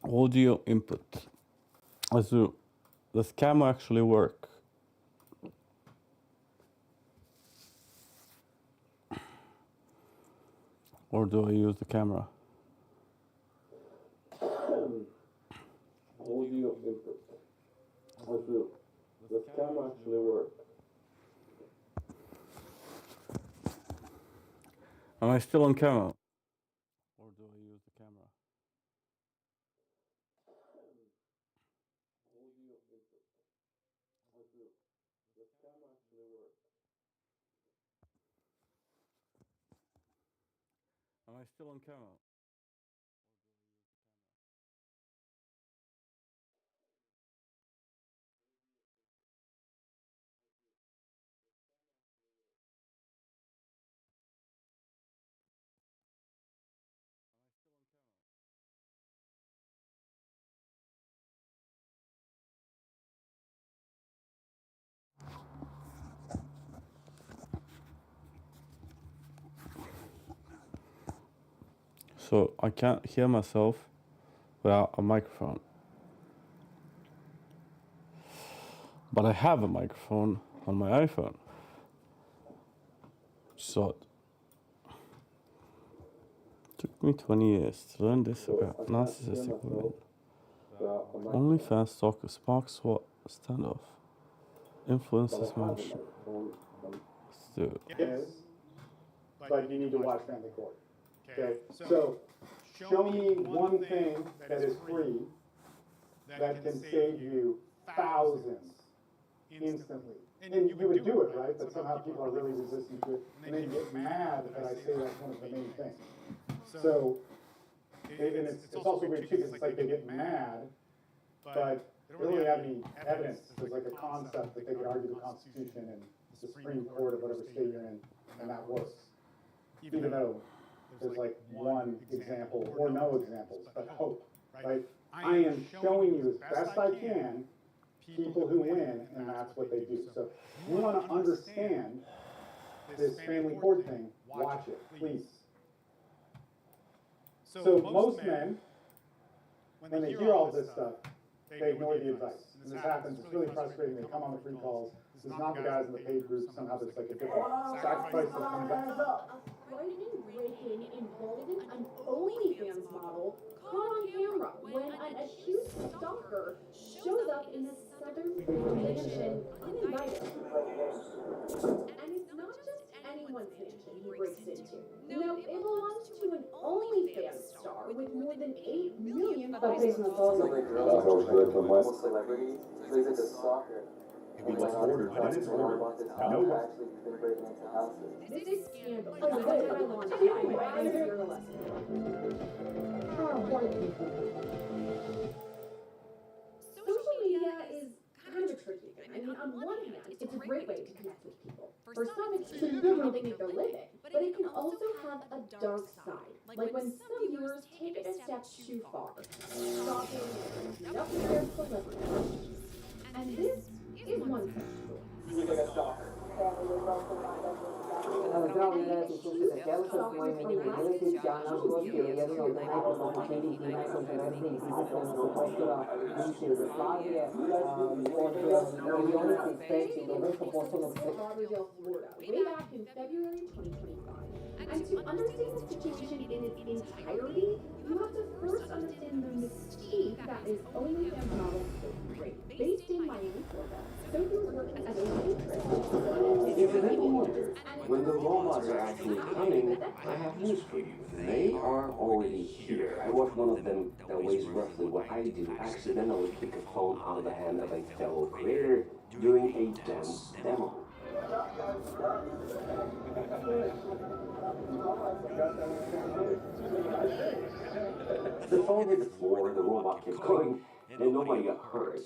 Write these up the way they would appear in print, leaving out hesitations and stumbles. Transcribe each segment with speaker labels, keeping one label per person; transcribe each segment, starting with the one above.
Speaker 1: Audio input. Also, does camera actually work? Or do I use the camera? Audio input. Also, does camera actually work? Am I still on camera? Or do I use the camera? Audio input. Also, does camera actually work? Am I still on camera? So I can't hear myself without a microphone. But I have a microphone on my iPhone. So it took me 20 years to learn this about narcissistic women. OnlyFans stalker sparks SWAT standoff. Influencers mention. Let's do it.
Speaker 2: Yes, but you need to watch Family Court. Okay, so show me one thing that is free that can save you thousands instantly. And you would do it, right? But somehow people are really resistant to it, and then you get mad that I say that's one of the main things. So, and it's also weird too, because it's like they get mad, but they don't really have any evidence. There's like a concept that they could argue the Constitution and the Supreme Court of whatever state you're in, and that works. Even though there's like one example or no examples, but hope, right? I am showing you as best I can people who win, and that's what they do. So if you want to understand this family court thing, watch it, please. So most men, when they hear all this stuff, they ignore the advice. And this happens, it's really frustrating. They come on the free calls. This is not the guys in the paid group. Somehow there's like a different sacrifice that comes up.
Speaker 3: Frightening break-in involving an OnlyFans model caught on camera when an accused stalker shows up in a southern mansion uninvited. And it's not just anyone's mansion he breaks into. No, it belongs to an OnlyFans star with more than 8 million followers.
Speaker 4: Most celebrities visit the stalker.
Speaker 2: If it's ordered, when it's ordered, no way.
Speaker 3: This is scandal. I want to hear a lesson. Social media is kind of a tricky thing. I mean, on one hand, it's a great way to connect with people. For some, it's truly how they make their living. But it can also have a dark side, like when some viewers take it a step too far, stalking and up their celebrities. And this is one such story.
Speaker 2: You look at a stalker.
Speaker 3: Way back in February 2025. And to understand the situation in its entirety, you have to first understand the mystique that is OnlyFans model Sophie. Based in Miami, Florida, Sophie was working as a waitress.
Speaker 5: If you ever wonder when the robots are actually coming, I have news for you. They are already here. I watched one of them that weighs roughly what I do accidentally pick a phone out of the hand of a fellow creator during a dance demo. The phone hit the floor, the robot kept going, and nobody got hurt.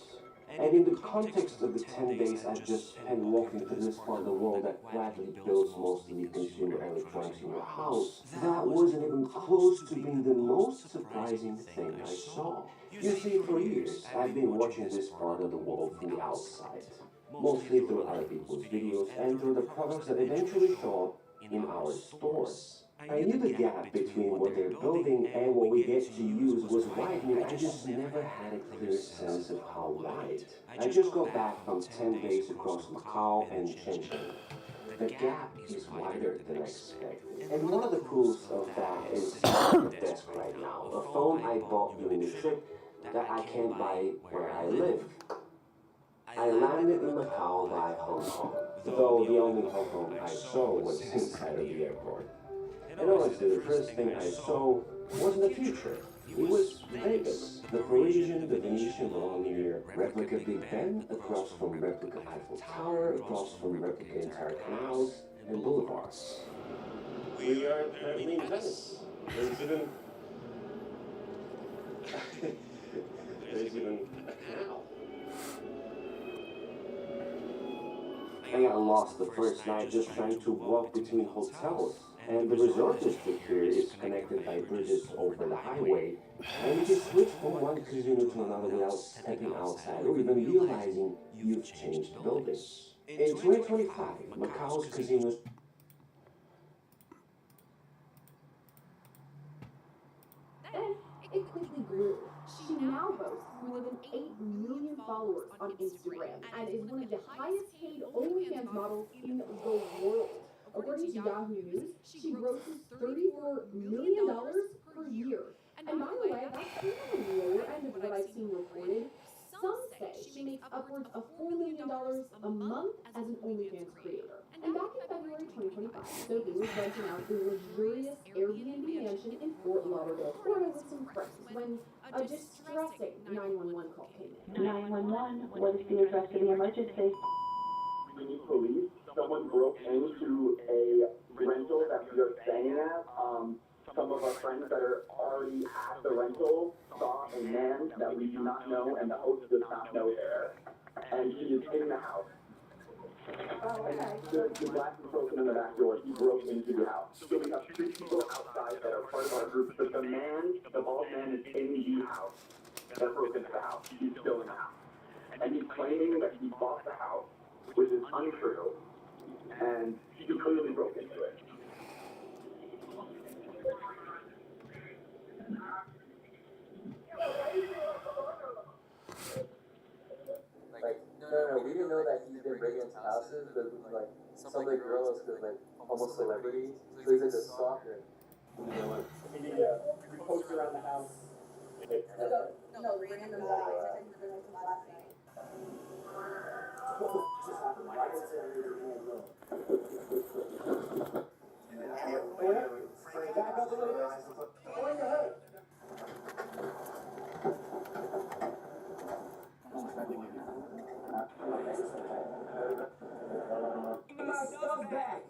Speaker 5: And in the context of the 10 days I just spent walking through this part of the world that gladly builds most of the consumer electronics in your house, that wasn't even close to being the most surprising thing I saw. You see, for years, I've been watching this part of the world from the outside, mostly through other people's videos and through the products that eventually show up in our stores. I knew the gap between what they're building and what we get to use was widening. I just never had a clear sense of how wide. I just got back from 10 days across Macau and Shenzhen. The gap is wider than I expected. And one of the proofs of that is my desk right now. A phone I bought during the trip that I can't buy where I live. I landed in Macau via Hong Kong, though the only Hong Kong I saw was inside of the airport. And honestly, the first thing I saw wasn't the future. It was Vegas, the Parisian, the Venetian Longyear, replica Big Ben, across from replica Eiffel Tower, across from replica entire canals and boulevards. We are currently in Venice. There's even a canal. I got lost the first night just trying to walk between hotels. And the resort district here is connected by bridges over the highway, and you can switch from one casino to another without stepping outside or even realizing you've changed buildings. In 2025, Macau's casinos
Speaker 3: Then it quickly grew. She now boasts more than 8 million followers on Instagram and is one of the highest paid OnlyFans models in the world. According to Yahoo News, she grosses $34 million per year. And by the way, that's kind of on the lower end of what I've seen reported. Some say she makes upwards of $4 million a month as an OnlyFans creator. And back in February 2025, Sophie was renting out a luxurious Airbnb mansion in Fort Lauderdale, Florida with some friends when a distressing 911 call came in.
Speaker 6: 911, what is the address of the emergency?
Speaker 2: We need police. Someone broke into a rental that we are staying at. Some of our friends that are already at the rental saw a man that we do not know and the host does not know there. And he is in the house. And the glass is broken in the back door. He broke into the house. So we have 3 people outside that are part of our group. But the bald man is in the house that broke into the house. He's still in the house. And he's claiming that he bought the house, which is untrue. And he clearly broke into it.
Speaker 4: Like, no, we didn't know that he's been breaking into houses, but like, some of the girls was like, almost celebrities, so he's like a stalker.
Speaker 2: We post around the house.
Speaker 7: No, random guys. I think we're going to last night.
Speaker 2: Back up a little bit. Go ahead. Give my stuff back.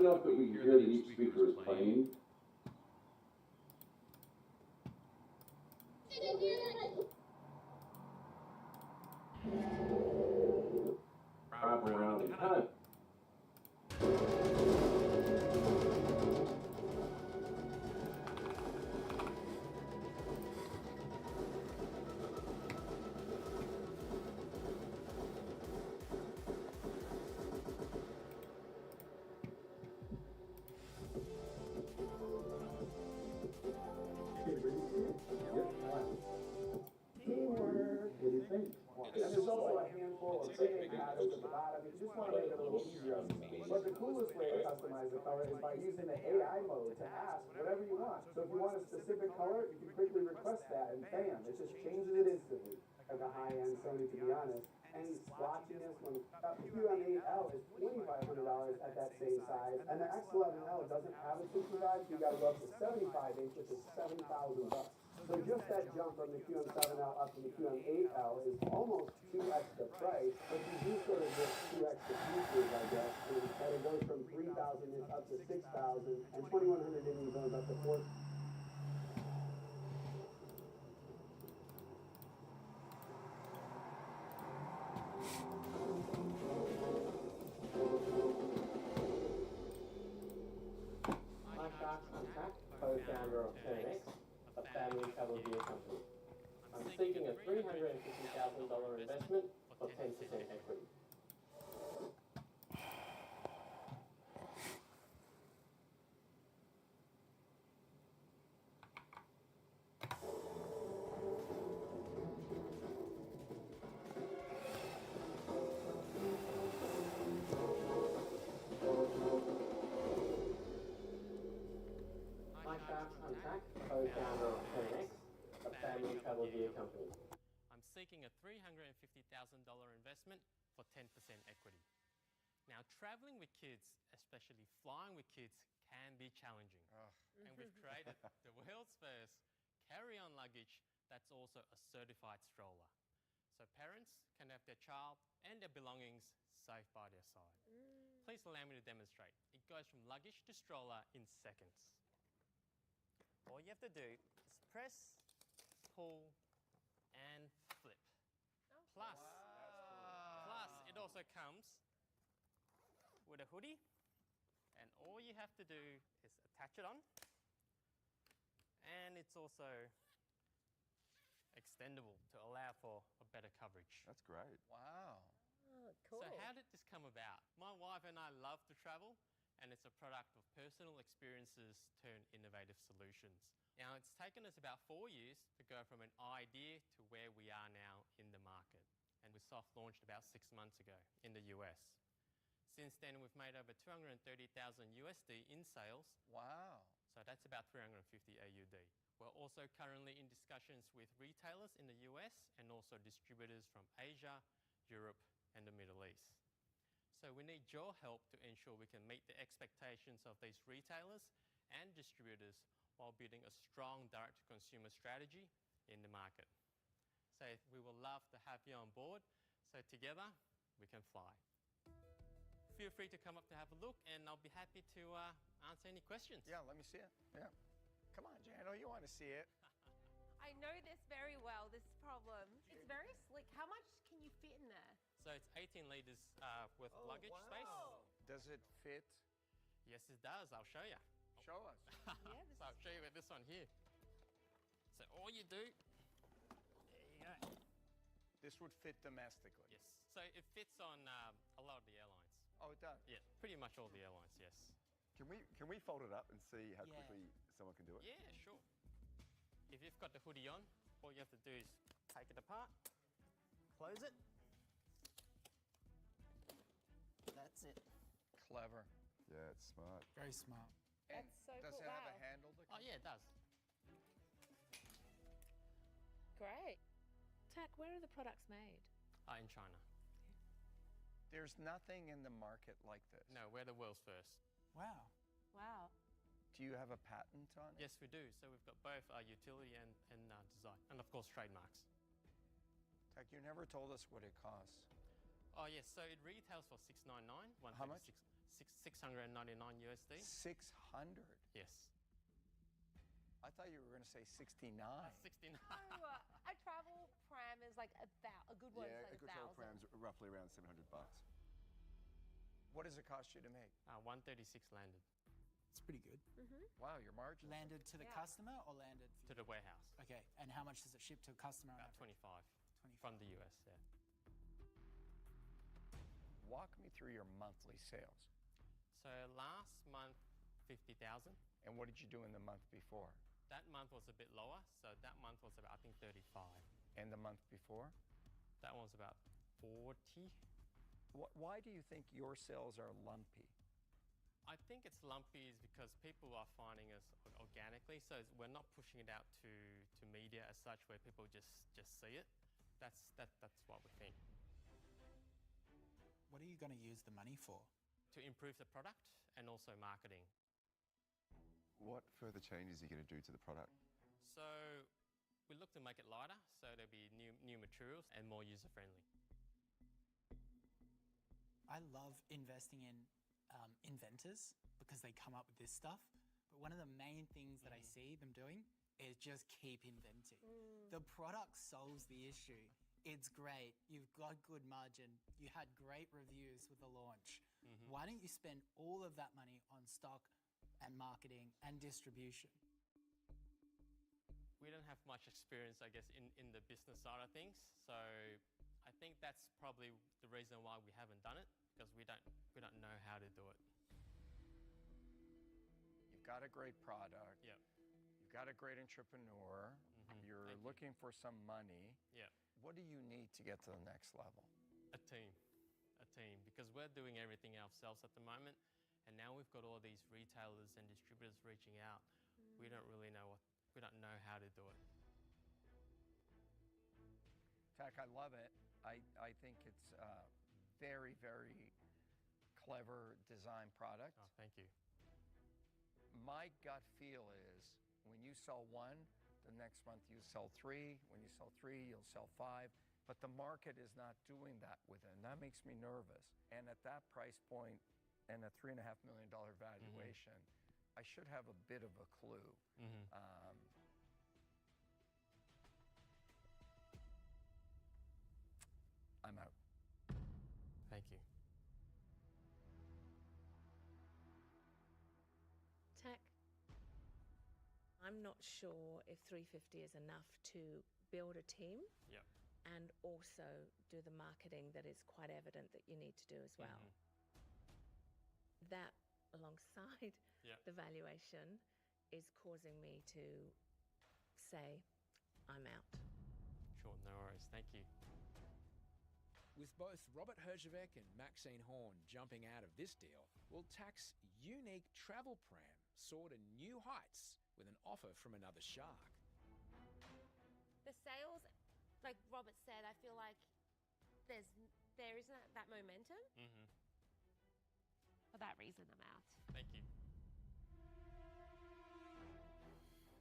Speaker 5: enough that we could hear that each speaker is playing. Wrap around and cut.
Speaker 2: Teamwork. What do you think? And there's also a handful of big patterns at the bottom. If you just want to make it a little easier on yourself. But the coolest way to customize the color is by using the AI mode to ask whatever you want. So if you want a specific color, you can quickly request that, and bam, it just changes it instantly. Like a high-end Sony, to be honest. Any splotchiness when the QM8L is $2,500 at that same size, and the X11L doesn't have a 65, you gotta go up to 75-inch, which is $7,000. So just that jump from the QM7L up to the QM8L is almost 2x the price, but you do sort of get 2x the features, I guess. And it goes from 3,000 inch up to 6,000, and 2,100 inch goes up to 4,000.
Speaker 8: Co-founder of KandicTV, a family travel gear company. I'm seeking a $350,000 investment for 10% equity. Co-founder of KandicTV, a family travel gear company.
Speaker 9: I'm seeking a $350,000 investment for 10% equity. Now, traveling with kids, especially flying with kids, can be challenging. And we've created the world's first carry-on luggage that's also a certified stroller. So parents can have their child and their belongings safe by their side. Please allow me to demonstrate. It goes from luggage to stroller in seconds. All you have to do is press, pull, and flip. Plus, it also comes with a hoodie, and all you have to do is attach it on, and it's also extendable to allow for a better coverage.
Speaker 10: That's great.
Speaker 11: Wow.
Speaker 12: Oh, cool.
Speaker 9: So how did this come about? My wife and I love to travel, and it's a product of personal experiences turned innovative solutions. Now, it's taken us about 4 years to go from an idea to where we are now in the market. And we soft launched about 6 months ago in the US. Since then, we've made over 230,000 USD in sales.
Speaker 11: Wow.
Speaker 9: So that's about 350 AUD. We're also currently in discussions with retailers in the US and also distributors from Asia, Europe, and the Middle East. So we need your help to ensure we can meet the expectations of these retailers and distributors while building a strong direct-to-consumer strategy in the market. So we will love to have you on board, so together we can fly. Feel free to come up to have a look, and I'll be happy to answer any questions.
Speaker 11: Yeah, let me see it. Yeah. Come on, Jano, you want to see it.
Speaker 12: I know this very well, this problem. It's very slick. How much can you fit in there?
Speaker 9: So it's 18 litres with luggage space.
Speaker 11: Does it fit?
Speaker 9: Yes, it does. I'll show you.
Speaker 11: Show us.
Speaker 12: Yeah,
Speaker 9: So I'll show you with this one here. So all you do, there you go.
Speaker 11: This would fit domestically.
Speaker 9: Yes. So it fits on a lot of the airlines.
Speaker 11: Oh, it does?
Speaker 9: Yeah, pretty much all the airlines, yes.
Speaker 10: Can we fold it up and see how quickly someone can do it?
Speaker 9: Yeah, sure. If you've got the hoodie on, all you have to do is take it apart, close it. That's it.
Speaker 11: Clever.
Speaker 10: Yeah, it's smart.
Speaker 2: Very smart.
Speaker 11: And
Speaker 12: That's so
Speaker 11: does
Speaker 12: cool.
Speaker 11: it have
Speaker 12: Wow.
Speaker 11: a handle?
Speaker 9: Oh yeah, it does.
Speaker 12: Great. Tak, where are the products made?
Speaker 9: In China.
Speaker 11: There's nothing in the market like this.
Speaker 9: No, we're the world's first.
Speaker 2: Wow.
Speaker 12: Wow.
Speaker 11: Do you have a patent on it?
Speaker 9: Yes, we do. So we've got both utility and design, and of course trademarks.
Speaker 11: Tak, you never told us what it costs.
Speaker 9: Oh yes, so it retails for $699.
Speaker 11: How much?
Speaker 9: $699 USD.
Speaker 11: 600.
Speaker 9: Yes.
Speaker 11: I thought you were going to say 69.
Speaker 9: 69.
Speaker 12: A travel pram is like a good one.
Speaker 10: Yeah,
Speaker 12: is like
Speaker 10: a good travel
Speaker 12: 1,000.
Speaker 10: pram's roughly around $700.
Speaker 11: What does it cost you to make?
Speaker 9: 136 landed
Speaker 13: It's pretty good.
Speaker 11: Wow, your margin.
Speaker 13: Landed to the customer or landed
Speaker 9: to the warehouse.
Speaker 13: Okay, and how much does it ship to a customer?
Speaker 9: About 25. From the US, yeah.
Speaker 11: Walk me through your monthly sales.
Speaker 9: So last month, 50,000.
Speaker 11: And what did you do in the month before?
Speaker 9: That month was a bit lower, so that month was about, I think, 35.
Speaker 11: And the month before?
Speaker 9: That one was about 40.
Speaker 11: Why do you think your sales are lumpy?
Speaker 9: I think it's lumpy is because people are finding us organically, so we're not pushing it out to media as such where people just see it. That's what we think.
Speaker 13: What are you going to use the money for?
Speaker 9: To improve the product and also marketing.
Speaker 10: What further changes are you going to do to the product?
Speaker 9: So we look to make it lighter, so there'll be new materials and more user-friendly.
Speaker 13: I love investing in inventors because they come up with this stuff. But one of the main things that I see them doing is just keep inventing. The product solves the issue. It's great. You've got good margin. You had great reviews with the launch. Why don't you spend all of that money on stock and marketing and distribution?
Speaker 9: We don't have much experience, I guess, in the business side of things. So I think that's probably the reason why we haven't done it, because we don't know how to do it.
Speaker 11: You've got a great product.
Speaker 9: Yep.
Speaker 11: You've got a great entrepreneur. You're looking for some money.
Speaker 9: Yeah.
Speaker 11: What do you need to get to the next level?
Speaker 9: A team, because we're doing everything ourselves at the moment, and now we've got all these retailers and distributors reaching out. We don't really know we don't know how to do it.
Speaker 11: Tak, I love it. I think it's a very, very clever design product.
Speaker 9: Oh, thank you.
Speaker 11: My gut feel is when you sell one, the next month you sell 3. When you sell 3, you'll sell 5. But the market is not doing that with it, and that makes me nervous. And at that price point and a $3.5 million valuation, I should have a bit of a clue. I'm out.
Speaker 9: Thank you.
Speaker 14: Tak, I'm not sure if 350 is enough to build a team and also do the marketing that is quite evident that you need to do as well. That, alongside the valuation, is causing me to say, I'm out.
Speaker 9: Sure, no worries. Thank you.
Speaker 15: With both Robert Herjavec and Maxine Horn jumping out of this deal, will Tak's unique travel pram soar to new heights with an offer from another shark?
Speaker 12: The sales, like Robert said, I feel like there isn't that momentum. For that reason, I'm out.
Speaker 9: Thank you.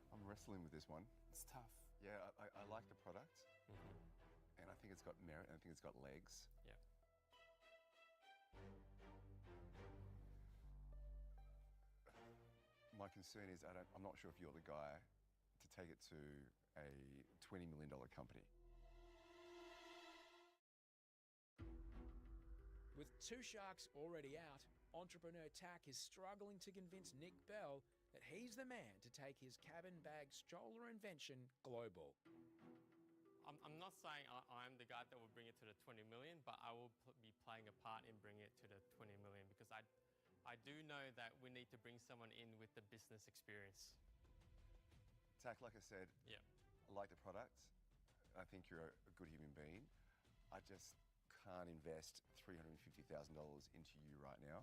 Speaker 10: I'm wrestling with this one.
Speaker 13: It's tough.
Speaker 10: Yeah, I like the product. And I think it's got merit, and I think it's got legs.
Speaker 9: Yeah.
Speaker 10: My concern is I'm not sure if you're the guy to take it to a $20 million company.
Speaker 15: With 2 sharks already out, entrepreneur Tak is struggling to convince Nick Bell that he's the man to take his cabin bag stroller invention global.
Speaker 9: I'm not saying I'm the guy that will bring it to the 20 million, but I will be playing a part in bringing it to the 20 million because I do know that we need to bring someone in with the business experience.
Speaker 10: Tak, like I said, I like the product. I think you're a good human being. I just can't invest $350,000 into you right now.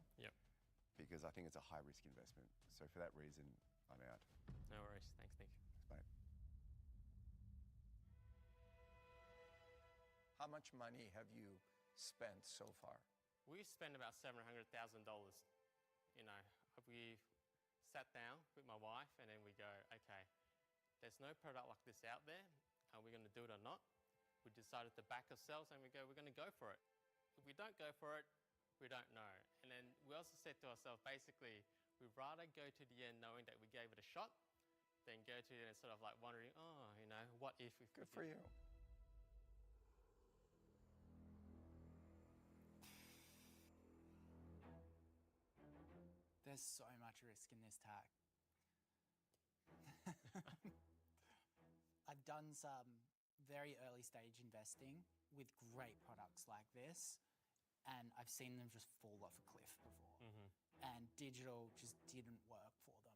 Speaker 10: Because I think it's a high-risk investment. So for that reason, I'm out.
Speaker 9: No worries. Thanks, Nick.
Speaker 10: Thanks, mate.
Speaker 11: How much money have you spent so far?
Speaker 9: We spent about $700,000. You know, we sat down with my wife and then we go, okay, there's no product like this out there. Are we going to do it or not? We decided to back ourselves and we go, we're going to go for it. if we don't go for it, we don't know. And then we also said to ourselves, basically, we'd rather go to the end knowing that we gave it a shot than go to the end sort of like wondering, oh, you know, what if we
Speaker 11: Good for you.
Speaker 13: There's so much risk in this tag. I've done some very early stage investing with great products like this, and I've seen them just fall off a cliff before. And digital just didn't work for them.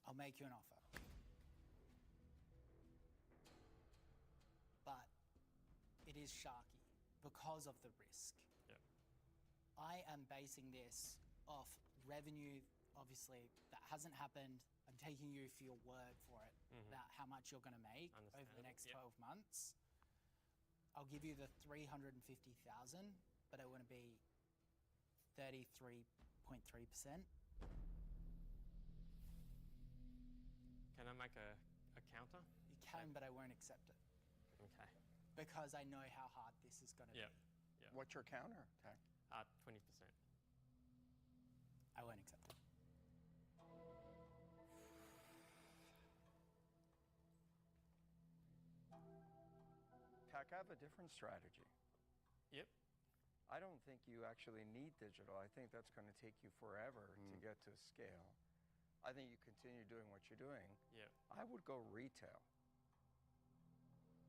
Speaker 13: I'll make you an offer. But it is sharky because of the risk.
Speaker 9: Yep.
Speaker 13: I am basing this off revenue, obviously, that hasn't happened. I'm taking you for your word for it about how much you're going to make over the next 12 months. I'll give you the 350,000, but I want to be 33.3%.
Speaker 9: Can I make a counter?
Speaker 13: You can, but I won't accept it.
Speaker 9: Okay.
Speaker 13: Because I know how hard this is going to be.
Speaker 9: Yeah.
Speaker 11: What's your counter, Tag?
Speaker 9: 20%.
Speaker 13: I won't accept it.
Speaker 11: Tag, I have a different strategy.
Speaker 9: Yep.
Speaker 11: I don't think you actually need digital. I think that's going to take you forever to get to scale. I think you continue doing what you're doing.
Speaker 9: Yeah.
Speaker 11: I would go retail.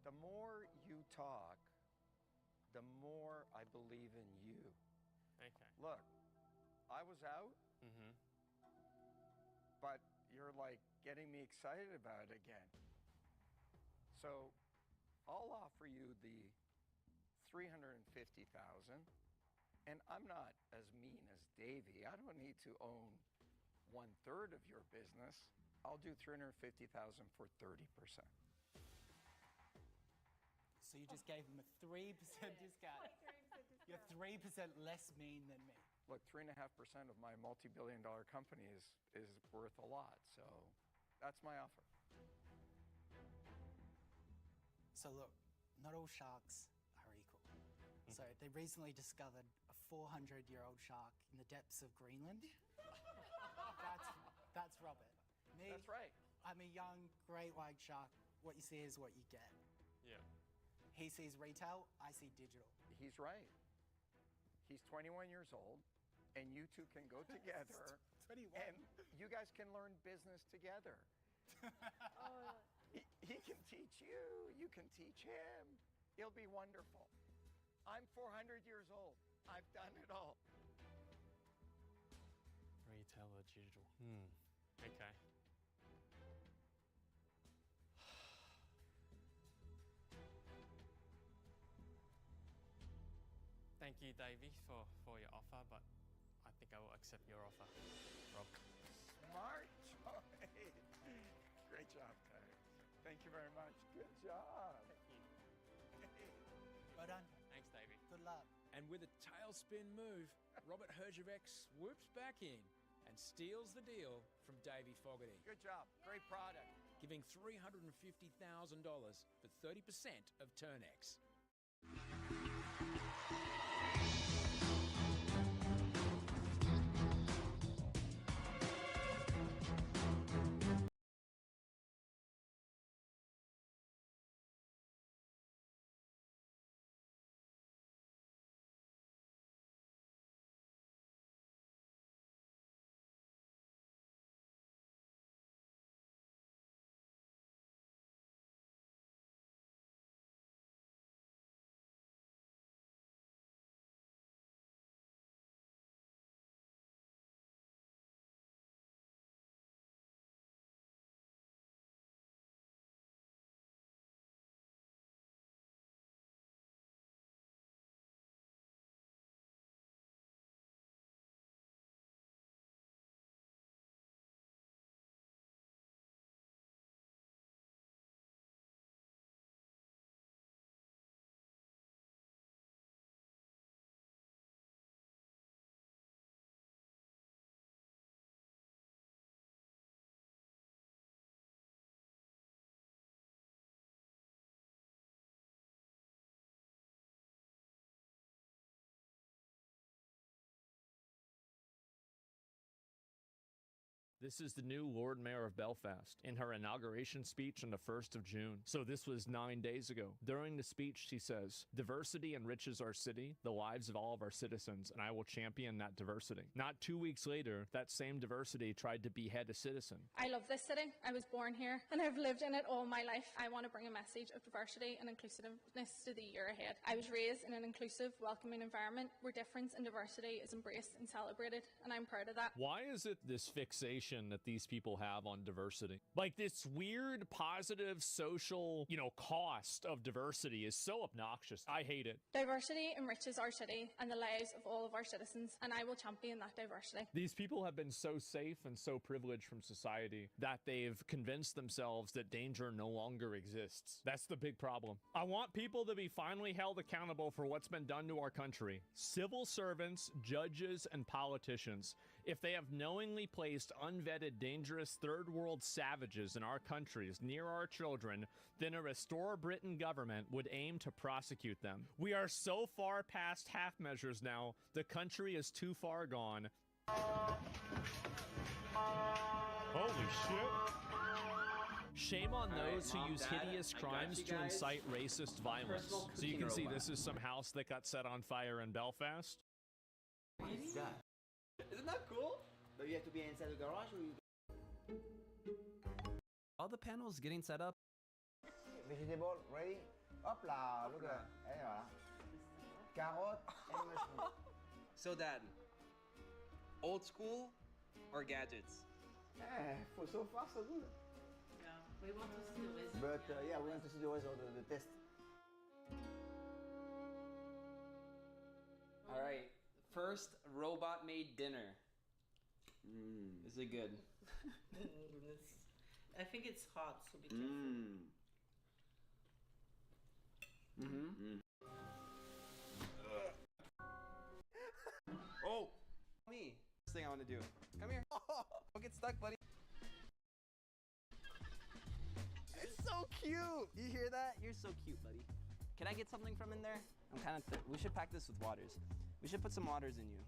Speaker 11: The more you talk, the more I believe in you.
Speaker 9: Okay.
Speaker 11: Look, I was out, but you're like getting me excited about it again. So I'll offer you the 350,000, and I'm not as mean as Davey. I don't need to own 1/3 of your business. I'll do 350,000 for 30%.
Speaker 13: So you just gave him a 3% discount. You're 3% less mean than me.
Speaker 11: Look, 3.5% of my multi-billion-dollar company is worth a lot, so that's my offer.
Speaker 13: So look, not all sharks are equal. So they recently discovered a 400-year-old shark in the depths of Greenland. That's Robert. Me,
Speaker 11: That's right.
Speaker 13: I'm a young, great white shark. What you see is what you get.
Speaker 9: Yeah.
Speaker 13: He sees retail, I see digital.
Speaker 11: He's right. He's 21 years old, and you two can go together.
Speaker 13: 21.
Speaker 11: And you guys can learn business together. He can teach you, you can teach him. It'll be wonderful. I'm 400 years old. I've done it all.
Speaker 9: Retail or digital? Okay. Thank you, Davey, for your offer, but I think I will accept your offer, Rob.
Speaker 11: Smart choice. Great job, Tag. Thank you very much. Good job.
Speaker 9: Thank you.
Speaker 13: Well done.
Speaker 9: Thanks, Davey.
Speaker 13: Good luck.
Speaker 15: And with a tailspin move, Robert Herjavec swoops back in and steals the deal from Davey Fogarty,
Speaker 11: Good job. Great product.
Speaker 15: giving $350,000 for 30% of Turnex.
Speaker 16: This is the new Lord Mayor of Belfast in her inauguration speech on the 1st of June. So this was 9 days ago. During the speech, she says, "Diversity enriches our city, the lives of all of our citizens, and I will champion that diversity." Not 2 weeks later, that same diversity tried to behead a citizen.
Speaker 17: I love this city. I was born here and I've lived in it all my life. I want to bring a message of diversity and inclusiveness to the year ahead. I was raised in an inclusive, welcoming environment where difference and diversity is embraced and celebrated, and I'm proud of that.
Speaker 16: Why is it this fixation that these people have on diversity? Like, this weird positive social, cost of diversity is so obnoxious. I hate it.
Speaker 17: Diversity enriches our city and the lives of all of our citizens, and I will champion that diversity.
Speaker 16: These people have been so safe and so privileged from society that they've convinced themselves that danger no longer exists. That's the big problem. I want people to be finally held accountable for what's been done to our country. Civil servants, judges, and politicians. If they have knowingly placed unvetted, dangerous third world savages in our countries near our children, then a Restore Britain government would aim to prosecute them. We are so far past half measures now, the country is too far gone.
Speaker 1: Holy shit.
Speaker 16: Shame on those who use hideous crimes to incite racist violence. So you can see this is some house that got set on fire in Belfast.
Speaker 18: What is that? Isn't that cool? Do you have to be inside the garage or you...
Speaker 19: All the panels getting set up.
Speaker 18: Vegetable ready? Hop là, look at that. Et voilà. Carotte and mushroom.
Speaker 19: So Dad, old school or gadgets?
Speaker 18: So far so good.
Speaker 20: Yeah, we want to see the result.
Speaker 18: But yeah, we want to see the result of the test.
Speaker 19: All right, first robot-made dinner. Is it good?
Speaker 20: I think it's hot, so be careful.
Speaker 19: Oh, me. First thing I want to do. Come here. Don't get stuck, buddy. It's so cute. You hear that? You're so cute, buddy. Can I get something from in there? I'm kind of we should pack this with waters. We should put some waters in you.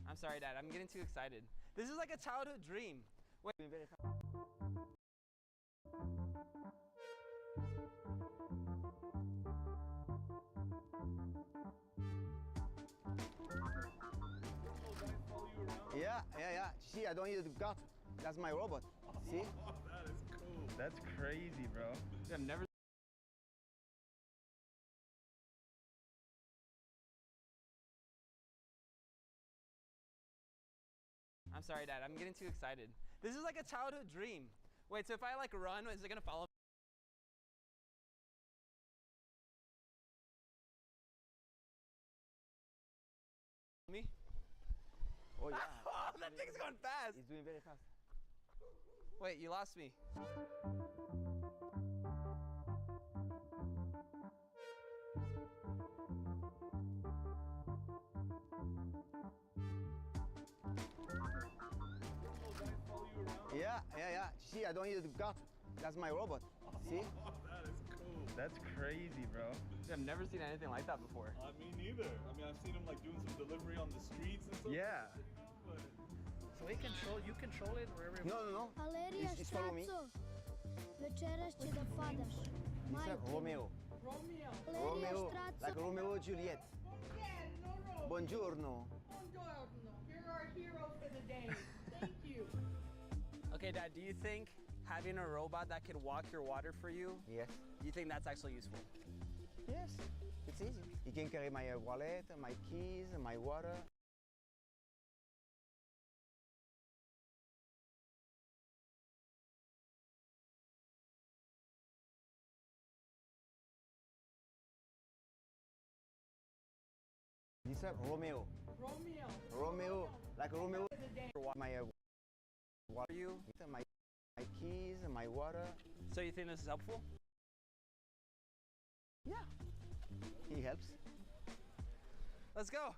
Speaker 19: I'm sorry, Dad. I'm getting too excited. This is like a childhood dream. Wait.
Speaker 18: Yeah. See, I don't need the gut. That's my robot. See?
Speaker 1: Oh, that is cool. That's crazy, bro.
Speaker 19: I've never... I'm sorry, Dad. I'm getting too excited. This is like a childhood dream. Wait, so if I like run, is it gonna follow me?
Speaker 18: Oh yeah.
Speaker 19: That thing's going fast.
Speaker 18: It's doing very fast.
Speaker 19: Wait, you lost me.
Speaker 18: Yeah. See, I don't need the gut. That's my robot. See?
Speaker 1: Oh, that is cool. That's crazy, bro.
Speaker 19: I've never seen anything like that before.
Speaker 1: Me neither. I mean, I've seen him like doing some delivery on the streets and stuff. Yeah.
Speaker 8: So you control it wherever you
Speaker 18: No. It's follow me.
Speaker 21: Večeras će da fadaš.
Speaker 18: Romeo. Romeo, like Romeo and Juliet. Buongiorno.
Speaker 20: You're our hero for the day. Thank you.
Speaker 19: Okay, Dad, do you think having a robot that could walk your water for you,
Speaker 18: Yes.
Speaker 19: do you think that's actually useful?
Speaker 18: Yes. It's easy. You can carry my wallet, my keys, my water. This is Romeo. Romeo, like Romeo. My water, you, my keys, my water.
Speaker 19: So you think this is helpful?
Speaker 18: Yeah, he helps.
Speaker 19: Let's go.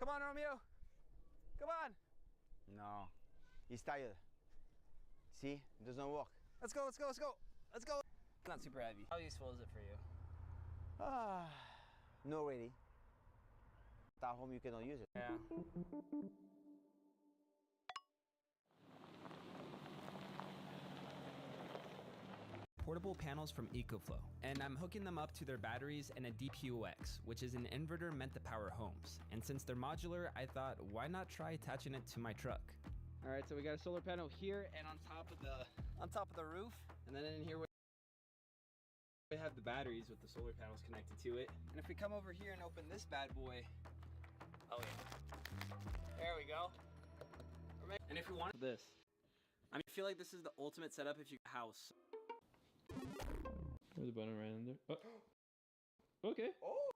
Speaker 19: Come on, Romeo. Come on.
Speaker 18: No, he's tired. See, it doesn't work.
Speaker 19: Let's go. It's not super heavy. How useful is it for you?
Speaker 18: No, really. At home, you cannot use it.
Speaker 19: Yeah. portable panels from EcoFlow, and I'm hooking them up to their batteries and a DPUX, which is an inverter meant to power homes. And since they're modular, I thought, why not try attaching it to my truck? All right, so we got a solar panel here and on top of the roof, and then in here we have the batteries with the solar panels connected to it. And if we come over here and open this bad boy, oh yeah, there we go. And if we want this, I feel like this is the ultimate setup if you house.
Speaker 3: There's a button right in there. Oh. Okay.
Speaker 19: Oh.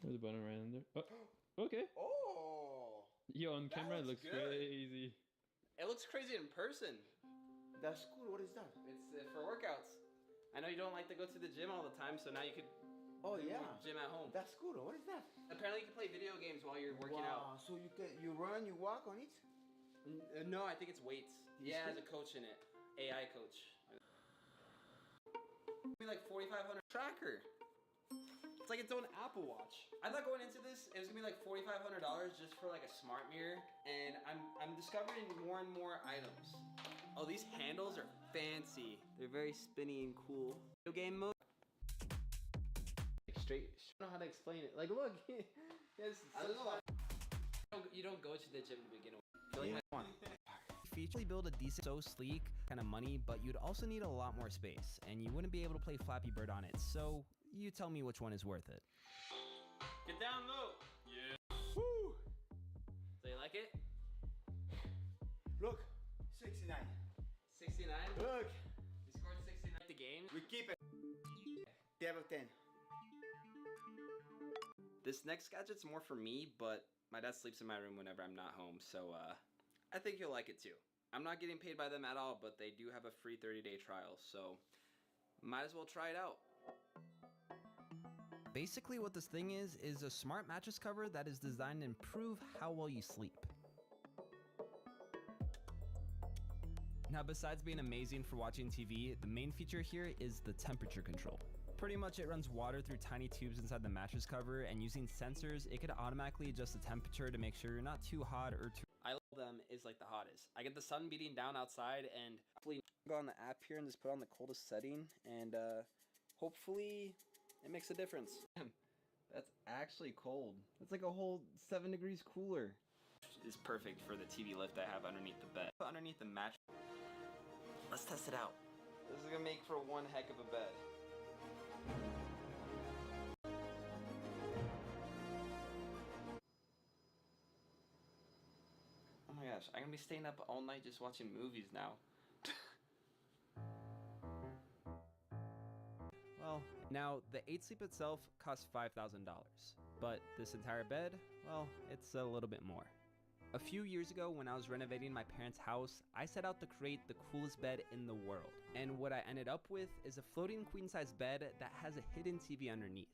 Speaker 3: There's a button right in there. Oh. Okay.
Speaker 19: Oh.
Speaker 3: Yo, on camera it looks
Speaker 19: good.
Speaker 3: crazy.
Speaker 19: It looks crazy in person.
Speaker 18: That's cool. What is that?
Speaker 19: It's for workouts. I know you don't like to go to the gym all the time, so now you could
Speaker 18: Oh
Speaker 19: do
Speaker 18: yeah.
Speaker 19: gym at home.
Speaker 18: That's cool. What is that?
Speaker 19: Apparently you can play video games while you're working out.
Speaker 18: So you run, you walk on it?
Speaker 19: No, I think it's weights. Yeah, it has a coach in it. AI coach. It's gonna be like $4,500 tracker. It's like its own Apple Watch. I thought going into this, it was gonna be like $4,500 just for like a smart mirror, and I'm discovering more and more items. Oh, these handles are fancy. They're very spinny and cool. Video game mode. Straight. I don't know how to explain it. Like, look. Yes. You don't go to the gym to begin with. Yeah. Featurely build a decent, so sleek kind of money, but you'd also need a lot more space, and you wouldn't be able to play Flappy Bird on it. So you tell me which one is worth it. Get down low. Yeah. Woo. So you like it?
Speaker 18: Look, 69.
Speaker 19: 69?
Speaker 18: Look.
Speaker 19: You scored 69 at the game?
Speaker 18: We keep it. 10 out of 10.
Speaker 19: This next gadget's more for me, but my dad sleeps in my room whenever I'm not home, so I think you'll like it too. I'm not getting paid by them at all, but they do have a free 30-day trial, so might as well try it out. Basically what this thing is a smart mattress cover that is designed to improve how well you sleep. Now, besides being amazing for watching TV, the main feature here is the temperature control. Pretty much it runs water through tiny tubes inside the mattress cover, and using sensors, it could automatically adjust the temperature to make sure you're not too hot or too... I love them is like the hottest. I get the sun beating down outside, and hopefully go on the app here and just put on the coldest setting, and hopefully it makes a difference. That's actually cold. That's like a whole 7 degrees cooler. It's perfect for the TV lift I have underneath the bed. Underneath the mattress. Let's test it out. This is gonna make for one heck of a bed. Oh my gosh, I'm gonna be staying up all night just watching movies now. Well, now the 8 Sleep itself costs $5,000, but this entire bed, well, it's a little bit more. A few years ago, when I was renovating my parents' house, I set out to create the coolest bed in the world. And what I ended up with is a floating queen-size bed that has a hidden TV underneath.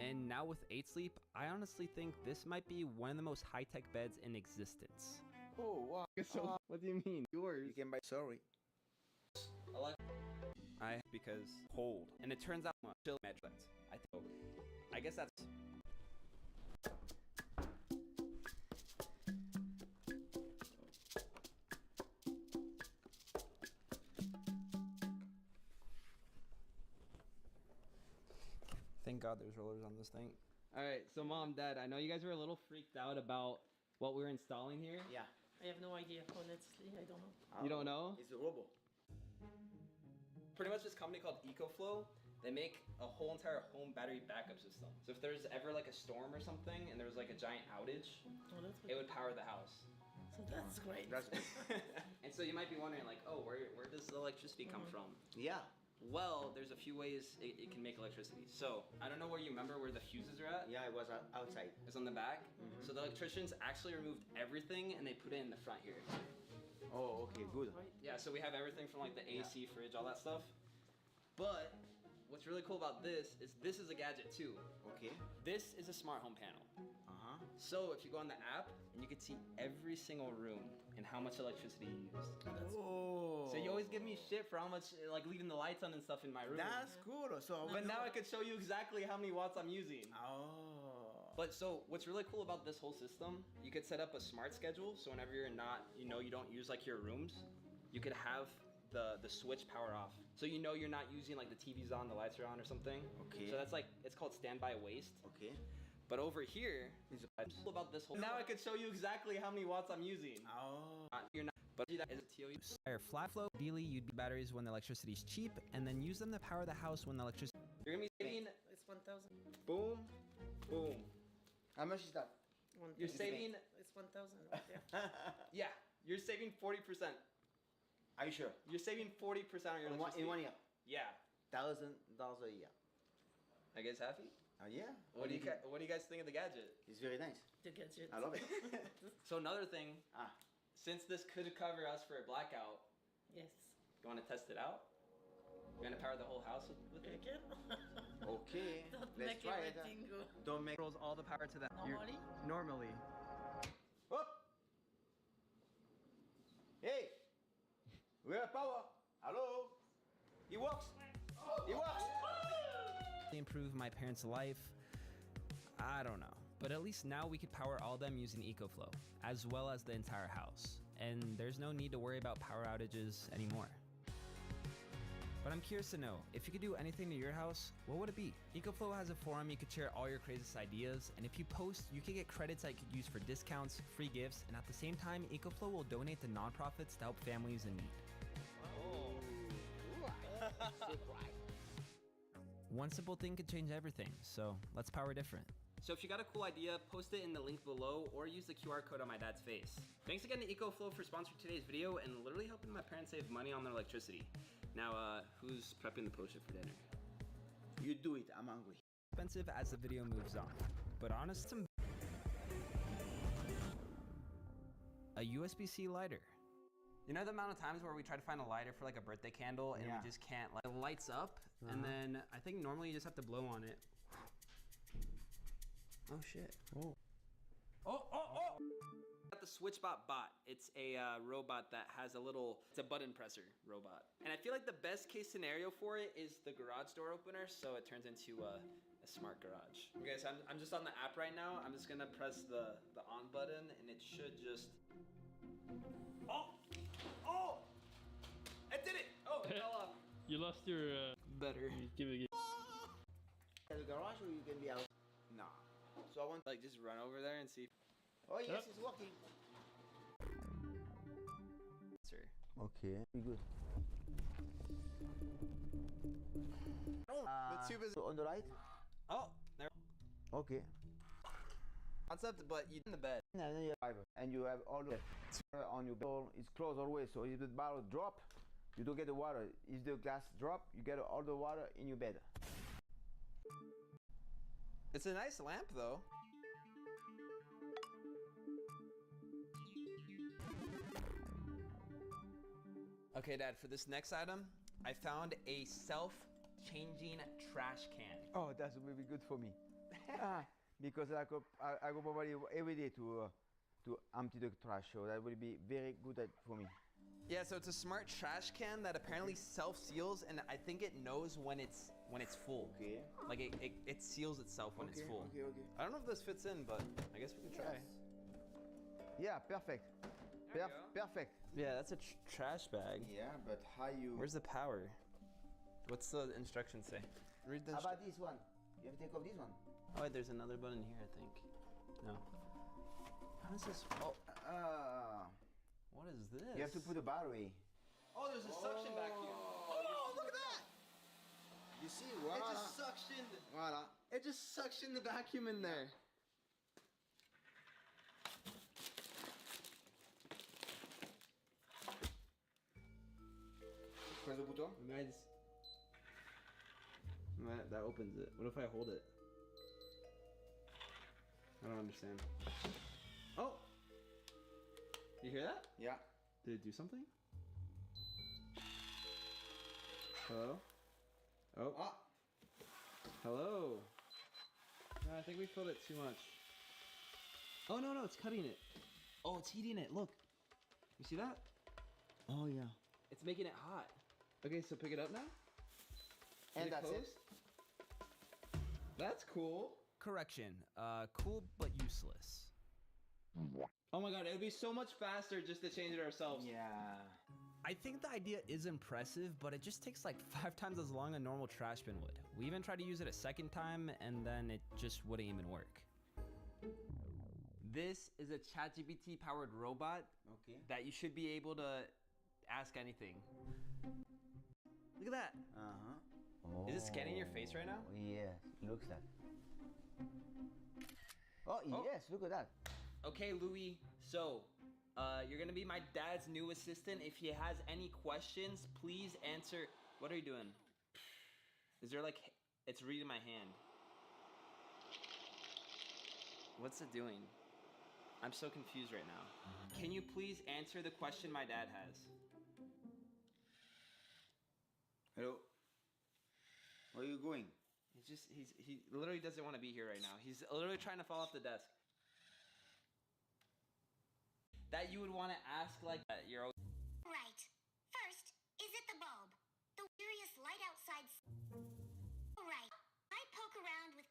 Speaker 19: And now with 8 Sleep, I honestly think this might be one of the most high-tech beds in existence.
Speaker 18: Oh, wow.
Speaker 19: So, what do you mean? Yours?
Speaker 18: You can buy, sorry.
Speaker 19: Because cold. And it turns out chill mattress. I guess that's... Thank God there's rollers on this thing. Alright, so Mom, Dad, I know you guys were a little freaked out about what we're installing here.
Speaker 18: Yeah.
Speaker 22: I have no idea, honestly, I don't know.
Speaker 19: You don't know?
Speaker 18: It's a robot.
Speaker 19: Pretty much this company called EcoFlow, they make a whole entire home battery backup system. So if there's ever like a storm or something and there was like a giant outage, it would power the house.
Speaker 22: So that's great.
Speaker 18: That's good.
Speaker 19: And so you might be wondering like, oh, where does the electricity come from?
Speaker 18: Yeah.
Speaker 19: Well, there's a few ways it can make electricity. So, I don't know where you remember where the fuses are at?
Speaker 18: Yeah, it was outside.
Speaker 19: It's on the back? So the electricians actually removed everything and they put it in the front here.
Speaker 18: Oh, okay, good.
Speaker 19: Yeah, so we have everything from like the AC, fridge, all that stuff. But, what's really cool about this is a gadget too.
Speaker 18: Okay.
Speaker 19: This is a smart home panel. So if you go on the app, and you can see every single room and how much electricity you used.
Speaker 18: Oh.
Speaker 19: So you always give me shit for how much, like leaving the lights on and stuff in my room.
Speaker 18: That's cool. So,
Speaker 19: but now I could show you exactly how many watts I'm using.
Speaker 18: Oh.
Speaker 19: But so what's really cool about this whole system, you could set up a smart schedule. So whenever you're not, you don't use like your rooms, you could have the switch power off. So you know you're not using like the TV's on, the lights are on or something.
Speaker 18: Okay.
Speaker 19: So that's like, it's called standby waste.
Speaker 18: Okay.
Speaker 19: But over here, it's all about this whole. Now I could show you exactly how many watts I'm using.
Speaker 18: Oh.
Speaker 19: You're not, but that is a TOU. Flat flow. Ideally, you'd be batteries when the electricity is cheap, and then use them to power the house when the electricity. You're gonna be saving.
Speaker 22: It's 1,000.
Speaker 19: Boom, boom.
Speaker 18: How much is that?
Speaker 19: You're saving.
Speaker 22: It's 1,000 right there.
Speaker 19: Yeah, you're saving 40%.
Speaker 18: Are you sure?
Speaker 19: You're saving 40% on your electricity.
Speaker 18: In 1 year?
Speaker 19: Yeah.
Speaker 18: $1,000 a year.
Speaker 19: Are you guys happy?
Speaker 18: Yeah.
Speaker 19: What do you guys think of the gadget?
Speaker 18: It's very nice.
Speaker 22: The gadget.
Speaker 18: I love it.
Speaker 19: So another thing, since this could cover us for a blackout,
Speaker 22: Yes.
Speaker 19: you want to test it out? You want to power the whole house with it?
Speaker 18: Okay.
Speaker 22: Don't
Speaker 18: Let's
Speaker 22: make
Speaker 18: try it.
Speaker 22: everything go.
Speaker 19: Don't make all the power to that.
Speaker 22: Normally?
Speaker 19: Normally.
Speaker 18: Hop. Hey. We have power. Hello.
Speaker 19: It works. It works. Improve my parents' life. I don't know. But at least now we could power all of them using EcoFlow, as well as the entire house. And there's no need to worry about power outages anymore. But I'm curious to know, if you could do anything to your house, what would it be? EcoFlow has a forum you could share all your craziest ideas, and if you post, you can get credits that you could use for discounts, free gifts, and at the same time, EcoFlow will donate to nonprofits to help families in need. One simple thing could change everything, so let's power different. So if you got a cool idea, post it in the link below or use the QR code on my dad's face. Thanks again to EcoFlow for sponsoring today's video and literally helping my parents save money on their electricity. Now, who's prepping the potion for dinner?
Speaker 18: You do it, I'm hungry.
Speaker 19: Expensive as the video moves on, but honest, a USB-C lighter. You know the amount of times where we try to find a lighter for like a birthday candle and we just can't, like, it lights up and then I think normally you just have to blow on it. Oh shit. Oh. Got the SwitchBot bot. It's a robot that has it's a button presser robot. And I feel like the best case scenario for it is the garage door opener, so it turns into a smart garage. Okay, so I'm just on the app right now. I'm just gonna press the on button and it should just... Oh! I did it! Oh, it fell off.
Speaker 3: You lost your...
Speaker 19: Better.
Speaker 3: Give it.
Speaker 18: At the garage or you can be out?
Speaker 19: Nah. So I want to just run over there and see.
Speaker 18: Oh yes, it's working.
Speaker 19: Sir.
Speaker 18: Okay, good.
Speaker 19: The tube is
Speaker 18: on the right.
Speaker 19: Oh, there.
Speaker 18: Okay.
Speaker 19: Concept, but you in the bed.
Speaker 18: And you have all the on your bottle. It's closed always. So if the bottle drop, you don't get the water. If the glass drop, you get all the water in your bed.
Speaker 19: It's a nice lamp, though. Okay, Dad, for this next item, I found a self-changing trash can.
Speaker 18: Oh, that will be good for me. Because I go probably every day to empty the trash, so that will be very good for me.
Speaker 19: Yeah, so it's a smart trash can that apparently self-seals, and I think it knows when it's full.
Speaker 18: Okay.
Speaker 19: Like it seals itself when it's full.
Speaker 18: Okay.
Speaker 19: I don't know if this fits in, but I guess we can try.
Speaker 18: Yeah, perfect. Perfect.
Speaker 19: Yeah, that's a trash bag.
Speaker 18: Yeah, but how you...
Speaker 19: Where's the power? What's the instructions say? Read the
Speaker 18: How about this one? You have to take off this one.
Speaker 19: Oh, wait, there's another button here, I think. No. How does this... Oh. What is this?
Speaker 18: You have to put a battery.
Speaker 19: Oh, there's a suction vacuum. Oh, look at that!
Speaker 18: You see,
Speaker 19: It just suctioned.
Speaker 18: Voila.
Speaker 19: It just suctioned the vacuum in there.
Speaker 18: Press the button.
Speaker 19: That opens it. What if I hold it? I don't understand. Oh! You hear that?
Speaker 18: Yeah.
Speaker 19: Did it do something? Hello? Oh. Hello? No, I think we filled it too much. Oh, no, it's cutting it. Oh, it's heating it. Look. You see that?
Speaker 18: Oh, yeah.
Speaker 19: It's making it hot. Okay, so pick it up now.
Speaker 18: And that's it.
Speaker 19: That's cool. Correction. Cool but useless. Oh my god, it would be so much faster just to change it ourselves.
Speaker 18: Yeah.
Speaker 4: I think the idea is impressive, but it just takes like 5 times as long as a normal trash bin would. We even tried to use it a second time, and then it just wouldn't even work. This is a ChatGPT powered robot that you should be able to ask anything. Look at that.
Speaker 18: Uh-huh.
Speaker 4: Is it scanning your face right now?
Speaker 18: Yes, looks that. Oh, yes, look at that.
Speaker 4: Okay, Louis, so you're gonna be my dad's new assistant. If he has any questions, please answer. What are you doing? Is there like, it's reading my hand. What's it doing? I'm so confused right now. Can you please answer the question my dad has?
Speaker 18: Hello. Where are you going?
Speaker 4: He literally doesn't want to be here right now. He's literally trying to fall off the desk. That you would want to ask like that. You're always
Speaker 6: Right. First, is it the bulb? The curious light outside. Right. I poke around with.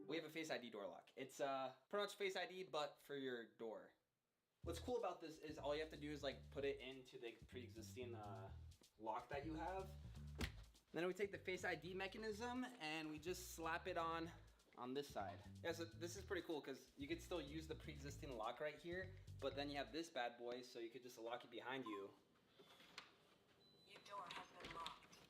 Speaker 4: We have a Face ID door lock. It's pretty much Face ID, but for your door. What's cool about this is all you have to do is like put it into the pre-existing lock that you have. Then we take the Face ID mechanism and we just slap it on this side. Yeah, so this is pretty cool because you could still use the pre-existing lock right here, but then you have this bad boy, so you could just lock it behind you.
Speaker 6: Your door has been locked.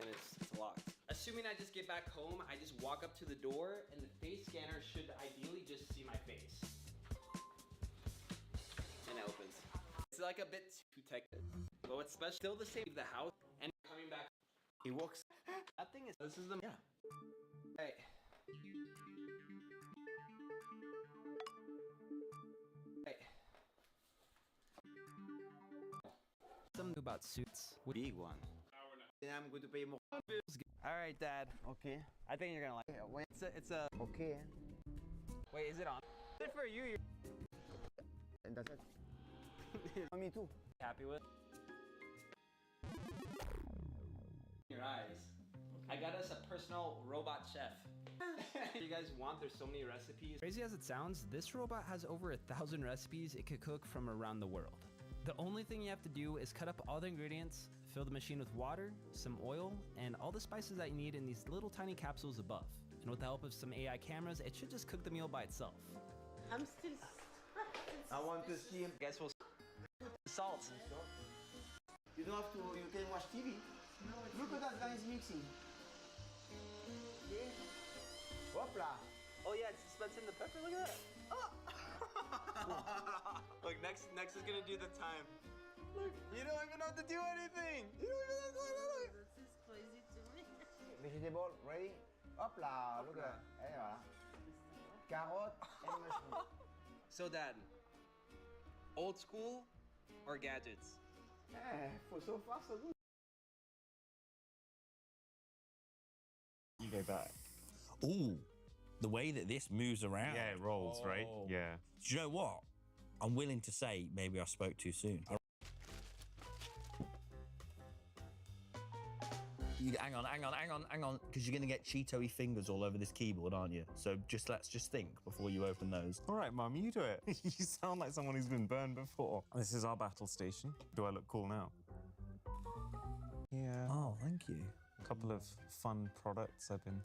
Speaker 4: And it's locked. Assuming I just get back home, I just walk up to the door and the face scanner should ideally just see my face. And it opens. It's like a bit too technical, but what's special, still the same, the house and coming back.
Speaker 18: It works.
Speaker 4: That thing is, this is the, yeah. Hey. Hey. Something about suits.
Speaker 18: Big one. Then I'm going to pay more.
Speaker 4: All right, Dad.
Speaker 18: Okay.
Speaker 4: I think you're gonna like it. It's a.
Speaker 18: Okay.
Speaker 4: Wait, is it on? Is it for you?
Speaker 18: And that's it. Me too.
Speaker 4: Happy with? Your eyes. I got us a personal robot chef. You guys want? There's so many recipes. Crazy as it sounds, this robot has over 1,000 recipes it could cook from around the world. The only thing you have to do is cut up all the ingredients, fill the machine with water, some oil, and all the spices that you need in these little tiny capsules above. And with the help of some AI cameras, it should just cook the meal by itself.
Speaker 22: I'm still.
Speaker 18: I want to see him.
Speaker 4: Guess we'll salt.
Speaker 18: You don't have to, you can watch TV. Look at that guy is mixing. Okay. Hopla.
Speaker 4: Oh yeah, it's dispensing the pepper, look at that. Oh. Look, next is gonna do the time. Look, you don't even have to do anything. You don't even have to look.
Speaker 22: This is crazy to me.
Speaker 18: Vegetable, ready? Hopla, look at that. Et voilà. Carotte and mushroom.
Speaker 4: So Dad, old school or gadgets?
Speaker 18: So far so good.
Speaker 23: You go back.
Speaker 24: Ooh, the way that this moves around.
Speaker 23: Yeah, it rolls, right? Yeah.
Speaker 24: Do you know what? I'm willing to say maybe I spoke too soon. Hang on, because you're going to get Cheeto-y fingers all over this keyboard, aren't you? So let's just think before you open those.
Speaker 23: All right, Mum, you do it. You sound like someone who's been burned before. This is our battle station. Do I look cool now? Yeah.
Speaker 24: Oh, thank you.
Speaker 23: A couple of fun products I've been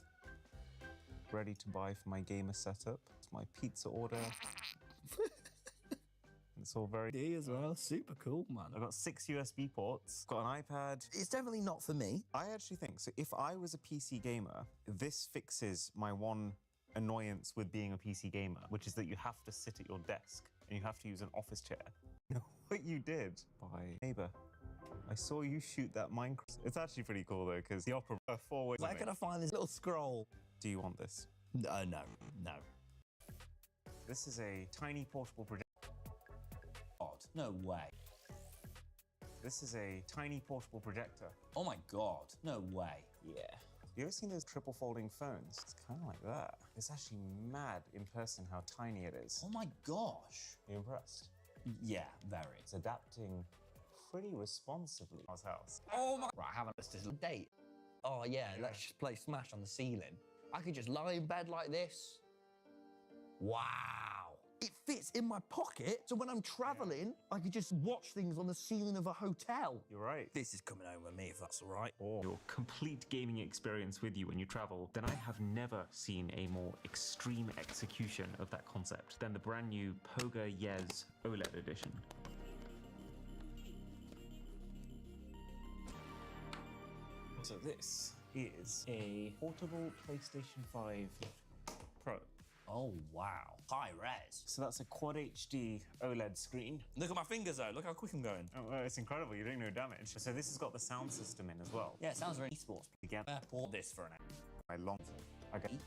Speaker 23: ready to buy for my gamer setup. It's my pizza order. It's all very
Speaker 24: D as well. Super cool, man.
Speaker 23: I've got 6 USB ports, got an iPad.
Speaker 24: It's definitely not for me.
Speaker 23: I actually think, so if I was a PC gamer, this fixes my one annoyance with being a PC gamer, which is that you have to sit at your desk and you have to use an office chair. What you did by neighbor. I saw you shoot that Minecraft. It's actually pretty cool though, because the opera forward.
Speaker 24: Where can I find this little scroll?
Speaker 23: Do you want this?
Speaker 24: No.
Speaker 23: This is a tiny portable projector.
Speaker 24: God, no way.
Speaker 23: This is a tiny portable projector.
Speaker 24: Oh my God, no way.
Speaker 23: Yeah. You ever seen those triple folding phones? It's kind of like that. It's actually mad in person how tiny it is.
Speaker 24: Oh my gosh.
Speaker 23: You impressed?
Speaker 24: Yeah, very.
Speaker 23: It's adapting pretty responsibly. Our house.
Speaker 24: Oh my. Right, have a let's just date. Oh yeah, let's just play Smash on the ceiling. I could just lie in bed like this. Wow. It fits in my pocket, so when I'm traveling, I could just watch things on the ceiling of a hotel.
Speaker 23: You're right.
Speaker 24: This is coming home with me, if that's all right.
Speaker 23: Your complete gaming experience with you when you travel, then I have never seen a more extreme execution of that concept than the brand new Poga Yes OLED edition. So this is a portable PlayStation 5 Pro.
Speaker 24: Oh, wow. High res.
Speaker 23: So that's a Quad HD OLED screen.
Speaker 24: Look at my fingers, though. Look how quick I'm going.
Speaker 23: Oh, well, it's incredible. You're doing no damage. So this has got the sound system in as well.
Speaker 24: Yeah, it sounds very esports.
Speaker 23: Again,
Speaker 24: I bought this for an hour.
Speaker 23: I long. Okay.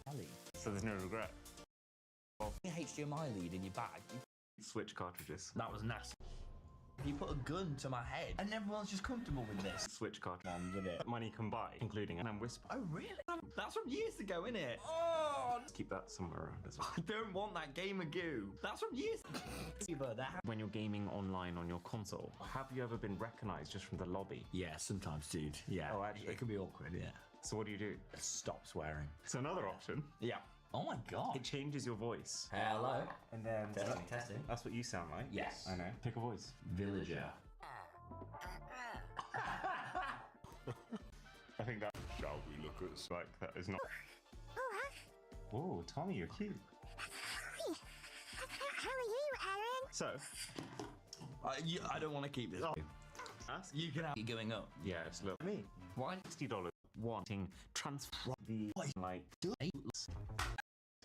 Speaker 23: So there's no regret.
Speaker 24: HDMI lead in your bag.
Speaker 23: Switch cartridges.
Speaker 24: That was nasty. You put a gun to my head, and everyone's just comfortable with this.
Speaker 23: Switch cartridges. Money can buy, including and whisper.
Speaker 24: Oh, really? That's from years ago, isn't it? Oh!
Speaker 23: Let's keep that somewhere around as well.
Speaker 24: I don't want that gamer goo. That's from years ago.
Speaker 23: When you're gaming online on your console, have you ever been recognized just from the lobby?
Speaker 24: Yeah, sometimes, dude. Yeah.
Speaker 23: Oh, actually?
Speaker 24: It can be awkward, yeah.
Speaker 23: So what do?
Speaker 24: Stop swearing.
Speaker 23: So another option.
Speaker 24: Yeah. Oh my god.
Speaker 23: It changes your voice.
Speaker 24: Hello.
Speaker 23: And then...
Speaker 24: Testing.
Speaker 23: That's what you sound like.
Speaker 24: Yes.
Speaker 23: I know. Pick a voice.
Speaker 24: Villager.
Speaker 23: I think that... Shall we look at... Like, that is not... Oh, Tommy, you're cute.
Speaker 6: How are you, Aaron?
Speaker 23: So...
Speaker 24: I don't want to keep this.
Speaker 23: Ask?
Speaker 24: You can have it going up.
Speaker 23: Yes, look. Me.
Speaker 24: Why?
Speaker 23: $60 wanting transfer the... Like...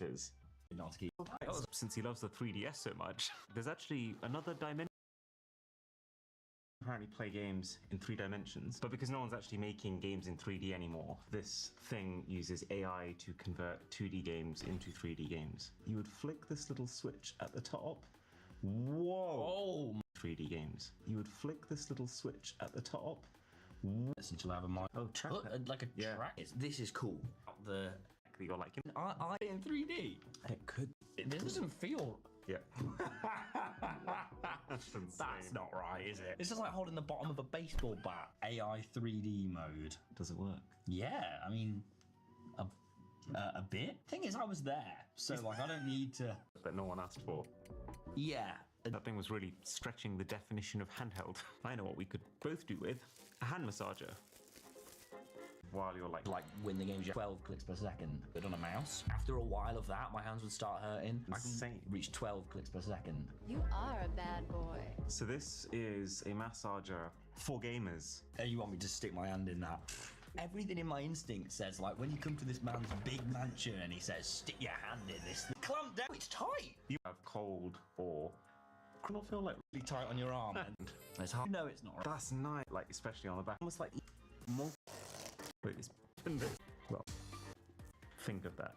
Speaker 23: Is
Speaker 24: not to keep...
Speaker 23: Since he loves the 3DS so much, there's actually another dimension. Apparently play games in 3 dimensions, but because no one's actually making games in 3D anymore, this thing uses AI to convert 2D games into 3D games. You would flick this little switch at the top. Whoa! Oh. 3D games. You would flick this little switch at the top.
Speaker 24: Listen to have a mic.
Speaker 23: Oh, track.
Speaker 24: Like a track. This is cool. The
Speaker 23: you're like
Speaker 24: I in 3D.
Speaker 23: It could.
Speaker 24: It doesn't feel.
Speaker 23: Yeah. That's insane.
Speaker 24: That's not right, is it? It's just like holding the bottom of a baseball bat. AI 3D mode.
Speaker 23: Does it work?
Speaker 24: Yeah, I mean, a bit. Thing is, I was there, so like I don't need to.
Speaker 23: That no one asked for.
Speaker 24: Yeah.
Speaker 23: That thing was really stretching the definition of handheld. I know what we could both do with a hand massager. While you're like
Speaker 24: when the game's 12 clicks per second, but on a mouse. After a while of that, my hands would start hurting.
Speaker 23: Insane.
Speaker 24: I can reach 12 clicks per second.
Speaker 12: You are a bad boy.
Speaker 23: So this is a massager for gamers.
Speaker 24: And you want me to stick my hand in that? Everything in my instinct says, like, when you come to this man's big mansion and he says, stick your hand in this. Clamp down, it's tight.
Speaker 23: You have cold or not feel like
Speaker 24: really tight on your arm. And it's hard. No, it's not.
Speaker 23: That's nice. Like, especially on the back. Almost like Wait, it's well, think of that.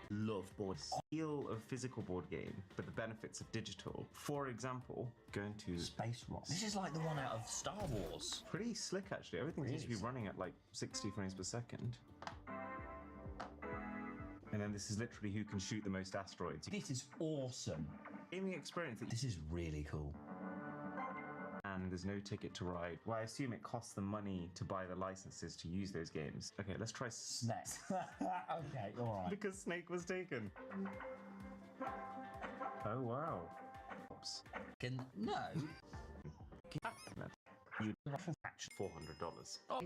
Speaker 24: Love board.
Speaker 23: Feel of physical board game, but the benefits of digital. For example, going to
Speaker 24: Space Rock. This is like the one out of Star Wars.
Speaker 23: Pretty slick, actually. Everything seems to be running at like 60 frames per second. And then this is literally who can shoot the most asteroids.
Speaker 24: This is awesome.
Speaker 23: Gaming experience.
Speaker 24: This is really cool.
Speaker 23: And there's no ticket to ride. Well, I assume it costs them money to buy the licenses to use those games. Okay, let's try
Speaker 24: Snake. Okay, alright.
Speaker 23: Because Snake was taken. Oh, wow. Oops.
Speaker 24: No.
Speaker 23: You $400. Oh.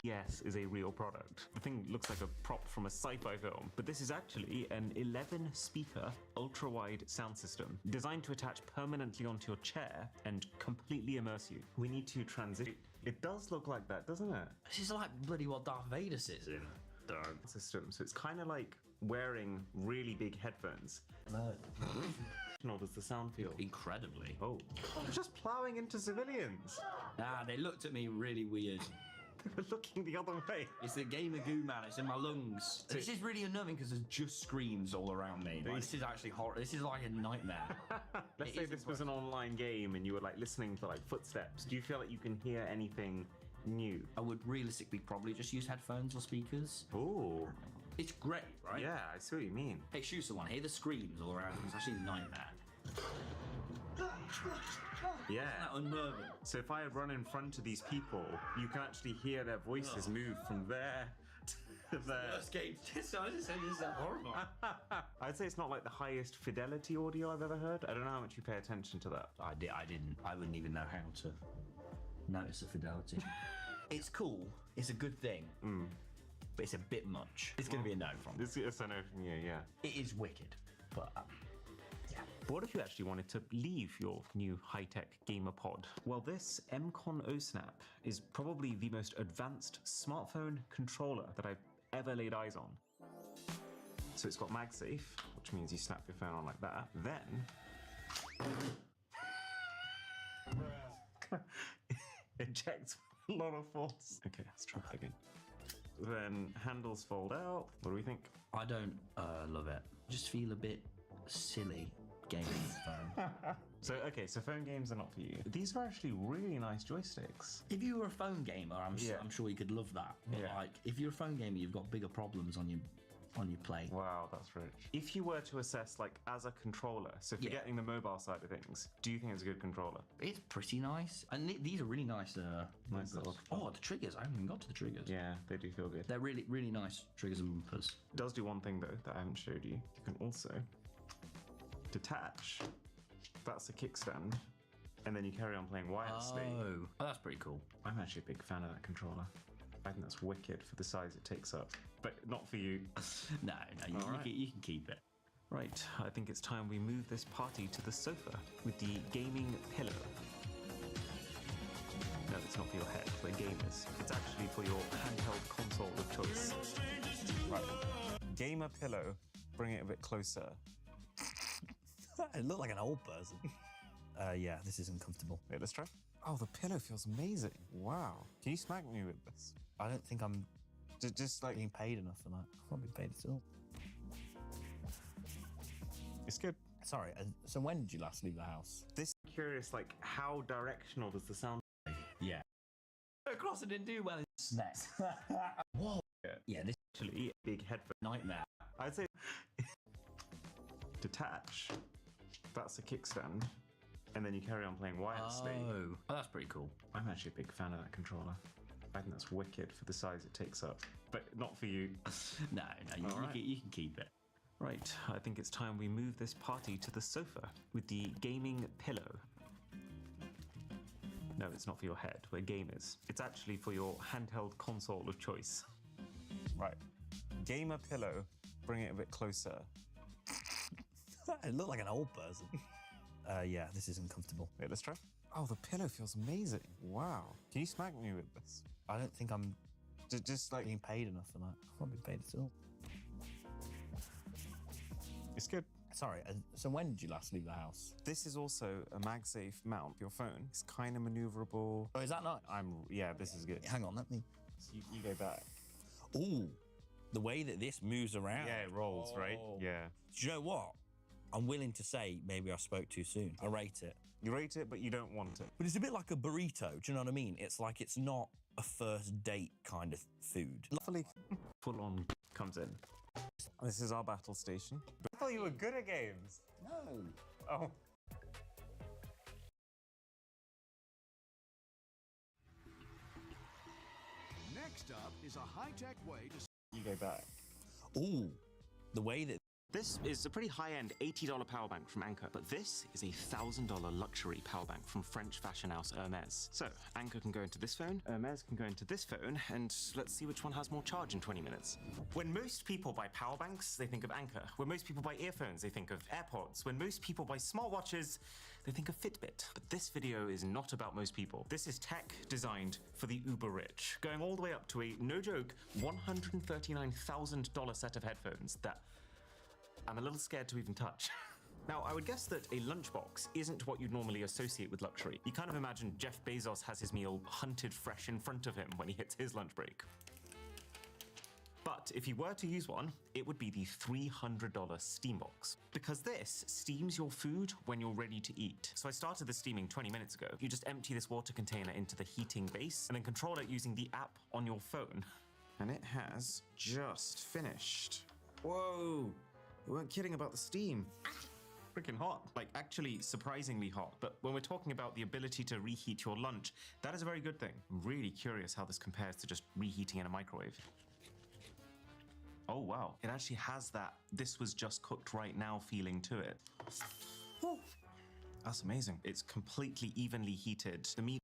Speaker 23: Yes, is a real product. The thing looks like a prop from a sci-fi film, but this is actually an 11-speaker ultra-wide sound system designed to attach permanently onto your chair and completely immerse you. We need to transition. It does look like that, doesn't it?
Speaker 24: This is like bloody what Darth Vader sits in.
Speaker 23: Dark system. So it's kind of like wearing really big headphones.
Speaker 24: No.
Speaker 23: How does the sound feel?
Speaker 24: Incredibly.
Speaker 23: Oh. I'm just plowing into civilians.
Speaker 24: Ah, they looked at me really weird.
Speaker 23: They were looking the other way.
Speaker 24: It's the gamer goo, man. It's in my lungs. This is really annoying because there's just screams all around me. Like, this is actually horror. This is like a nightmare.
Speaker 23: Let's say this was an online game and you were like listening to like footsteps. Do you feel like you can hear anything new?
Speaker 24: I would realistically probably just use headphones or speakers.
Speaker 23: Ooh.
Speaker 24: It's great, right?
Speaker 23: Yeah, I see what you mean.
Speaker 24: Hey, Schuster one, hear the screams all around. It's actually a nightmare.
Speaker 23: Yeah.
Speaker 24: Isn't that unnerving?
Speaker 23: So if I run in front of these people, you can actually hear their voices move from there
Speaker 2: Worst game. So I just said this is horrible.
Speaker 23: I'd say it's not like the highest fidelity audio I've ever heard. I don't know how much you pay attention to that.
Speaker 2: I didn't. I wouldn't even know how to notice the fidelity. It's cool. It's a good thing. But it's a bit much. It's going to be a no from me.
Speaker 23: It's a no from you, yeah.
Speaker 2: It is wicked, but yeah.
Speaker 23: But what if you actually wanted to leave your new high-tech gamer pod? Well, this MCON OSnap is probably the most advanced smartphone controller that I've ever laid eyes on. So it's got MagSafe, which means you snap your phone on like that. Then ejects with a lot of force. Okay, let's try that again. Then handles fold out. What do we think?
Speaker 2: I don't love it. Just feel a bit silly gaming phone.
Speaker 23: So phone games are not for you. These are actually really nice joysticks.
Speaker 2: If you were a phone gamer, I'm sure you could love that. But like, if you're a phone gamer, you've got bigger problems on your plate.
Speaker 23: Wow, that's rich. If you were to assess like as a controller, so forgetting the mobile side of things, do you think it's a good controller?
Speaker 2: It's pretty nice, and these are really nice.
Speaker 23: Nice little.
Speaker 2: Oh, the triggers! I haven't even got to the triggers.
Speaker 23: Yeah, they do feel good.
Speaker 2: They're really, really nice triggers and bumpers.
Speaker 23: It does do one thing though that I haven't showed you. You can also detach. That's a kickstand, and then you carry on playing wirelessly.
Speaker 2: Oh, that's pretty cool.
Speaker 23: I'm actually a big fan of that controller. I think that's wicked for the size it takes up, but not for you.
Speaker 2: No, you can keep it.
Speaker 23: Right, I think it's time we move this party to the sofa with the gaming pillow. No, it's not for your head, we're gamers. It's actually for your handheld console of choice. Right, gamer pillow, bring it a bit closer.
Speaker 2: It looked like an old person. Yeah, this is uncomfortable.
Speaker 23: Wait, let's try. Oh, the pillow feels amazing. Wow. Can you smack me with this?
Speaker 2: I don't think I'm
Speaker 23: just like
Speaker 2: being paid enough for that. I'm not being paid at all.
Speaker 23: It's good.
Speaker 2: Sorry, so when did you last leave the house?
Speaker 23: This curious, like, how directional does the sound?
Speaker 2: Yeah. Across it didn't do well in SNES. Whoa. Yeah, this
Speaker 23: actually big headphone
Speaker 2: nightmare.
Speaker 23: I'd say detach. That's a kickstand, and then you carry on playing wirelessly.
Speaker 2: Oh, that's pretty cool.
Speaker 23: I'm actually a big fan of that controller. I think that's wicked for the size it takes up, but not for you.
Speaker 2: No, you can keep it.
Speaker 23: Right, I think it's time we move this party to the sofa with the gaming pillow. No, it's not for your head, we're gamers. It's actually for your handheld console of choice. Right, gamer pillow, bring it a bit closer.
Speaker 2: It looked like an old person. Yeah, this is uncomfortable.
Speaker 23: Wait, let's try. Oh, the pillow feels amazing. Wow. Can you smack me with this?
Speaker 2: I don't think I'm
Speaker 23: just like
Speaker 2: being paid enough for that. I'm not being paid at all.
Speaker 23: It's good.
Speaker 2: Sorry, so when did you last leave the house?
Speaker 23: This is also a MagSafe mount for your phone. It's kind of maneuverable.
Speaker 2: Oh, is that nice?
Speaker 23: Yeah, this is good.
Speaker 2: Hang on, let me.
Speaker 23: So you go back.
Speaker 2: Ooh, the way that this moves around.
Speaker 23: Yeah, it rolls, right? Yeah.
Speaker 2: Do you know what? I'm willing to say maybe I spoke too soon. I rate it.
Speaker 23: You rate it, but you don't want it.
Speaker 2: But it's a bit like a burrito. Do you know what I mean? It's like it's not a first date kind of food.
Speaker 23: Luckily, full on comes in. This is our battle station. I thought you were good at games.
Speaker 2: No.
Speaker 23: Oh.
Speaker 5: Next up is a high-tech way to...
Speaker 23: You go back.
Speaker 2: Ooh, the way that...
Speaker 23: This is a pretty high-end $80 power bank from Anker, but this is a $1,000 luxury power bank from French fashion house Hermes. So, Anker can go into this phone, Hermes can go into this phone, and let's see which one has more charge in 20 minutes. When most people buy power banks, they think of Anker. When most people buy earphones, they think of AirPods. When most people buy smartwatches, they think of Fitbit. But this video is not about most people. This is tech designed for the uber rich, going all the way up to a, no joke, $139,000 set of headphones that I'm a little scared to even touch. Now, I would guess that a lunchbox isn't what you'd normally associate with luxury. You kind of imagine Jeff Bezos has his meal hunted fresh in front of him when he hits his lunch break. But if you were to use one, it would be the $300 Steambox. Because this steams your food when you're ready to eat. So I started the steaming 20 minutes ago. You just empty this water container into the heating base and then control it using the app on your phone. And it has just finished. Whoa! We weren't kidding about the steam. Freaking hot. Like, actually surprisingly hot. But when we're talking about the ability to reheat your lunch, that is a very good thing. I'm really curious how this compares to just reheating in a microwave. Oh wow, it actually has that "this was just cooked right now" feeling to it. Woo. That's amazing. It's completely evenly heated. The meat,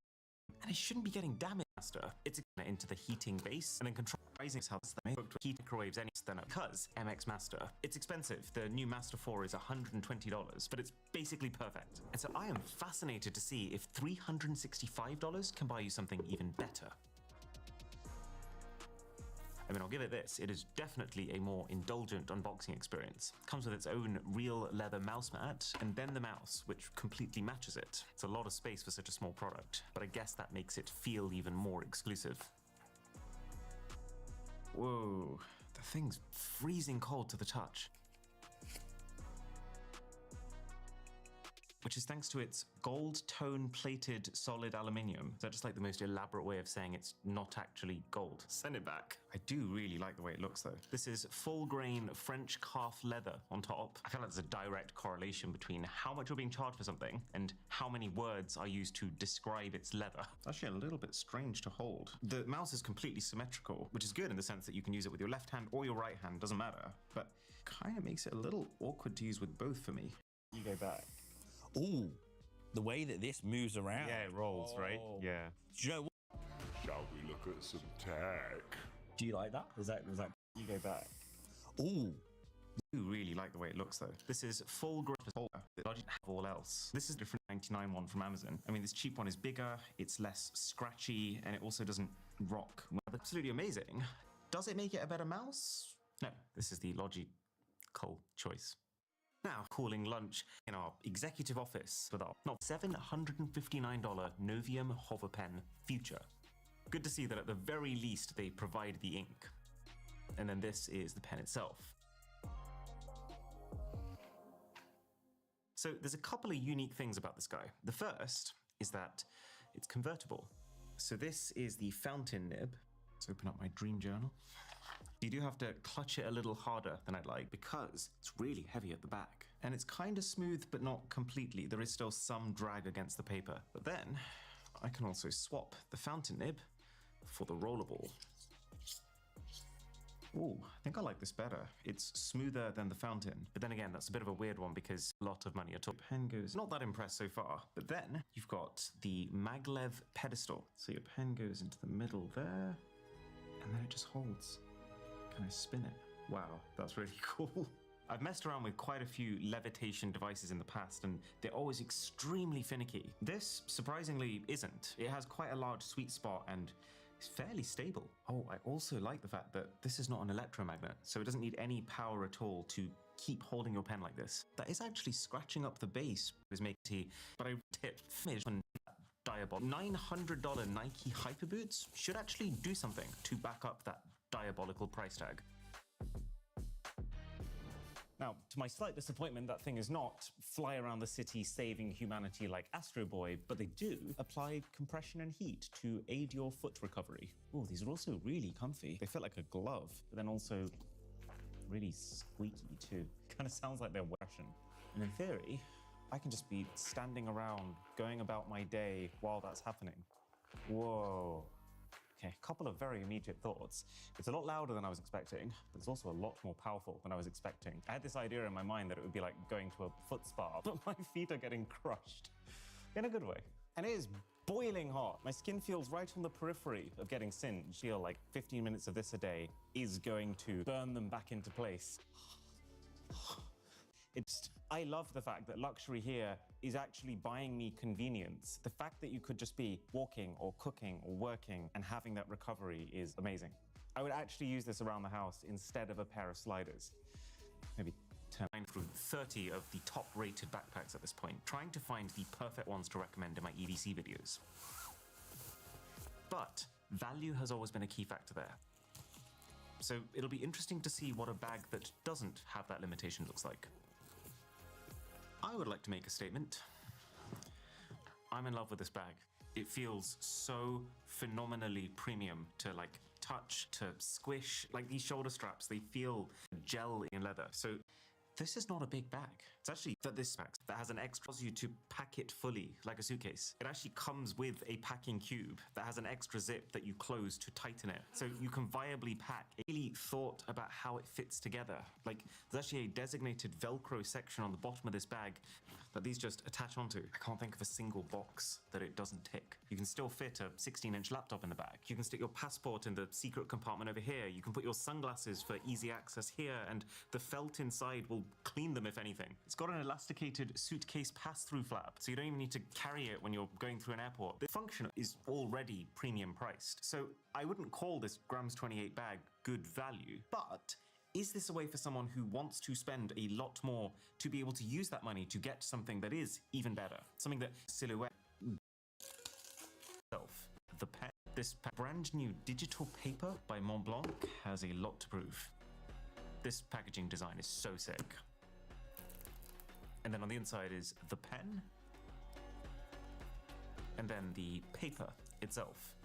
Speaker 23: and it shouldn't be getting damaged. Master, it's into the heating base and then control rising how the heat microwaves any than because MX Master. It's expensive. The new Master 4 is $120, but it's basically perfect. And so I am fascinated to see if $365 can buy you something even better. I mean, I'll give it this, it is definitely a more indulgent unboxing experience. It comes with its own real leather mouse mat, and then the mouse, which completely matches it. It's a lot of space for such a small product, but I guess that makes it feel even more exclusive. Whoa, the thing's freezing cold to the touch. Which is thanks to its gold tone plated solid aluminium. Is that just like the most elaborate way of saying it's not actually gold? Send it back. I do really like the way it looks though. This is full grain French calf leather on top. I feel like there's a direct correlation between how much you're being charged for something and how many words are used to describe its leather. It's actually a little bit strange to hold. The mouse is completely symmetrical, which is good in the sense that you can use it with your left hand or your right hand, doesn't matter. But kind of makes it a little awkward to use with both for me. You go back.
Speaker 24: Ooh, the way that this moves around.
Speaker 23: Yeah, it rolls, right? Yeah.
Speaker 24: Do you know what?
Speaker 5: Shall we look at some tech?
Speaker 24: Do you like that? Is that
Speaker 23: You go back.
Speaker 24: Ooh.
Speaker 23: I do really like the way it looks though. This is full grain folder that doesn't have all else. This is a different $99 one from Amazon. I mean, this cheap one is bigger, it's less scratchy, and it also doesn't rock. Absolutely amazing. Does it make it a better mouse? No, this is the logical choice. Now, calling lunch in our executive office with our $759 Novium Hover Pen Future. Good to see that at the very least they provide the ink. And then this is the pen itself. So there's a couple of unique things about this guy. The first is that it's convertible. So this is the fountain nib. Let's open up my dream journal. You do have to clutch it a little harder than I'd like because it's really heavy at the back. And it's kind of smooth, but not completely. There is still some drag against the paper. But then I can also swap the fountain nib for the rollable. Ooh, I think I like this better. It's smoother than the fountain. But then again, that's a bit of a weird one because a lot of money at all. Pen goes, not that impressed so far. But then you've got the maglev pedestal. So your pen goes into the middle there, and then it just holds. Can I spin it? Wow, that's really cool. I've messed around with quite a few levitation devices in the past, and they're always extremely finicky. This, surprisingly, isn't. It has quite a large sweet spot and it's fairly stable. Oh, I also like the fact that this is not an electromagnet, so it doesn't need any power at all to keep holding your pen like this. That is actually scratching up the base, is making tea, but I tip on diabolical. $900 Nike Hyper Boots should actually do something to back up that diabolical price tag. Now, to my slight disappointment, that thing is not fly around the city saving humanity like Astro Boy, but they do apply compression and heat to aid your foot recovery. Oh, these are also really comfy. They feel like a glove, but then also really squeaky too. Kind of sounds like they're washing. And in theory, I can just be standing around, going about my day while that's happening. Whoa. Okay, a couple of very immediate thoughts. It's a lot louder than I was expecting, but it's also a lot more powerful than I was expecting. I had this idea in my mind that it would be like going to a foot spa, but my feet are getting crushed in a good way. And it is boiling hot. My skin feels right on the periphery of getting singed. I feel like 15 minutes of this a day is going to burn them back into place. I love the fact that luxury here is actually buying me convenience. The fact that you could just be walking or cooking or working and having that recovery is amazing. I would actually use this around the house instead of a pair of sliders. Maybe turn through 30 of the top-rated backpacks at this point, trying to find the perfect ones to recommend in my EDC videos. But value has always been a key factor there. So it'll be interesting to see what a bag that doesn't have that limitation looks like. I would like to make a statement. I'm in love with this bag. It feels so phenomenally premium to like touch, to squish. Like these shoulder straps, they feel gel in leather. So This is not a big bag. It's actually that this bag that has an extra allows you to pack it fully like a suitcase. It actually comes with a packing cube that has an extra zip that you close to tighten it. So you can viably pack. It really thought about how it fits together. Like there's actually a designated Velcro section on the bottom of this bag that these just attach onto. I can't think of a single box that it doesn't tick. You can still fit a 16-inch laptop in the bag. You can stick your passport in the secret compartment over here. You can put your sunglasses for easy access here, and the felt inside will clean them if anything. It's got an elasticated suitcase pass-through flap, so you don't even need to carry it when you're going through an airport. The function is already premium priced, so I wouldn't call this grams 28 bag good value, but is this a way for someone who wants to spend a lot more to be able to use that money to get something that is even better? Something that silhouette the pen. This brand new digital paper by Montblanc has a lot to prove. This packaging design is so sick. And then on the inside is the pen, and then the paper itself.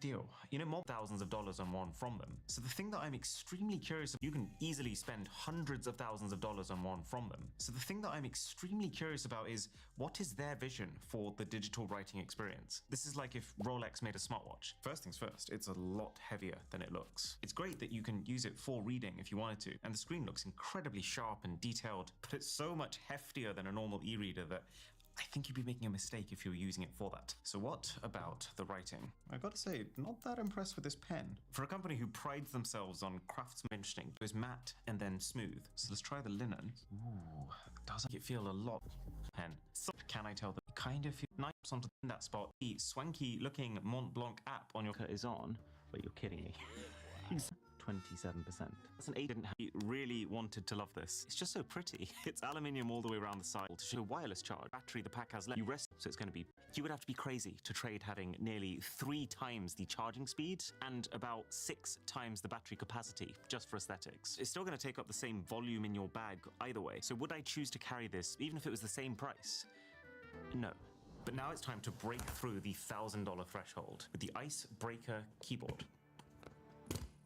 Speaker 23: Deal. You know, more thousands of dollars on one from them. So the thing that I'm extremely curious about, you can easily spend hundreds of thousands of dollars on one from them. So the thing that I'm extremely curious about is, what is their vision for the digital writing experience? This is like if Rolex made a smartwatch. First things first, it's a lot heavier than it looks. It's great that you can use it for reading if you wanted to, and the screen looks incredibly sharp and detailed, but it's so much heftier than a normal e-reader that I think you'd be making a mistake if you were using it for that. So what about the writing? I've got to say, not that impressed with this pen. For a company who prides themselves on craftsmanship, it was matte and then smooth. So let's try the linen. Ooh, doesn't it feel a lot pen? So can I tell that you kind of feel nice onto that spot? The swanky looking Mont Blanc app on your is on, but you're kidding me. 27%. That's an 8 didn't have. He really wanted to love this. It's just so pretty. It's aluminium all the way around the side to show wireless charge. Battery the pack has left. You rest, so it's going to be. You would have to be crazy to trade having nearly 3 times the charging speed and about 6 times the battery capacity just for aesthetics. It's still going to take up the same volume in your bag either way. So would I choose to carry this even if it was the same price? No. But now it's time to break through the $1,000 threshold with the Icebreaker keyboard.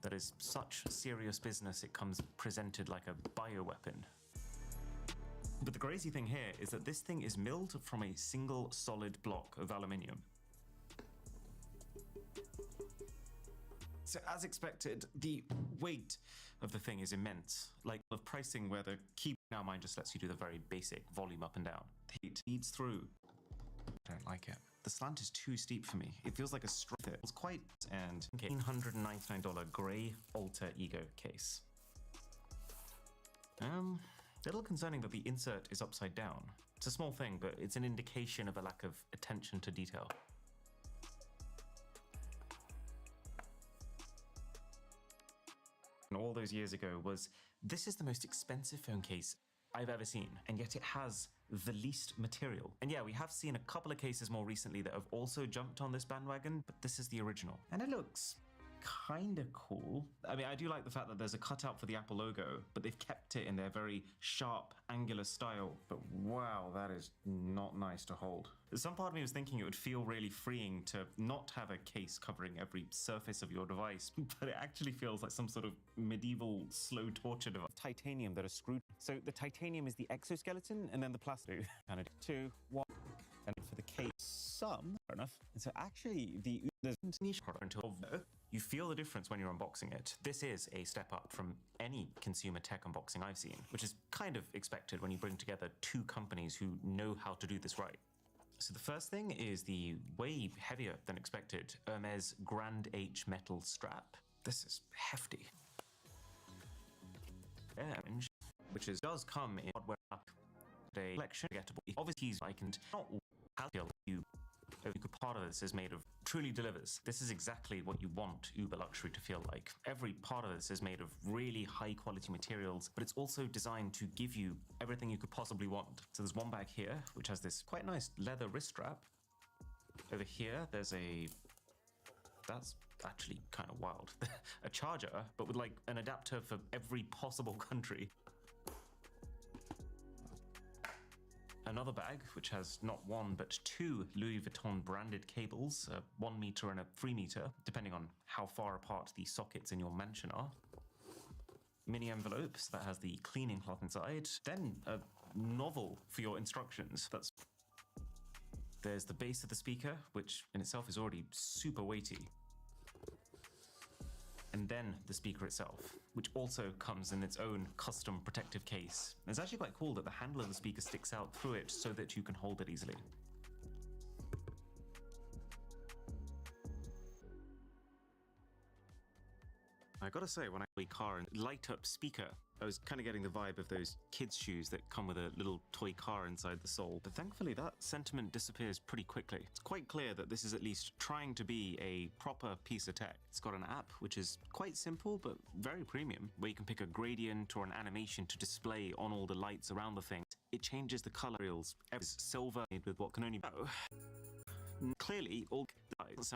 Speaker 23: That is such serious business, it comes presented like a bioweapon. But the crazy thing here is that this thing is milled from a single solid block of aluminium. So as expected, the weight of the thing is immense. Like of pricing where the keyboard now mine just lets you do the very basic volume up and down. The heat feeds through. I don't like it. The slant is too steep for me. It feels like a straw. It's quite and $199 grey alter ego case. Little concerning that the insert is upside down. It's a small thing, but it's an indication of a lack of attention to detail. And all those years ago was, this is the most expensive phone case I've ever seen, and yet it has the least material. And yeah, we have seen a couple of cases more recently that have also jumped on this bandwagon, but this is the original. And it looks kind of cool. I mean, I do like the fact that there's a cutout for the Apple logo, but they've kept it in their very sharp, angular style. But wow, that is not nice to hold. Some part of me was thinking it would feel really freeing to not have a case covering every surface of your device, but it actually feels like some sort of medieval slow torture device. Titanium that are screwed. So the titanium is the exoskeleton, and then the plastic. Kind of 2, 1, and for the case, some fair enough. And so actually, there's niche product until you feel the difference when you're unboxing it. This is a step up from any consumer tech unboxing I've seen, which is kind of expected when you bring together 2 companies who know how to do this right. So the first thing is the way heavier than expected Hermes Grand H metal strap. This is hefty. Which does come in hardware a collection gettable. Obviously, I can not calculate you. Part of this is made of truly delivers. This is exactly what you want Uber luxury to feel like. Every part of this is made of really high quality materials, but it's also designed to give you everything you could possibly want. So there's one bag here, which has this quite nice leather wrist strap. Over here, there's that's actually kind of wild. A charger, but with like an adapter for every possible country. Another bag, which has not one but two Louis Vuitton branded cables, a 1 meter and a 3 meter, depending on how far apart the sockets in your mansion are. Mini envelopes that has the cleaning cloth inside. Then a novel for your instructions. There's the base of the speaker, which in itself is already super weighty. And then the speaker itself, which also comes in its own custom protective case. It's actually quite cool that the handle of the speaker sticks out through it so that you can hold it easily. I gotta say, when I got a car and light up speaker, I was kind of getting the vibe of those kids' shoes that come with a little toy car inside the sole. But thankfully that sentiment disappears pretty quickly. It's quite clear that this is at least trying to be a proper piece of tech. It's got an app, which is quite simple but very premium, where you can pick a gradient or an animation to display on all the lights around the thing. It changes the color reels. It's silver with what can only be. Clearly, all buys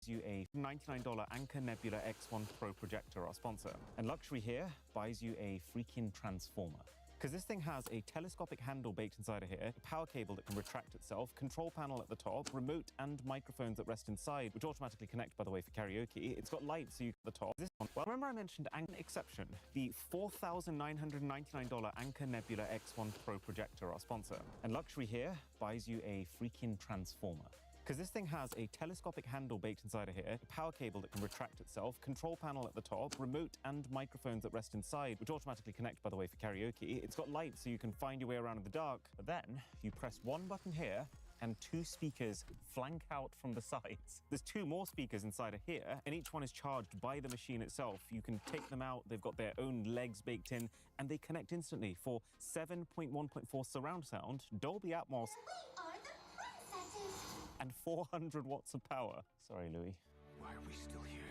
Speaker 23: you a $99 Anker Nebula X1 Pro projector, our sponsor. And Luxury here buys you a freaking transformer. Because this thing has a telescopic handle baked inside of here, a power cable that can retract itself, control panel at the top, remote and microphones that rest inside, which automatically connect, by the way, for karaoke. It's got lights so you can at the top. This one, well, remember I mentioned an exception, the $4,999 Anker Nebula X1 Pro projector, our sponsor. And Luxury here buys you a freaking transformer. Because this thing has a telescopic handle baked inside of here, a power cable that can retract itself, control panel at the top, remote and microphones that rest inside, which automatically connect, by the way, for karaoke. It's got lights so you can find your way around in the dark. But then you press one button here, and two speakers flank out from the sides. There's two more speakers inside of here, and each one is charged by the machine itself. You can take them out, they've got their own legs baked in, and they connect instantly for 7.1.4 surround sound, Dolby Atmos, and 400 watts of power. Sorry, Louis.
Speaker 5: Why are we still here?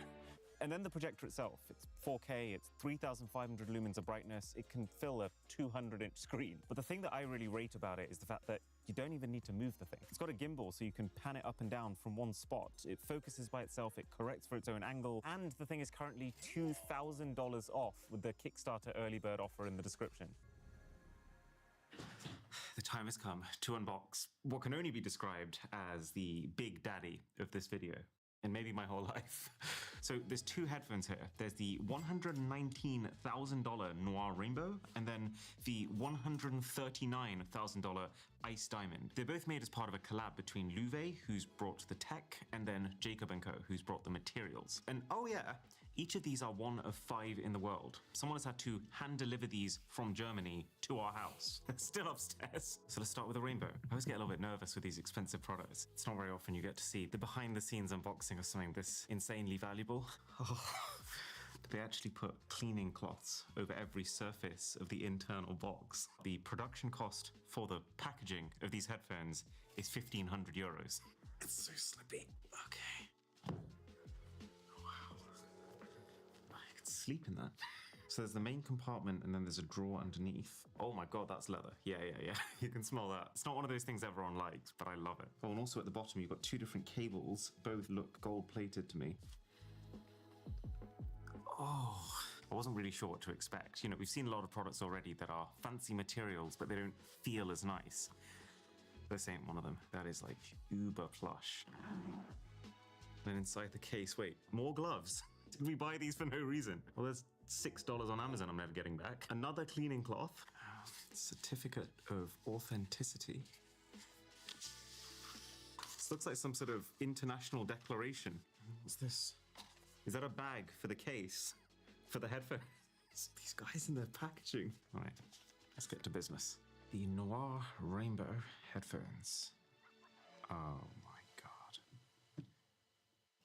Speaker 23: And then the projector itself. It's 4K, it's 3,500 lumens of brightness. It can fill a 200-inch screen. But the thing that I really rate about it is the fact that you don't even need to move the thing. It's got a gimbal, so you can pan it up and down from one spot. It focuses by itself, it corrects for its own angle, and the thing is currently $2,000 off with the Kickstarter early bird offer in the description. The time has come to unbox what can only be described as the big daddy of this video, and maybe my whole life. So there's two headphones here. There's the $119,000 Noir Rainbow, and then the $139,000 Ice Diamond. They're both made as part of a collab between Louvet, who's brought the tech, and then Jacob & Co, who's brought the materials. And oh yeah, each of these are one of 5 in the world. Someone has had to hand deliver these from Germany to our house. They're still upstairs. So let's start with the Rainbow. I always get a little bit nervous with these expensive products. It's not very often you get to see the behind the scenes unboxing of something this insanely valuable. Oh. They actually put cleaning cloths over every surface of the internal box. The production cost for the packaging of these headphones is 1,500 euros. It's so slippy. Okay. Sleep in that. So there's the main compartment and then there's a drawer underneath. Oh my god, that's leather. Yeah. You can smell that. It's not one of those things everyone likes, but I love it. Oh, and also at the bottom you've got 2 different cables. Both look gold plated to me. Oh, I wasn't really sure what to expect. You know, we've seen a lot of products already that are fancy materials, but they don't feel as nice. This ain't one of them. That is like uber plush. Then inside the case, wait, more gloves. Did we buy these for no reason? Well, there's $6 on Amazon I'm never getting back. Another cleaning cloth. Certificate of authenticity. This looks like some sort of international declaration. What's this? Is that a bag for the case? For the headphones? These guys in their packaging. All right, let's get to business. The Noir Rainbow headphones. Oh my god.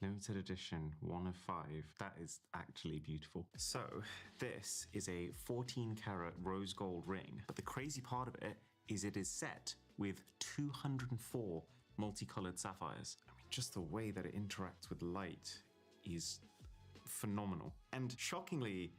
Speaker 23: Limited edition, 1 of 5. That is actually beautiful. So this is a 14-karat rose gold ring, but the crazy part of it is set with 204 multicolored sapphires. I mean, just the way that it interacts with light is phenomenal. And shockingly,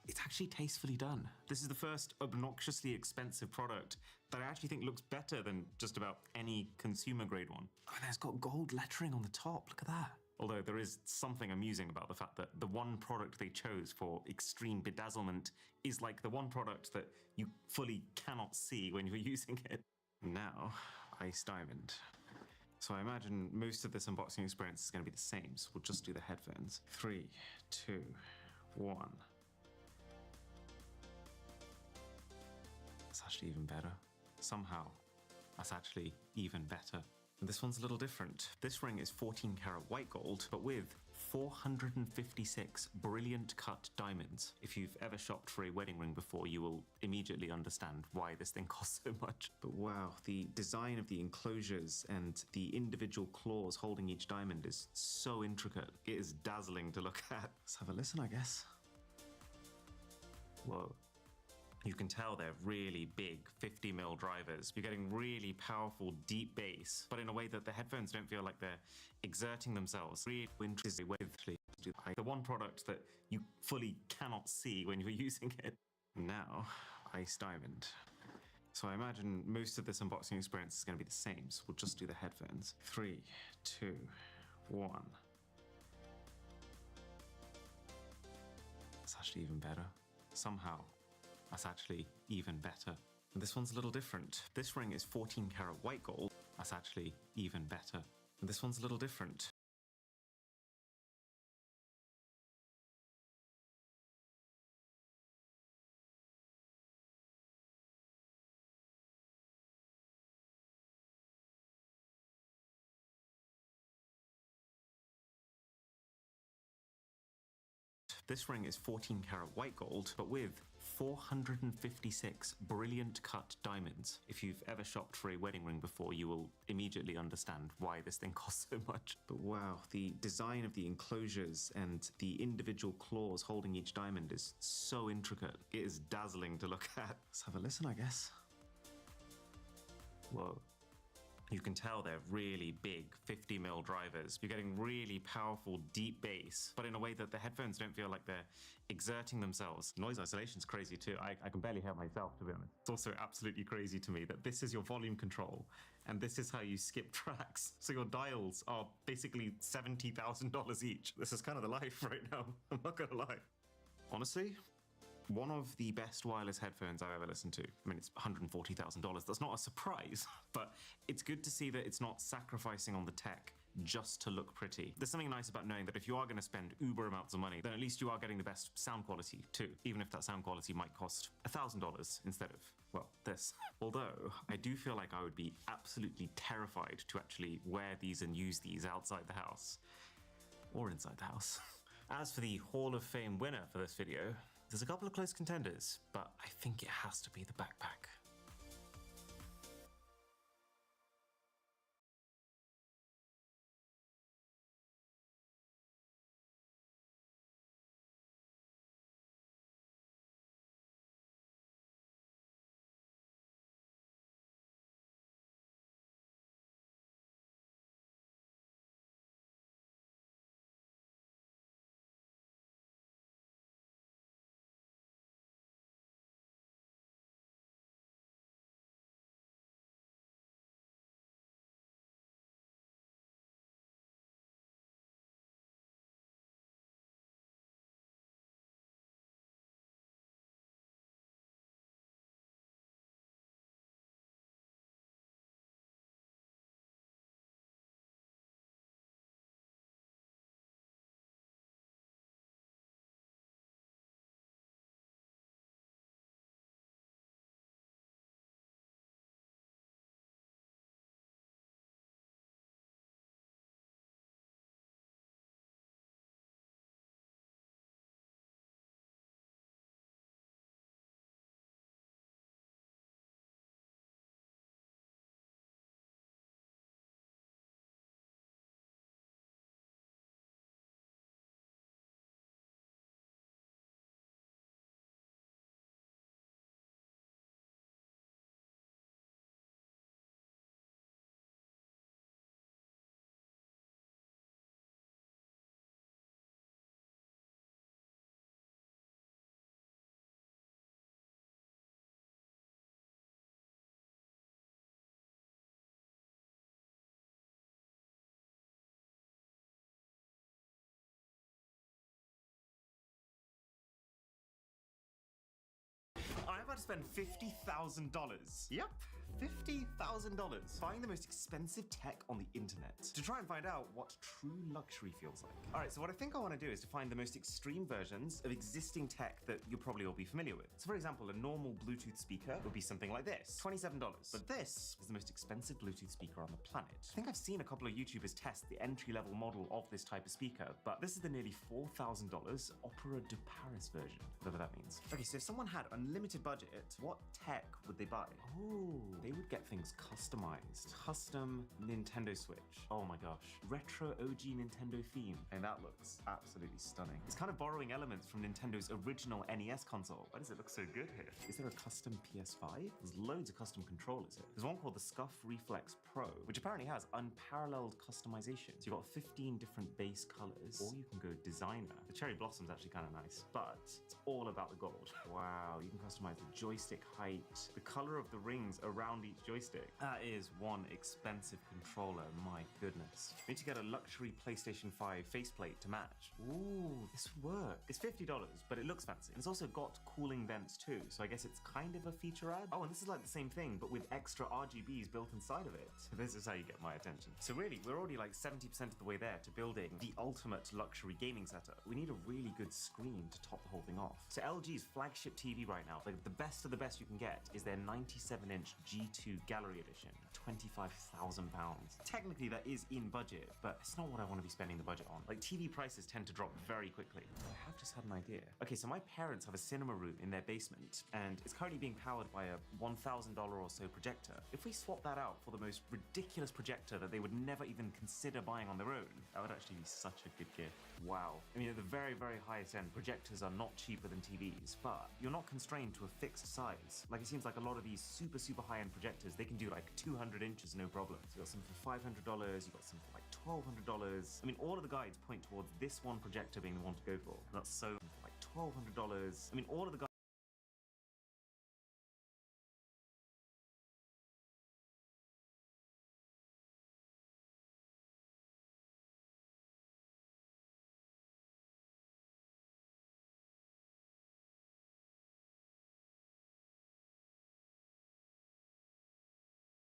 Speaker 23: it's actually tastefully done. This is the first obnoxiously expensive product that I actually think looks better than just about any consumer grade one. Oh, and it's got gold lettering on the top, look at that. Although there is something amusing about the fact that the one product they chose for extreme bedazzlement is like the one product that you fully cannot see when you're using it. Now, Ice Diamond. So I imagine most of this unboxing experience is going to be the same, so we'll just do the headphones. 3, 2, 1. That's actually even better. Somehow, that's actually even better. And this one's a little different. This ring is 14 karat white gold, but with 456 brilliant cut diamonds. If you've ever shopped for a wedding ring before, you will immediately understand why this thing costs so much. But wow, the design of the enclosures and the individual claws holding each diamond is so intricate. It is dazzling to look at. Let's have a listen, I guess. Whoa. You can tell they're really big 50mm drivers. You're getting really powerful deep bass, but in a way that the headphones don't feel like they're exerting themselves. Really interesting way to the one product that you fully cannot see when you're using it. Now, Ice Diamond. So I imagine most of this unboxing experience is going to be the same, so we'll just do the headphones. 3, 2, 1. It's actually even better. Somehow, that's actually even better. And this one's a little different. This ring is 14 karat white gold. That's actually even better. And this one's a little different. This ring is 14 karat white gold, but with 456 brilliant cut diamonds. If you've ever shopped for a wedding ring before, you will immediately understand why this thing costs so much. But wow, the design of the enclosures and the individual claws holding each diamond is so intricate. It is dazzling to look at. Let's have a listen, I guess. Whoa. You can tell they're really big 50mm drivers. You're getting really powerful deep bass, but in a way that the headphones don't feel like they're exerting themselves. Noise isolation's crazy too. I can barely hear myself, to be honest. It's also absolutely crazy to me that this is your volume control and this is how you skip tracks. So your dials are basically $70,000 each. This is kind of the life right now. I'm not gonna lie. Honestly, one of the best wireless headphones I've ever listened to. I mean, it's $140,000. That's not a surprise, but it's good to see that it's not sacrificing on the tech just to look pretty. There's something nice about knowing that if you are going to spend uber amounts of money, then at least you are getting the best sound quality too, even if that sound quality might cost $1,000 instead of, well, this. Although, I do feel like I would be absolutely terrified to actually wear these and use these outside the house, or inside the house. As for the Hall of Fame winner for this video, there's a couple of close contenders, but I think it has to be the backpack. I'm about to spend $50,000. Yep, $50,000 buying the most expensive tech on the internet to try and find out what true luxury feels like. All right, so what I think I want to do is to find the most extreme versions of existing tech that you'll probably all be familiar with. So for example, a normal Bluetooth speaker would be something like this, $27. But this is the most expensive Bluetooth speaker on the planet. I think I've seen a couple of YouTubers test the entry-level model of this type of speaker, but this is the nearly $4,000 Opera de Paris version, whatever that means. Okay, so if someone had unlimited budget, what tech would they buy? Oh, they would get things customized. Custom Nintendo Switch. Oh my gosh. Retro OG Nintendo theme. And that looks absolutely stunning. It's kind of borrowing elements from Nintendo's original NES console. Why does it look so good here? Is there a custom PS5? There's loads of custom controllers here. There's one called the Scuff Reflex Pro, which apparently has unparalleled customization. So you've got 15 different base colors, or you can go designer. The cherry blossom's actually kind of nice, but it's all about the gold. Wow, you can customize the joystick height, the color of the rings around each joystick. That is one expensive controller, my goodness. We need to get a luxury PlayStation 5 faceplate to match. Ooh, this would work. It's $50, but it looks fancy. It's also got cooling vents too, so I guess it's kind of a feature ad. Oh, and this is like the same thing, but with extra RGBs built inside of it. This is how you get my attention. So really, we're already like 70% of the way there to building the ultimate luxury gaming setup. We need a really good screen to top the whole thing off. So LG's flagship TV right now, like the best of the best you can get, is their 97-inch G2 Gallery Edition, £25,000. Technically that is in budget, but it's not what I want to be spending the budget on. Like TV prices tend to drop very quickly. I have just had an idea. Okay, so my parents have a cinema room in their basement, and it's currently being powered by a $1,000 or so projector. If we swap that out for the most ridiculous projector that they would never even consider buying on their own, that would actually be such a good gift. Wow. I mean, at the very, very highest end, projectors are not cheaper than TVs, but you're not constrained to a fixed size. Like, it seems like a lot of these super, super high-end projectors, they can do like 200 inches, no problem. So you've got some for $500, you've got some for like $1,200. I mean, all of the guides point towards this one projector being the one to go for. And that's so like $1,200. I mean, all of the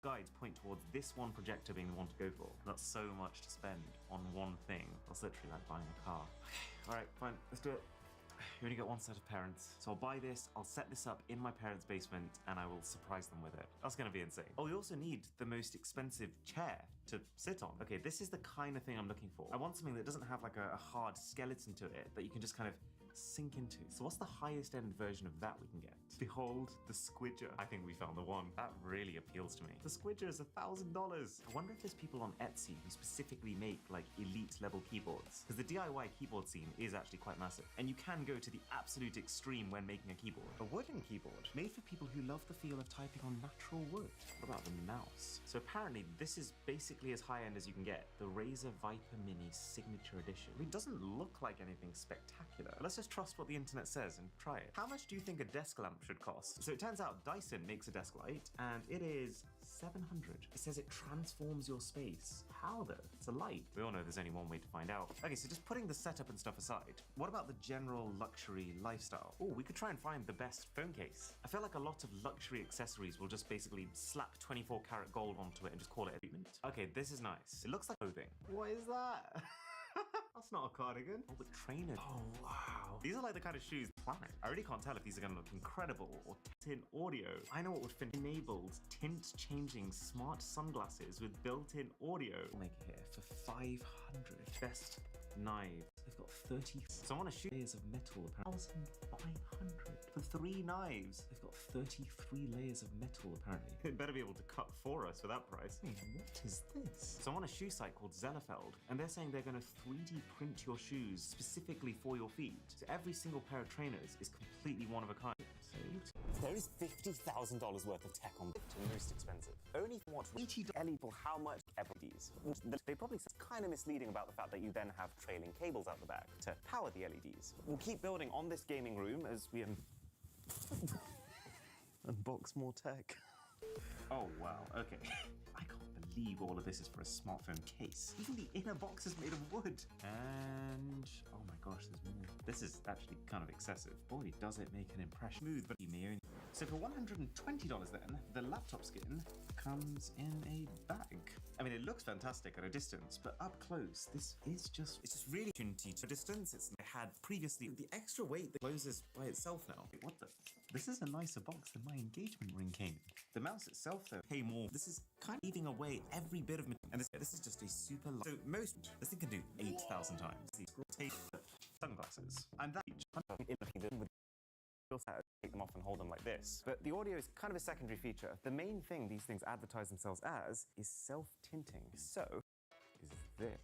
Speaker 23: guides point towards this one projector being the one to go for. That's so much to spend on one thing. That's literally like buying a car. All right, fine, let's do it. You only get one set of parents. So I'll buy this, I'll set this up in my parents' basement, and I will surprise them with it. That's gonna be insane. Oh, we also need the most expensive chair to sit on. Okay, this is the kind of thing I'm looking for. I want something that doesn't have like a hard skeleton to it that you can just kind of sink into. So what's the highest end version of that we can get? Behold the Squidger. I think we found the one. That really appeals to me. The Squidger is $1,000. I wonder if there's people on Etsy who specifically make like elite level keyboards, because the DIY keyboard scene is actually quite massive, and you can go to the absolute extreme when making a keyboard. A wooden keyboard made for people who love the feel of typing on natural wood. What about the mouse? So apparently this is basically as high end as you can get. The Razer Viper Mini Signature Edition. It doesn't look like anything spectacular. Let's just trust what the internet says and try it. How much do you think a desk lamp should cost? So it turns out Dyson makes a desk light, and it is $700. It says it transforms your space. How though? It's a light. We all know there's only one way to find out. Okay, so just putting the setup and stuff aside, what about the general luxury lifestyle? Oh, we could try and find the best phone case. I feel like a lot of luxury accessories will just basically slap 24 karat gold onto it and just call it a treatment. Okay, this is nice. It looks like clothing. What is that? That's not a cardigan. Oh, but trainers. Oh, wow. These are like the kind of shoes planet. I really can't tell if these are gonna look incredible or tint audio. I know what would fit. Enabled tint changing smart sunglasses with built-in audio. We'll make it here for $500. Best knives. They've got 30. So I want to shoot layers of metal. 1,500 for 3 knives. They've got 33 layers of metal apparently. They'd better be able to cut for us for that price. Hey, what is this? So I'm on a shoe site called Zellerfeld, and they're saying they're going to 3D print your shoes specifically for your feet. So every single pair of trainers is completely one of a kind. There is $50,000 worth of tech on the most expensive. Only for what $80 for how much LEDs. They probably say kind of misleading about the fact that you then have trailing cables out the back to power the LEDs. We'll keep building on this gaming room as we unbox more tech. Oh wow, okay. I can't believe all of this is for a smartphone case. Even the inner box is made of wood. And oh my gosh, there's more. This is actually kind of excessive. Boy, does it make an impression. Smooth, but you may only So for $120 then, the laptop skin comes in a bag. I mean, it looks fantastic at a distance, but up close, this is just, it's just really opportunity to distance. It's had previously the extra weight that closes by itself now. What the? This is a nicer box than my engagement ring came in. The mouse itself, though, pay more. This is kind of eating away every bit of material. And this is just a super light. So this thing can do 8,000 times. These take sunglasses. And that take them off and hold them like this. But the audio is kind of a secondary feature. The main thing these things advertise themselves as is self-tinting. So, is this.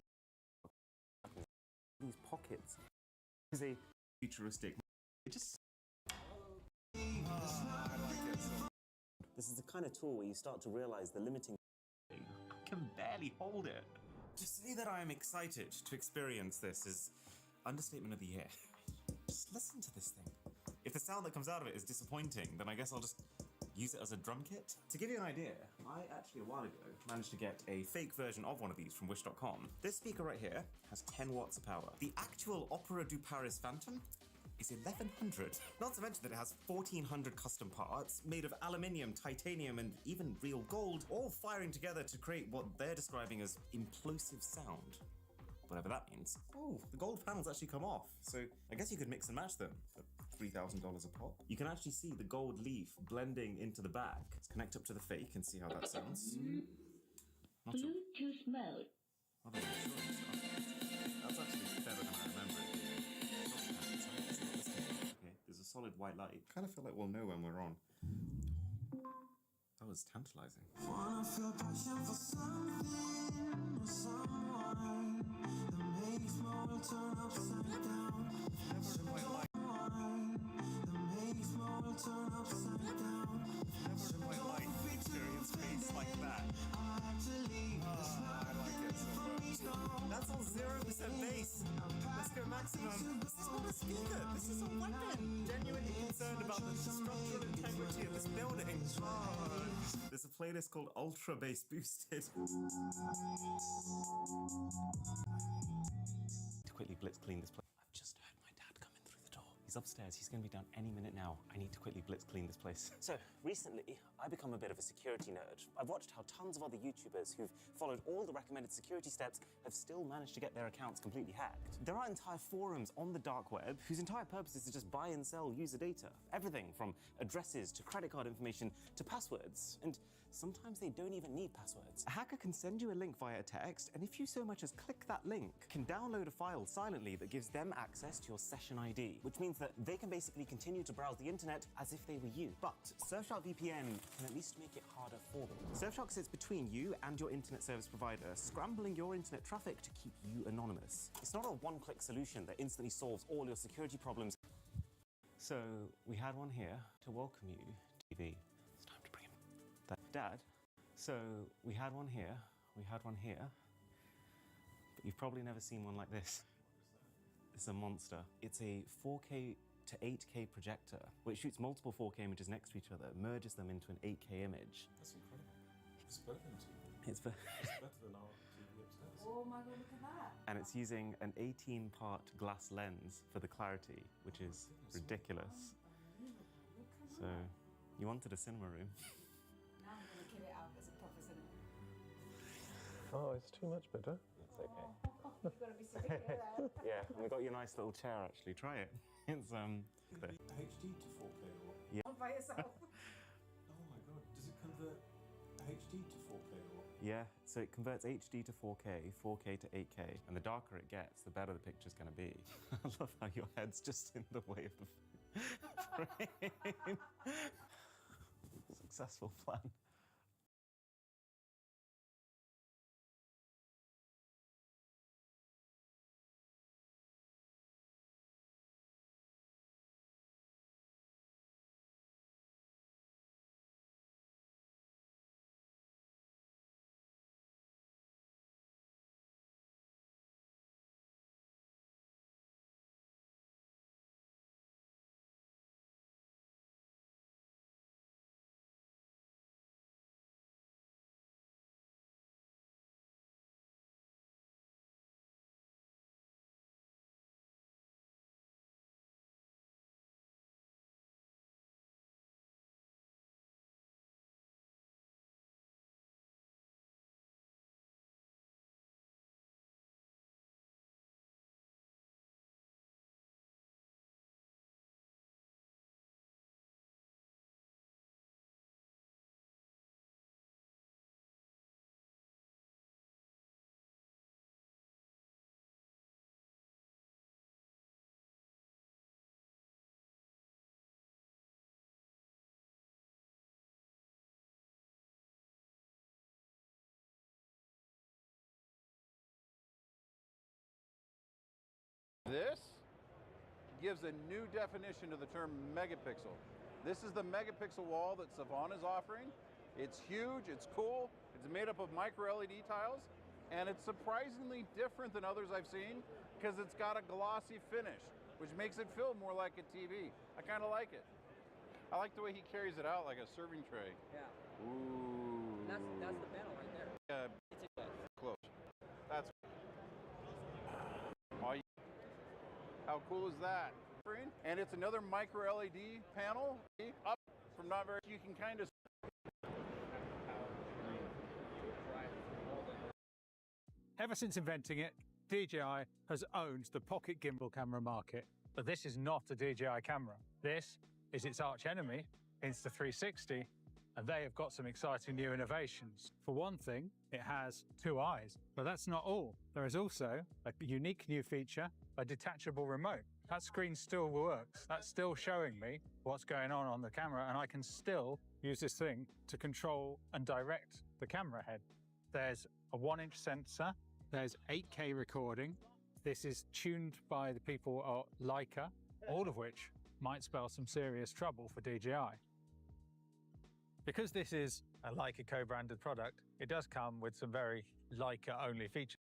Speaker 23: These pockets is a futuristic. It just. This is the kind of tool where you start to realize the limiting. I can barely hold it. To say that I am excited to experience this is understatement of the year. Just listen to this thing. If the sound that comes out of it is disappointing, then I guess I'll just use it as a drum kit. To give you an idea, I actually a while ago managed to get a fake version of one of these from wish.com. This speaker right here has 10 watts of power. The actual Opera du Paris Phantom is 1100. Not to mention that it has 1400 custom parts made of aluminium, titanium, and even real gold, all firing together to create what they're describing as implosive sound. Whatever that means. Oh, the gold panels actually come off, so I guess you could mix and match them for $3,000 a pop. You can actually see the gold leaf blending into the back. Let's connect up to the fake and see how that sounds.
Speaker 6: Bluetooth mode.
Speaker 23: Oh, that's actually better than I remember it. Okay, there's a solid white light. Kind of feel like we'll know when we're on. That was tantalizing. Wanna feel passion for something or someone that makes my world turn upside down. Never in my life. That makes my world turn upside down. Never in my life experienced space like that. I like it so much. That's on 0% bass. Let's go maximum. This is not a speaker. This is a weapon. Genuinely concerned about the structural integrity of this building. There's a playlist called Ultra Bass Boosted. To quickly blitz clean this place. I've just heard my dad coming through the door. He's upstairs. He's going to be down any minute now. I need to quickly blitz clean this place. So, recently, I've become a bit of a security nerd. I've watched how tons of other YouTubers who've followed all the recommended security steps have still managed to get their accounts completely hacked. There are entire forums on the dark web whose entire purpose is to just buy and sell user data. Everything from addresses to credit card information to passwords. And sometimes they don't even need passwords. A hacker can send you a link via text, and if you so much as click that link, can download a file silently that gives them access to your session ID, which means that they can basically continue to browse the internet as if they were you. But Surfshark VPN can at least make it harder for them. Surfshark sits between you and your internet service provider, scrambling your internet traffic to keep you anonymous. It's not a one-click solution that instantly solves all your security problems. So we had one here to welcome you to TV. It's time to bring him. Dad, so we had one here, but you've probably never seen one like this. It's a monster. It's a 4K to 8K projector, which shoots multiple 4K images next to each other, merges them into an 8K image.
Speaker 1: That's incredible. It's better than TV.
Speaker 23: It's better
Speaker 1: than our TV upstairs.
Speaker 20: Oh my god, look at that.
Speaker 23: And it's using an 18-part glass lens for the clarity, which is ridiculous. So, you wanted a cinema room.
Speaker 20: Now I'm gonna get it out as a proper cinema.
Speaker 1: Oh, it's too much better.
Speaker 23: It's okay.
Speaker 20: You're gonna be sitting there.
Speaker 23: Yeah, and we got you a nice little chair actually. Try it. It's
Speaker 1: HD to 4K or?
Speaker 23: Yeah.
Speaker 20: All by yourself.
Speaker 1: Oh my god, does it convert HD to 4K or?
Speaker 23: Yeah, so it converts HD to 4K, 4K to 8K, and the darker it gets, the better the picture's gonna be. I love how your head's just in the way of the frame. Successful plan.
Speaker 7: This gives a new definition to the term megapixel. This is the megapixel wall that Savant is offering. It's huge, it's cool, it's made up of micro LED tiles, and it's surprisingly different than others I've seen because it's got a glossy finish, which makes it feel more like a TV. I kind of like it. I like the way he carries it out like a serving tray.
Speaker 19: Yeah.
Speaker 7: Ooh.
Speaker 19: That's the panel right there.
Speaker 7: Close. That's. How cool is that? And it's another micro LED panel up from not very. You can kind of.
Speaker 9: Ever since inventing it, DJI has owned the pocket gimbal camera market. But this is not a DJI camera. This is its arch enemy, Insta360, and they have got some exciting new innovations. For one thing, it has 2 eyes, but that's not all. There is also a unique new feature, a detachable remote. That screen still works. That's still showing me what's going on the camera, and I can still use this thing to control and direct the camera head. There's a 1-inch sensor. There's 8K recording. This is tuned by the people at Leica, all of which might spell some serious trouble for DJI. Because this is a Leica co-branded product, it does come with some very Leica-only features.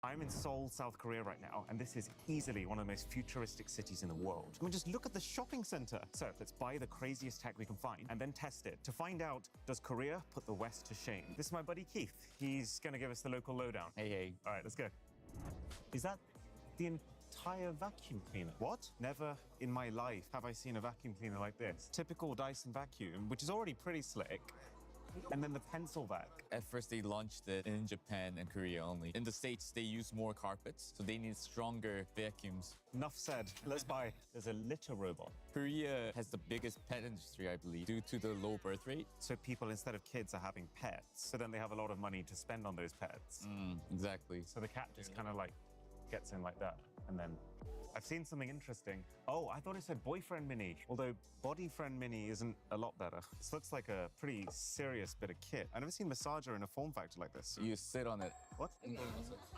Speaker 23: I'm in Seoul, South Korea right now, and this is easily one of the most futuristic cities in the world. I mean, just look at the shopping center. So let's buy the craziest tech we can find and then test it to find out, does Korea put the West to shame? This is my buddy Keith. He's gonna give us the local lowdown. Hey. All right, let's go. Is that the entire vacuum cleaner? What? Never in my life have I seen a vacuum cleaner like this. Typical Dyson vacuum, which is already pretty slick. And then the pencil vac.
Speaker 10: At first, they launched it in Japan and Korea only. In the States, they use more carpets, so they need stronger vacuums.
Speaker 23: Enough said. Let's buy. There's a litter robot.
Speaker 10: Korea has the biggest pet industry, I believe, due to the low birth rate.
Speaker 23: So people, instead of kids, are having pets. So then they have a lot of money to spend on those pets.
Speaker 10: Exactly.
Speaker 23: So the cat just kind of like gets in like that. And then I've seen something interesting. Oh, I thought it said boyfriend mini, although body friend mini isn't a lot better. This looks like a pretty serious bit of kit. I've never seen massager in a form factor like this.
Speaker 10: You sit on it.
Speaker 23: What?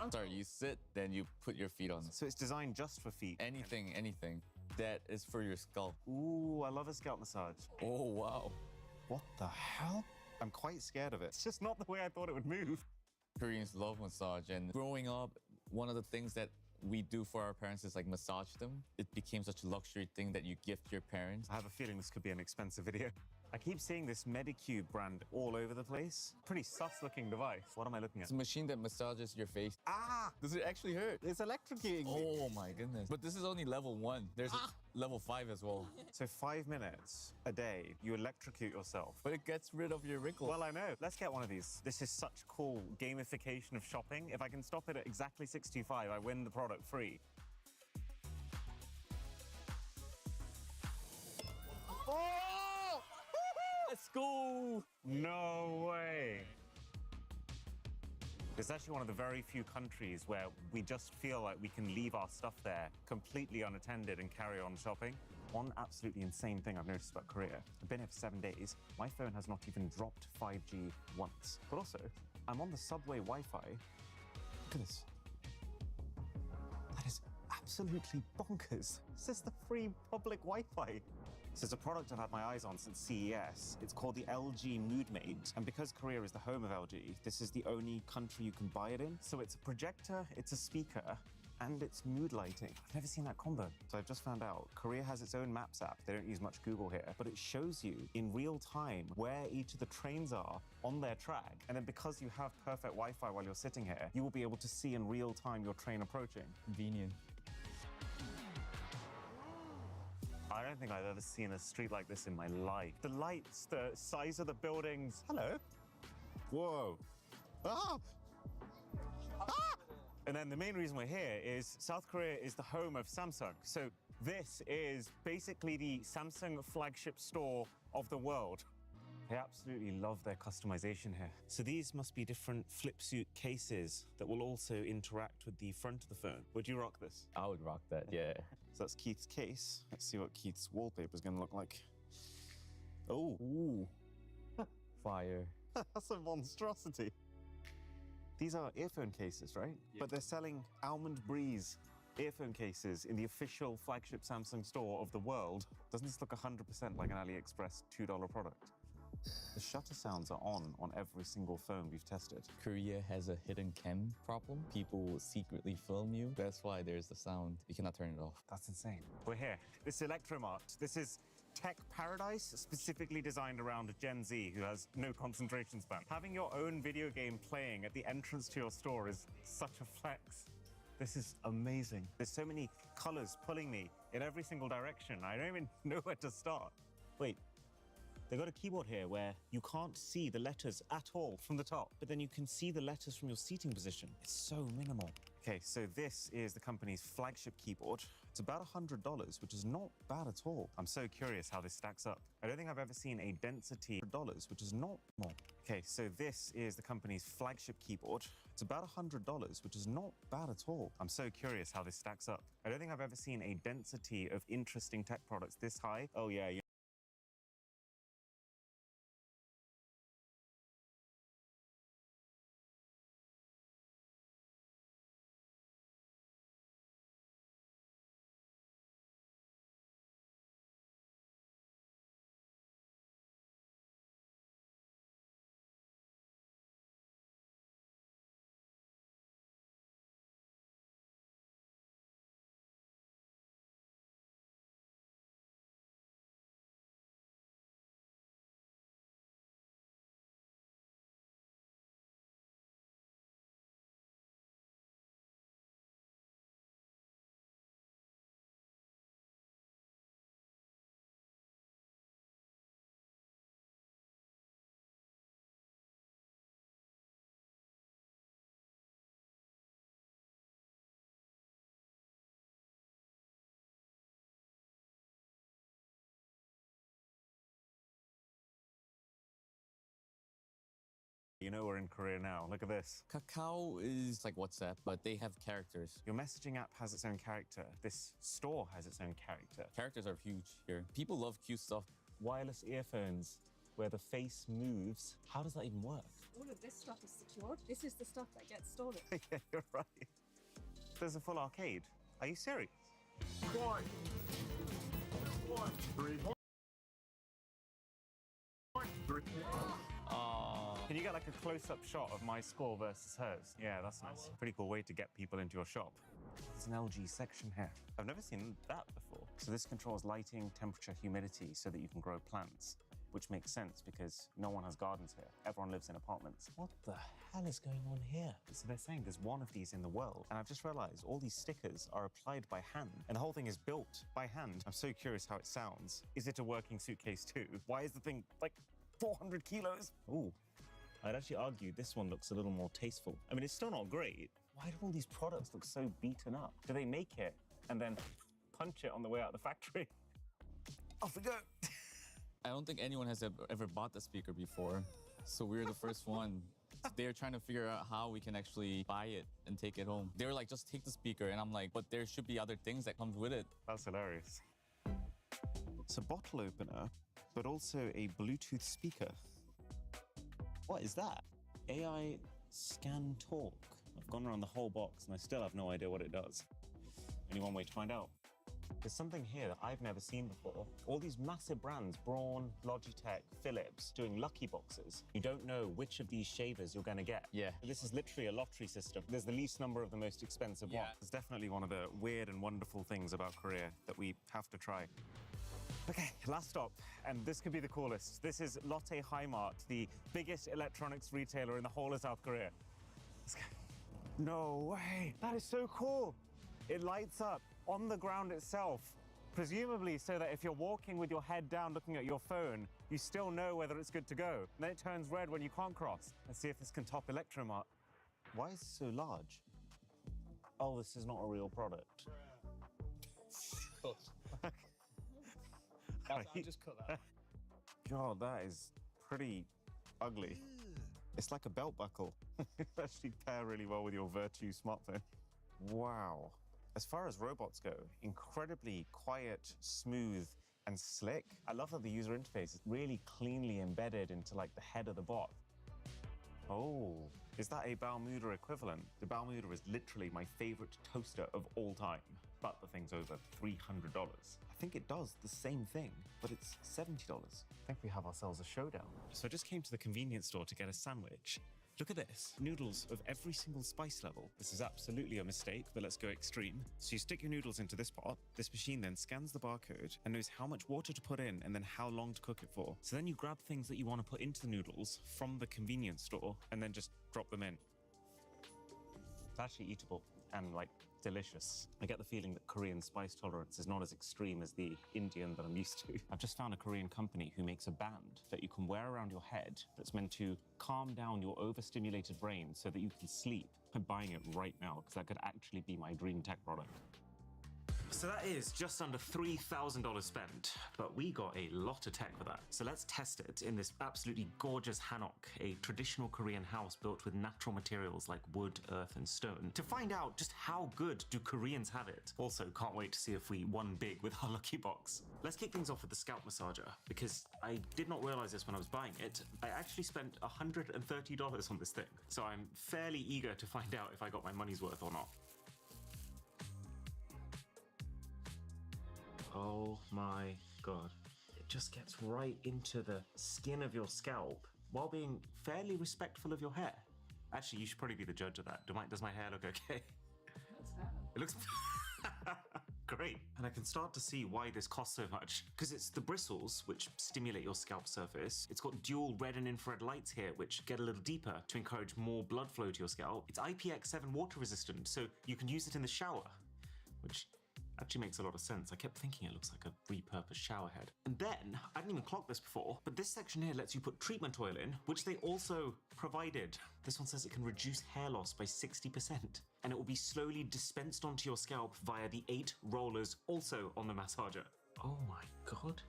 Speaker 10: I'm sorry, you sit, then you put your feet on it.
Speaker 23: So it's designed just for feet?
Speaker 10: Anything. That is for your skull.
Speaker 23: Ooh, I love a scalp massage.
Speaker 10: Oh, wow.
Speaker 23: What the hell? I'm quite scared of it. It's just not the way I thought it would move.
Speaker 10: Koreans love massage, and growing up, one of the things that we do for our parents is like massage them. It became such a luxury thing that you gift your parents.
Speaker 23: I have a feeling this could be an expensive video. I keep seeing this Medicube brand all over the place. Pretty sus looking device. What am I looking at?
Speaker 10: It's a machine that massages your face.
Speaker 23: Ah!
Speaker 10: Does it actually hurt?
Speaker 23: It's electrocuting me.
Speaker 10: Oh my goodness. But this is only level 1. There's a level 5 as well.
Speaker 23: So 5 minutes a day, you electrocute yourself.
Speaker 10: But it gets rid of your wrinkles.
Speaker 23: Well, I know. Let's get one of these. This is such cool gamification of shopping. If I can stop it at exactly 625, I win the product free. Oh!
Speaker 10: Let's go!
Speaker 23: No way. It's actually one of the very few countries where we just feel like we can leave our stuff there completely unattended and carry on shopping. One absolutely insane thing I've noticed about Korea. I've been here for 7 days. My phone has not even dropped 5G once. But also, I'm on the subway Wi-Fi. Look at this. That is absolutely bonkers. This is the free public Wi-Fi. So it's a product I've had my eyes on since CES. It's called the LG MoodMate. And because Korea is the home of LG, this is the only country you can buy it in. So it's a projector, it's a speaker, and it's mood lighting. I've never seen that combo. So I've just found out Korea has its own Maps app. They don't use much Google here, but it shows you in real time where each of the trains are on their track. And then because you have perfect Wi-Fi while you're sitting here, you will be able to see in real time your train approaching.
Speaker 10: Convenient.
Speaker 23: I don't think I've ever seen a street like this in my life. The lights, the size of the buildings. Hello. Whoa. Ah! Ah! And then the main reason we're here is South Korea is the home of Samsung. So this is basically the Samsung flagship store of the world. I absolutely love their customization here. So these must be different flip suit cases that will also interact with the front of the phone. Would you rock this?
Speaker 10: I would rock that, yeah.
Speaker 23: So that's Keith's case. Let's see what Keith's wallpaper is going to look like. Oh. Ooh.
Speaker 10: Fire.
Speaker 23: That's a monstrosity. These are earphone cases, right?
Speaker 10: Yeah.
Speaker 23: But they're selling Almond Breeze earphone cases in the official flagship Samsung store of the world. Doesn't this look 100% like an AliExpress $2 product? The shutter sounds are on every single phone we've tested.
Speaker 10: Korea has a hidden cam problem. People will secretly film you. That's why there's the sound. You cannot turn it off.
Speaker 23: That's insane. We're here. This is Electromart. This is tech paradise specifically designed around Gen Z who has no concentration span. Having your own video game playing at the entrance to your store is such a flex. This is amazing. There's so many colors pulling me in every single direction. I don't even know where to start. Wait. They've got a keyboard here where you can't see the letters at all from the top, but then you can see the letters from your seating position. It's so minimal. Okay, so this is the company's flagship keyboard. It's about $100, which is not bad at all. I'm so curious how this stacks up. I don't think I've ever seen a density of dollars, which is not more. Okay, so this is the company's flagship keyboard. It's about $100, which is not bad at all. I'm so curious how this stacks up. I don't think I've ever seen a density of interesting tech products this high. Oh yeah, you know we're in Korea now. Look at this.
Speaker 10: Kakao is like WhatsApp, but they have characters.
Speaker 23: Your messaging app has its own character. This store has its own character.
Speaker 10: Characters are huge here. People love cute stuff.
Speaker 23: Wireless earphones where the face moves. How does that even work?
Speaker 11: All of this stuff is secured. This is the stuff that gets stolen.
Speaker 23: Yeah, you're right. There's a full arcade. Are you serious?
Speaker 5: One, three.
Speaker 23: Can you get like a close-up shot of my score versus hers? Yeah, that's nice. Pretty cool way to get people into your shop. There's an LG section here. I've never seen that before. So this controls lighting, temperature, humidity so that you can grow plants, which makes sense because no one has gardens here. Everyone lives in apartments. What the hell is going on here? So they're saying there's one of these in the world. And I've just realized all these stickers are applied by hand and the whole thing is built by hand. I'm so curious how it sounds. Is it a working suitcase too? Why is the thing like 400 kilos? Ooh, I'd actually argue this one looks a little more tasteful. I mean, it's still not great. Why do all these products look so beaten up? Do they make it and then punch it on the way out of the factory? Off we go.
Speaker 10: I don't think anyone has ever bought the speaker before, so we're the first one. They're trying to figure out how we can actually buy it and take it home. They were like, just take the speaker, and I'm like, but there should be other things that comes with it.
Speaker 23: That's hilarious. It's a bottle opener, but also a Bluetooth speaker. What is that? AI Scan Talk. I've gone around the whole box and I still have no idea what it does. Only one way to find out. There's something here that I've never seen before. All these massive brands, Braun, Logitech, Philips, doing lucky boxes. You don't know which of these shavers you're gonna get.
Speaker 10: Yeah.
Speaker 23: This is literally a lottery system. There's the least number of the most expensive one. It's definitely one of the weird and wonderful things about Korea that we have to try. Okay, last stop, and this could be the coolest. This is Lotte Hi-Mart, the biggest electronics retailer in the whole of South Korea. Let's go. No way, that is so cool. It lights up on the ground itself, presumably so that if you're walking with your head down looking at your phone, you still know whether it's good to go. And then it turns red when you can't cross. Let's see if this can top Electromart. Why is it so large? Oh, this is not a real product.
Speaker 16: I'll just cut that.
Speaker 23: God, that is pretty ugly. It's like a belt buckle. It actually pair really well with your Virtue smartphone. Wow. As far as robots go, incredibly quiet, smooth, and slick. I love that the user interface is really cleanly embedded into like the head of the bot. Oh, is that a Balmuda equivalent? The Balmuda is literally my favorite toaster of all time, but the thing's over $300. I think it does the same thing, but it's $70. I think we have ourselves a showdown. So I just came to the convenience store to get a sandwich. Look at this, noodles of every single spice level. This is absolutely a mistake, but let's go extreme. So you stick your noodles into this pot. This machine then scans the barcode and knows how much water to put in and then how long to cook it for. So then you grab things that you want to put into the noodles from the convenience store and then just drop them in. It's actually eatable and like delicious. I get the feeling that Korean spice tolerance is not as extreme as the Indian that I'm used to. I've just found a Korean company who makes a band that you can wear around your head that's meant to calm down your overstimulated brain so that you can sleep. I'm buying it right now because that could actually be my dream tech product. So that is just under $3,000 spent, but we got a lot of tech for that. So let's test it in this absolutely gorgeous hanok, a traditional Korean house built with natural materials like wood, earth, and stone, to find out just how good do Koreans have it. Also, can't wait to see if we won big with our lucky box. Let's kick things off with the scalp massager, because I did not realize this when I was buying it. I actually spent $130 on this thing, so I'm fairly eager to find out if I got my money's worth or not. Oh my God. It just gets right into the skin of your scalp while being fairly respectful of your hair. Actually, you should probably be the judge of that. Does my hair look okay? It looks great. And I can start to see why this costs so much. Because it's the bristles which stimulate your scalp surface. It's got dual red and infrared lights here which get a little deeper to encourage more blood flow to your scalp. It's IPX7 water resistant, so you can use it in the shower, which actually makes a lot of sense. I kept thinking it looks like a repurposed shower head. And then, I didn't even clock this before, but this section here lets you put treatment oil in, which they also provided. This one says it can reduce hair loss by 60%, and it will be slowly dispensed onto your scalp via the 8 rollers also on the massager. Oh my God,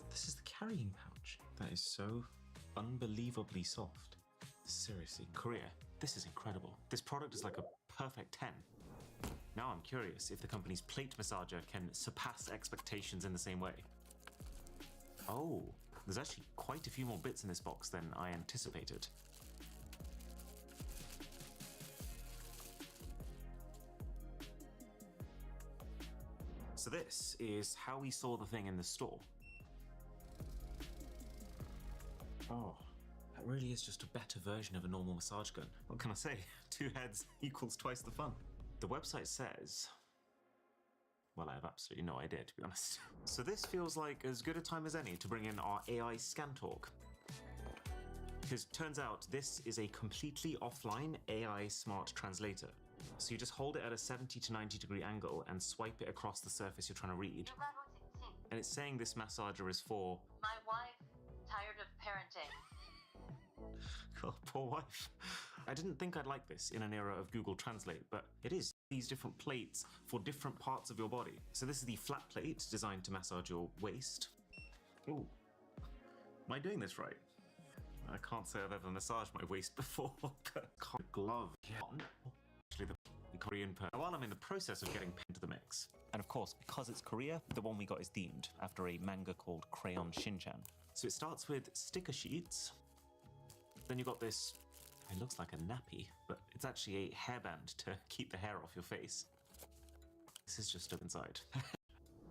Speaker 23: this is the carrying pouch. That is so unbelievably soft. Seriously, Korea, this is incredible. This product is like a perfect 10. Now I'm curious if the company's plate massager can surpass expectations in the same way. Oh, there's actually quite a few more bits in this box than I anticipated. So this is how we saw the thing in the store. Oh, that really is just a better version of a normal massage gun. What can I say? 2 heads equals twice the fun. The website says... well, I have absolutely no idea, to be honest. So this feels like as good a time as any to bring in our AI scan talk. Because turns out this is a completely offline AI smart translator. So you just hold it at a 70 to 90 degree angle and swipe it across the surface you're trying to read. And it's saying this massager is for...
Speaker 13: my wife, tired of parenting.
Speaker 23: God, poor wife. I didn't think I'd like this in an era of Google Translate, but it is. These different plates for different parts of your body. So this is the flat plate designed to massage your waist. Ooh. Am I doing this right? I can't say I've ever massaged my waist before, but glove. Actually, the Korean part. While I'm in the process of getting pinned to the mix. And of course, because it's Korea, the one we got is themed after a manga called Crayon Shin-chan. So it starts with sticker sheets. Then you got this, it looks like a nappy, but it's actually a hairband to keep the hair off your face. This is just up inside.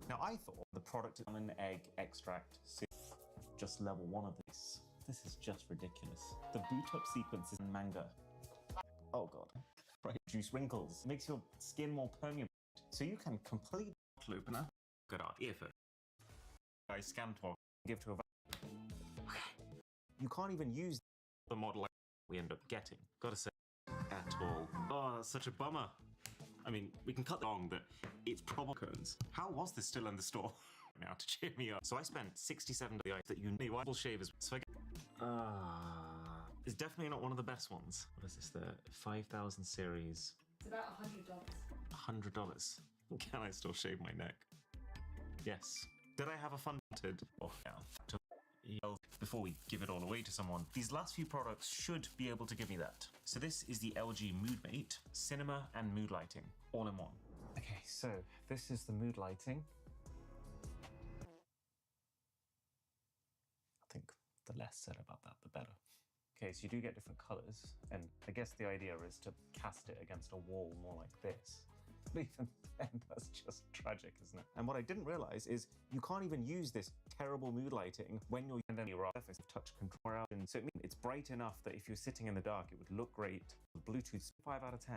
Speaker 23: Now I thought the product almond egg extract just level 1 of this. This is just ridiculous. The boot up sequence is in manga. Oh god. Right, juice wrinkles. Makes your skin more permeable. So you can complete bottle opener. Good art. Earphone. I scan talk. Give to a... okay. You can't even use the model we end up getting. Gotta say, at all. Oh, that's such a bummer. I mean, we can cut long, but it's probably cones. How was this still in the store? Now to cheer me up. So I spent $67 that you need. Will shavers. So I get... it's definitely not one of the best ones. What is this? The 5000 series.
Speaker 11: It's about $100.
Speaker 23: $100. Can I still shave my neck? Yes. Did I have a fun wanted? Oh, yeah. Before we give it all away to someone, these last few products should be able to give me that. So this is the LG Mood Mate, cinema and mood lighting, all in one. Okay, so this is the mood lighting. I think the less said about that, the better. Okay, so you do get different colors, and I guess the idea is to cast it against a wall more like this. But even then, that's just tragic, isn't it? And what I didn't realize is you can't even use this terrible mood lighting when you're in any surface of touch control out. And so it means it's bright enough that if you're sitting in the dark, it would look great. Bluetooth 5 out of 10.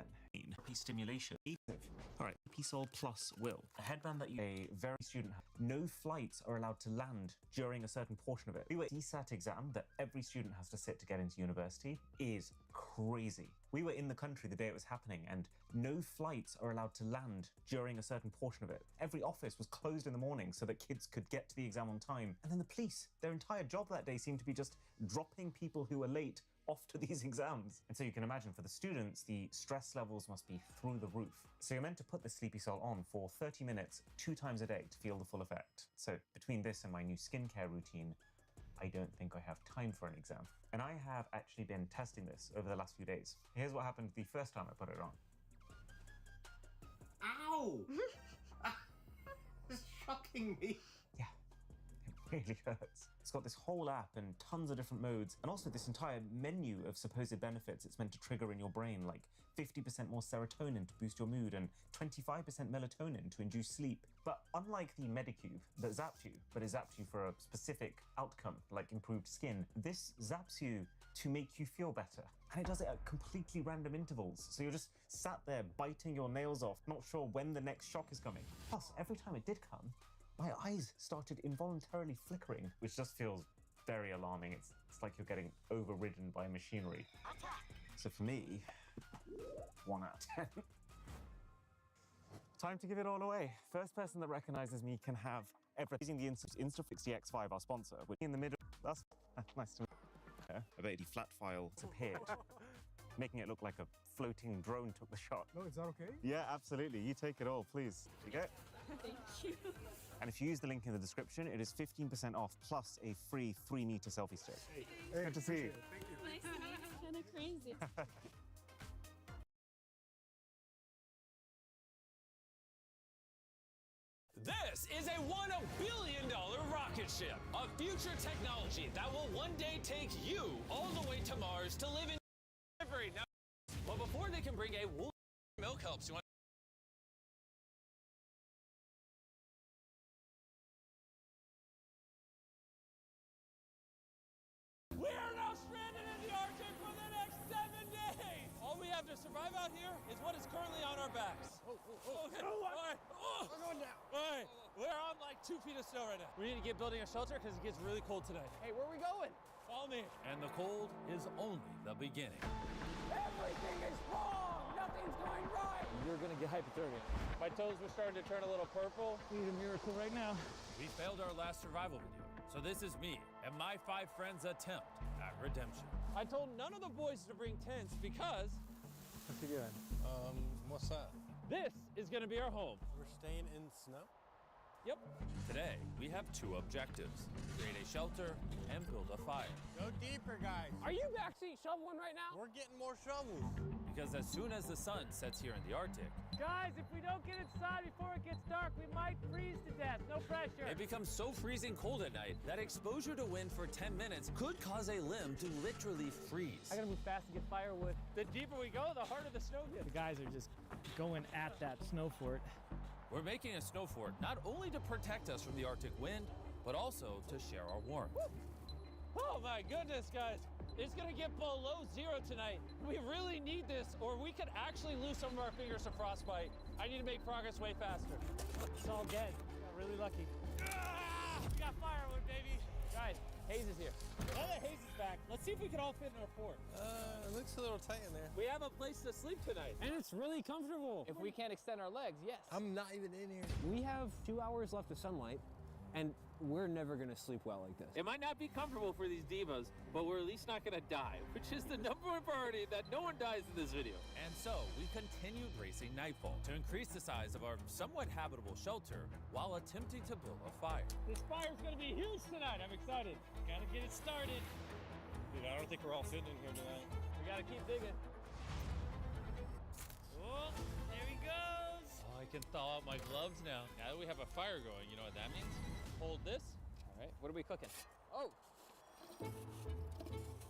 Speaker 23: Stimulation. All right, PSOL Plus Will. A headband that a very student has. No flights are allowed to land during a certain portion of it. The DSAT exam that every student has to sit to get into university is crazy. We were in the country the day it was happening, and no flights are allowed to land during a certain portion of it. Every office was closed in the morning so that kids could get to the exam on time. And then the police, their entire job that day seemed to be just dropping people who were late off to these exams. And so you can imagine for the students, the stress levels must be through the roof. So you're meant to put the Sleepy Sol on for 30 minutes, 2 times a day to feel the full effect. So between this and my new skincare routine, I don't think I have time for an exam. And I have actually been testing this over the last few days. Here's what happened the first time I put it on. Ow! It's shocking me. Yeah, it really hurts. It's got this whole app and tons of different modes, and also this entire menu of supposed benefits it's meant to trigger in your brain, like 50% more serotonin to boost your mood and 25% melatonin to induce sleep. But unlike the Medicube that zaps you, but it zaps you for a specific outcome, like improved skin, this zaps you to make you feel better. And it does it at completely random intervals. So you're just sat there biting your nails off, not sure when the next shock is coming. Plus, every time it did come, my eyes started involuntarily flickering, which just feels very alarming. It's like you're getting overridden by machinery. So for me, 1 out of 10. Time to give it all away. First person that recognizes me can have everything. Using the Instafix DX5, our sponsor, we're in the middle. That's nice to meet you. A very flat file appeared, making it look like a floating drone took the shot.
Speaker 14: No, is that okay?
Speaker 23: Yeah, absolutely. You take it all, please. Here you go.
Speaker 11: Thank you.
Speaker 23: And if you use the link in the description, it is 15% off plus a free 3-meter selfie stick.
Speaker 14: Hey,
Speaker 23: Good to see you.
Speaker 14: Thank you.
Speaker 11: Nice to meet you.
Speaker 12: kind of crazy.
Speaker 8: This is a $1 billion rocket ship, a future technology that will one day take you all the way to Mars to live in delivery. Now, but before they can bring a wool milk helps you.
Speaker 14: We are now stranded in the Arctic for the next 7 days. All we have to survive out here is what is currently on our backs. Okay. All right. We're going down. All right. We're on like 2 feet of snow right now. We need to get building a shelter because it gets really cold today.
Speaker 19: Hey, where are we going?
Speaker 14: Follow me.
Speaker 8: And the cold is only the beginning.
Speaker 19: Everything is wrong. Nothing's going right.
Speaker 14: You're gonna get hypothermia. My toes were starting to turn a little purple. We need a miracle right now.
Speaker 8: We failed our last survival video, so this is me and my 5 friends' attempt at redemption.
Speaker 14: I told none of the boys to bring tents because.
Speaker 15: What's he doing? What's that?
Speaker 14: This is gonna be our home.
Speaker 15: We're staying in snow?
Speaker 14: Yep.
Speaker 8: Today, we have 2 objectives: create a shelter and build a fire.
Speaker 15: Go deeper, guys.
Speaker 19: Are you backseat shoveling right now?
Speaker 15: We're getting more shovels.
Speaker 8: Because as soon as the sun sets here in the Arctic,
Speaker 14: Guys, if we don't get inside before it gets dark, we might freeze to death. No pressure.
Speaker 8: it becomes so freezing cold at night that exposure to wind for 10 minutes could cause a limb to literally freeze.
Speaker 14: I gotta move fast to get firewood. The deeper we go, the harder the snow gets. The guys are just going at that snow fort.
Speaker 8: We're making a snow fort not only to protect us from the Arctic wind, but also to share our warmth.
Speaker 14: Oh my goodness, guys. It's gonna get below 0 tonight. We really need this, or we could actually lose some of our fingers to frostbite. I need to make progress way faster. It's all dead. Got really lucky. We got firewood, baby. Guys, Hayes is here. Now that Hayes is back, let's see if we can all fit in our fort.
Speaker 15: It looks a little tight in there.
Speaker 14: We have a place to sleep tonight. And it's really comfortable.
Speaker 19: If we can't extend our legs, yes.
Speaker 15: I'm not even in here.
Speaker 19: We have 2 hours left of sunlight, and we're never gonna sleep well like this.
Speaker 14: It might not be comfortable for these divas, but we're at least not gonna die, which is the number one priority, that no one dies in this video.
Speaker 8: And so, we continued racing nightfall to increase the size of our somewhat habitable shelter while attempting to build a fire.
Speaker 14: This fire's gonna be huge tonight. I'm excited. Gotta get it started.
Speaker 15: Dude, I don't think we're all fitting in here tonight.
Speaker 14: We gotta keep digging. Oh, there he goes. Oh, I can thaw out my gloves now. Now that we have a fire going, you know what that means? Hold this.
Speaker 19: All right, what are we cooking? Oh.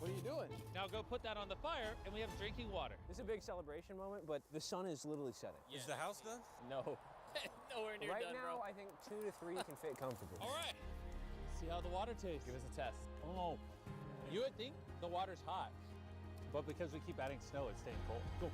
Speaker 19: What are you doing?
Speaker 14: Now go put that on the fire, and we have drinking water.
Speaker 19: This is a big celebration moment, but the sun is literally setting.
Speaker 15: Is the house done?
Speaker 19: No.
Speaker 14: Nowhere near
Speaker 19: Right
Speaker 14: done,
Speaker 19: now,
Speaker 14: bro.
Speaker 19: I think 2 to 3 can fit comfortably.
Speaker 14: All right. See how the water tastes.
Speaker 19: Give us a test.
Speaker 14: Oh. You would think the water's hot, but because we keep adding snow, it's staying cold. Go.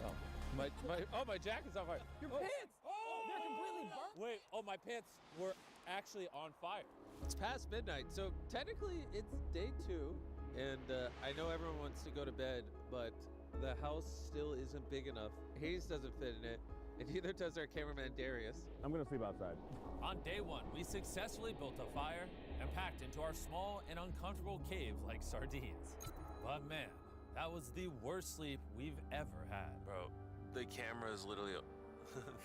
Speaker 14: Oh. My jacket's on fire.
Speaker 19: Your pants! Oh, they're completely burnt.
Speaker 14: Wait, my pants were actually on fire. It's past midnight, so technically it's day 2, and I know everyone wants to go to bed, but the house still isn't big enough. Hayes doesn't fit in it, and neither does our cameraman Darius.
Speaker 17: I'm gonna sleep outside.
Speaker 8: On day 1, we successfully built a fire and packed into our small and uncomfortable cave like sardines. But man, that was the worst sleep we've ever had.
Speaker 17: Bro, the camera is literally...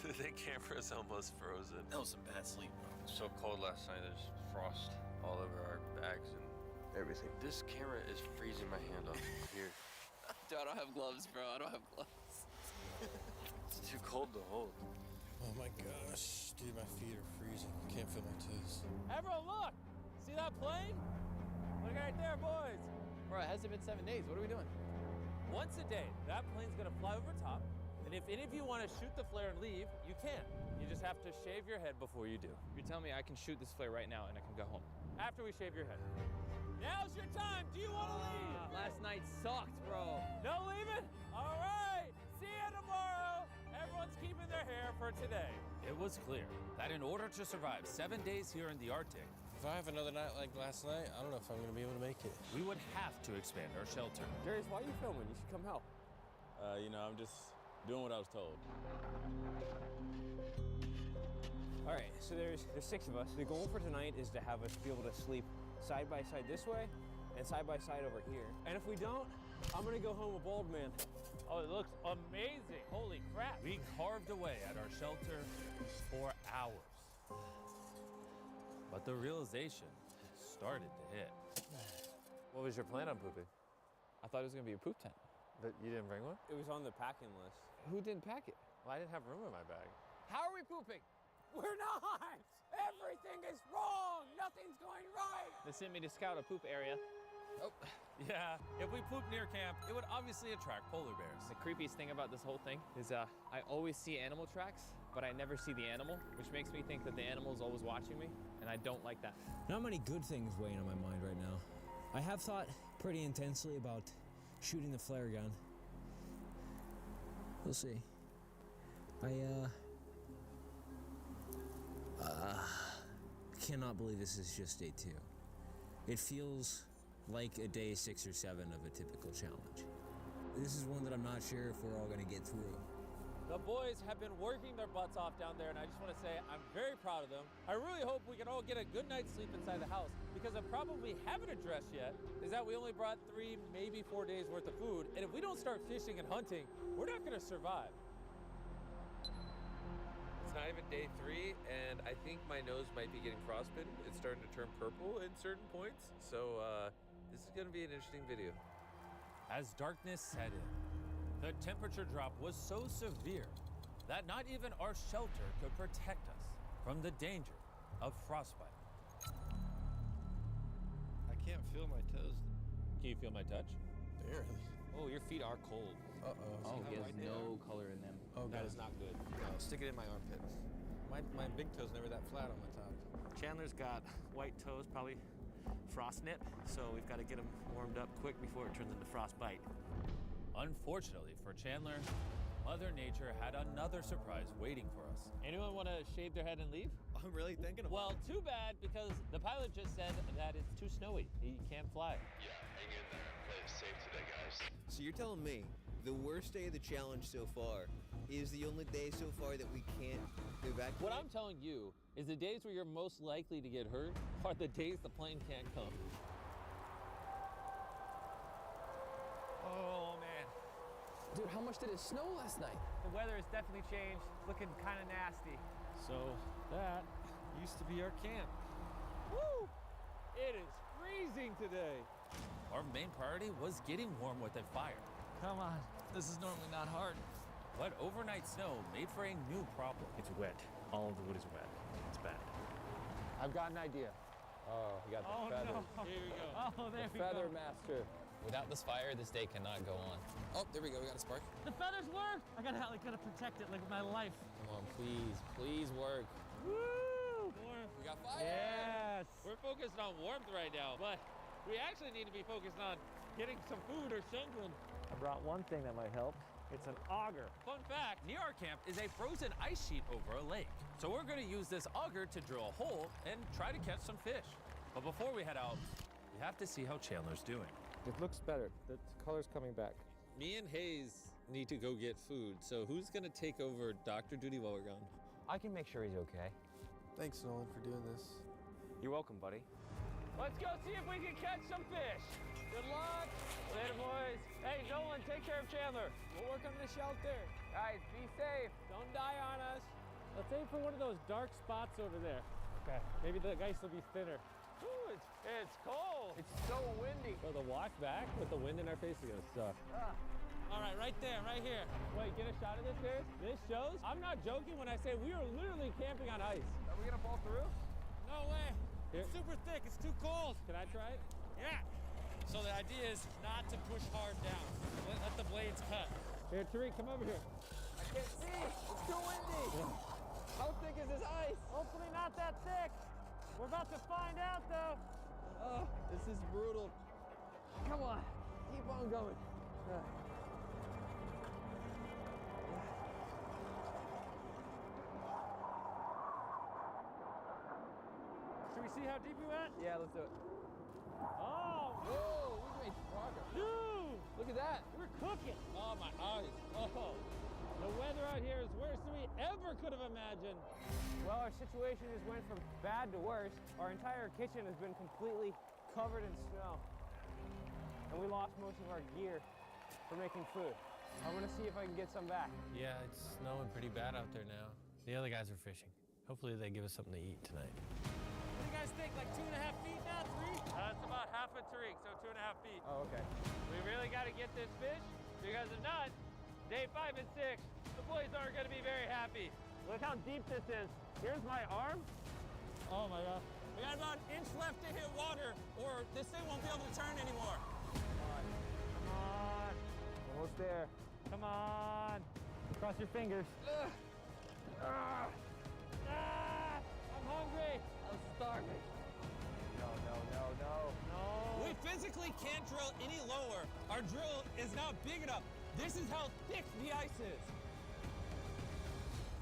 Speaker 17: the camera's almost frozen. That was some bad sleep, bro. So cold last night, there's frost all over our bags and everything. This camera is freezing my hand off here.
Speaker 19: Dude, I don't have gloves, bro. I don't have gloves.
Speaker 17: It's too cold to hold. Oh my gosh, dude, my feet are freezing. Can't feel my toes.
Speaker 14: Everyone, look! See that plane? Look right there, boys.
Speaker 19: Bro, it hasn't been 7 days. What are we doing?
Speaker 14: Once a day, that plane's gonna fly over top, and if any of you want to shoot the flare and leave, you can. You just have to shave your head before you do.
Speaker 19: You're telling me I can shoot this flare right now and I can go home?
Speaker 14: After we shave your head. Now's your time. Do you want to leave?
Speaker 19: Last night sucked, bro.
Speaker 14: No leaving? All right. See you tomorrow. Everyone's keeping their hair for today.
Speaker 8: It was clear that in order to survive 7 days here in the Arctic,
Speaker 17: If I have another night like last night, I don't know if I'm gonna be able to make it.
Speaker 8: we would have to expand our shelter.
Speaker 19: Darius, why are you filming? You should come help.
Speaker 17: I'm just doing what I was told.
Speaker 19: All right, so there's 6 of us. The goal for tonight is to have us be able to sleep side by side this way and side by side over here. And if we don't, I'm gonna go home a bald man.
Speaker 14: Oh, it looks amazing. Holy crap.
Speaker 8: We carved away at our shelter for hours. But the realization started to hit.
Speaker 19: What was your plan on pooping?
Speaker 3: I thought it was gonna be a poop tent.
Speaker 15: But you didn't bring one?
Speaker 3: It was on the packing list.
Speaker 15: Who didn't pack it? Well, I didn't have room in my bag.
Speaker 8: How are we pooping? We're not! Everything is wrong! Nothing's going right!
Speaker 3: They sent me to scout a poop area.
Speaker 8: Oh, yeah. If we poop near camp, it would obviously attract polar bears.
Speaker 3: The creepiest thing about this whole thing is I always see animal tracks, but I never see the animal, which makes me think that the animal is always watching me, and I don't like that.
Speaker 4: Not many good things weighing on my mind right now. I have thought pretty intensely about shooting the flare gun. We'll see. I cannot believe this is just day 2. It feels like a day 6 or 7 of a typical challenge. This is one that I'm not sure if we're all gonna get through.
Speaker 14: The boys have been working their butts off down there, and I just want to say I'm very proud of them. I really hope we can all get a good night's sleep inside the house, because a problem we haven't addressed yet is that we only brought 3, maybe 4 days worth of food, and if we don't start fishing and hunting, we're not going to survive.
Speaker 17: It's not even day 3, and I think my nose might be getting frostbitten. It's starting to turn purple in certain points, so this is going to be an interesting video.
Speaker 8: As darkness set in, the temperature drop was so severe that not even our shelter could protect us from the danger of frostbite.
Speaker 15: I can't feel my toes.
Speaker 8: Can you feel my touch?
Speaker 15: Barely.
Speaker 3: Oh, your feet are cold.
Speaker 15: Uh-oh.
Speaker 3: Oh, he has no color in them.
Speaker 15: Oh,
Speaker 3: That
Speaker 15: God.
Speaker 3: is not good.
Speaker 15: No, stick it in my armpit. My big toe's never that flat on my top.
Speaker 21: Chandler's got white toes, probably frost nip, so we've got to get him warmed up quick before it turns into frostbite.
Speaker 8: Unfortunately for Chandler, Mother Nature had another surprise waiting for us.
Speaker 14: Anyone want to shave their head and leave?
Speaker 15: I'm really thinking about
Speaker 14: Well, too bad, because the pilot just said that it's too snowy. He can't fly.
Speaker 17: Yeah, hang in there. Play it safe today, guys.
Speaker 22: So you're telling me the worst day of the challenge so far is the only day so far that we can't evacuate?
Speaker 14: What I'm telling you is the days where you're most likely to get hurt are the days the plane can't come.
Speaker 3: Oh, man.
Speaker 19: Dude, how much did it snow last night?
Speaker 3: The weather has definitely changed. Looking kind of nasty.
Speaker 14: So that
Speaker 3: Used to be our camp.
Speaker 14: Woo! It is freezing today.
Speaker 8: Our main priority was getting warm with a fire.
Speaker 3: Come on. This is normally not hard.
Speaker 8: But overnight snow made for a new problem.
Speaker 3: It's wet. All of the wood is wet. It's bad.
Speaker 19: I've got an idea.
Speaker 3: Oh, you got the feather.
Speaker 14: No. Here we go. Oh, there we
Speaker 19: Feather
Speaker 14: go.
Speaker 19: master.
Speaker 3: Without this fire, this day cannot go on. Oh, there we go. We got a spark.
Speaker 14: The feathers work. I gotta protect it like my life.
Speaker 3: Come on, please. Please work.
Speaker 14: Woo!
Speaker 3: We got fire.
Speaker 14: Yes. We're focused on warmth right now, but we actually need to be focused on getting some food or something.
Speaker 19: I brought one thing that might help. It's an auger.
Speaker 8: Fun fact, near our camp is a frozen ice sheet over a lake. So we're gonna use this auger to drill a hole and try to catch some fish. But before we head out, we have to see how Chandler's doing.
Speaker 19: It looks better. The color's coming back.
Speaker 14: Me and Hayes need to go get food, so who's gonna take over doctor duty while we're gone?
Speaker 19: I can make sure he's okay.
Speaker 15: Thanks, Nolan, for doing this.
Speaker 19: You're welcome, buddy.
Speaker 14: Let's go see if we can catch some fish. Good luck. Later, boys. Hey, Nolan, take care of Chandler. We'll work on the shelter.
Speaker 19: Guys, be safe.
Speaker 14: Don't die on us. Let's aim for one of those dark spots over there. Okay, maybe the ice will be thinner. Ooh, it's cold.
Speaker 19: It's so windy.
Speaker 14: So the walk back with the wind in our face is gonna suck. All right, right there, right here. Wait, get a shot of this, guys? This shows? I'm not joking when I say we are literally camping on ice.
Speaker 19: Are we gonna fall through?
Speaker 14: No way.
Speaker 19: Here.
Speaker 14: It's super thick, it's too cold. Can I try it?
Speaker 8: Yeah. So the idea is not to push hard down. Let the blades cut.
Speaker 14: Here, Tariq, come over here.
Speaker 19: I can't see. It's too windy. How thick is this ice?
Speaker 14: Hopefully not that thick. We're about to find out, though.
Speaker 19: Oh, this is brutal. Come on. Keep on going.
Speaker 14: Should we see how deep we went?
Speaker 19: Yeah, let's do it.
Speaker 14: Oh,
Speaker 19: Whoa, we made progress.
Speaker 14: dude.
Speaker 19: Look at that.
Speaker 14: We're cooking. Oh, my eyes. Oh, the weather out here is worse than we ever could have imagined.
Speaker 19: Well, our situation has went from bad to worse. Our entire kitchen has been completely covered in snow. And we lost most of our gear for making food. I'm gonna see if I can get some back.
Speaker 3: Yeah, it's snowing pretty bad out there now. The other guys are fishing. Hopefully they give us something to eat tonight.
Speaker 14: What do you guys guys think? Like 2.5 feet now? 3? That's about half a tree, so 2.5 feet.
Speaker 3: Oh, okay.
Speaker 14: We really got to get this fish, because if not, day 5 and 6, the boys aren't going to be very happy. Look how deep this is. Here's my arm. Oh my God. We got about an inch left to hit water, or this thing won't be able to turn anymore. Come on. Almost there. Come on. Cross your fingers. I'm hungry. I'm starving. No. We physically can't drill any lower. Our drill is not big enough. This is how thick the ice is.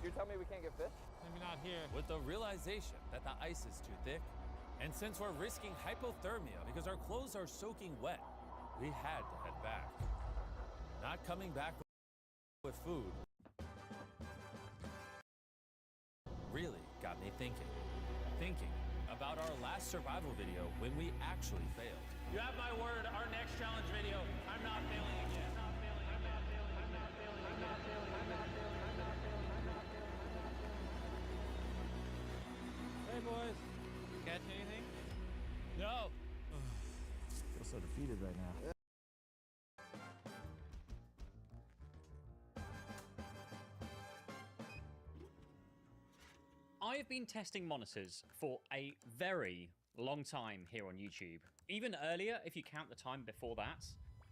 Speaker 3: You're telling me we can't get fish?
Speaker 14: Maybe not here.
Speaker 8: With the realization that the ice is too thick, and since we're risking hypothermia because our clothes are soaking wet, we had to head back. Not coming back with food really got me thinking about our last survival video when we actually failed.
Speaker 14: You have my word, our next challenge video, I'm not failing again. Hey boys, catch anything? No.
Speaker 2: Feel so defeated right now.
Speaker 6: I've been testing monitors for a very long time here on YouTube. Even earlier, if you count the time before that.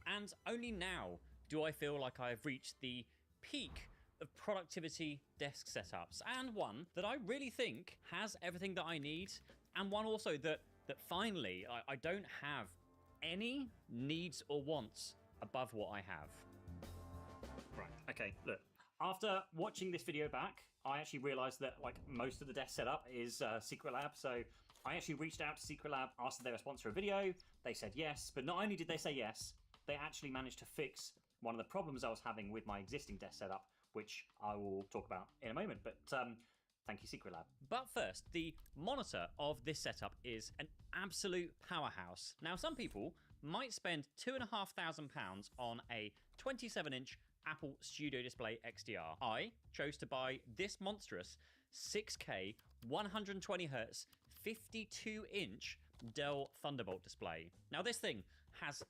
Speaker 6: And only now do I feel like I've reached the peak of productivity desk setups, and one that I really think has everything that I need, and one also that finally I don't have any needs or wants above what I have. Right, okay, look. After watching this video back, I actually realized that like most of the desk setup is Secret Lab, so I actually reached out to Secret Lab, asked if they were sponsor a video. They said yes, but not only did they say yes, they actually managed to fix one of the problems I was having with my existing desk setup, which I will talk about in a moment, but thank you, Secret Lab. But first, the monitor of this setup is an absolute powerhouse. Now, some people might spend £2,500 on a 27-inch Apple Studio Display XDR. I chose to buy this monstrous 6K, 120Hz, 52-inch Dell Thunderbolt display. Now, this thing has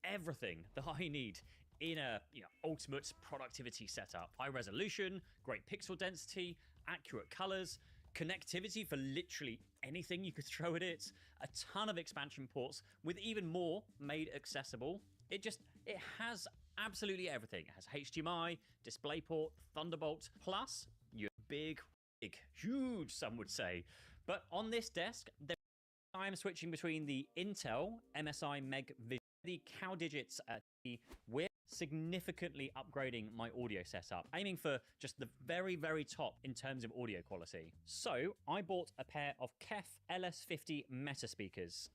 Speaker 6: everything that I need in a ultimate productivity setup. High resolution, great pixel density, accurate colors, connectivity for literally anything you could throw at it, a ton of expansion ports with even more made accessible. It has absolutely everything. It has HDMI, DisplayPort, Thunderbolt, plus your big, huge, some would say. But on this desk, I'm switching between the Intel MSI Meg Vision, the cow digits we're significantly upgrading my audio setup, aiming for just the very, very top in terms of audio quality. So I bought a pair of KEF LS50 Meta speakers.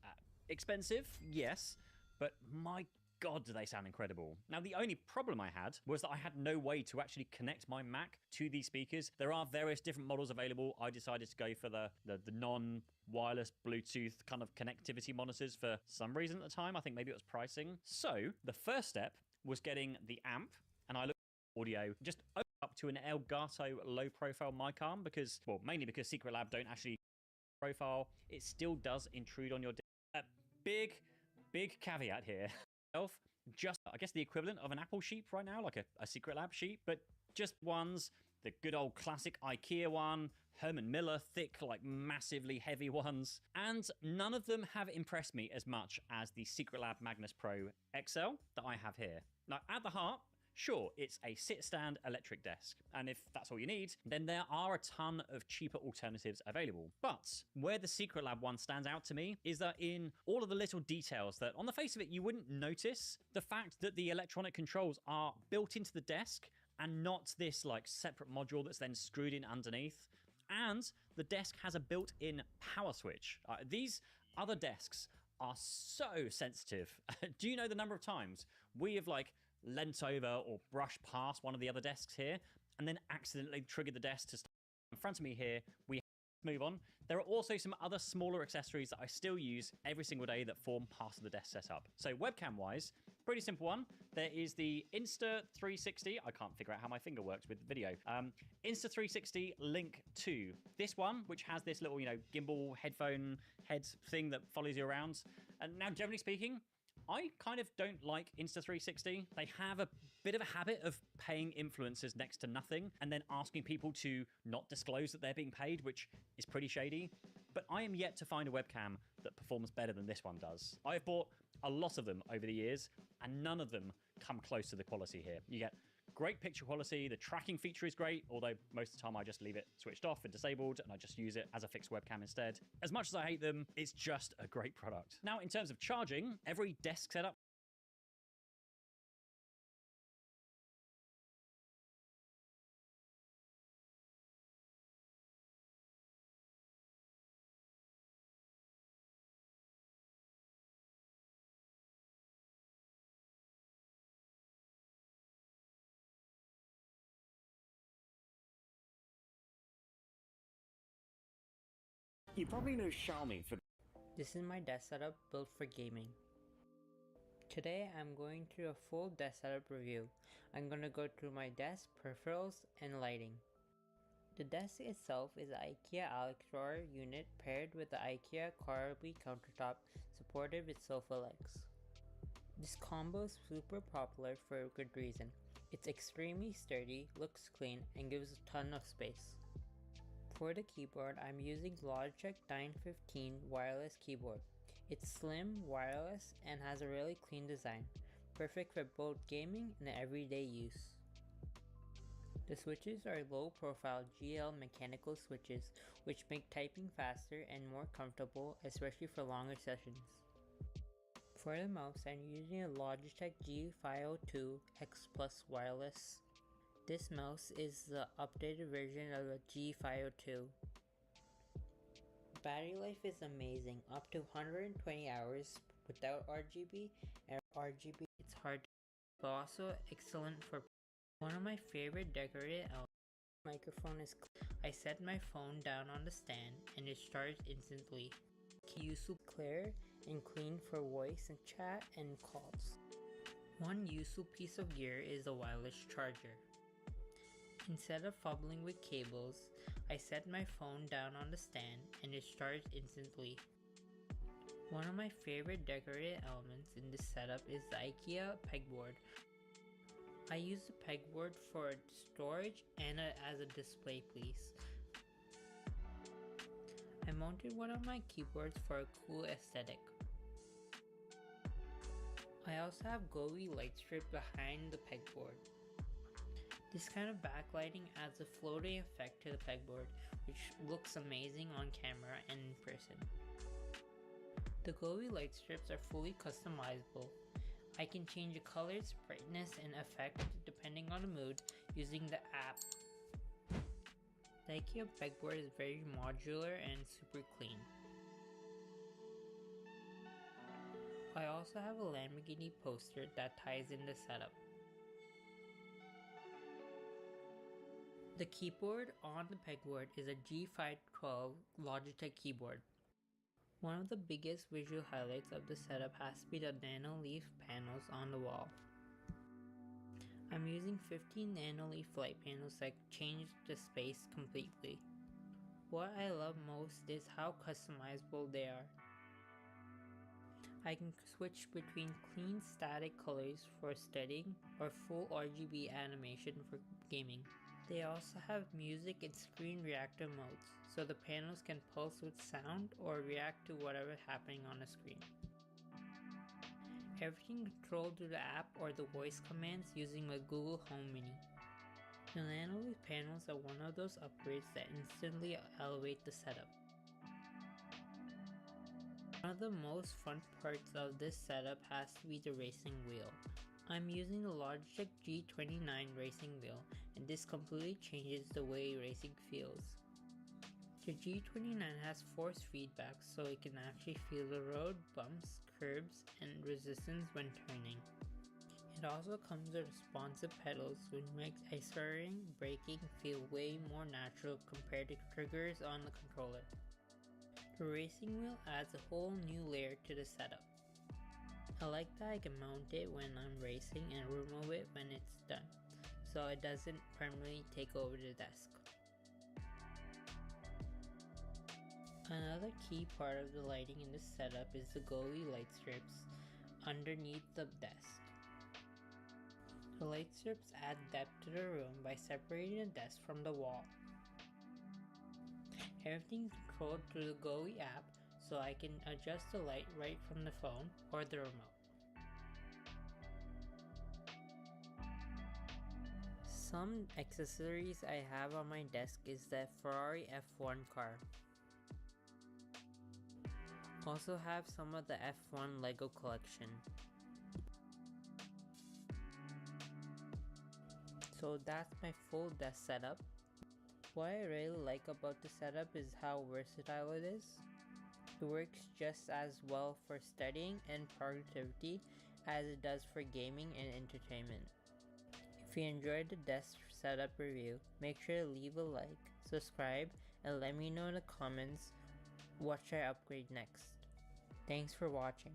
Speaker 6: Expensive, yes, but my God, do they sound incredible. Now, the only problem I had was that I had no way to actually connect my Mac to these speakers. There are various different models available. I decided to go for the non-wireless Bluetooth kind of connectivity monitors for some reason at the time. I think maybe it was pricing. So the first step was getting the amp, and I looked at audio, just up to an Elgato low-profile mic arm because, well, mainly because Secret Lab don't actually profile. It still does intrude on your... Big caveat here. Just, I guess, the equivalent of an Apple sheep right now, like a Secret Lab sheep, but just ones, the good old classic IKEA one, Herman Miller, thick, like massively heavy ones, and none of them have impressed me as much as the Secret Lab Magnus Pro XL that I have here. Now, at the heart, sure, it's a sit-stand electric desk, and if that's all you need, then there are a ton of cheaper alternatives available. But where the Secret Lab one stands out to me is that in all of the little details that, on the face of it, you wouldn't notice, the fact that the electronic controls are built into the desk and not this like separate module that's then screwed in underneath, and the desk has a built-in power switch. These other desks are so sensitive. Do you know the number of times we have leant over or brushed past one of the other desks here and then accidentally triggered the desk to start in front of me here? We move on. There are also some other smaller accessories that I still use every single day that form part of the desk setup. So webcam wise, Pretty simple one. There is the Insta360. I can't figure out how my finger works with the video. Insta360 Link 2. This one, which has this little, gimbal headphone head thing that follows you around. And now, generally speaking, I kind of don't like Insta360. They have a bit of a habit of paying influencers next to nothing and then asking people to not disclose that they're being paid, which is pretty shady. But I am yet to find a webcam that performs better than this one does. I've bought a lot of them over the years, and none of them come close to the quality here. You get great picture quality, the tracking feature is great, although most of the time I just leave it switched off and disabled, and I just use it as a fixed webcam instead. As much as I hate them, it's just a great product. Now, in terms of charging, every desk setup
Speaker 1: You probably know Xiaomi for...
Speaker 18: This is my desk setup built for gaming. Today I'm going through a full desk setup review. I'm going to go through my desk, peripherals, and lighting. The desk itself is an IKEA Alex drawer unit paired with the IKEA Corabi countertop supported with sofa legs. This combo is super popular for a good reason. It's extremely sturdy, looks clean, and gives a ton of space. For the keyboard, I'm using Logitech 915 wireless keyboard. It's slim, wireless, and has a really clean design, perfect for both gaming and everyday use. The switches are low-profile GL mechanical switches, which make typing faster and more comfortable, especially for longer sessions. For the mouse, I'm using a Logitech G502 X Plus wireless. This mouse is the updated version of the G502. Battery life is amazing, up to 120 hours without RGB, and RGB it's hard to, but also excellent for one of my favorite decorated microphone is I set my phone down on the stand and it charged instantly. Useful, clear and clean for voice and chat and calls. One useful piece of gear is the wireless charger. Instead of fumbling with cables, I set my phone down on the stand and it charged instantly. One of my favorite decorated elements in this setup is the IKEA pegboard. I use the pegboard for storage and as a display piece. I mounted one of my keyboards for a cool aesthetic. I also have glowy light strip behind the pegboard. This kind of backlighting adds a floating effect to the pegboard, which looks amazing on camera and in person. The glowy light strips are fully customizable. I can change the colors, brightness, and effect depending on the mood using the app. The IKEA pegboard is very modular and super clean. I also have a Lamborghini poster that ties in the setup. The keyboard on the pegboard is a G512 Logitech keyboard. One of the biggest visual highlights of the setup has to be the nano-leaf panels on the wall. I'm using 15 nano-leaf light panels that change the space completely. What I love most is how customizable they are. I can switch between clean static colors for studying or full RGB animation for gaming. They also have music and screen reactor modes, so the panels can pulse with sound or react to whatever's happening on the screen. Everything controlled through the app or the voice commands using my Google Home Mini. The nano-leaf panels are one of those upgrades that instantly elevate the setup. One of the most fun parts of this setup has to be the racing wheel. I'm using the Logitech G29 racing wheel, and this completely changes the way racing feels. The G29 has force feedback, so it can actually feel the road, bumps, curbs, and resistance when turning. It also comes with responsive pedals, which makes accelerating, braking feel way more natural compared to triggers on the controller. The racing wheel adds a whole new layer to the setup. I like that I can mount it when I'm racing and remove it when it's done, so it doesn't permanently take over the desk. Another key part of the lighting in this setup is the goalie light strips underneath the desk. The light strips add depth to the room by separating the desk from the wall. Everything is controlled through the goalie app, so I can adjust the light right from the phone or the remote. Some accessories I have on my desk is the Ferrari F1 car. Also have some of the F1 Lego collection. So that's my full desk setup. What I really like about the setup is how versatile it is. It works just as well for studying and productivity as it does for gaming and entertainment. If you enjoyed the desk setup review, make sure to leave a like, subscribe, and let me know in the comments what should I upgrade next. Thanks for watching.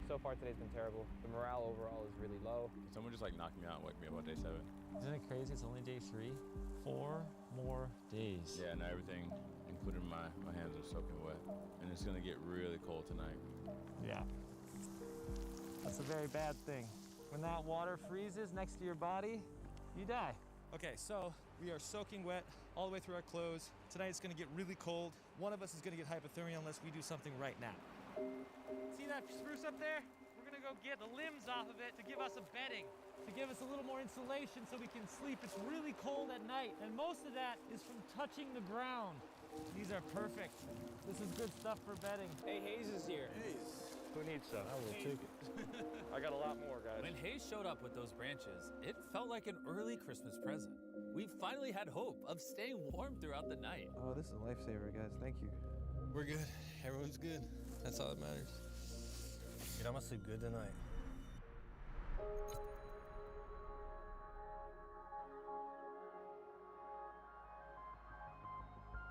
Speaker 3: So far today's been terrible. The morale overall is really low.
Speaker 15: Someone just like knocked me out and wake me up on day 7.
Speaker 2: Isn't it crazy? It's only day 3. 4 more days.
Speaker 15: Yeah, and everything, including my hands, are soaking wet. And it's gonna get really cold tonight.
Speaker 2: Yeah. That's a very bad thing. When that water freezes next to your body, you die.
Speaker 7: Okay, so we are soaking wet all the way through our clothes. Tonight it's gonna get really cold. One of us is gonna get hypothermia unless we do something right now.
Speaker 14: See that spruce up there? We're gonna go get the limbs off of it to give us a bedding, to give us a little more insulation so we can sleep. It's really cold at night, and most of that is from touching the ground. These are perfect. This is good stuff for bedding.
Speaker 19: Hey, Hayes is here.
Speaker 14: Hayes.
Speaker 3: Who needs some?
Speaker 2: I will take it.
Speaker 3: I got a lot more, guys.
Speaker 8: When Hayes showed up with those branches, it felt like an early Christmas present. We finally had hope of staying warm throughout the night.
Speaker 15: Oh, this is a lifesaver, guys. Thank you.
Speaker 9: We're good. Everyone's good. That's all that matters. Dude, I'm gonna sleep good tonight.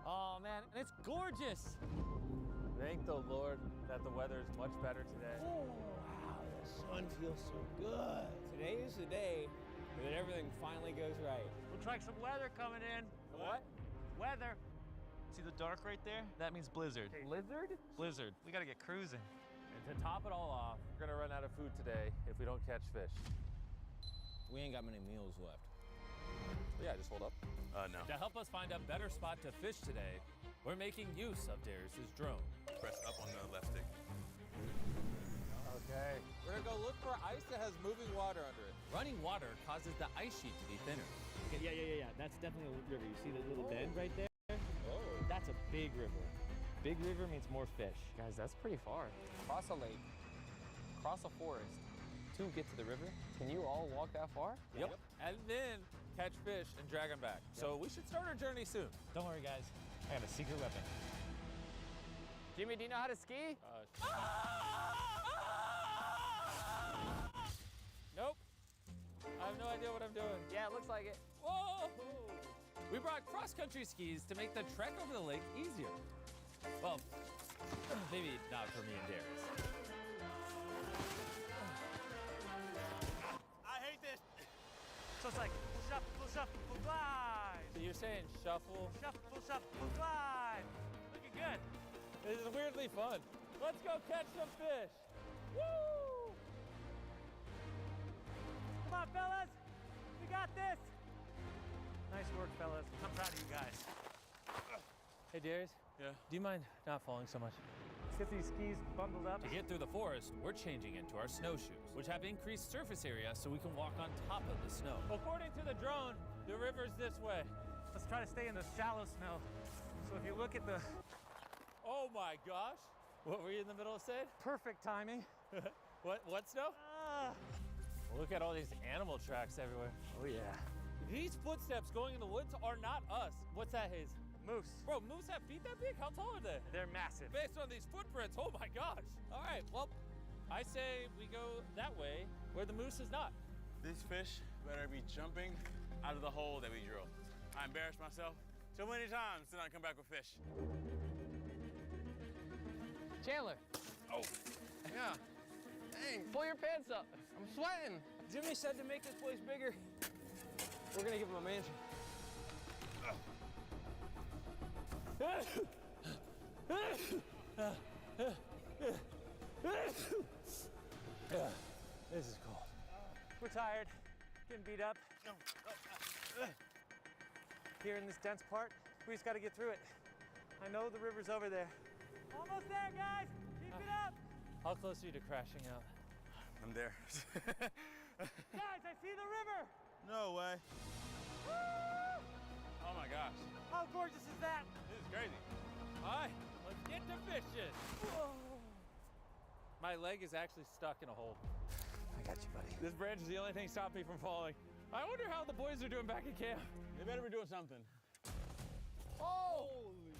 Speaker 14: Oh man, and it's gorgeous.
Speaker 3: Thank the Lord that the weather is much better today.
Speaker 19: Oh, wow, the sun feels so good. Today is the day that everything finally goes right.
Speaker 14: Looks like some weather coming in.
Speaker 3: What?
Speaker 14: Weather.
Speaker 2: See the dark right there? That means blizzard.
Speaker 3: Blizzard?
Speaker 2: Blizzard. We gotta get cruising.
Speaker 3: And to top it all off, we're gonna run out of food today if we don't catch fish.
Speaker 19: We ain't got many meals left.
Speaker 15: Yeah, just hold up. No.
Speaker 8: To help us find a better spot to fish today, we're making use of Darius's drone.
Speaker 15: Press up on the left stick.
Speaker 3: Okay.
Speaker 15: We're gonna go look for ice that has moving water under it.
Speaker 8: Running water causes the ice sheet to be thinner.
Speaker 14: Okay, yeah. That's definitely a river. You see the little bend right there?
Speaker 15: Oh.
Speaker 14: That's a big river. Big river means more fish.
Speaker 3: Guys, that's pretty far.
Speaker 19: Cross a lake, cross a forest to get to the river. Can you all walk that far?
Speaker 8: Yep. And then catch fish and drag them back. So we should start our journey soon.
Speaker 14: Don't worry, guys. I got a secret weapon.
Speaker 3: Jimmy, do you know how to ski?
Speaker 8: Nope. I have no idea what I'm doing.
Speaker 3: Yeah, it looks like it.
Speaker 8: Whoa! We brought cross-country skis to make the trek over the lake easier. Well, maybe not for me and Darius.
Speaker 14: I hate this. So it's like shuffle, glide.
Speaker 8: So you're saying shuffle?
Speaker 14: Shuffle, glide. Looking good.
Speaker 8: This is weirdly fun. Let's go catch some fish. Woo!
Speaker 14: Come on, fellas. We got this. Nice work, fellas. I'm proud of you guys.
Speaker 8: Hey, Darius.
Speaker 15: Yeah?
Speaker 8: Do you mind not falling so much?
Speaker 14: Let's get these skis bundled up.
Speaker 8: To get through the forest, we're changing into our snowshoes, which have increased surface area so we can walk on top of the snow.
Speaker 14: According to the drone, the river's this way. Let's try to stay in the shallow snow. So if you look at the...
Speaker 8: Oh my gosh. What were you in the middle of saying?
Speaker 14: Perfect timing.
Speaker 8: What snow? Look at all these animal tracks everywhere.
Speaker 14: Oh yeah.
Speaker 8: These footsteps going in the woods are not us. What's that, Hayes?
Speaker 14: Moose.
Speaker 8: Bro, moose have feet that big? How tall are they?
Speaker 14: They're massive.
Speaker 8: Based on these footprints, oh my gosh. All right, well, I say we go that way where the moose is not.
Speaker 9: This fish better be jumping out of the hole that we drilled. I embarrassed myself so many times to not come back with fish.
Speaker 3: Chandler.
Speaker 9: Oh, yeah. Dang.
Speaker 3: Pull your pants up.
Speaker 9: I'm sweating.
Speaker 19: Jimmy said to make this place bigger. We're gonna give him a mansion.
Speaker 14: This is cold. We're tired, getting beat up. Here in this dense part, we just gotta get through it. I know the river's over there. Almost there, guys! Keep it up!
Speaker 8: How close are you to crashing out?
Speaker 9: I'm there.
Speaker 14: Guys, I see the river!
Speaker 9: No way.
Speaker 14: Woo!
Speaker 9: Oh my gosh.
Speaker 14: How gorgeous is that?
Speaker 9: This is crazy.
Speaker 8: All right, let's get to fishing.
Speaker 14: Whoa.
Speaker 8: My leg is actually stuck in a hole.
Speaker 19: I got you, buddy.
Speaker 8: This branch is the only thing stopping me from falling. I wonder how the boys are doing back at camp.
Speaker 9: They better be doing something.
Speaker 3: Holy!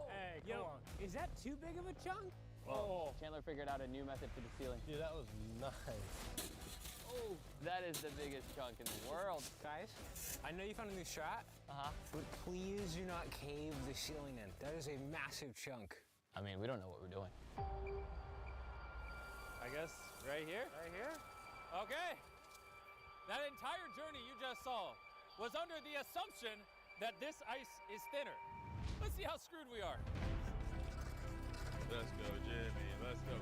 Speaker 14: Hey,
Speaker 3: Yo,
Speaker 14: is that too big of a chunk?
Speaker 3: Oh. Chandler figured out a new method for the ceiling.
Speaker 9: Dude, that was nice.
Speaker 3: Oh, that is the biggest chunk in the world.
Speaker 19: Guys, I know you found a new shot, but please do not cave the ceiling in. That is a massive chunk.
Speaker 3: I mean, we don't know what we're doing.
Speaker 14: I guess right here? Right here? Okay. That entire journey you just saw was under the assumption that this ice is thinner. Let's see how screwed we are.
Speaker 15: Let's go, Jimmy. Let's go.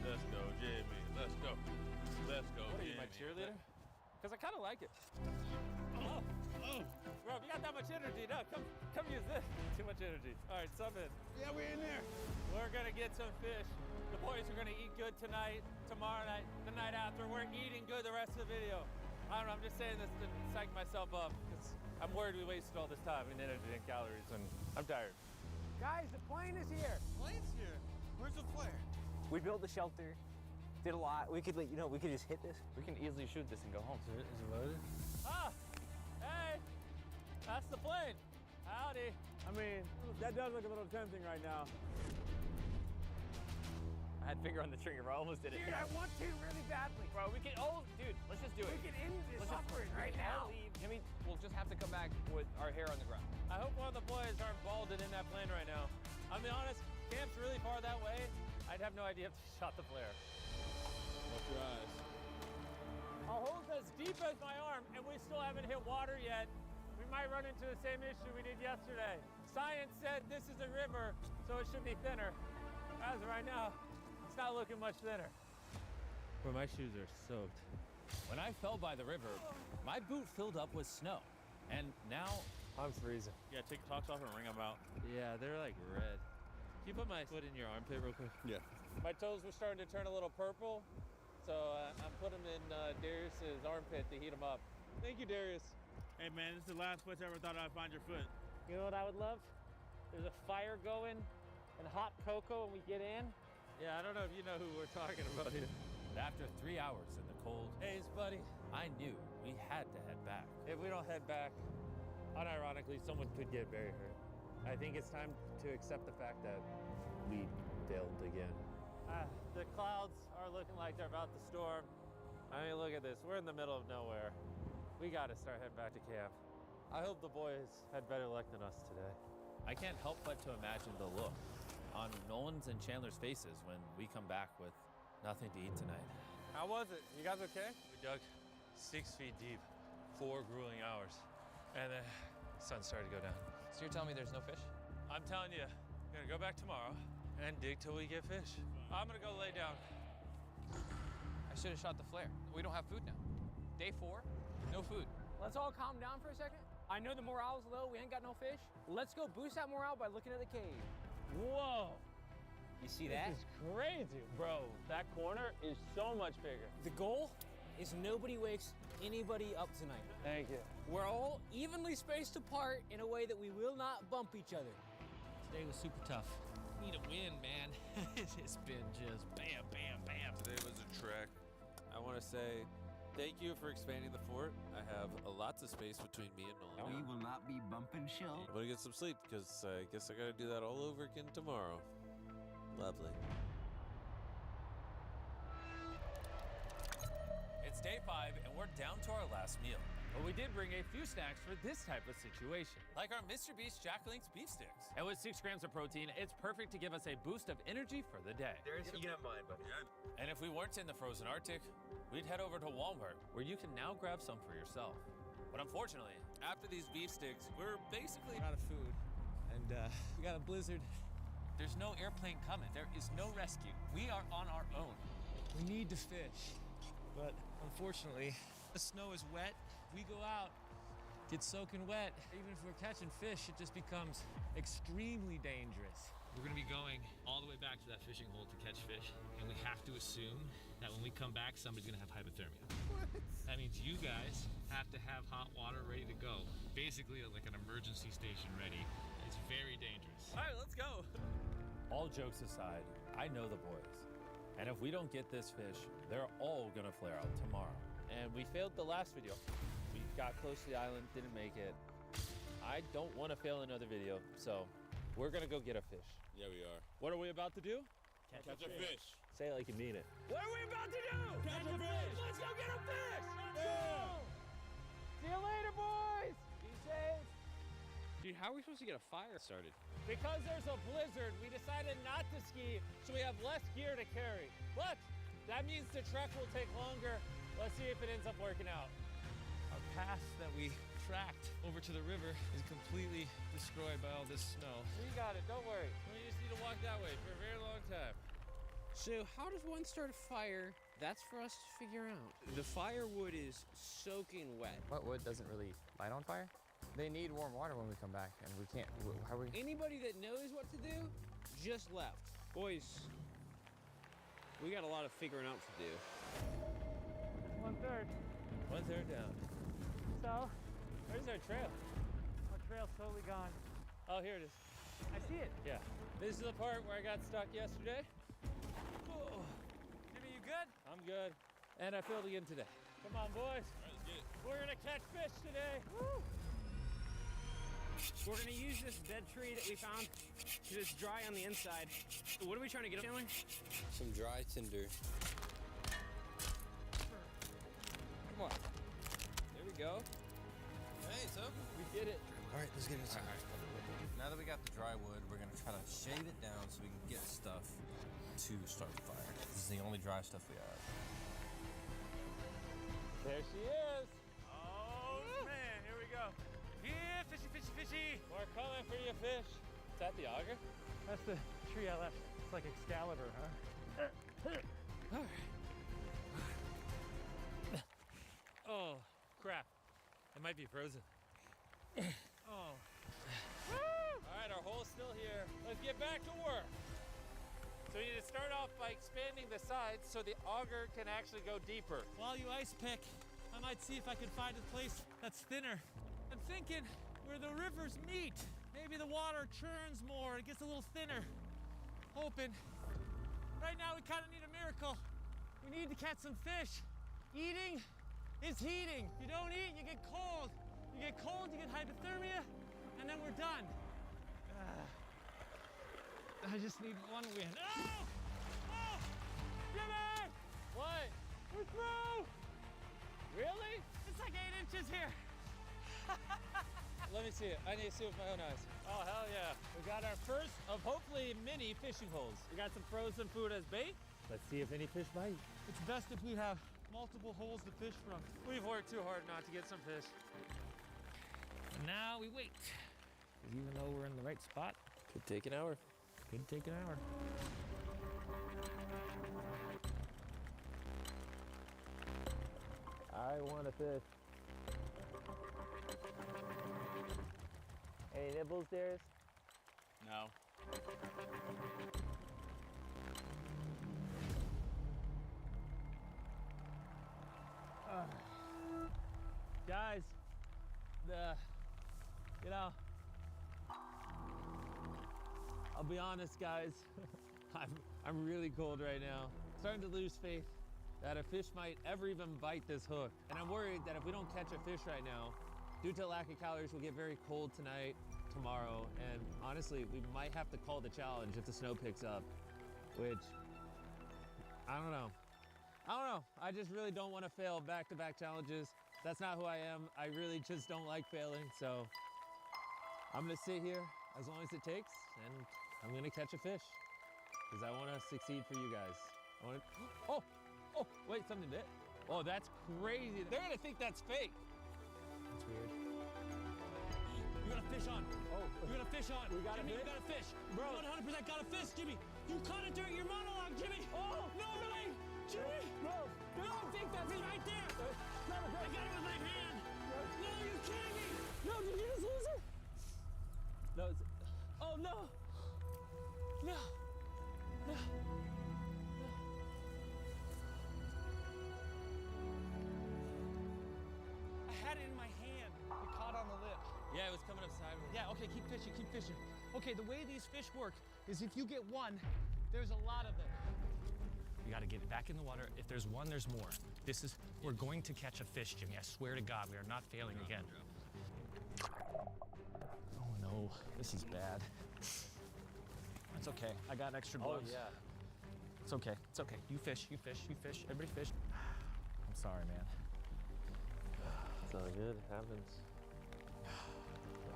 Speaker 15: Let's go, Jimmy. Let's go. Let's go,
Speaker 14: What are
Speaker 15: Jimmy.
Speaker 14: you, my cheerleader? Because I kind of like it. Oh. Bro, if you got that much energy, no, come use this. Too much energy. All right, sub in.
Speaker 9: Yeah, we're in there.
Speaker 14: We're gonna get some fish. The boys are gonna eat good tonight, tomorrow night, the night after. We're eating good the rest of the video. I don't know, I'm just saying this to psych myself up. I'm worried we wasted all this time and energy and calories, and I'm tired.
Speaker 2: Guys, the plane is here.
Speaker 9: Plane's here. Where's the flare?
Speaker 2: We built the shelter. Did a lot. We could, we could just hit this.
Speaker 3: We can easily shoot this and go home. Is it loaded?
Speaker 14: Ah! Hey! That's the plane. Howdy.
Speaker 2: I mean, that does look a little tempting right now.
Speaker 3: I had finger on the trigger, bro. I almost did it.
Speaker 2: Dude, I want to really badly.
Speaker 3: Bro, we can, dude, let's just do it.
Speaker 2: We can end this
Speaker 3: Let's
Speaker 2: suffering right now.
Speaker 3: Leave. Jimmy, we'll just have to come back with our hair on the ground.
Speaker 14: I hope one of the boys aren't balded in that plane right now. I'll be honest, camp's really far that way. I'd have no idea if they shot the flare.
Speaker 15: Watch your eyes.
Speaker 14: A hole's as deep as my arm, and we still haven't hit water yet. We might run into the same issue we did yesterday. Science said this is a river, so it should be thinner. As of right now, it's not looking much thinner.
Speaker 3: Bro, my shoes are soaked.
Speaker 8: When I fell by the river, my boot filled up with snow. And now
Speaker 3: I'm freezing.
Speaker 15: Yeah, take your socks off and wring them out.
Speaker 3: Yeah, they're like red. Can you put my foot in your armpit real quick?
Speaker 15: Yeah.
Speaker 14: My toes were starting to turn a little purple, so I'm putting them in Darius's armpit to heat them up. Thank you, Darius.
Speaker 9: Hey, man, this is the last place I ever thought I'd find your foot.
Speaker 14: You know what I would love? There's a fire going and hot cocoa and we get in. Yeah, I don't know if you know who we're talking about here.
Speaker 8: After 3 hours in the cold
Speaker 14: haze, buddy,
Speaker 8: I knew we had to head back.
Speaker 14: if we don't head back, unironically, someone could get very hurt. I think it's time to accept the fact that we failed again. The clouds are looking like they're about to storm. I mean, look at this. We're in the middle of nowhere. We got to start heading back to camp. I hope the boys had better luck than us today.
Speaker 8: I can't help but to imagine the look on Nolan's and Chandler's faces when we come back with nothing to eat tonight.
Speaker 14: How was it? You guys okay?
Speaker 3: We dug 6 feet deep, 4 grueling hours, and the sun started to go down.
Speaker 8: So you're telling me there's no fish?
Speaker 14: I'm telling you, we're gonna go back tomorrow and dig till we get fish. I'm gonna go lay down.
Speaker 3: I should have shot the flare. We don't have food now. Day 4, no food.
Speaker 2: Let's all calm down for a second. I know the morale's low. We ain't got no fish. Let's go boost that morale by looking at the cave.
Speaker 14: Whoa!
Speaker 2: You see that?
Speaker 14: This is crazy, bro. That corner is so much bigger.
Speaker 2: The goal is nobody wakes anybody up tonight.
Speaker 14: Thank you.
Speaker 2: We're all evenly spaced apart in a way that we will not bump each other.
Speaker 3: Today was super tough. Need a win, man. It's been just bam, bam, bam.
Speaker 17: Today was a trek. I want to say thank you for expanding the fort. I have lots of space between me and Nolan.
Speaker 5: We will not be bumping shell.
Speaker 17: I'm gonna get some sleep because I guess I gotta do that all over again tomorrow. Lovely.
Speaker 8: It's day 5 and we're down to our last meal.
Speaker 14: But we did bring a few snacks for this type of situation.
Speaker 8: Like our Mr. Beast Jack Link's beef sticks.
Speaker 14: And with 6 grams of protein, it's perfect to give us a boost of energy for the day.
Speaker 17: You can have mine, buddy.
Speaker 8: And if we weren't in the frozen Arctic, we'd head over to Walmart, where you can now grab some for yourself. But unfortunately, after these beef sticks, we're basically
Speaker 2: Out of food. And we got a blizzard.
Speaker 8: There's no airplane coming. There is no rescue. We are on our own.
Speaker 2: We need to fish. But unfortunately, the snow is wet. We go out, get soaking wet. Even if we're catching fish, it just becomes extremely dangerous.
Speaker 3: We're gonna be going all the way back to that fishing hole to catch fish, and we have to assume that when we come back, somebody's gonna have hypothermia. What? That means you guys have to have hot water ready to go. Basically, like an emergency station ready. It's very dangerous.
Speaker 14: All right, let's go.
Speaker 8: All jokes aside, I know the boys. And if we don't get this fish, they're all gonna flare out tomorrow.
Speaker 3: And we failed the last video. We got close to the island, didn't make it. I don't want to fail another video, so we're gonna go get a fish.
Speaker 15: Yeah, we are.
Speaker 14: What are we about to do?
Speaker 15: Catch a fish.
Speaker 3: Say it like you mean it.
Speaker 14: What are we about to do?
Speaker 15: Catch a fish.
Speaker 14: Let's go get a fish. Let's
Speaker 15: Yeah.
Speaker 14: go. See you later, boys. Be safe.
Speaker 3: Dude, how are we supposed to get a fire started?
Speaker 14: Because there's a blizzard, we decided not to ski, so we have less gear to carry. But That means the trek will take longer. Let's see if it ends up working out.
Speaker 2: Our path that we tracked over to the river is completely destroyed by all this snow.
Speaker 14: We got it, don't worry.
Speaker 2: We just need to walk that way for a very long time.
Speaker 4: So how does one start a fire? That's for us to figure out. The firewood is soaking wet.
Speaker 10: What wood doesn't really light on fire? They need warm water when we come back, and we can't. How are we?
Speaker 4: Anybody that knows what to do just left. Boys, we got a lot of figuring out to do.
Speaker 14: 1/3.
Speaker 2: 1/3 down.
Speaker 14: So, where's our trail? Our trail's totally gone.
Speaker 2: Oh, here it is.
Speaker 14: I see it.
Speaker 2: Yeah.
Speaker 14: This is the part where I got stuck yesterday. Oh. Jimmy, you good?
Speaker 2: I'm good. And I failed again today.
Speaker 14: Come on, boys.
Speaker 15: All right, let's get it.
Speaker 14: We're gonna catch fish today. Woo!
Speaker 4: We're gonna use this dead tree that we found because it's dry on the inside. What are we trying to get, Chandler?
Speaker 17: Some dry tinder.
Speaker 4: Come on. There we go.
Speaker 17: Hey, so
Speaker 14: We did it.
Speaker 17: all right, let's get it. Now that we got the dry wood, we're gonna try to shave it down so we can get stuff to start the fire. This is the only dry stuff we have.
Speaker 14: There she is.
Speaker 9: Oh, man, here we go. Yeah, fishy, fishy, fishy.
Speaker 14: We're coming for you, fish. Is that the auger? That's the tree I left. It's like Excalibur, huh?
Speaker 2: Oh, crap. It might be frozen.
Speaker 14: Oh. All right, our hole's still here. Let's get back to work. So we need to start off by expanding the sides so the auger can actually go deeper.
Speaker 2: While you ice pick, I might see if I can find a place that's thinner. I'm thinking where the rivers meet. Maybe the water churns more, it gets a little thinner. Hoping. Right now we kind of need a miracle. We need to catch some fish. Eating is heating. You don't eat, you get cold. You get cold, you get hypothermia, and then we're done. I just need one win. Oh! Oh!
Speaker 14: Jimmy! What? We're through! Really?
Speaker 2: It's like 8 inches here.
Speaker 14: Let me see it. I need to see it with my own eyes. Oh, hell yeah. We got our first of hopefully many fishing holes. We got some frozen food as bait. Let's see if any fish bite.
Speaker 2: It's best if we have multiple holes to fish from.
Speaker 14: We've worked too hard not to get some fish.
Speaker 2: And now we wait. 'Cause even though we're in the right spot,
Speaker 10: Could take an hour.
Speaker 2: could take an hour.
Speaker 14: I want a fish. Any nibbles, Darius?
Speaker 9: No.
Speaker 14: Guys, I'll be honest, guys. I'm really cold right now. Starting to lose faith that a fish might ever even bite this hook. And I'm worried that if we don't catch a fish right now, due to lack of calories, we'll get very cold tonight, tomorrow, and honestly, we might have to call the challenge if the snow picks up, which, I don't know. I just really don't want to fail back-to-back challenges. That's not who I am. I really just don't like failing, so I'm gonna sit here as long as it takes, and I'm gonna catch a fish, because I want to succeed for you guys. Oh, wait, something bit. Oh, that's crazy. They're gonna think that's fake. That's weird.
Speaker 2: You got a fish on.
Speaker 14: Oh,
Speaker 2: You got a fish on.
Speaker 14: We got a
Speaker 2: Jimmy,
Speaker 14: fish?
Speaker 2: you got a fish.
Speaker 14: Bro.
Speaker 2: You 100% got a fish, Jimmy. You caught it during your monologue, Jimmy.
Speaker 14: Oh,
Speaker 2: no way. Jimmy.
Speaker 14: Bro.
Speaker 2: No, I think that's it right there. I got it with my hand. No, you're kidding me.
Speaker 14: No, did you just lose it? No, it's... Oh, no.
Speaker 2: No. No. I had it in my hand. It caught on the lip.
Speaker 14: Yeah, it was coming up sideways.
Speaker 2: Yeah, okay, keep fishing, keep fishing. Okay, the way these fish work is if you get one, there's a lot of them.
Speaker 16: We gotta get it back in the water. If there's one, there's more. We're going to catch a fish, Jimmy. I swear to God, we are not failing again.
Speaker 14: Oh, no, this is bad. It's okay, I got extra gloves.
Speaker 10: Oh, yeah.
Speaker 14: It's okay, it's okay. You fish, you fish, you fish. Everybody fish. I'm sorry, man.
Speaker 10: It's all good. It happens.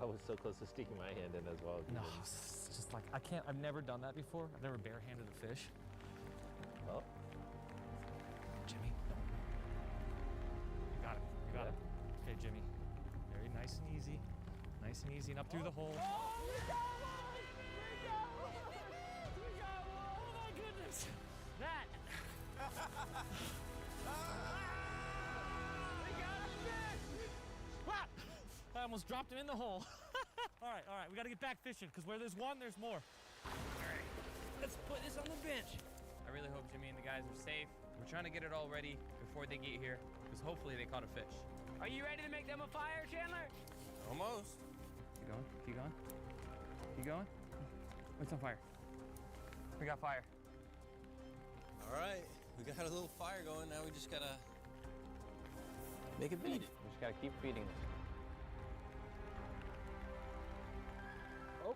Speaker 10: I was so close to sticking my hand in as well.
Speaker 14: No, it's just like, I've never done that before. I've never barehanded a fish.
Speaker 10: Well,
Speaker 2: Nice and easy and up through the hole.
Speaker 14: Oh, we got one! We got one! We got one!
Speaker 2: Oh my goodness! That!
Speaker 14: We got a fish!
Speaker 2: Wow! I almost dropped him in the hole. All right, we gotta get back fishing, because where there's one, there's more. All right, let's put this on the bench.
Speaker 13: I really hope Jimmy and the guys are safe. We're trying to get it all ready before they get here, because hopefully they caught a fish.
Speaker 14: Are you ready to make them a fire, Chandler?
Speaker 15: Almost.
Speaker 13: Keep going, keep going. Keep going. What's on fire? We got fire.
Speaker 17: All right, we got a little fire going. Now we just gotta make it beat it.
Speaker 10: We just gotta keep feeding it.
Speaker 14: Oh.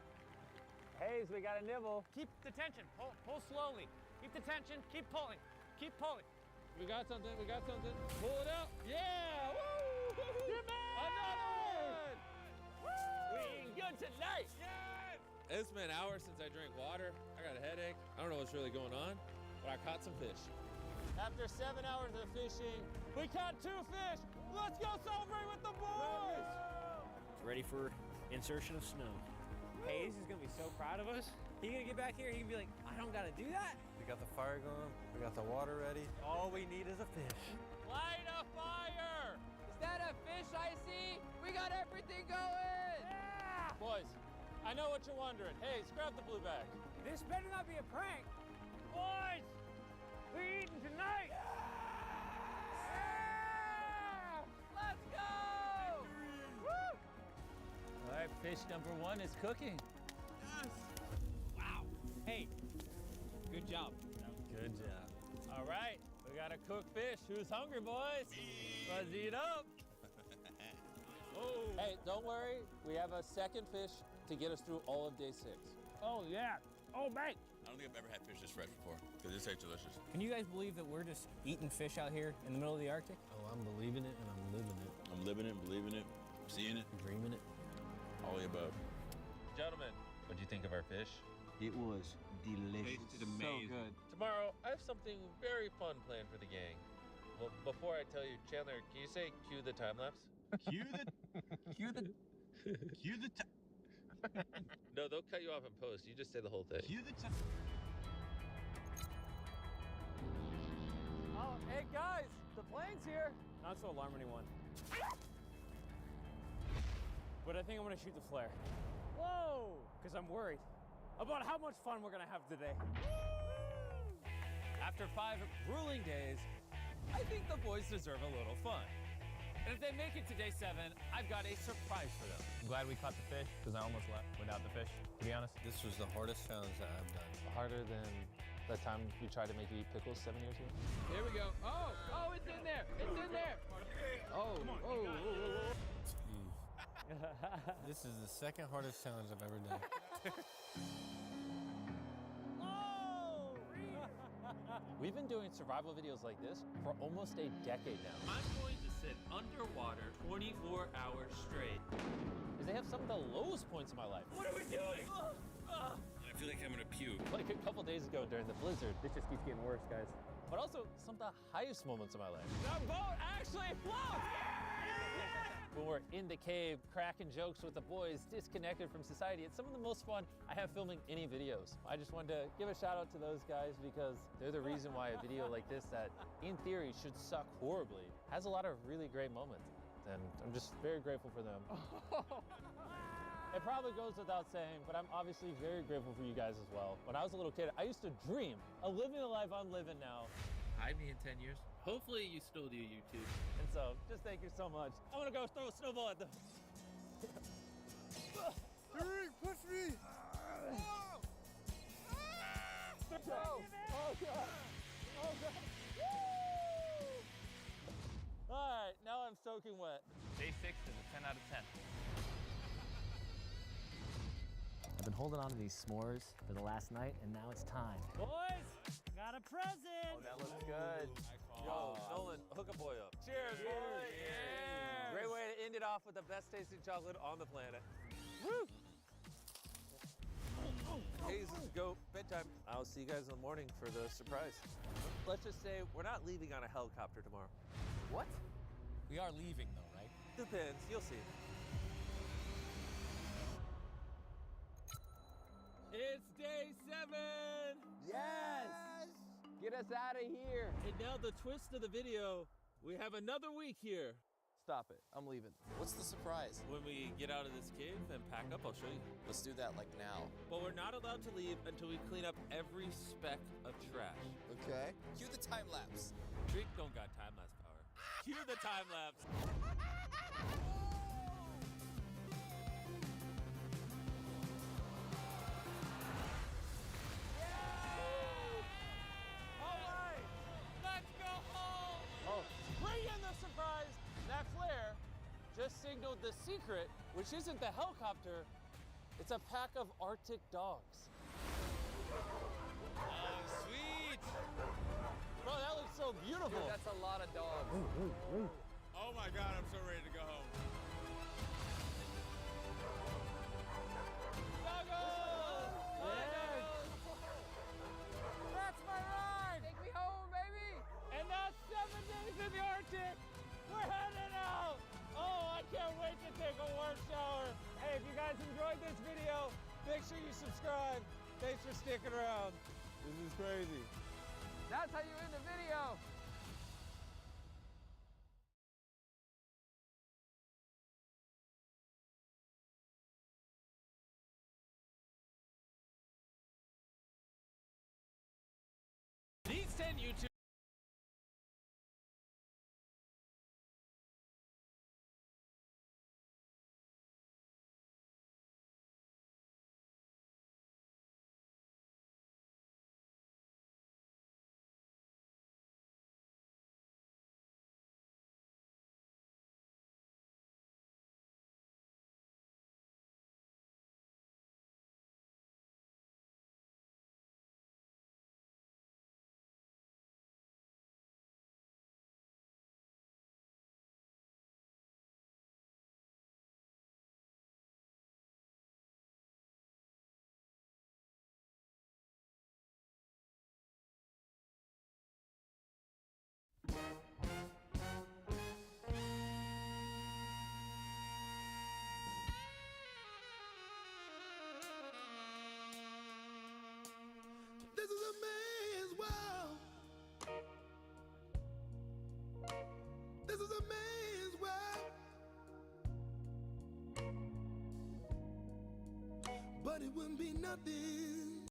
Speaker 14: Hayes, we got a nibble.
Speaker 2: Keep the tension, pull slowly. Keep the tension, keep pulling, keep pulling.
Speaker 14: We got something, we got something. Pull it out. Yeah! Woo! Another one! Woo! We eating good tonight.
Speaker 15: Yes! It's been hours since I drank water. I got a headache. I don't know what's really going on, but I caught some fish.
Speaker 14: After 7 hours of fishing, we caught 2 fish. Let's go celebrate with the boys!
Speaker 1: Ready for insertion of snow.
Speaker 7: Hayes is gonna be so proud of us. He's gonna get back here, he can be like, I don't gotta do that.
Speaker 17: We got the fire going. We got the water ready.
Speaker 7: All we need is a fish.
Speaker 14: Light a fire!
Speaker 19: Is that a fish I see? We got everything going!
Speaker 14: Yeah! Boys, I know what you're wondering. Hey, grab the blue bag.
Speaker 7: This better not be a prank.
Speaker 14: Boys, we eating tonight!
Speaker 19: Yeah! Let's go! Woo!
Speaker 2: All right, fish number 1 is cooking.
Speaker 15: Yes!
Speaker 2: Wow. Hey, good job.
Speaker 17: Good job.
Speaker 14: All right, we got a cooked fish. Who's hungry, boys? Let's eat up.
Speaker 15: Oh.
Speaker 14: Hey, don't worry. We have a second fish to get us through all of day 6.
Speaker 2: Oh, yeah. Oh, mate.
Speaker 15: I don't think I've ever had fish this fresh before, because this tastes delicious.
Speaker 7: Can you guys believe that we're just eating fish out here in the middle of the Arctic?
Speaker 17: Oh, I'm believing it and I'm living it.
Speaker 15: I'm living it, believing it, seeing it,
Speaker 17: Dreaming it.
Speaker 15: all the above.
Speaker 10: Gentlemen, what do you think of our fish?
Speaker 22: It was delicious.
Speaker 10: Tasted amazing.
Speaker 19: So good.
Speaker 10: Tomorrow, I have something very fun planned for the gang. Well, before I tell you, Chandler, can you say cue the time lapse?
Speaker 15: Cue the
Speaker 10: No, they'll cut you off in post. You just say the whole thing.
Speaker 15: cue the
Speaker 14: Oh, hey guys, the plane's here.
Speaker 7: Not to alarm anyone. But I think I'm gonna shoot the flare. Whoa! Because I'm worried about how much fun we're gonna have today.
Speaker 14: After 5 grueling days, I think the boys deserve a little fun. And if they make it to day 7, I've got a surprise for them.
Speaker 16: I'm glad we caught the fish, because I almost left without the fish, to be honest.
Speaker 17: This was the hardest challenge that I've done.
Speaker 10: Harder than that time we tried to make you eat pickles 7 years ago?
Speaker 14: Here we go. Oh, it's in there. It's in there. Oh.
Speaker 17: This is the second hardest challenge I've ever done.
Speaker 14: We've been doing survival videos like this for almost a decade now.
Speaker 3: I'm going to sit underwater 24 hours straight.
Speaker 14: Because they have some of the lowest points in my life.
Speaker 3: What are we doing?
Speaker 17: I feel like I'm gonna puke.
Speaker 14: Like a couple days ago during the blizzard. This just keeps getting worse, guys. But also some of the highest moments of my life. The boat actually floats! When we're in the cave, cracking jokes with the boys, disconnected from society, it's some of the most fun I have filming any videos. I just wanted to give a shout out to those guys because they're the reason why a video like this that in theory should suck horribly has a lot of really great moments. And I'm just very grateful for them. It probably goes without saying, but I'm obviously very grateful for you guys as well. When I was a little kid, I used to dream of living the life I'm living now.
Speaker 3: Hide me in 10 years. Hopefully you still do YouTube.
Speaker 14: And so, just thank you so much. I'm gonna go throw a snowball at them.
Speaker 15: Derek, push me!
Speaker 14: Oh God! Oh God! Woo! All right, now I'm soaking wet.
Speaker 16: Day 6 is a 10 out of 10. I've been holding on to these s'mores for the last night, and now it's time.
Speaker 2: Boys, got a present.
Speaker 19: Oh, that looks good.
Speaker 14: Yo, Nolan, hook a boy up. Cheers, boy!
Speaker 19: Cheers.
Speaker 14: Great way to end it off with the best tasting chocolate on the planet. Woo! Hayes, go bedtime. I'll see you guys in the morning for the surprise. Let's just say we're not leaving on a helicopter tomorrow.
Speaker 19: What?
Speaker 2: We are leaving though, right?
Speaker 14: Depends. You'll see. It's day 7!
Speaker 19: Yes! Get us out of here!
Speaker 14: And now the twist of the video, we have another week here.
Speaker 11: Stop it. I'm leaving. What's the surprise?
Speaker 14: When we get out of this cave and pack up, I'll show you.
Speaker 11: Let's do that like now.
Speaker 14: But we're not allowed to leave until we clean up every speck of trash.
Speaker 11: Okay. Cue the time lapse.
Speaker 14: Drake don't got time-lapse power. Cue the time-lapse.
Speaker 8: Alright, let's go home!
Speaker 14: Oh, bring in the surprise! That flare just signaled the secret, which isn't the helicopter, it's a pack of Arctic dogs.
Speaker 8: Oh, sweet!
Speaker 14: Bro, that looks so beautiful.
Speaker 19: Dude, that's a lot of dogs.
Speaker 9: Oh my God, I'm so ready to go home.
Speaker 14: Doggos!
Speaker 19: Yes!
Speaker 14: That's my ride!
Speaker 19: Take me home, baby!
Speaker 14: And that's 7 days in the Arctic! We're heading out! Oh, I can't wait to take a warm shower. Hey, if you guys enjoyed this video, make sure you subscribe. Thanks for sticking around.
Speaker 9: This is crazy.
Speaker 19: That's how you end the video!
Speaker 14: These 10 YouTube
Speaker 20: This is a man's world. This is a man's world. But it wouldn't be nothing.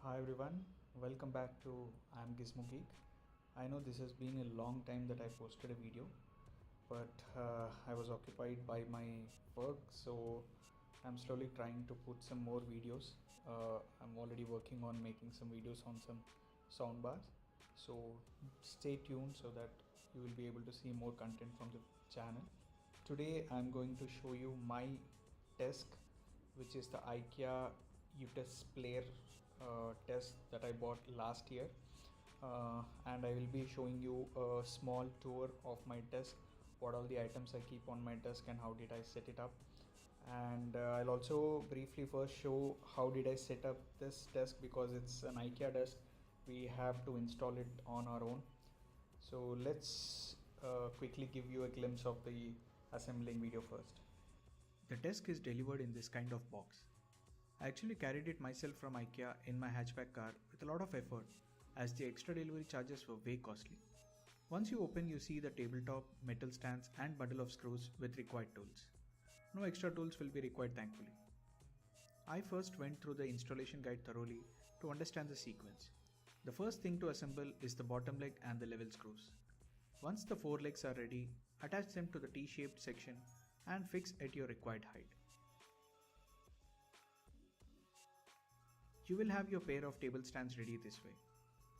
Speaker 23: Hi everyone, welcome back to I'm Gizmo Geek. I know this has been a long time that I posted a video, but I was occupied by my work, so I'm slowly trying to put some more videos. I'm already working on making some videos on some sound bars, so stay tuned so that you will be able to see more content from the channel. Today I'm going to show you my desk, which is the IKEA UTES Player desk that I bought last year, and I will be showing you a small tour of my desk, what all the items I keep on my desk and how did I set it up. And I'll also briefly first show how did I set up this desk, because it's an IKEA desk, we have to install it on our own. So let's quickly give you a glimpse of the assembling video first. The desk is delivered in this kind of box. I actually carried it myself from IKEA in my hatchback car with a lot of effort, as the extra delivery charges were way costly. Once you open, you see the tabletop, metal stands and bundle of screws with required tools. No extra tools will be required, thankfully. I first went through the installation guide thoroughly to understand the sequence. The first thing to assemble is the bottom leg and the level screws. Once the 4 legs are ready, attach them to the T-shaped section and fix at your required height. You will have your pair of table stands ready this way.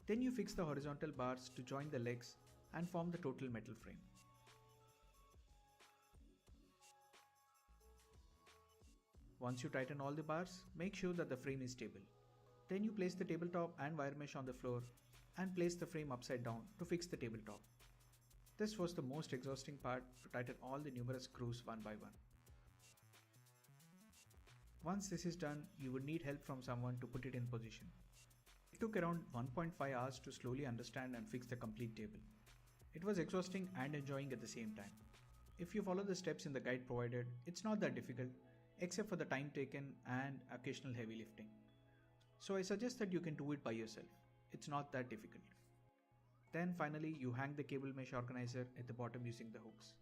Speaker 23: Then you fix the horizontal bars to join the legs and form the total metal frame. Once you tighten all the bars, make sure that the frame is stable. Then you place the tabletop and wire mesh on the floor and place the frame upside down to fix the tabletop. This was the most exhausting part, to tighten all the numerous screws one by one. Once this is done, you would need help from someone to put it in position. It took around 1.5 hours to slowly understand and fix the complete table. It was exhausting and enjoying at the same time. If you follow the steps in the guide provided, it's not that difficult, except for the time taken and occasional heavy lifting. So I suggest that you can do it by yourself. It's not that difficult. Then finally you hang the cable mesh organizer at the bottom using the hooks.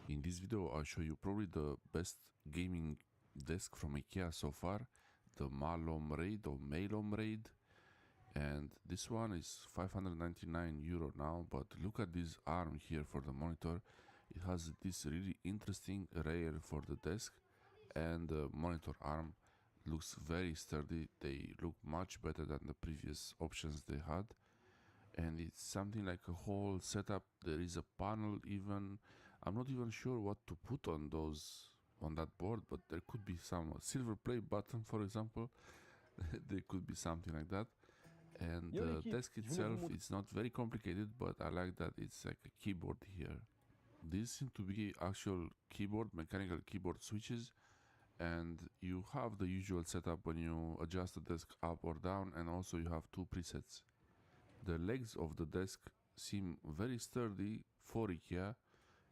Speaker 6: In this video I'll show you probably the best gaming desk from IKEA so far, the Malom Raid, and this one is €599 now, but look at this arm here for the monitor. It has this really interesting rail for the desk, and the monitor arm looks very sturdy. They look much better than the previous options they had, and it's something like a whole setup. There is a panel even. I'm not even sure what to put on that board, but there could be some silver play button, for example. There could be something like that. And the desk itself, it's not very complicated, but I like that it's like a keyboard here. These seem to be actual keyboard, mechanical keyboard switches, and you have the usual setup when you adjust the desk up or down, and also you have two presets. The legs of the desk seem very sturdy for IKEA,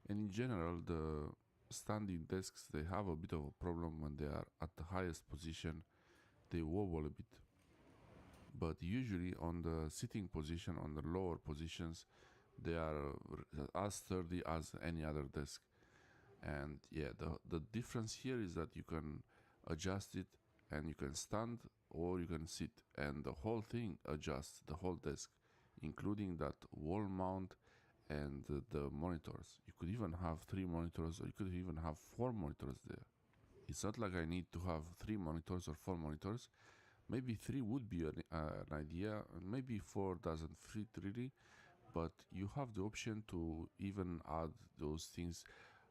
Speaker 6: and in general the standing desks, they have a bit of a problem when they are at the highest position. They wobble a bit. But usually on the sitting position, on the lower positions, they are as sturdy as any other desk. And yeah, the difference here is that you can adjust it and you can stand or you can sit, and the whole thing adjusts, the whole desk, including that wall mount and the monitors. You could even have 3 monitors, or you could even have 4 monitors there. It's not like I need to have 3 monitors or 4 monitors. Maybe 3 would be an idea, and maybe 4 doesn't fit really, but you have the option to even add those things.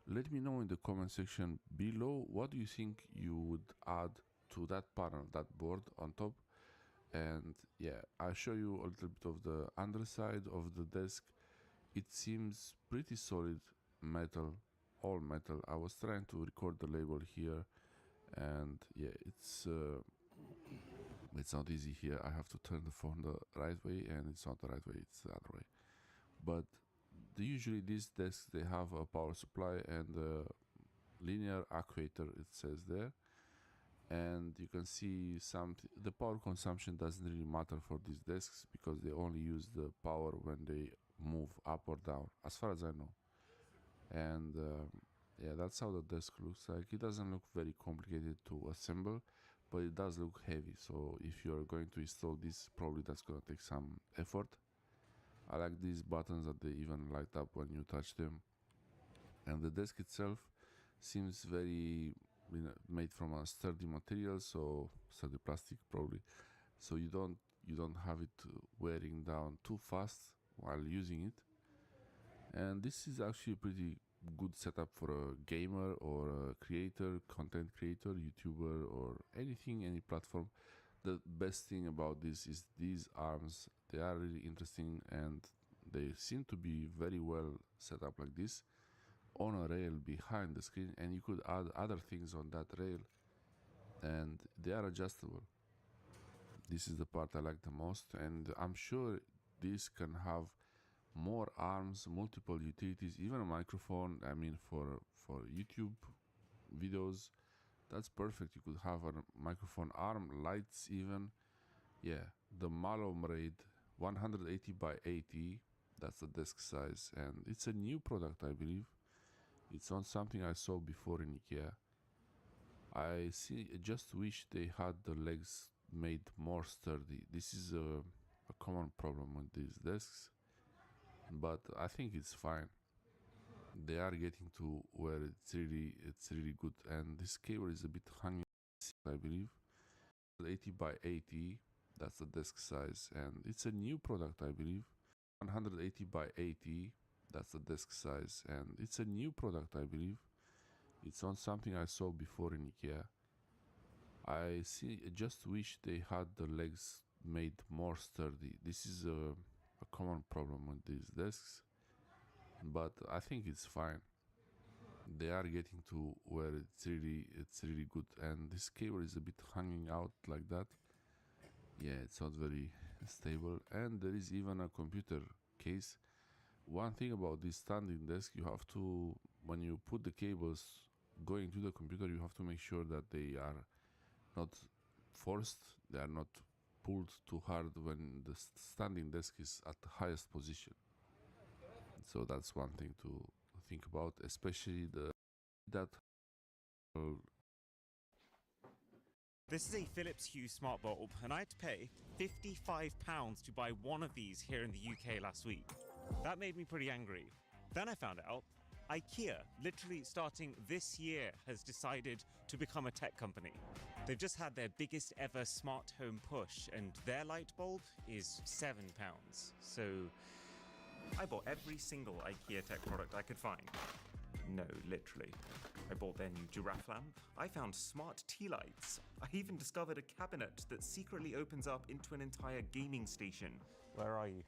Speaker 6: Let me know in the comment section below what do you think you would add to that panel, that board on top. And yeah, I'll show you a little bit of the underside of the desk. It seems pretty solid metal, all metal. I was trying to record the label here, and yeah, it's not easy here. I have to turn the phone the right way, and it's not the right way, it's the other way. But usually these desks, they have a power supply and a linear actuator, it says there. And you can see the power consumption doesn't really matter for these desks, because they only use the power when they move up or down, as far as I know. And yeah, that's how the desk looks like. It doesn't look very complicated to assemble, but it does look heavy. So if you're going to install this, probably that's gonna take some effort. I like these buttons that they even light up when you touch them. And the desk itself seems very made from a sturdy material, so sturdy plastic probably, so you don't have it wearing down too fast while using it. And this is actually a pretty good setup for a gamer or a creator, content creator, YouTuber, or anything, any platform. The best thing about this is these arms. They are really interesting, and they seem to be very well set up like this on a rail behind the screen, and you could add other things on that rail, and they are adjustable. This is the part I like the most, and I'm sure this can have more arms, multiple utilities, even a microphone. I mean, for YouTube videos, that's perfect. You could have a microphone arm, lights even. Yeah, the Malom Raid 180 by 80, that's the desk size, and it's a new product, I believe. It's not something I saw before in IKEA. I just wish they had the legs made more sturdy. This is a common problem with these desks, but I think it's fine. They are getting to where it's really good, and this cable is a bit hanging, I believe. 80 by 80, that's the desk size, and it's a new product, I believe. 180 by 80, that's the desk size, and it's a new product, I believe. It's not something I saw before in IKEA. I just wish they had the legs made more sturdy. This is a common problem with these desks, but I think it's fine. They are getting to where it's really good, and this cable is a bit hanging out like that. Yeah, it's not very stable, and there is even a computer case. One thing about this standing desk, you have to, when you put the cables going to the computer, you have to make sure that they are not forced, they are not pulled too hard when the standing desk is at the highest position. So that's one thing to think about, especially that.
Speaker 12: This is a Philips Hue smart bulb, and I had to pay £55 to buy one of these here in the UK last week. That made me pretty angry. Then I found out IKEA, literally starting this year, has decided to become a tech company. They've just had their biggest ever smart home push, and their light bulb is £7. So I bought every single IKEA tech product I could find. No, literally. I bought their new giraffe lamp. I found smart tea lights. I even discovered a cabinet that secretly opens up into an entire gaming station. Where are you?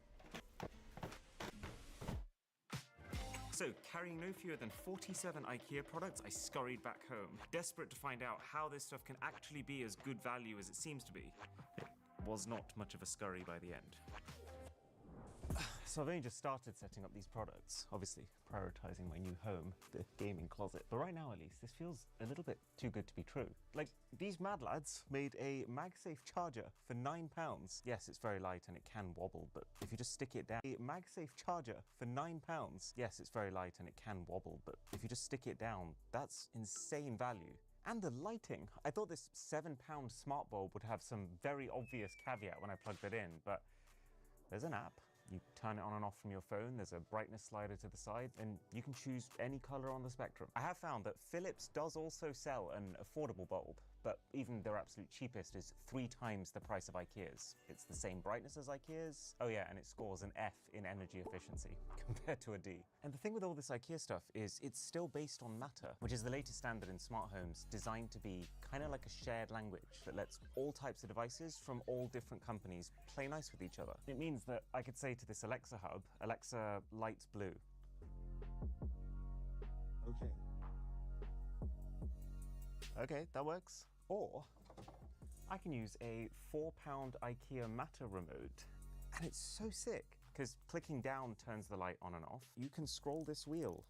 Speaker 12: So, carrying no fewer than 47 IKEA products, I scurried back home, desperate to find out how this stuff can actually be as good value as it seems to be. It was not much of a scurry by the end. So I've only just started setting up these products, obviously prioritizing my new home, the gaming closet. But right now, at least, this feels a little bit too good to be true. Like, these mad lads made a MagSafe charger for £9. Yes, it's very light and it can wobble, but if you just stick it down... A MagSafe charger for £9. Yes, it's very light and it can wobble, but if you just stick it down, that's insane value. And the lighting. I thought this £7 smart bulb would have some very obvious caveat when I plugged it in, but there's an app. You turn it on and off from your phone, there's a brightness slider to the side, and you can choose any color on the spectrum. I have found that Philips does also sell an affordable bulb, but even their absolute cheapest is 3 times the price of IKEA's. It's the same brightness as IKEA's. Oh yeah, and it scores an F in energy efficiency, compared to a D. And the thing with all this IKEA stuff is it's still based on Matter, which is the latest standard in smart homes designed to be kind of like a shared language that lets all types of devices from all different companies play nice with each other. It means that I could say to this Alexa hub, Alexa, lights blue. Okay, that works. Or I can use a £4 IKEA Matter remote, and it's so sick, because clicking down turns the light on and off. You can scroll this wheel.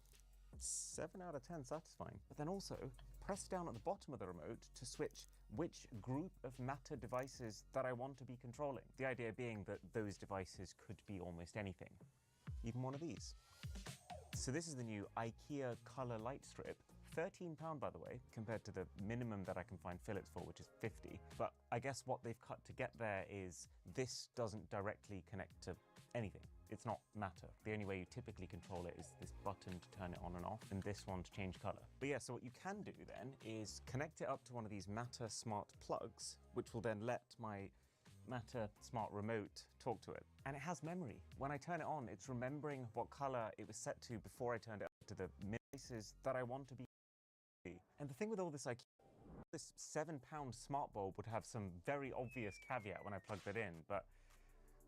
Speaker 12: 7 out of 10 satisfying. But then also, press down at the bottom of the remote to switch which group of Matter devices that I want to be controlling. The idea being that those devices could be almost anything. Even one of these. So this is the new IKEA color light strip. £13, by the way, compared to the minimum that I can find Philips for, which is 50. But I guess what they've cut to get there is this doesn't directly connect to anything. It's not Matter. The only way you typically control it is this button to turn it on and off, and this one to change color. But yeah, so what you can do then is connect it up to one of these Matter smart plugs, which will then let my Matter smart remote talk to it. And it has memory. When I turn it on, it's remembering what color it was set to before I turned it up to the places that I want to be. And the thing with all this this £7 smart bulb would have some very obvious caveat when I plugged it in, but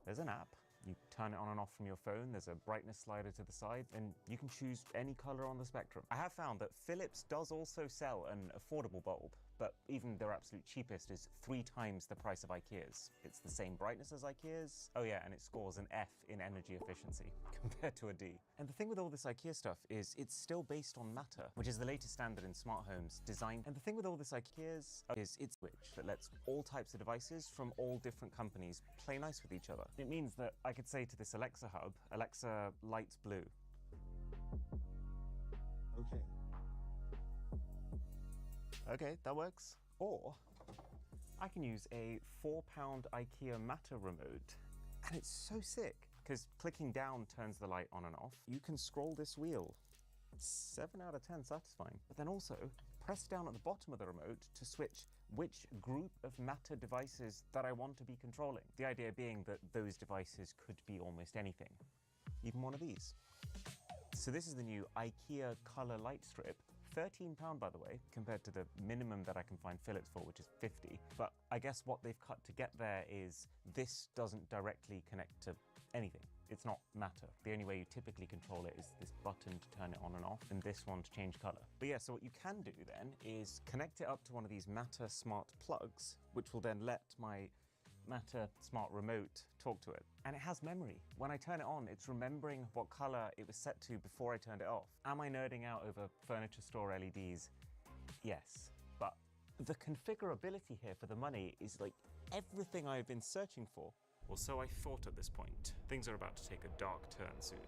Speaker 12: there's an app. You turn it on and off from your phone, there's a brightness slider to the side, and you can choose any color on the spectrum. I have found that Philips does also sell an affordable bulb, but even their absolute cheapest is 3 times the price of IKEA's. It's the same brightness as IKEA's. Oh yeah, and it scores an F in energy efficiency, compared to a D. And the thing with all this IKEA stuff is it's still based on Matter, which is the latest standard in smart homes designed. And the thing with all this IKEA's is it's switch that lets all types of devices from all different companies play nice with each other. It means that I could say to this Alexa hub, Alexa, lights blue. Okay, that works. Or I can use a £4 IKEA Matter remote, and it's so sick, because clicking down turns the light on and off. You can scroll this wheel. 7 out of 10 satisfying. But then also, press down at the bottom of the remote to switch which group of Matter devices that I want to be controlling. The idea being that those devices could be almost anything. Even one of these. So this is the new IKEA color light strip. £13, by the way, compared to the minimum that I can find fillets for, which is 50. But I guess what they've cut to get there is this doesn't directly connect to anything. It's not matter. The only way you typically control it is this button to turn it on and off, and this one to change color. But yeah, so what you can do then is connect it up to one of these Matter smart plugs, which will then let my Matter smart remote talk to it. And it has memory. When I turn it on, it's remembering what color it was set to before I turned it off. Am I nerding out over furniture store LEDs? Yes. But the configurability here for the money is like everything I've been searching for. Or so I thought at this point. Things are about to take a dark turn soon.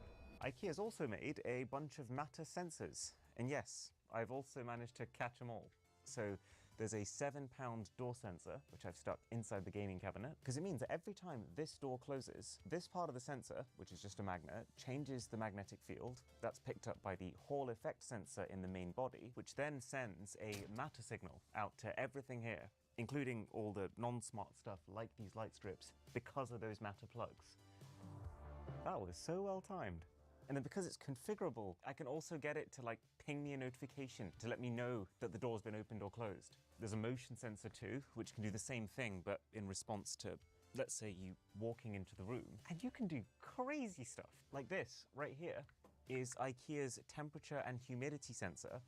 Speaker 12: IKEA's also made a bunch of Matter sensors. And yes, I've also managed to catch them all. So there's a £7 door sensor, which I've stuck inside the gaming cabinet, because it means that every time this door closes, this part of the sensor, which is just a magnet, changes the magnetic field. That's picked up by the Hall effect sensor in the main body, which then sends a Matter signal out to everything here, including all the non-smart stuff like these light strips, because of those Matter plugs. That was so well timed. And then because it's configurable, I can also get it to like ping me a notification to let me know that the door's been opened or closed. There's a motion sensor too, which can do the same thing, but in response to, let's say, you walking into the room. And you can do crazy stuff. Like this right here is IKEA's temperature and humidity sensor.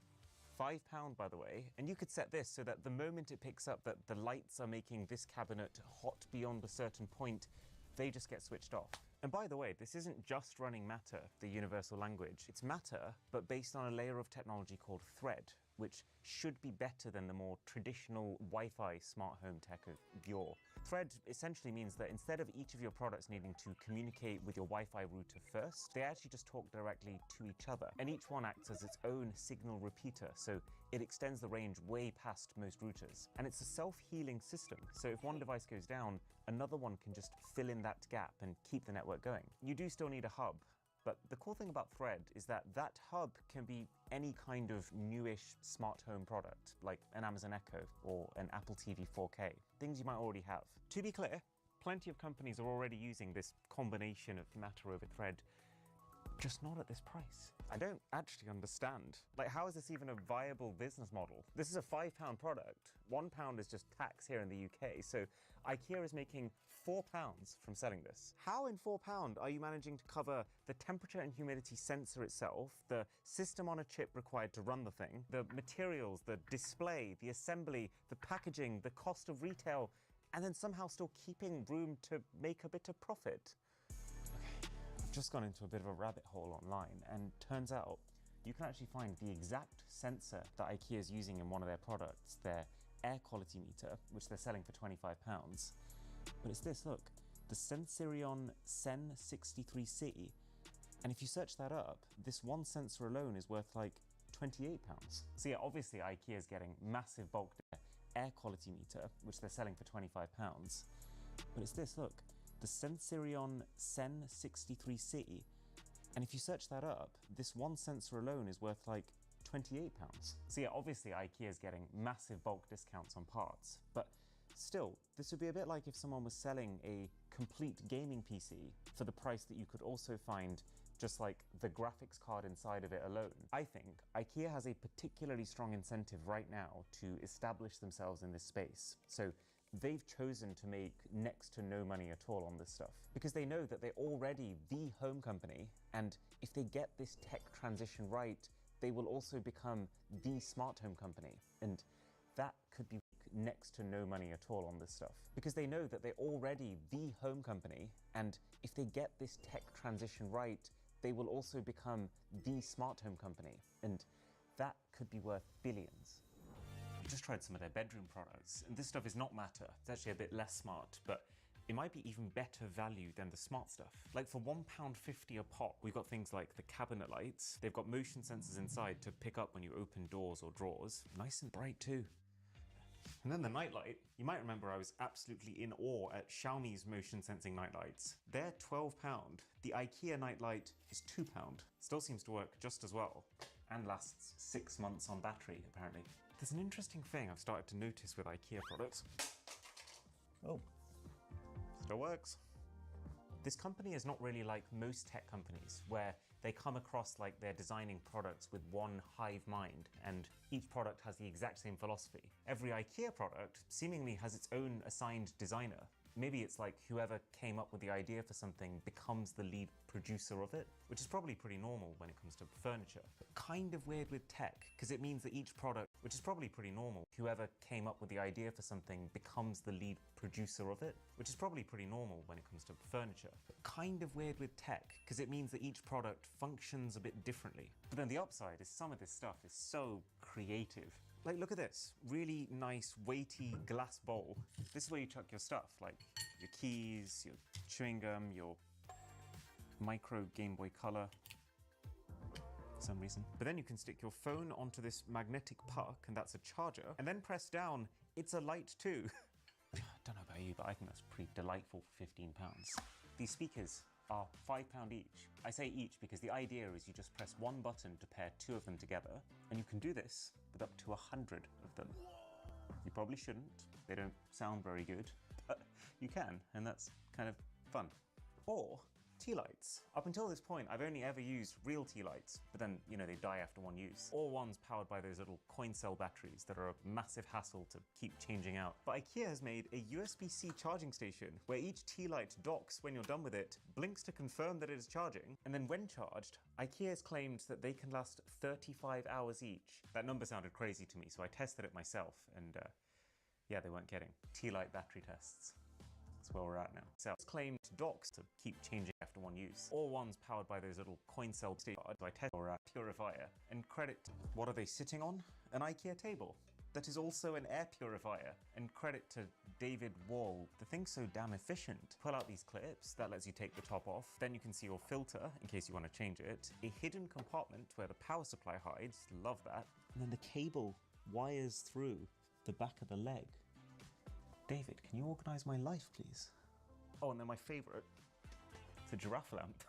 Speaker 12: £5, by the way, and you could set this so that the moment it picks up that the lights are making this cabinet hot beyond a certain point, they just get switched off. And by the way, this isn't just running Matter, the universal language. It's Matter, but based on a layer of technology called Thread, which should be better than the more traditional Wi-Fi smart home tech of yore. Thread essentially means that instead of each of your products needing to communicate with your Wi-Fi router first, they actually just talk directly to each other. And each one acts as its own signal repeater, so it extends the range way past most routers. And it's a self-healing system, so if one device goes down, another one can just fill in that gap and keep the network going. You do still need a hub, but the cool thing about Thread is that that hub can be any kind of newish smart home product, like an Amazon Echo or an Apple TV 4K, things you might already have. To be clear, plenty of companies are already using this combination of Matter over Thread, just not at this price. I don't actually understand. Like, how is this even a viable business model? This is a £5 product. £1 is just tax here in the UK, so IKEA is making £4 from selling this. How in £4 are you managing to cover the temperature and humidity sensor itself, the system on a chip required to run the thing, the materials, the display, the assembly, the packaging, the cost of retail, and then somehow still keeping room to make a bit of profit? I've just gone into a bit of a rabbit hole online, and turns out you can actually find the exact sensor that IKEA is using in one of their products, their air quality meter, which they're selling for £25. But it's this, look, the Sensirion Sen 63C. And if you search that up, this one sensor alone is worth like £28. So yeah, obviously IKEA is getting massive bulk air quality meter, which they're selling for £25. But it's this, look, the Sensirion Sen 63C. And if you search that up, this one sensor alone is worth like £28. So yeah, obviously IKEA is getting massive bulk discounts on parts, but still, this would be a bit like if someone was selling a complete gaming PC for the price that you could also find just like the graphics card inside of it alone. I think IKEA has a particularly strong incentive right now to establish themselves in this space. So they've chosen to make next to no money at all on this stuff because they know that they're already the home company, and if they get this tech transition right, they will also become the smart home company, and that could be next to no money at all on this stuff because they know that they're already the home company, and if they get this tech transition right, they will also become the smart home company, and that could be worth billions. I've just tried some of their bedroom products, and this stuff is not Matter. It's actually a bit less smart, but it might be even better value than the smart stuff. Like for £1.50 a pop, we've got things like the cabinet lights. They've got motion sensors inside to pick up when you open doors or drawers. Nice and bright too. And then the nightlight. You might remember I was absolutely in awe at Xiaomi's motion sensing nightlights. They're £12. The IKEA nightlight is £2. Still seems to work just as well, and lasts 6 months on battery, apparently. There's an interesting thing I've started to notice with IKEA products. Oh, still works. This company is not really like most tech companies, where They come across like they're designing products with one hive mind, and each product has the exact same philosophy. Every IKEA product seemingly has its own assigned designer. Maybe it's like whoever came up with the idea for something becomes the lead producer of it, which is probably pretty normal when it comes to furniture. But kind of weird with tech, because it means that each product, which is probably pretty normal, whoever came up with the idea for something becomes the lead producer of it, which is probably pretty normal when it comes to furniture. But kind of weird with tech, because it means that each product functions a bit differently. But then the upside is some of this stuff is so creative. Like, look at this really nice, weighty glass bowl. This is where you chuck your stuff, like your keys, your chewing gum, your micro Game Boy Color, for some reason. But then you can stick your phone onto this magnetic puck, and that's a charger, and then press down, it's a light too. I don't know about you, but I think that's pretty delightful for £15. These speakers are £5 each. I say each because the idea is you just press one button to pair two of them together, and you can do this with up to 100 of them. You probably shouldn't, they don't sound very good, but you can, and that's kind of fun. Or tea lights. Up until this point, I've only ever used real tea lights, but then, you know, they die after one use. Or ones powered by those little coin cell batteries that are a massive hassle to keep changing out. But IKEA has made a USB-C charging station where each tea light docks when you're done with it, blinks to confirm that it is charging, and then when charged, IKEA has claimed that they can last 35 hours each. That number sounded crazy to me, so I tested it myself, and yeah, they weren't kidding. Tea light battery tests. That's where we're at now. So it's claimed docks to keep changing after one use. Or ones powered by those little coin cell I test or a purifier. And credit, what are they sitting on? An IKEA table. That is also an air purifier. And credit to David Wall. The thing's so damn efficient. Pull out these clips, that lets you take the top off. Then you can see your filter, in case you want to change it. A hidden compartment where the power supply hides, love that. And then the cable wires through the back of the leg. David, can you organize my life, please? Oh, and then my favorite, the giraffe lamp.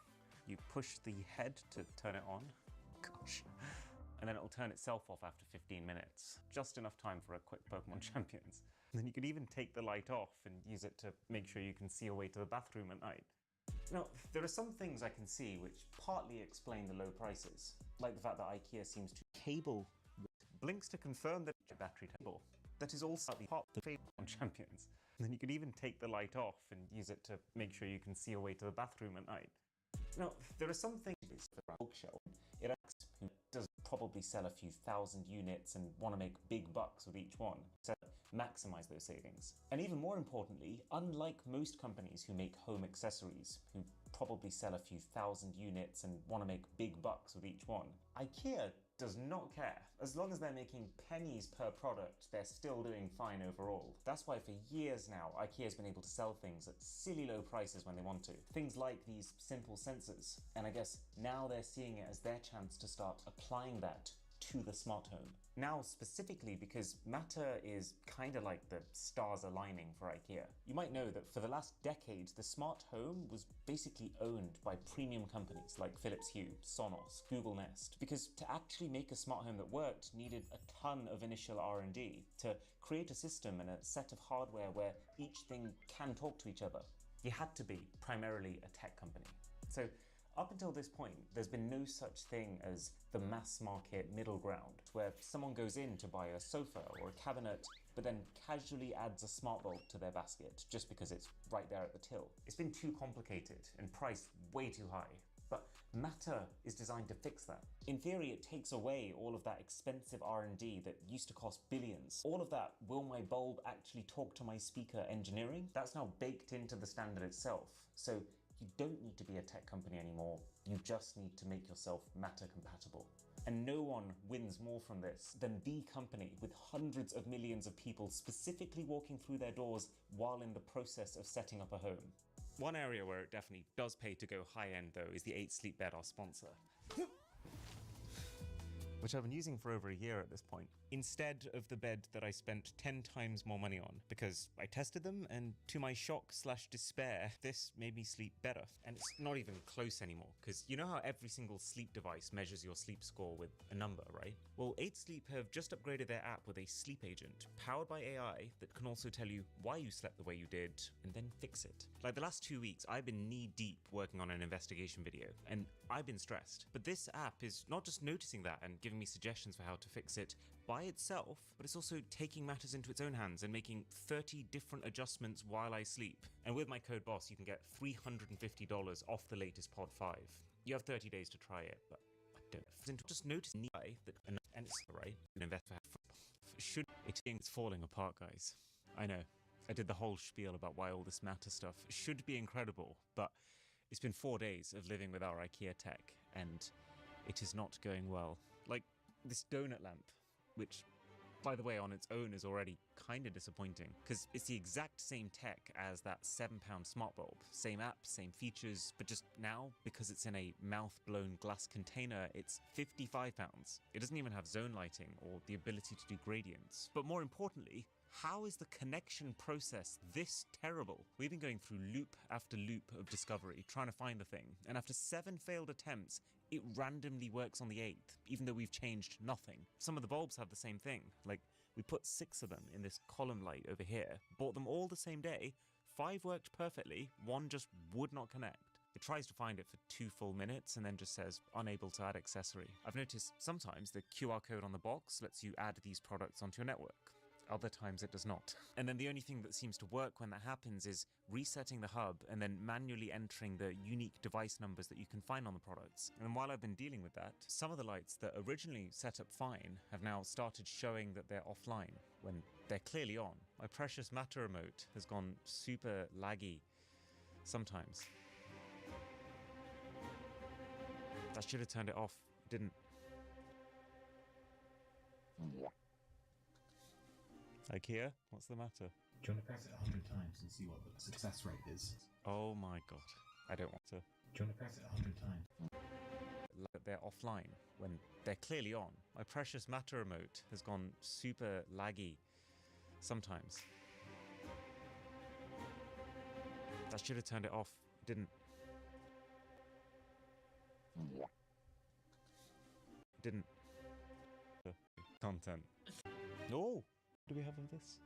Speaker 12: You push the head to turn it on. Gosh. And then it'll turn itself off after 15 minutes. Just enough time for a quick Pokemon Champions. And then you could even take the light off and use it to make sure you can see your way to the bathroom at night. Now, there are some things I can see which partly explain the low prices. Like the fact that IKEA seems to cable blinks to confirm that battery table. That is also the part of the favorite on Champions. And then you could even take the light off and use it to make sure you can see your way to the bathroom at night. Now, there are some things for a bookshelf. It acts who does probably sell a few thousand units and want to make big bucks with each one, so maximize those savings. And even more importantly, unlike most companies who make home accessories, who probably sell a few thousand units and want to make big bucks with each one, IKEA does not care. As long as they're making pennies per product, they're still doing fine overall. That's why for years now, IKEA's been able to sell things at silly low prices when they want to. Things like these simple sensors. And I guess now they're seeing it as their chance to start applying that to the smart home. Now specifically because Matter is kind of like the stars aligning for IKEA. You might know that for the last decade, the smart home was basically owned by premium companies like Philips Hue, Sonos, Google Nest, because to actually make a smart home that worked needed a ton of initial R&D to create a system and a set of hardware where each thing can talk to each other. You had to be primarily a tech company. So up until this point, there's been no such thing as the mass market middle ground, where someone goes in to buy a sofa or a cabinet, but then casually adds a smart bulb to their basket just because it's right there at the till. It's been too complicated and priced way too high. But Matter is designed to fix that. In theory, it takes away all of that expensive R&D that used to cost billions. All of that, will my bulb actually talk to my speaker engineering? That's now baked into the standard itself. So you don't need to be a tech company anymore. You just need to make yourself Matter compatible. And no one wins more from this than the company with hundreds of millions of people specifically walking through their doors while in the process of setting up a home. One area where it definitely does pay to go high-end though is the 8 Sleep Bed, our sponsor. Which I've been using for over a year at this point. instead of the bed that I spent 10 times more money on, because I tested them and to my shock/despair, this made me sleep better. And it's not even close anymore, because you know how every single sleep device measures your sleep score with a number, right? Well, 8 Sleep have just upgraded their app with a sleep agent powered by AI that can also tell you why you slept the way you did and then fix it. Like the last 2 weeks, I've been knee-deep working on an investigation video, and I've been stressed. But this app is not just noticing that and giving me suggestions for how to fix it by itself, but it's also taking matters into its own hands and making 30 different adjustments while I sleep. And with my code BOSS, you can get $350 off the latest Pod 5. You have 30 days to try it, but I don't just notice that, and it's right. It's falling apart, guys. I know. I did the whole spiel about why all this matter stuff should be incredible, but it's been 4 days of living with our IKEA tech, and it is not going well. Like this donut lamp, which, by the way, on its own is already kind of disappointing, because it's the exact same tech as that £7 smart bulb. Same app, same features, but just now, because it's in a mouth-blown glass container, it's £55. It doesn't even have zone lighting or the ability to do gradients. But more importantly, how is the connection process this terrible? We've been going through loop after loop of discovery, trying to find the thing, and after 7 failed attempts, it randomly works on the 8th, even though we've changed nothing. Some of the bulbs have the same thing, like we put 6 of them in this column light over here, bought them all the same day, 5 worked perfectly, 1 just would not connect. It tries to find it for 2 full minutes and then just says unable to add accessory. I've noticed sometimes the QR code on the box lets you add these products onto your network. Other times it does not. And then the only thing that seems to work when that happens is resetting the hub and then manually entering the unique device numbers that you can find on the products. And while I've been dealing with that, some of the lights that originally set up fine have now started showing that they're offline when they're clearly on. My precious Matter remote has gone super laggy sometimes. I should have turned it off. Didn't. IKEA, what's the matter?
Speaker 5: Do you want to press it 100 times and see what the success rate is?
Speaker 12: Oh my god, I don't want to.
Speaker 5: Do you want to press it 100 times?
Speaker 12: They're offline when they're clearly on. My precious Matter remote has gone super laggy sometimes. I should have turned it off. Didn't. Didn't. Content. No! Do we have of this?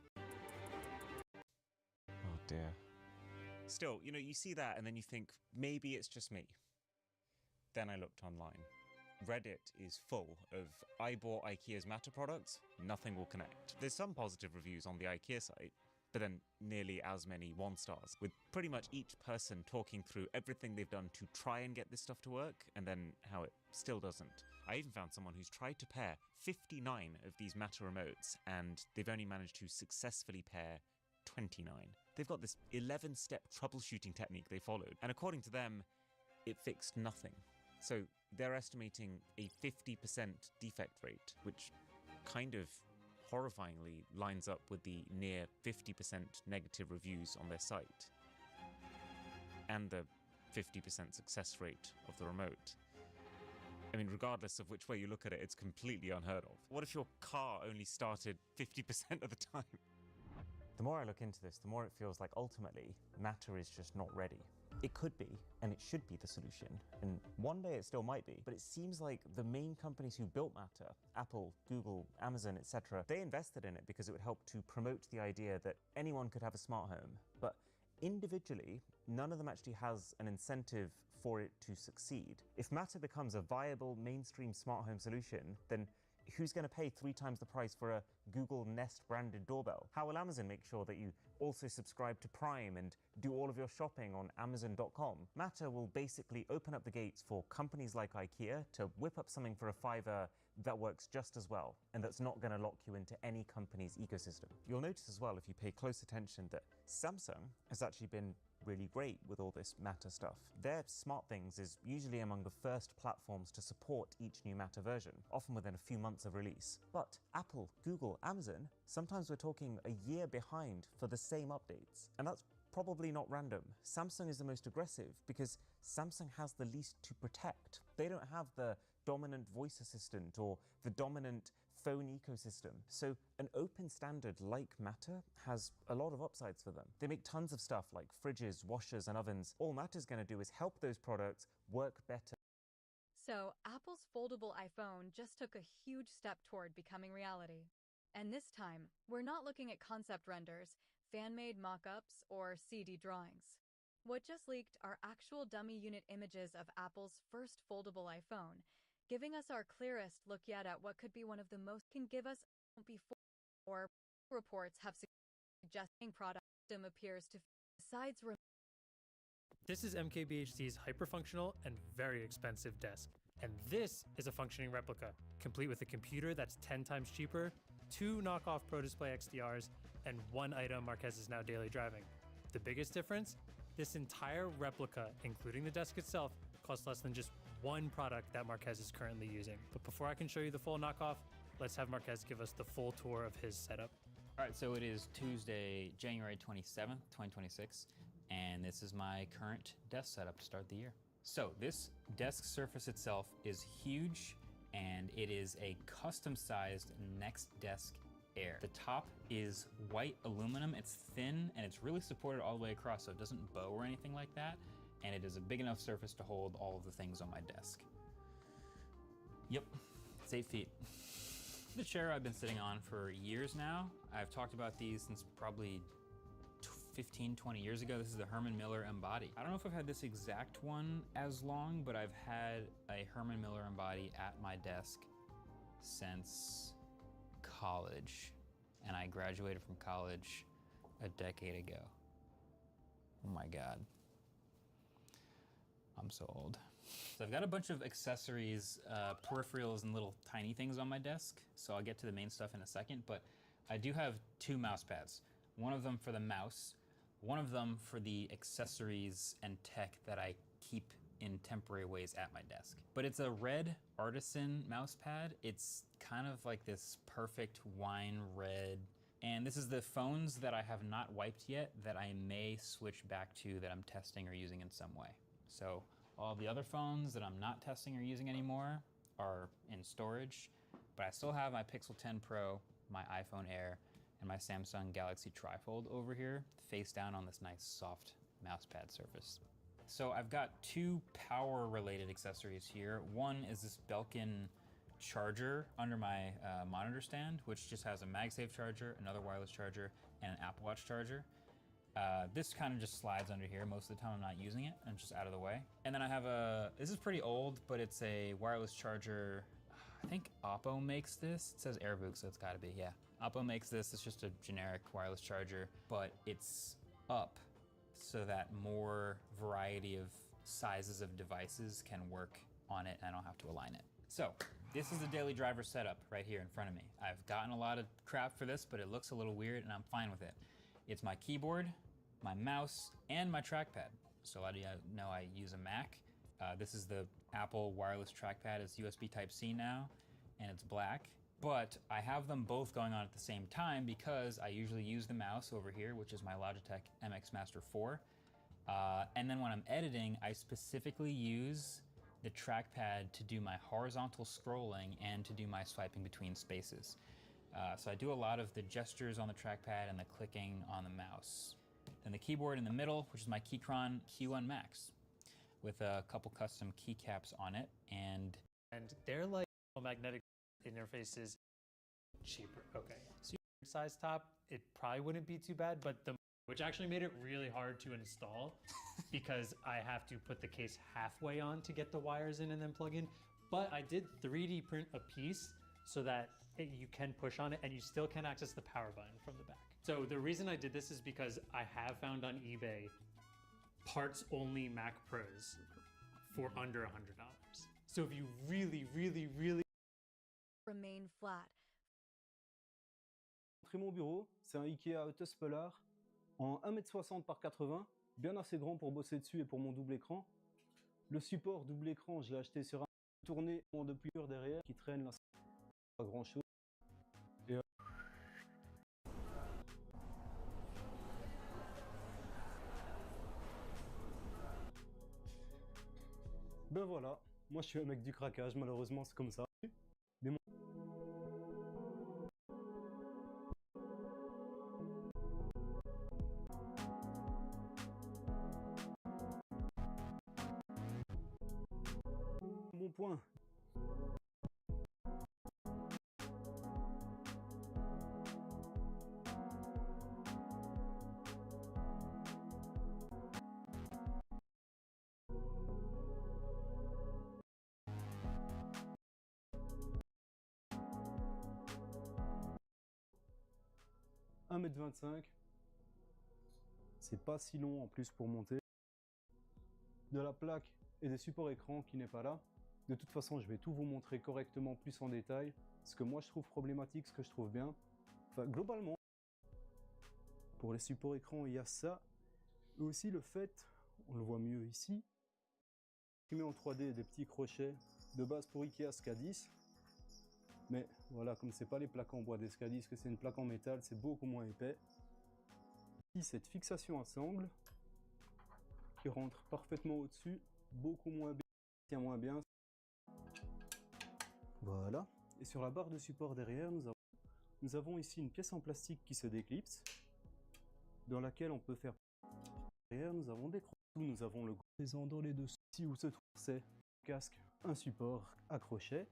Speaker 12: Oh dear. Still, you know, you see that and then you think, maybe it's just me. Then I looked online. Reddit is full of, I bought IKEA's Matter products, nothing will connect. There's some positive reviews on the IKEA site, but then nearly as many 1 stars, with pretty much each person talking through everything they've done to try and get this stuff to work, and then how it still doesn't. I even found someone who's tried to pair 59 of these Matter remotes, and they've only managed to successfully pair 29. They've got this 11-step troubleshooting technique they followed, and according to them, it fixed nothing. So they're estimating a 50% defect rate, which kind of horrifyingly lines up with the near 50% negative reviews on their site, and the 50% success rate of the remote. I mean, regardless of which way you look at it, it's completely unheard of. What if your car only started 50% of the time? The more I look into this, the more it feels like ultimately, Matter is just not ready. It could be, and it should be the solution, and one day it still might be, but it seems like the main companies who built Matter, Apple, Google, Amazon, etc., they invested in it because it would help to promote the idea that anyone could have a smart home, but individually, none of them actually has an incentive for it to succeed. If Matter becomes a viable mainstream smart home solution, then who's going to pay 3 times the price for a Google Nest branded doorbell? How will Amazon make sure that you also subscribe to Prime and do all of your shopping on Amazon.com? Matter will basically open up the gates for companies like IKEA to whip up something for a $5 that works just as well, and that's not going to lock you into any company's ecosystem. You'll notice as well, if you pay close attention, that Samsung has actually been really great with all this Matter stuff. Their SmartThings is usually among the first platforms to support each new Matter version, often within a few months of release. But Apple, Google, Amazon, sometimes we're talking a year behind for the same updates. And that's probably not random. Samsung is the most aggressive because Samsung has the least to protect. They don't have the dominant voice assistant or the dominant phone ecosystem. So an open standard like Matter has a lot of upsides for them. They make tons of stuff like fridges, washers, and ovens. All Matter's going to do is help those products work better.
Speaker 4: So Apple's foldable iPhone just took a huge step toward becoming reality. And this time, we're not looking at concept renders, fan-made mock-ups, or CD drawings. What just leaked are actual dummy unit images of Apple's first foldable iPhone, giving us our clearest look yet at what could be one of the most can give us before or reports have suggesting product system appears to besides.
Speaker 18: This is MKBHD's hyperfunctional and very expensive desk. And this is a functioning replica, complete with a computer that's 10 times cheaper, 2 knockoff Pro Display XDRs, and 1 item Marquez is now daily driving. The biggest difference? This entire replica, including the desk itself, costs less than just one product that Marquez is currently using. But before I can show you the full knockoff, let's have Marquez give us the full tour of his setup.
Speaker 21: All right, so it is Tuesday, January 27th, 2026, and this is my current desk setup to start the year. So this desk surface itself is huge, and it is a custom-sized Next Desk Air. The top is white aluminum, it's thin, and it's really supported all the way across, so it doesn't bow or anything like that, and it is a big enough surface to hold all of the things on my desk. Yep, it's 8 feet. The chair I've been sitting on for years now. I've talked about these since probably 15, 20 years ago. This is the Herman Miller Embody. I don't know if I've had this exact one as long, but I've had a Herman Miller Embody at my desk since college. And I graduated from college a decade ago. Oh my God. I'm so old. So I've got a bunch of accessories, peripherals, and little tiny things on my desk. So I'll get to the main stuff in a second, but I do have 2 mouse pads. One of them for the mouse, one of them for the accessories and tech that I keep in temporary ways at my desk. But it's a red artisan mouse pad. It's kind of like this perfect wine red. And this is the phones that I have not wiped yet that I may switch back to that I'm testing or using in some way. So all the other phones that I'm not testing or using anymore are in storage, but I still have my Pixel 10 Pro, my iPhone Air, and my Samsung Galaxy Trifold over here, face down on this nice soft mousepad surface. So I've got 2 power-related accessories here. One is this Belkin charger under my monitor stand, which just has a MagSafe charger, another wireless charger, and an Apple Watch charger. This kind of just slides under here. Most of the time I'm not using it, and it's just out of the way. And then I have this is pretty old, but it's a wireless charger. I think Oppo makes this. It says AirBook, so it's gotta be, yeah. Oppo makes this. It's just a generic wireless charger, but it's up so that more variety of sizes of devices can work on it and I don't have to align it. So this is the daily driver setup right here in front of me. I've gotten a lot of crap for this, but it looks a little weird and I'm fine with it. It's my keyboard, my mouse, and my trackpad. So a lot of you know I use a Mac. This is the Apple wireless trackpad. It's USB Type-C now, and it's black. But I have them both going on at the same time because I usually use the mouse over here, which is my Logitech MX Master 4. And then when I'm editing, I specifically use the trackpad to do my horizontal scrolling and to do my swiping between spaces. So I do a lot of the gestures on the trackpad and the clicking on the mouse. Then the keyboard in the middle, which is my Keychron Q1 Max with a couple custom keycaps on it. And
Speaker 18: they're like magnetic interfaces cheaper. Okay. So your size top, it probably wouldn't be too bad, but which actually made it really hard to install because I have to put the case halfway on to get the wires in and then plug in. But I did 3D print a piece so that you can push on it and you still can access the power button from the back. So the reason I did this is because I have found on eBay parts only Mac Pros for under $100. So if you really
Speaker 4: remain flat.
Speaker 24: Mon bureau, c'est un Ikea Autospolar en 1,60 m par 80, bien assez grand pour bosser dessus et pour mon double écran. Le support double écran, je l'ai acheté sur un tourné depuis derrière qui traîne là, pas grand chose. Et Ben voilà, moi je suis un mec du craquage, malheureusement c'est comme ça. Mais mon- Bon point. « 1,25 m, c'est pas si long en plus pour monter. De la plaque et des supports écran qui n'est pas là. De toute façon, je vais tout vous montrer correctement plus en détail. Ce que moi je trouve problématique, ce que je trouve bien. Enfin, globalement, pour les supports écran, il y a ça. Et aussi le fait, on le voit mieux ici, imprimé en 3D des petits crochets de base pour Ikea SK10. Mais voilà, comme c'est pas les plaques en bois des SK10, que c'est une plaque en métal, c'est beaucoup moins épais. Ici, cette fixation à sangle qui rentre parfaitement au-dessus, beaucoup moins bien, tient moins bien. Voilà. Et sur la barre de support derrière, nous avons ici une pièce en plastique qui se déclipse, dans laquelle on peut faire... Derrière, nous avons des crochets. Nous avons le présent dans les dessous. Ici où se trouve c'est casque, un support à crochet.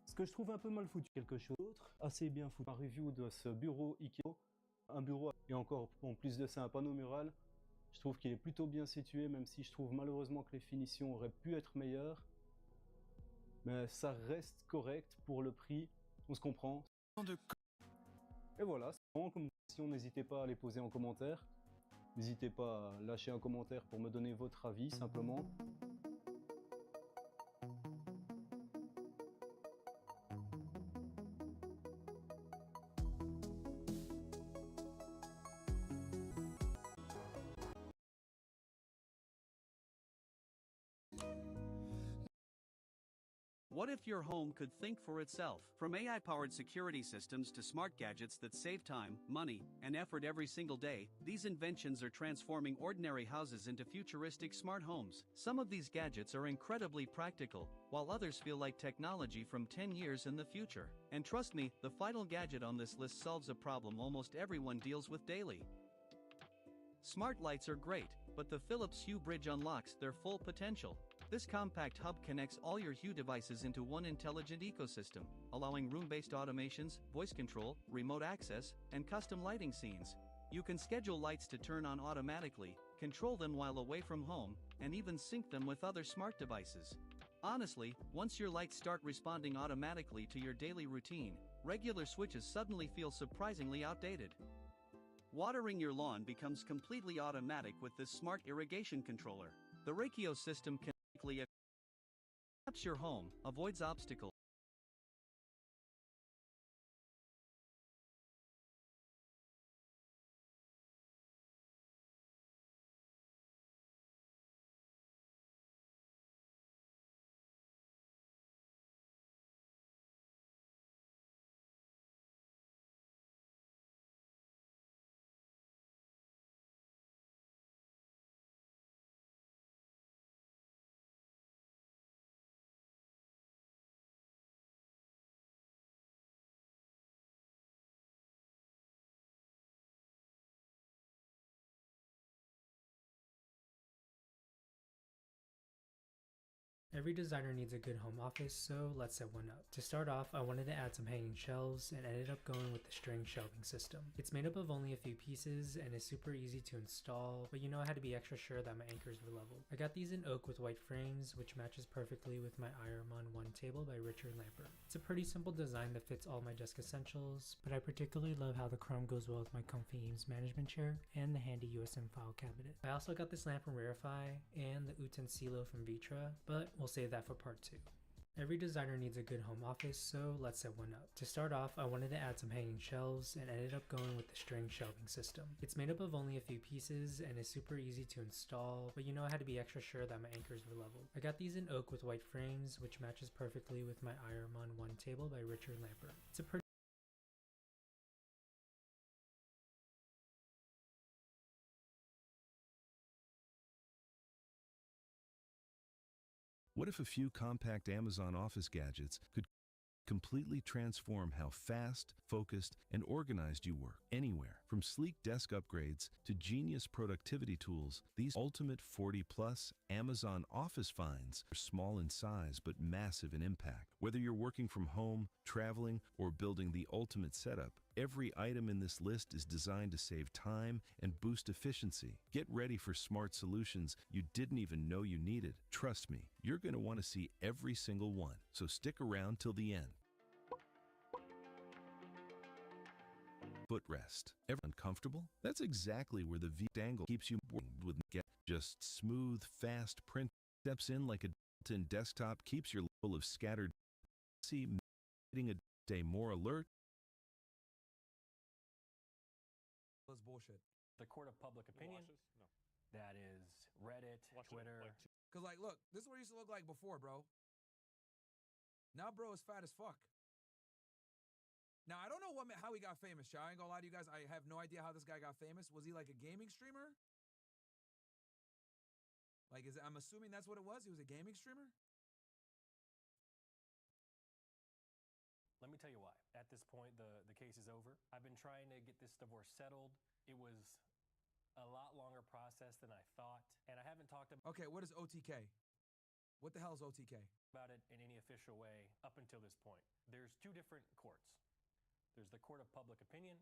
Speaker 24: Ce que je trouve un peu mal foutu, quelque chose d'autre assez bien foutu. Ma review de ce bureau Ikea, un bureau et encore en plus de ça un panneau mural. Je trouve qu'il est plutôt bien situé, même si je trouve malheureusement que les finitions auraient pu être meilleures. Mais ça reste correct pour le prix, on se comprend. Et voilà, c'est vraiment comme question, n'hésitez pas à les poser en commentaire. N'hésitez pas à lâcher un commentaire pour me donner votre avis simplement.
Speaker 1: What if your home could think for itself? From AI-powered security systems to smart gadgets that save time, money, and effort every single day, these inventions are transforming ordinary houses into futuristic smart homes. Some of these gadgets are incredibly practical, while others feel like technology from 10 years in the future. And trust me, the final gadget on this list solves a problem almost everyone deals with daily. Smart lights are great, but the Philips Hue bridge unlocks their full potential. This compact hub connects all your Hue devices into one intelligent ecosystem, allowing room-based automations, voice control, remote access, and custom lighting scenes. You can schedule lights to turn on automatically, control them while away from home, and even sync them with other smart devices. Honestly, once your lights start responding automatically to your daily routine, regular switches suddenly feel surprisingly outdated. Watering your lawn becomes completely automatic with this smart irrigation controller. The Rakio system can maps your home, avoids obstacles.
Speaker 18: Every designer needs a good home office, so let's set one up. To start off, I wanted to add some hanging shelves and ended up going with the string shelving system. It's made up of only a few pieces and is super easy to install, but you know I had to be extra sure that my anchors were level. I got these in oak with white frames, which matches perfectly with my Ironman 1 table by Richard Lambert. It's a pretty simple design that fits all my desk essentials, but I particularly love how the chrome goes well with my comfy Eames management chair and the handy USM file cabinet. I also got this lamp from Rarefy and the Utensilo from Vitra, but we'll save that for part 2. Every designer needs a good home office, so let's set one up. To start off, I wanted to add some hanging shelves and ended up going with the string shelving system. It's made up of only a few pieces and is super easy to install, but you know I had to be extra sure that my anchors were level. I got these in oak with white frames, which matches perfectly with my Ironman 1 table by Richard Lambert. It's a pretty
Speaker 7: What if a few compact Amazon Office gadgets could completely transform how fast, focused, and organized you work anywhere? From sleek desk upgrades to genius productivity tools, these ultimate 40-plus Amazon Office finds are small in size but massive in impact. Whether you're working from home, traveling, or building the ultimate setup, every item in this list is designed to save time and boost efficiency. Get ready for smart solutions you didn't even know you needed. Trust me, you're going to want to see every single one, so stick around till the end. Footrest. Ever uncomfortable? That's exactly where the V-angle keeps you with just smooth, fast print. Steps in like a built-in desktop, keeps your level of scattered making a day more alert.
Speaker 10: That's bullshit.
Speaker 13: The court of public opinion. That is Reddit, Twitter.
Speaker 10: Cause like, look, this is what it used to look like before, bro. Now, bro is fat as fuck. Now, I don't know how he got famous, Chow. I ain't gonna lie to you guys. I have no idea how this guy got famous. Was he like a gaming streamer? Like, I'm assuming that's what it was. He was a gaming streamer?
Speaker 13: Let me tell you why. At this point, the case is over. I've been trying to get this divorce settled. It was a lot longer process than I thought. And I haven't talked about
Speaker 10: Okay, what is OTK? What the hell is OTK?
Speaker 13: About it in any official way up until this point. There's two different courts. There's the court of public opinion.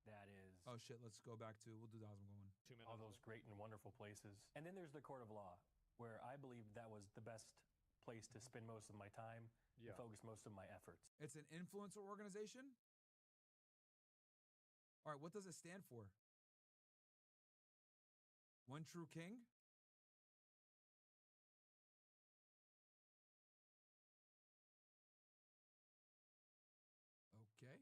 Speaker 13: That is...
Speaker 10: Oh, shit. Let's go back to... We'll do that as I'm going.
Speaker 13: 2 minutes. All those great and wonderful places. And then there's the court of law, where I believe that was the best place to spend most of my time and focus most of my efforts.
Speaker 10: It's an influencer organization? All right, what does it stand for? One True King? Okay.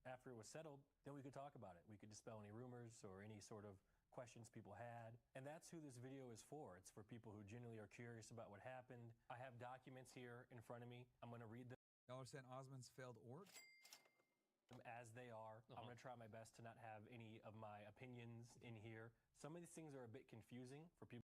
Speaker 13: After it was settled, then we could talk about it. We could dispel any rumors or any sort of questions people had. And that's who this video is for. It's for people who genuinely are curious about what happened. I have documents here in front of me. I'm going to read them.
Speaker 10: Y'all are saying Osmond's failed org?
Speaker 13: As they are. I'm going to try my best to not have any of my opinions in here. Some of these things are a bit confusing for people.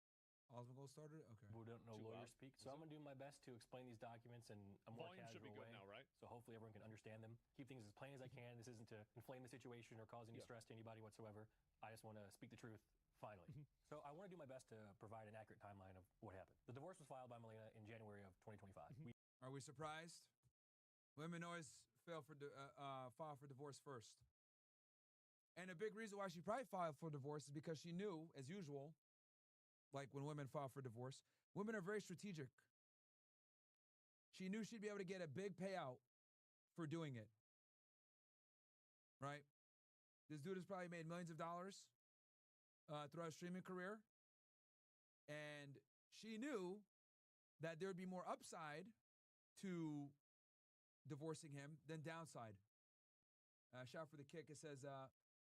Speaker 10: Osmond Gold started? Okay.
Speaker 13: Who don't know lawyer speak. So I'm going to do my best to explain these documents in a more
Speaker 22: Volume
Speaker 13: casual
Speaker 22: should be good
Speaker 13: way.
Speaker 22: now, right?
Speaker 13: So hopefully everyone can understand them. Keep things as plain as I can. This isn't to inflame the situation or cause any stress to anybody whatsoever. I just want to speak the truth, finally. So I want to do my best to provide an accurate timeline of what happened. The divorce was filed by Melina in January of 2025.
Speaker 10: Are we surprised? Women always file for divorce first. And a big reason why she probably filed for divorce is because she knew, as usual, like when women file for divorce, women are very strategic. She knew she'd be able to get a big payout for doing it. Right? This dude has probably made millions of dollars throughout his streaming career. And she knew that there would be more upside to divorcing him than downside. Shout for the kick. It says,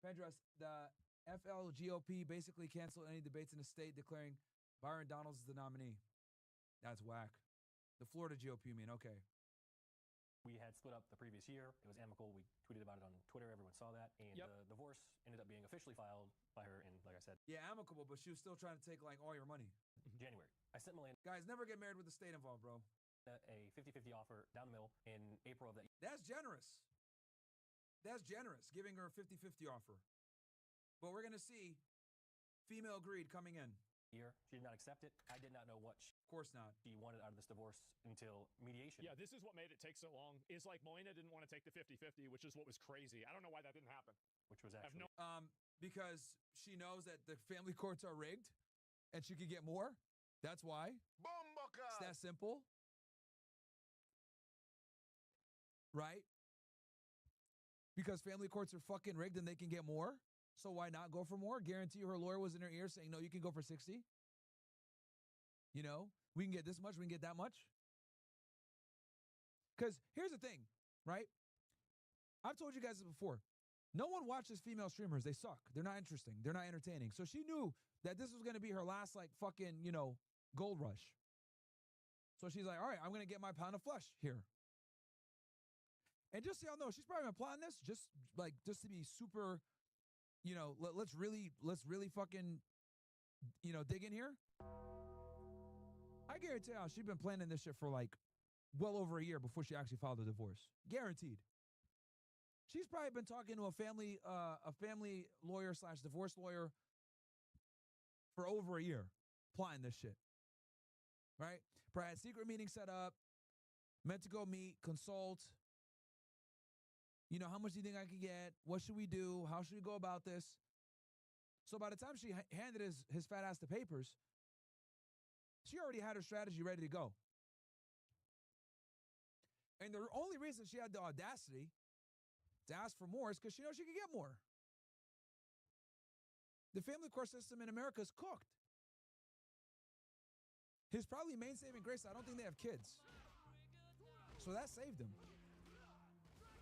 Speaker 10: Pendras, the FLGOP basically canceled any debates in the state, declaring Byron Donalds as the nominee. That's whack. The Florida GOP, you mean? Okay.
Speaker 13: We had split up the previous year. It was amicable. We tweeted about it on Twitter. Everyone saw that. And the divorce ended up being officially filed by her in, like I said,
Speaker 10: yeah, amicable, but she was still trying to take like all your money.
Speaker 13: January. I sent Melina.
Speaker 10: Guys, never get married with the state involved, bro.
Speaker 13: A 50-50 offer down the middle in April of that year.
Speaker 10: That's generous. That's generous, giving her a 50-50 offer. But we're going to see female greed coming in.
Speaker 13: She did not accept it. I did not know what
Speaker 10: of course not.
Speaker 13: She wanted out of this divorce until mediation.
Speaker 22: Yeah, this is what made it take so long. Is like Melina didn't want to take the 50-50, which is what was crazy. I don't know why that didn't happen.
Speaker 13: Which was actually...
Speaker 10: because she knows that the family courts are rigged and she could get more. That's why. It's that simple. Right? Because family courts are fucking rigged and they can get more. So why not go for more? Guarantee her lawyer was in her ear saying, no, you can go for 60. You know, we can get this much, we can get that much. Because here's the thing, right? I've told you guys this before. No one watches female streamers. They suck. They're not interesting. They're not entertaining. So she knew that this was going to be her last, like, fucking, you know, gold rush. So she's like, all right, I'm going to get my pound of flesh here. And just so y'all know, she's probably been plotting this just to be super, you know, let's really fucking, you know, dig in here. I guarantee you, she's been planning this shit for like well over a year before she actually filed a divorce. Guaranteed. She's probably been talking to a family lawyer / divorce lawyer for over a year, plotting this shit. Right? Probably had secret meetings set up, meant to go meet, consult. You know, how much do you think I could get? What should we do? How should we go about this? So by the time she handed his fat ass the papers, she already had her strategy ready to go. And the only reason she had the audacity to ask for more is because she knows she could get more. The family court system in America is cooked. His probably main saving grace, I don't think they have kids. So that saved him.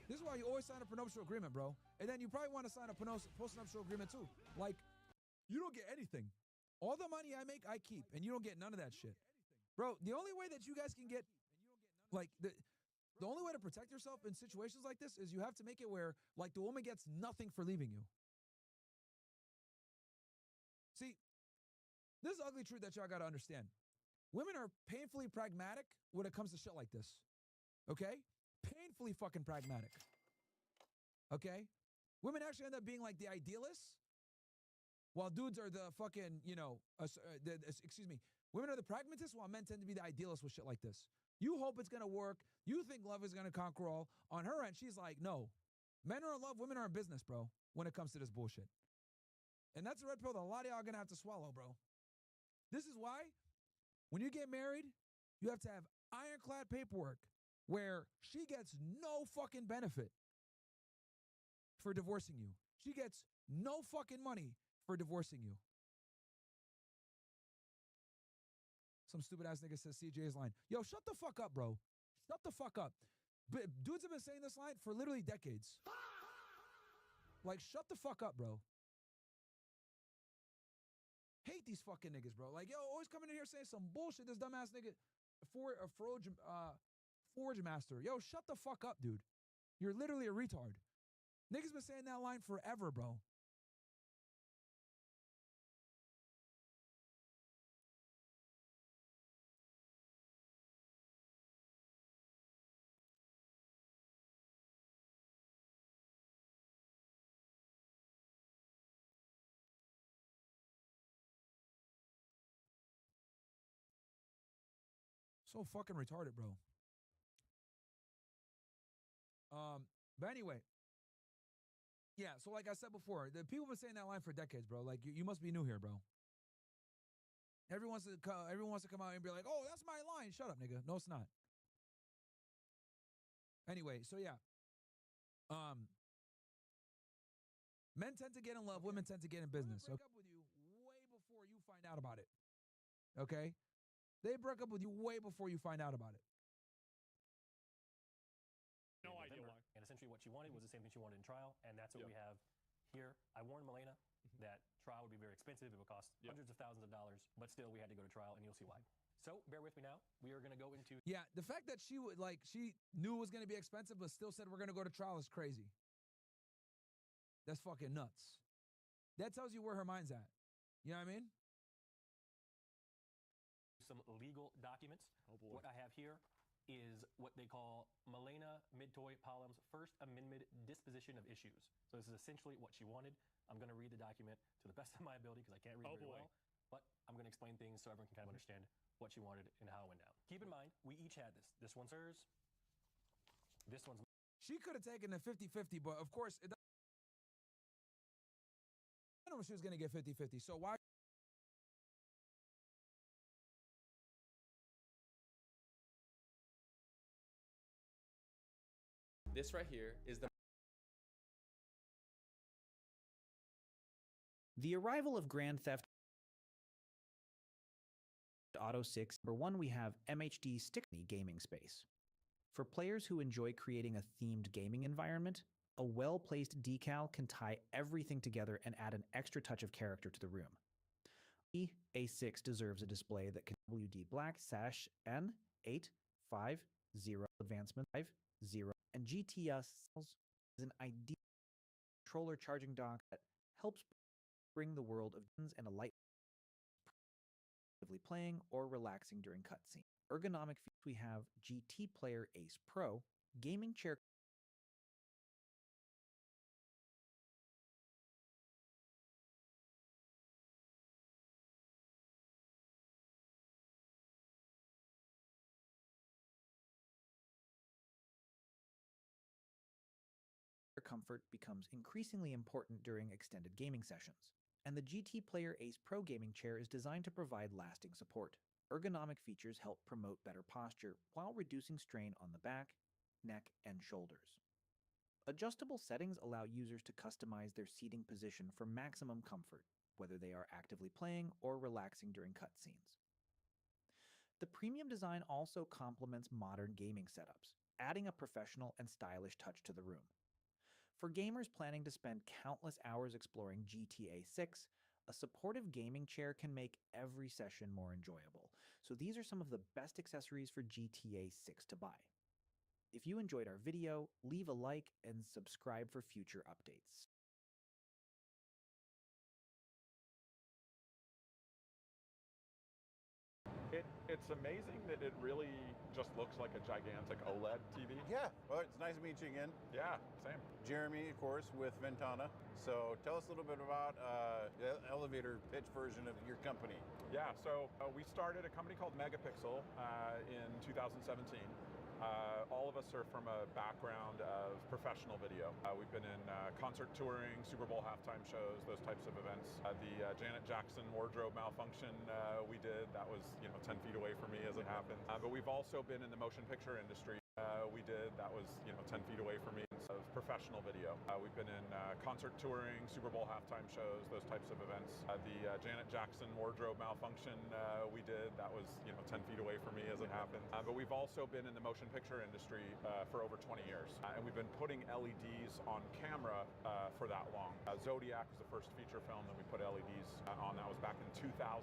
Speaker 10: This is why you always sign a prenuptial agreement, bro. And then you probably want to sign a postnuptial agreement too. Like, you don't get anything. All the money I make, I keep, and you don't get none of that shit. Bro, the only way that you guys can get, like, the only way to protect yourself in situations like this is you have to make it where, like, the woman gets nothing for leaving you. See, this is ugly truth that y'all got to understand. Women are painfully pragmatic when it comes to shit like this. Okay? Painfully fucking pragmatic. Okay? Women actually end up being like the idealists, while dudes are the fucking, you know, women are the pragmatists, while men tend to be the idealists with shit like this. You hope it's going to work. You think love is going to conquer all. On her end, she's like, no. Men are in love, women are in business, bro, when it comes to this bullshit. And that's a red pill that a lot of y'all are going to have to swallow, bro. This is why, when you get married, you have to have ironclad paperwork where she gets no fucking benefit for divorcing you. She gets no fucking money for divorcing you. Some stupid ass nigga says CJ's line. Yo, shut the fuck up, bro. Shut the fuck up. But dudes have been saying this line for literally decades. Like, shut the fuck up, bro. Hate these fucking niggas, bro. Like, yo, always coming in here saying some bullshit. This dumbass nigga, Forge Master. Yo, shut the fuck up, dude. You're literally a retard. Niggas been saying that line forever, bro. So fucking retarded, bro. But anyway. Yeah, so like I said before, the people have been saying that line for decades, bro. Like, you must be new here, bro. Everyone wants to come out and be like, oh, that's my line. Shut up, nigga. No, it's not. Anyway, so yeah. Men tend to get in love, women tend to get in business. They break up with you way before you find out about it. Okay? They break up with you way before you find out about it.
Speaker 22: No idea why.
Speaker 13: And essentially what she wanted was the same thing she wanted in trial, and that's what we have here. I warned Milena that trial would be very expensive. It would cost hundreds of thousands of dollars, but still we had to go to trial, and you'll see why. So bear with me now. We are going to go into...
Speaker 10: Yeah, the fact that she knew it was going to be expensive, but still said we're going to go to trial is crazy. That's fucking nuts. That tells you where her mind's at. You know what I mean?
Speaker 13: Some legal documents.
Speaker 22: Oh boy.
Speaker 13: What I have here is what they call Milena Midtoy-Palom's First Amendment disposition of issues. So this is essentially what she wanted. I'm going to read the document to the best of my ability because I can't read very well, but I'm going to explain things so everyone can kind of understand what she wanted and how it went down. Keep in mind, we each had this. This one's hers. This one's...
Speaker 10: She could have taken the 50-50, but of course, I don't know if she was going to get 50-50, so why...
Speaker 11: This right here is the...
Speaker 3: The arrival of Grand Theft Auto 6. Number 1, we have MHD Stickney Gaming Space. For players who enjoy creating a themed gaming environment, a well-placed decal can tie everything together and add an extra touch of character to the room. A6 deserves a display that can WD Black Sash N850 Advancement 50 and GTS is an ideal controller charging dock that helps bring the world of guns and a light actively playing or relaxing during cutscene. Ergonomic features we have GT Player Ace Pro, gaming chair comfort becomes increasingly important during extended gaming sessions, and the GT Player Ace Pro gaming chair is designed to provide lasting support. Ergonomic features help promote better posture while reducing strain on the back, neck, and shoulders. Adjustable settings allow users to customize their seating position for maximum comfort, whether they are actively playing or relaxing during cutscenes. The premium design also complements modern gaming setups, adding a professional and stylish touch to the room. For gamers planning to spend countless hours exploring GTA 6, a supportive gaming chair can make every session more enjoyable. So these are some of the best accessories for GTA 6 to buy. If you enjoyed our video, leave a like and subscribe for future updates.
Speaker 2: It's amazing that it really just looks like a gigantic OLED TV.
Speaker 15: Yeah, well, it's nice to meet you again.
Speaker 2: Yeah, same.
Speaker 15: Jeremy, of course, with Ventana. So tell us a little bit about the elevator pitch version of your company.
Speaker 2: Yeah, so we started a company called Megapixel in 2017. All of us are from a background of professional video. We've been in concert touring, Super Bowl halftime shows, those types of events. The Janet Jackson wardrobe malfunction we did, that was 10 feet away from me as it happened. But we've also been in the motion picture industry. We did, that was 10 feet away from me, of professional video. We've been in concert touring, Super Bowl halftime shows, those types of events. The Janet Jackson wardrobe malfunction we did, that was 10 feet away from me as it happened. But we've also been in the motion picture industry for over 20 years. And we've been putting LEDs on camera for that long. Zodiac was the first feature film that we put LEDs on. That was back in 2004.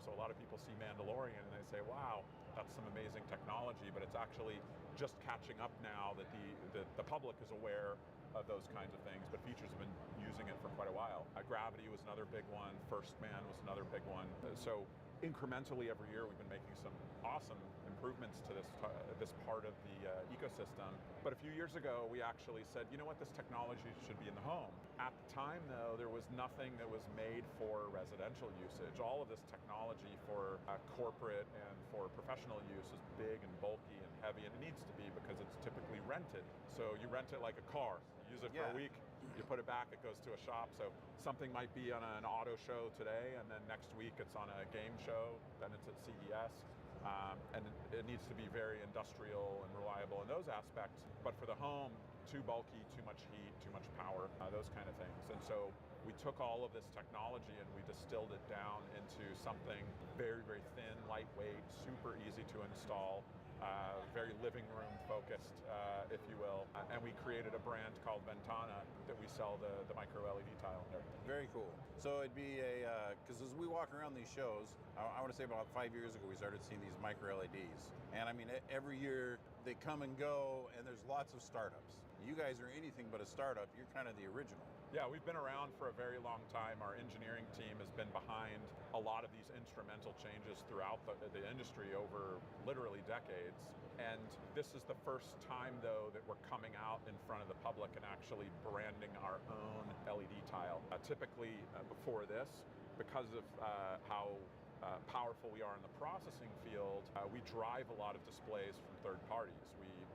Speaker 2: So a lot of people see Mandalorian and they say, wow, that's some amazing technology, but it's actually just catching up now that the public is aware of those kinds of things, but features have been using it for quite a while. Gravity was another big one. First Man was another big one. So incrementally every year we've been making some awesome improvements to this part of the ecosystem. But a few years ago we actually said, you know what, this technology should be in the home. At the time though, there was nothing that was made for residential usage. All of this technology for corporate and for professional use is big and bulky and heavy, and it needs to be because it's typically rented. So you rent it like a car. You use it for a week, you put it back, it goes to a shop. So something might be on an auto show today, and then next week it's on a game show, then it's at CES. And it needs to be very industrial and reliable in those aspects. But for the home, too bulky, too much heat, too much power, those kind of things. And so we took all of this technology and we distilled it down into something very, very thin, lightweight, super easy to install, very living room focused, if you will. And we created a brand called Ventana that we sell the micro LED tile under.
Speaker 15: Very cool. So it'd be because as we walk around these shows, I want to say about 5 years ago, we started seeing these micro LEDs. And I mean, every year they come and go, and there's lots of startups. You guys are anything but a startup. You're kind of the original.
Speaker 2: Yeah, we've been around for a very long time. Our engineering team has been behind a lot of these instrumental changes throughout the industry over literally decades. And this is the first time, though, that we're coming out in front of the public and actually branding our own LED tile. Typically, before this, because of how powerful we are in the processing field, we drive a lot of displays from third parties.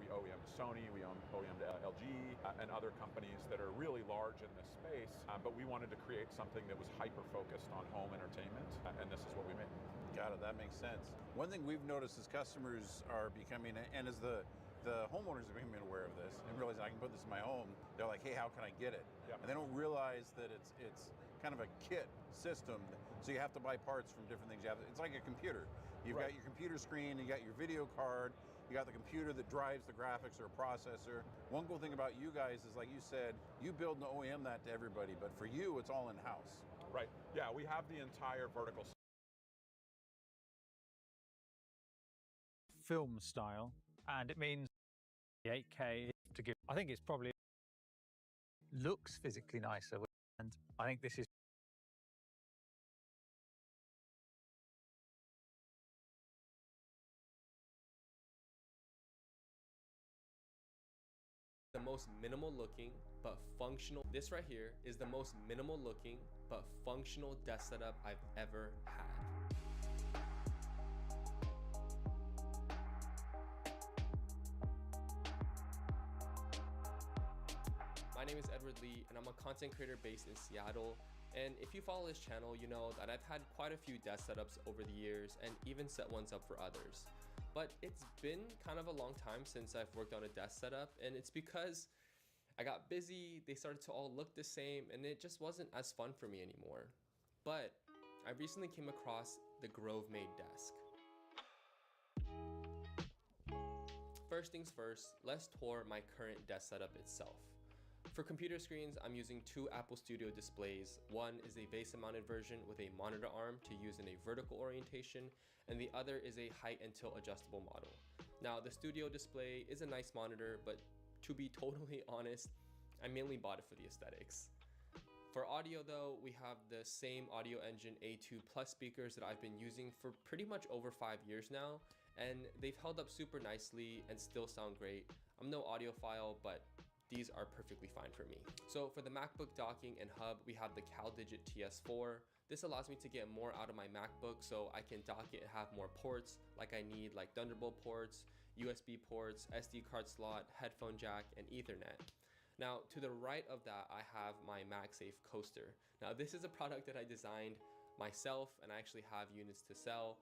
Speaker 2: We OEM to Sony, we OEM to LG, and other companies that are really large in this space, but we wanted to create something that was hyper-focused on home entertainment, and this is what we made.
Speaker 15: Got it, that makes sense. One thing we've noticed as customers are becoming, and as the homeowners are becoming aware of this and realizing I can put this in my home, they're like, hey, how can I get it? Yep. And they don't realize that it's kind of a kit system, so you have to buy parts from different things. It's like a computer. You've got your computer screen, you got your video card, you got the computer that drives the graphics or processor. One cool thing about you guys is, like you said, you build and OEM that to everybody, but for you, it's all in-house.
Speaker 2: Right, yeah, we have the entire vertical
Speaker 16: film style, and it means 8K to give. I think it's probably looks physically nicer, and I think this is
Speaker 8: The most minimal looking but functional. This right here is the most minimal looking but functional desk setup I've ever had. My name is Edward Lee and I'm a content creator based in Seattle. And if you follow this channel, you know that I've had quite a few desk setups over the years and even set ones up for others. But it's been kind of a long time since I've worked on a desk setup, and it's because I got busy, they started to all look the same, and it just wasn't as fun for me anymore. But I recently came across the Grove Made desk. First things first, let's tour my current desk setup itself. For computer screens, I'm using two Apple Studio displays. One is a VESA-mounted version with a monitor arm to use in a vertical orientation, and the other is a height and tilt adjustable model. Now, the Studio display is a nice monitor, but to be totally honest, I mainly bought it for the aesthetics. For audio though, we have the same Audio Engine A2 Plus speakers that I've been using for pretty much over 5 years now, and they've held up super nicely and still sound great. I'm no audiophile, but these are perfectly fine for me. So for the MacBook docking and hub, we have the CalDigit TS4. This allows me to get more out of my MacBook so I can dock it and have more ports like I need, like Thunderbolt ports, USB ports, SD card slot, headphone jack, and Ethernet. Now, to the right of that, I have my MagSafe coaster. Now, this is a product that I designed myself, and I actually have units to sell,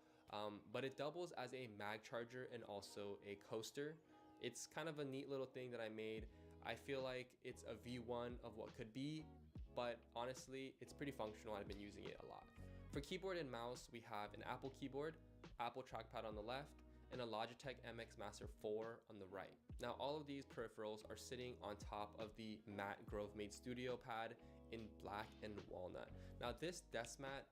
Speaker 8: but it doubles as a mag charger and also a coaster. It's kind of a neat little thing that I made. I feel like it's a V1 of what could be, but honestly, it's pretty functional. I've been using it a lot. For keyboard and mouse, we have an Apple keyboard, Apple trackpad on the left, and a Logitech MX Master 4 on the right. Now, all of these peripherals are sitting on top of the matte Grove Made Studio pad in black and walnut. Now, this desk mat,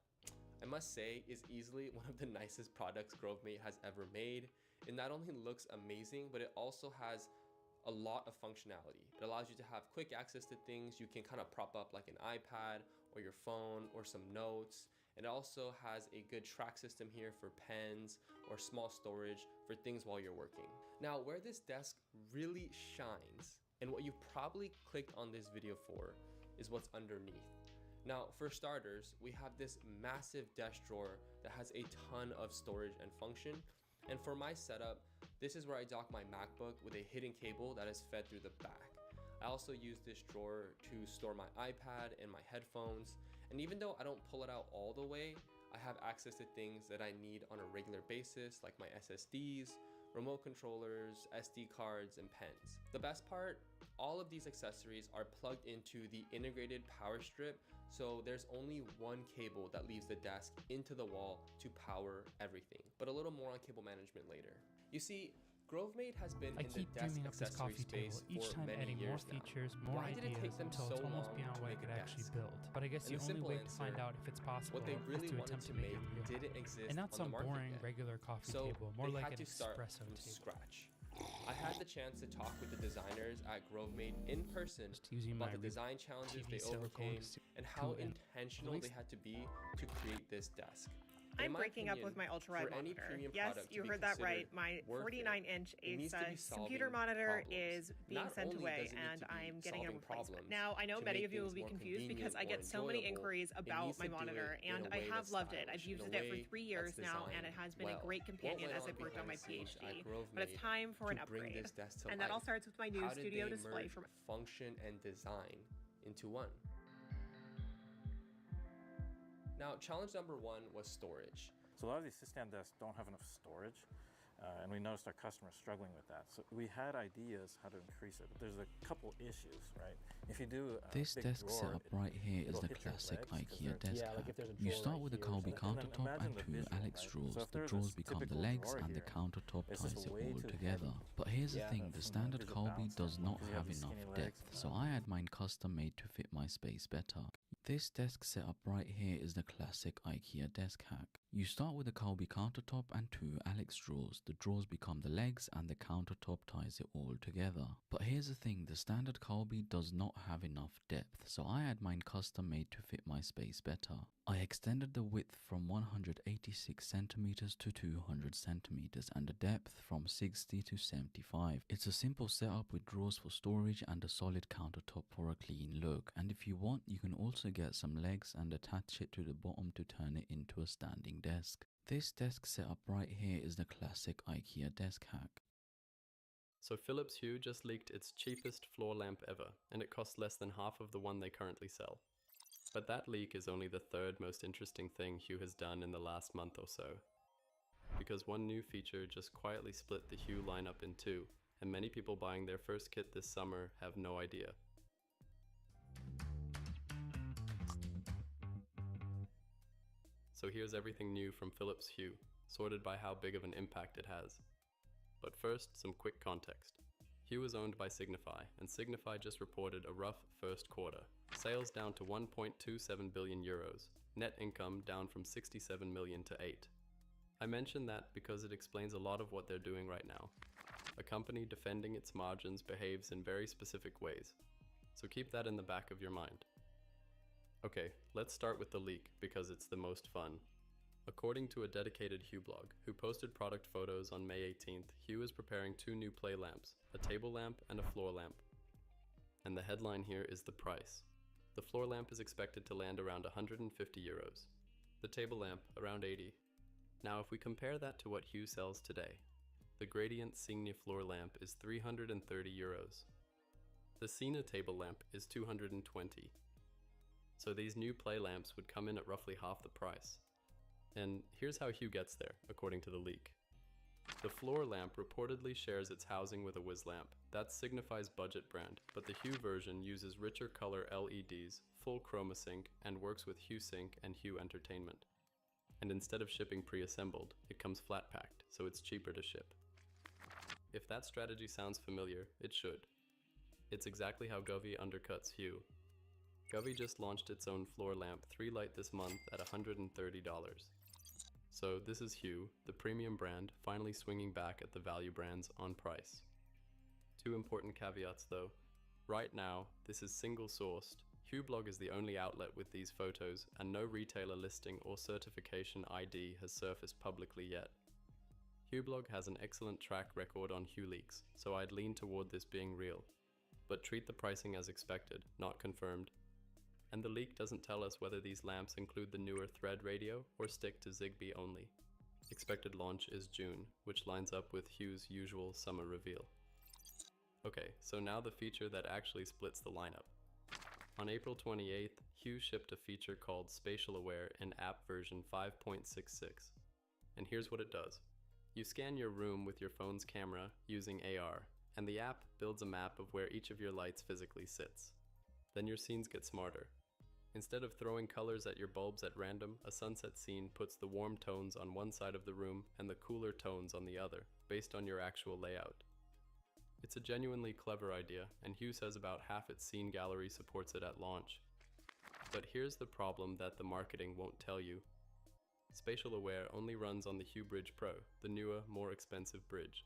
Speaker 8: I must say, is easily one of the nicest products Grove Made has ever made. It not only looks amazing, but it also has a lot of functionality. It allows you to have quick access to things. You can kind of prop up like an iPad or your phone or some notes. It also has a good track system here for pens or small storage for things while you're working. Now, where this desk really shines, and what you probably clicked on this video for, is what's underneath. Now, for starters, we have this massive desk drawer that has a ton of storage and function. And for my setup, this is where I dock my MacBook with a hidden cable that is fed through the back. I also use this drawer to store my iPad and my headphones. And even though I don't pull it out all the way, I have access to things that I need on a regular basis, like my SSDs, remote controllers, SD cards, and pens. The best part, all of these accessories are plugged into the integrated power strip, so there's only one cable that leaves the desk into the wall to power everything. But a little more on cable management later. You see, Grove Made has been in the desk accessory space
Speaker 9: each time
Speaker 8: for many
Speaker 9: adding more
Speaker 8: years now.
Speaker 9: features, more
Speaker 8: Why did it
Speaker 9: ideas
Speaker 8: take them
Speaker 9: until
Speaker 8: so
Speaker 9: it's almost
Speaker 8: long
Speaker 9: beyond
Speaker 8: to
Speaker 9: what I
Speaker 8: make
Speaker 9: could
Speaker 8: a
Speaker 9: actually
Speaker 8: desk?
Speaker 9: build. But I guess
Speaker 8: And
Speaker 9: the only way to find out if it's possible
Speaker 8: what they really
Speaker 9: is to
Speaker 8: wanted
Speaker 9: attempt
Speaker 8: to
Speaker 9: to make
Speaker 8: make
Speaker 9: it real.
Speaker 8: didn't exist
Speaker 9: And not
Speaker 8: on
Speaker 9: some
Speaker 8: the market
Speaker 9: boring
Speaker 8: yet.
Speaker 9: regular coffee
Speaker 8: So
Speaker 9: table, more
Speaker 8: they
Speaker 9: like
Speaker 8: had
Speaker 9: an
Speaker 8: to start
Speaker 9: espresso
Speaker 8: from
Speaker 9: table.
Speaker 8: scratch. I had the chance to talk with the designers at Grove Made in person
Speaker 9: using
Speaker 8: about
Speaker 9: my
Speaker 8: the design challenges
Speaker 9: TV
Speaker 8: they
Speaker 9: silicone
Speaker 8: overcame and how intentional they had to be to create this desk.
Speaker 17: I'm breaking up with my ultra-wide monitor. Yes, you heard that right. My 49-inch Asus computer monitor is being sent away, and I'm getting a replacement. Now, I know many of you will be confused because I get so many inquiries about my monitor, and I have loved it. I've used it for 3 years now, and it has been a great companion as I've worked on my PhD. But it's time for an upgrade, and that all starts with my new studio display from
Speaker 8: function and design into one. Now, challenge number 1 was storage.
Speaker 19: So a lot of these sit-stand desks don't have enough storage, and we noticed our customers struggling with that. So we had ideas how to increase it, but there's a couple issues, right? If you do
Speaker 25: this desk setup right here is the classic IKEA desk hack. You start with a Colby countertop and 2 Alex drawers. The drawers become the legs and the countertop ties it all together. But here's the thing, the standard Colby does not have enough depth, so I had mine custom made to fit my space better. This desk setup right here is the classic IKEA desk hack. You start with a Colby countertop and 2 Alex drawers. The drawers become the legs and the countertop ties it all together. But here's the thing, the standard Colby does not have enough depth, so I had mine custom made to fit my space better. I extended the width from 186 centimeters to 200 centimeters and the depth from 60 to 75. It's a simple setup with drawers for storage and a solid countertop for a clean look. And if you want, you can also get some legs and attach it to the bottom to turn it into a standing desk. This desk setup right here is the classic IKEA desk hack.
Speaker 5: So Philips Hue just leaked its cheapest floor lamp ever, and it costs less than half of the one they currently sell. But that leak is only the third most interesting thing Hue has done in the last month or so. Because one new feature just quietly split the Hue lineup in two, and many people buying their first kit this summer have no idea. So here's everything new from Philips Hue, sorted by how big of an impact it has. But first, some quick context. Hue is owned by Signify, and Signify just reported a rough first quarter. Sales down to 1.27 billion euros, net income down from 67 million to 8. I mention that because it explains a lot of what they're doing right now. A company defending its margins behaves in very specific ways, so keep that in the back of your mind. Okay, let's start with the leak because it's the most fun. According to a dedicated Hue blog, who posted product photos on May 18th, Hue is preparing 2 new play lamps, a table lamp and a floor lamp. And the headline here is the price. The floor lamp is expected to land around 150 euros. The table lamp around 80. Now if we compare that to what Hue sells today, the Gradient Signia floor lamp is 330 euros. The Sina table lamp is 220. So these new play lamps would come in at roughly half the price. And here's how Hue gets there, according to the leak. The floor lamp reportedly shares its housing with a Wiz lamp. That's Signify's budget brand, but the Hue version uses richer color LEDs, full ChromaSync, and works with HueSync and Hue Entertainment. And instead of shipping pre-assembled, it comes flat-packed, so it's cheaper to ship. If that strategy sounds familiar, it should. It's exactly how Govee undercuts Hue. Govee just launched its own floor lamp 3 light this month at $130. So this is Hue, the premium brand, finally swinging back at the value brands on price. 2 important caveats though. Right now, this is single sourced. HueBlog is the only outlet with these photos, and no retailer listing or certification ID has surfaced publicly yet. HueBlog has an excellent track record on Hue leaks, so I'd lean toward this being real. But treat the pricing as expected, not confirmed. And the leak doesn't tell us whether these lamps include the newer Thread radio or stick to Zigbee only. Expected launch is June, which lines up with Hue's usual summer reveal. Okay, so now the feature that actually splits the lineup. On April 28th, Hue shipped a feature called Spatial Aware in app version 5.66. And here's what it does. You scan your room with your phone's camera using AR, and the app builds a map of where each of your lights physically sits. Then your scenes get smarter. Instead of throwing colors at your bulbs at random, a sunset scene puts the warm tones on one side of the room and the cooler tones on the other, based on your actual layout. It's a genuinely clever idea, and Hue says about half its scene gallery supports it at launch. But here's the problem that the marketing won't tell you. Spatial Aware only runs on the Hue Bridge Pro, the newer, more expensive bridge.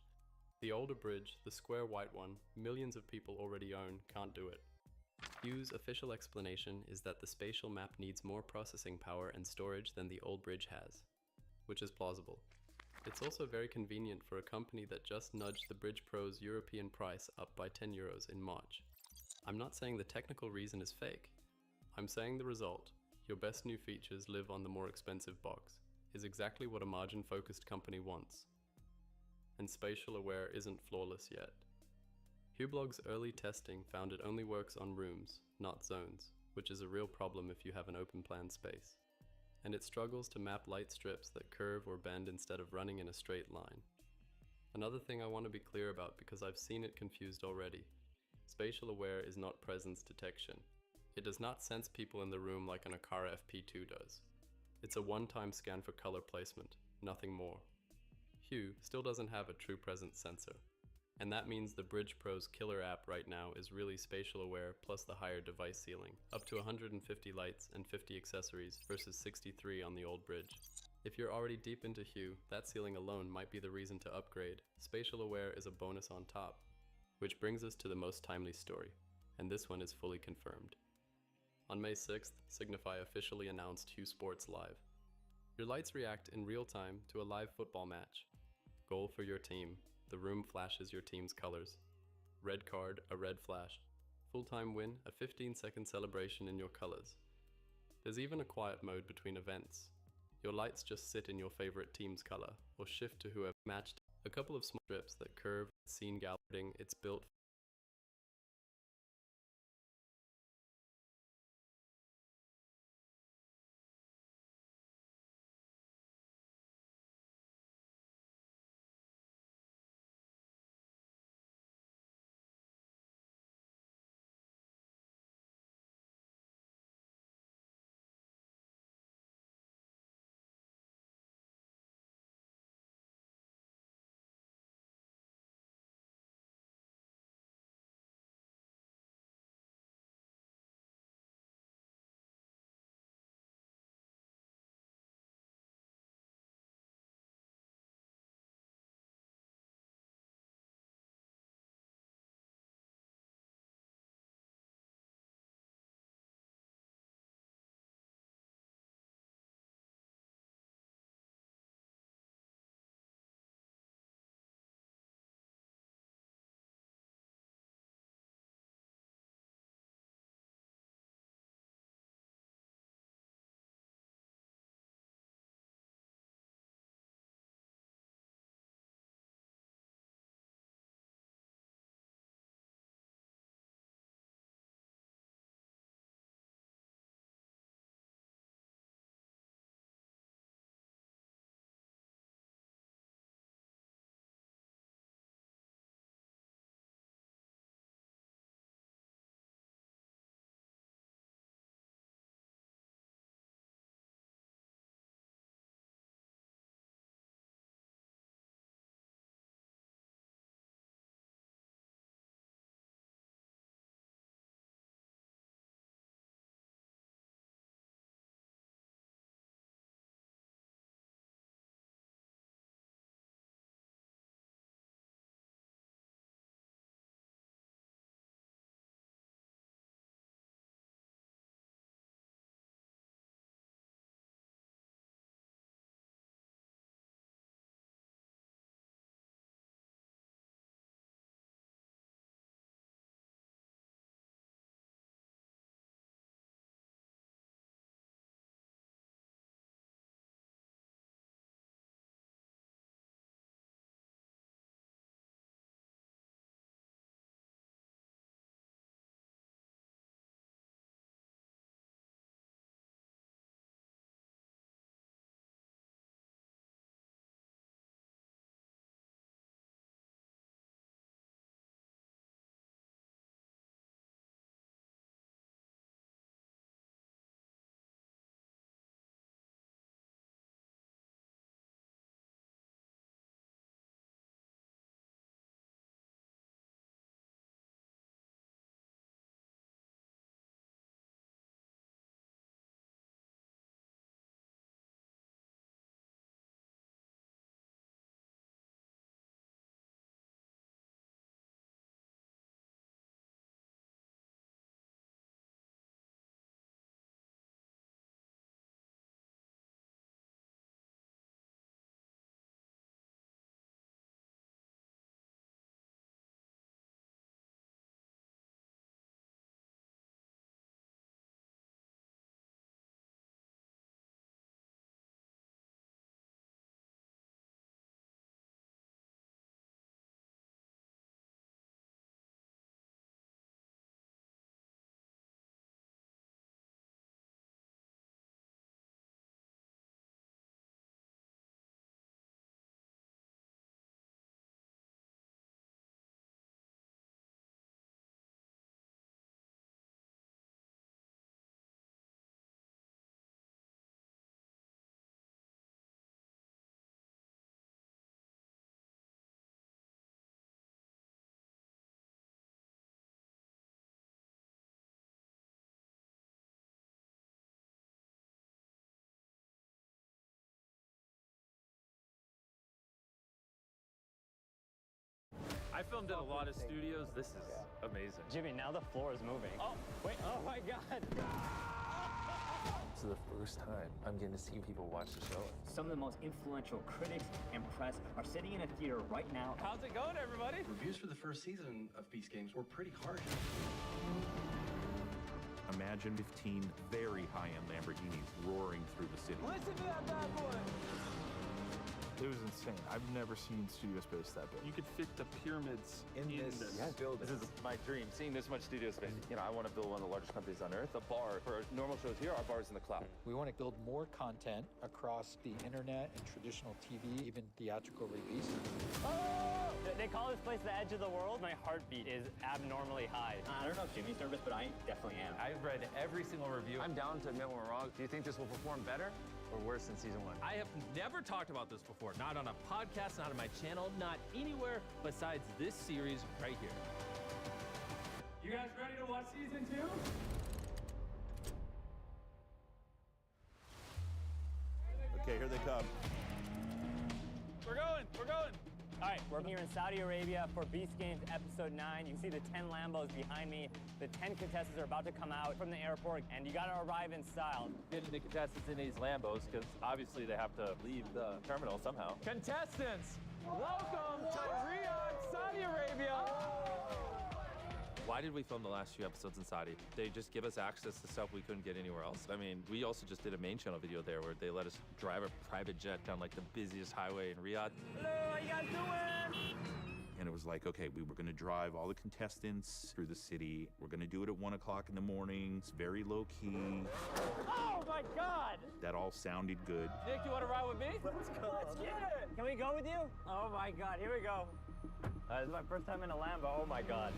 Speaker 5: The older bridge, the square white one, millions of people already own, can't do it. Hue's official explanation is that the spatial map needs more processing power and storage than the old bridge has, which is plausible. It's also very convenient for a company that just nudged the Bridge Pro's European price up by 10 euros in March. I'm not saying the technical reason is fake. I'm saying the result, your best new features live on the more expensive box, is exactly what a margin-focused company wants. And Spatial Aware isn't flawless yet. HueBlog's early testing found it only works on rooms, not zones, which is a real problem if you have an open plan space. And it struggles to map light strips that curve or bend instead of running in a straight line. Another thing I want to be clear about because I've seen it confused already. Spatial Aware is not presence detection. It does not sense people in the room like an Aqara FP2 does. It's a one-time scan for color placement, nothing more. Hue still doesn't have a true presence sensor. And that means the Bridge Pro's killer app right now is really Spatial Aware plus the higher device ceiling, up to 150 lights and 50 accessories versus 63 on the old bridge. If you're already deep into Hue, that ceiling alone might be the reason to upgrade. Spatial Aware is a bonus on top. Which brings us to the most timely story, and this one is fully confirmed. On May 6th, Signify officially announced Hue Sports Live. Your lights react in real time to a live football match. Goal for your team. The room flashes your team's colors. Red card, a red flash. Full-time win, a 15-second celebration in your colors. There's even a quiet mode between events. Your lights just sit in your favorite team's color, or shift to whoever matched. A couple of small strips that curve, scene gallerying, it's built
Speaker 6: filmed in a lot of studios. This is amazing.
Speaker 12: Jimmy, now the floor is moving. Oh, wait, oh my God.
Speaker 6: For the first time, I'm getting to see people watch the show.
Speaker 12: Some of the most influential critics and press are sitting in a theater right now.
Speaker 6: How's it going, everybody?
Speaker 14: Reviews for the first season of Beast Games were pretty harsh.
Speaker 20: Imagine 15 very high-end Lamborghinis roaring through the city.
Speaker 6: Listen to that bad boy!
Speaker 23: It was insane. I've never seen studio space that big. You could fit the pyramids in this building.
Speaker 6: This is my dream, seeing this much studio space. You know, I want to build one of the largest companies on earth. The bar for normal shows here, our bar's in the cloud.
Speaker 26: We want to build more content across the internet and traditional TV, even theatrical release.
Speaker 12: Oh! They call this place the edge of the world. My heartbeat is abnormally high. I don't know if Jimmy's nervous, but I definitely am.
Speaker 6: I've read every single review. I'm down to admit when we're wrong. Do you think this will perform better or worse than season 1?
Speaker 27: I have never talked about this before. Not on a podcast, not on my channel, not anywhere besides this series right here.
Speaker 6: You guys ready to watch season 2?
Speaker 20: Okay, here they come.
Speaker 6: We're going.
Speaker 12: All right, we're here in Saudi Arabia for Beast Games Episode 9. You can see the 10 Lambos behind me. The 10 contestants are about to come out from the airport, and you gotta arrive in style.
Speaker 6: Getting the contestants in these Lambos, because obviously they have to leave the terminal somehow. Contestants, welcome to Riyadh, Saudi Arabia. Why did we film the last few episodes in Saudi? They just give us access to stuff we couldn't get anywhere else. I mean, we also just did a main channel video there where they let us drive a private jet down like the busiest highway in Riyadh.
Speaker 12: Hello, how you guys doing?
Speaker 20: And it was like, okay, we were gonna drive all the contestants through the city. We're gonna do it at 1 o'clock in the morning. It's very low key.
Speaker 12: Oh my God!
Speaker 20: That all sounded good.
Speaker 6: Nick, you wanna ride with me?
Speaker 12: Let's go. Let's get it. Can we go with you? Oh my God, here we go. This is my first time in a Lambo. Oh my God.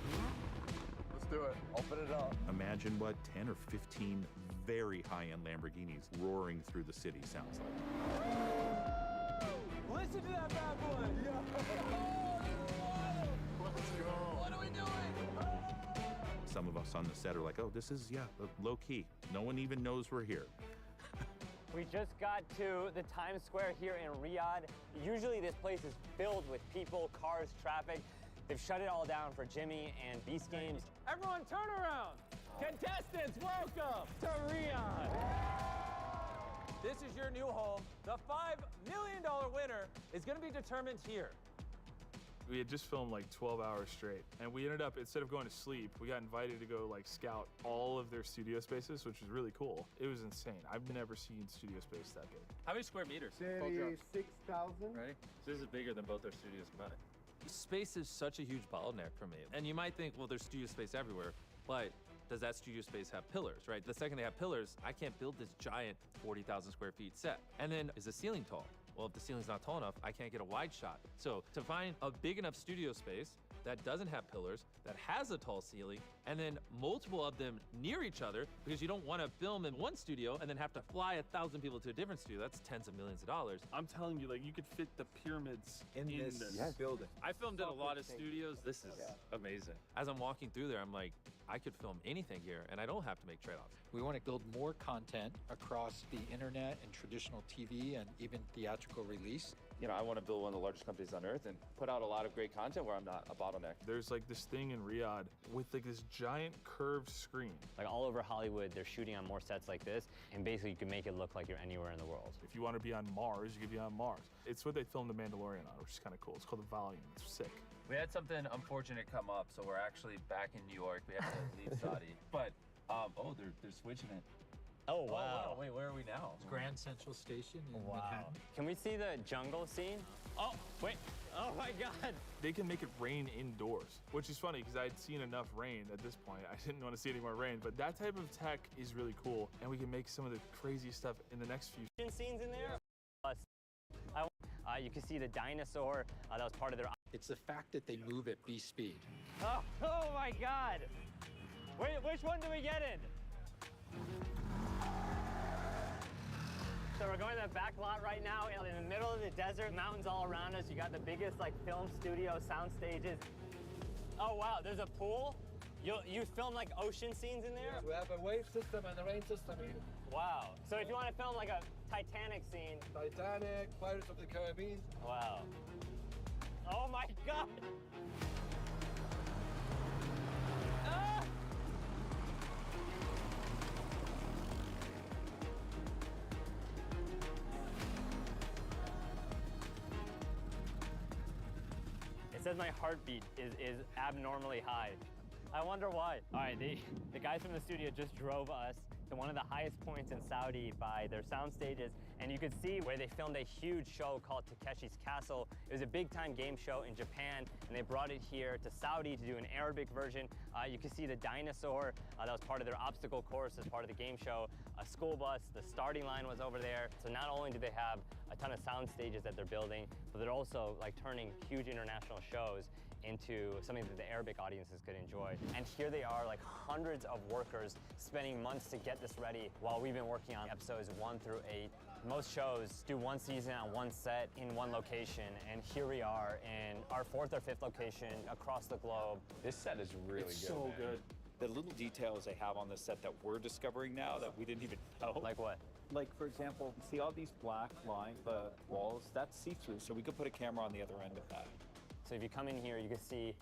Speaker 6: Let's do it. Open it up.
Speaker 20: Imagine what 10 or 15 very high-end Lamborghinis roaring through the city sounds like.
Speaker 6: Listen to that bad boy! Let's go. What are we doing?
Speaker 20: Some of us on the set are like, oh, this is, low key. No one even knows we're here.
Speaker 12: We just got to the Times Square here in Riyadh. Usually this place is filled with people, cars, traffic. They've shut it all down for Jimmy and Beast Games.
Speaker 6: Everyone turn around! Contestants, welcome to Riyadh! This is your new home. The $5 million winner is gonna be determined here.
Speaker 23: We had just filmed like 12 hours straight, and we ended up, instead of going to sleep, we got invited to go like scout all of their studio spaces, which was really cool. It was insane. I've never seen studio space that big.
Speaker 6: How many square meters?
Speaker 24: 6,000.
Speaker 6: Ready? So this is bigger than both our studios combined. Space is such a huge bottleneck for me. And you might think, well, there's studio space everywhere, but does that studio space have pillars, right? The second they have pillars, I can't build this giant 40,000 square feet set. And then is the ceiling tall? Well, if the ceiling's not tall enough, I can't get a wide shot. So to find a big enough studio space that doesn't have pillars, that has a tall ceiling, and then multiple of them near each other, because you don't want to film in one studio and then have to fly 1,000 people to a different studio. That's tens of millions of dollars.
Speaker 23: I'm telling you, like, you could fit the pyramids in this building.
Speaker 6: I filmed in a lot of studios. This is amazing. As I'm walking through there, I'm like, I could film anything here, and I don't have to make trade-offs.
Speaker 26: We want to build more content across the internet and traditional TV and even theatrical release.
Speaker 6: You know, I want to build one of the largest companies on earth and put out a lot of great content where I'm not a bottleneck.
Speaker 23: There's like this thing in Riyadh with like this giant curved screen.
Speaker 12: Like all over Hollywood, they're shooting on more sets like this, and basically you can make it look like you're anywhere in the world.
Speaker 23: If you want to be on Mars, you can be on Mars. It's what they filmed The Mandalorian on, which is kind of cool. It's called The Volume. It's sick.
Speaker 6: We had something unfortunate come up, so we're actually back in New York. We have to leave Saudi. But, they're switching it.
Speaker 12: Oh, wow.
Speaker 6: Wait, where are we now?
Speaker 26: It's Grand Central Station in Manhattan.
Speaker 12: Can we see the jungle scene? Oh, wait. Oh my God.
Speaker 23: They can make it rain indoors, which is funny because I'd seen enough rain at this point. I didn't want to see any more rain, but that type of tech is really cool. And we can make some of the crazy stuff in the next few
Speaker 12: scenes in there. You can see the dinosaur. That was part of their...
Speaker 26: It's the fact that they move at beast speed.
Speaker 12: Oh my God. Wait, which one do we get in? So we're going to the back lot right now in the middle of the desert, mountains all around us. You got the biggest like film studio, sound stages. Oh wow, there's a pool? You film like ocean scenes in there?
Speaker 24: Yeah, we have a wave system and a rain system here.
Speaker 12: Wow. So if you want to film like a Titanic scene.
Speaker 24: Titanic, Pirates of the Caribbean.
Speaker 12: Wow. Oh my God. says my heartbeat is abnormally high. I wonder why. All right, the guys from the studio just drove us to one of the highest points in Saudi by their sound stages, and you could see where they filmed a huge show called Takeshi's Castle. It was a big-time game show in Japan, and they brought it here to Saudi to do an Arabic version. You can see the dinosaur that was part of their obstacle course as part of the game show. A school bus, the starting line was over there. So not only do they have a ton of sound stages that they're building, but they're also like turning huge international shows into something that the Arabic audiences could enjoy. And here they are, like hundreds of workers spending months to get this ready while we've been working on episodes 1 through 8. Most shows do one season on one set in one location, and here we are in our 4th or 5th location across the globe.
Speaker 1: This set is really good. It's so good. The little details they have on this set that we're discovering now that we didn't even know.
Speaker 12: Like what?
Speaker 1: Like, for example, see all these black lines, the walls, that's see-through, so we could put a camera on the other end of that.
Speaker 12: So if you come in here, you can see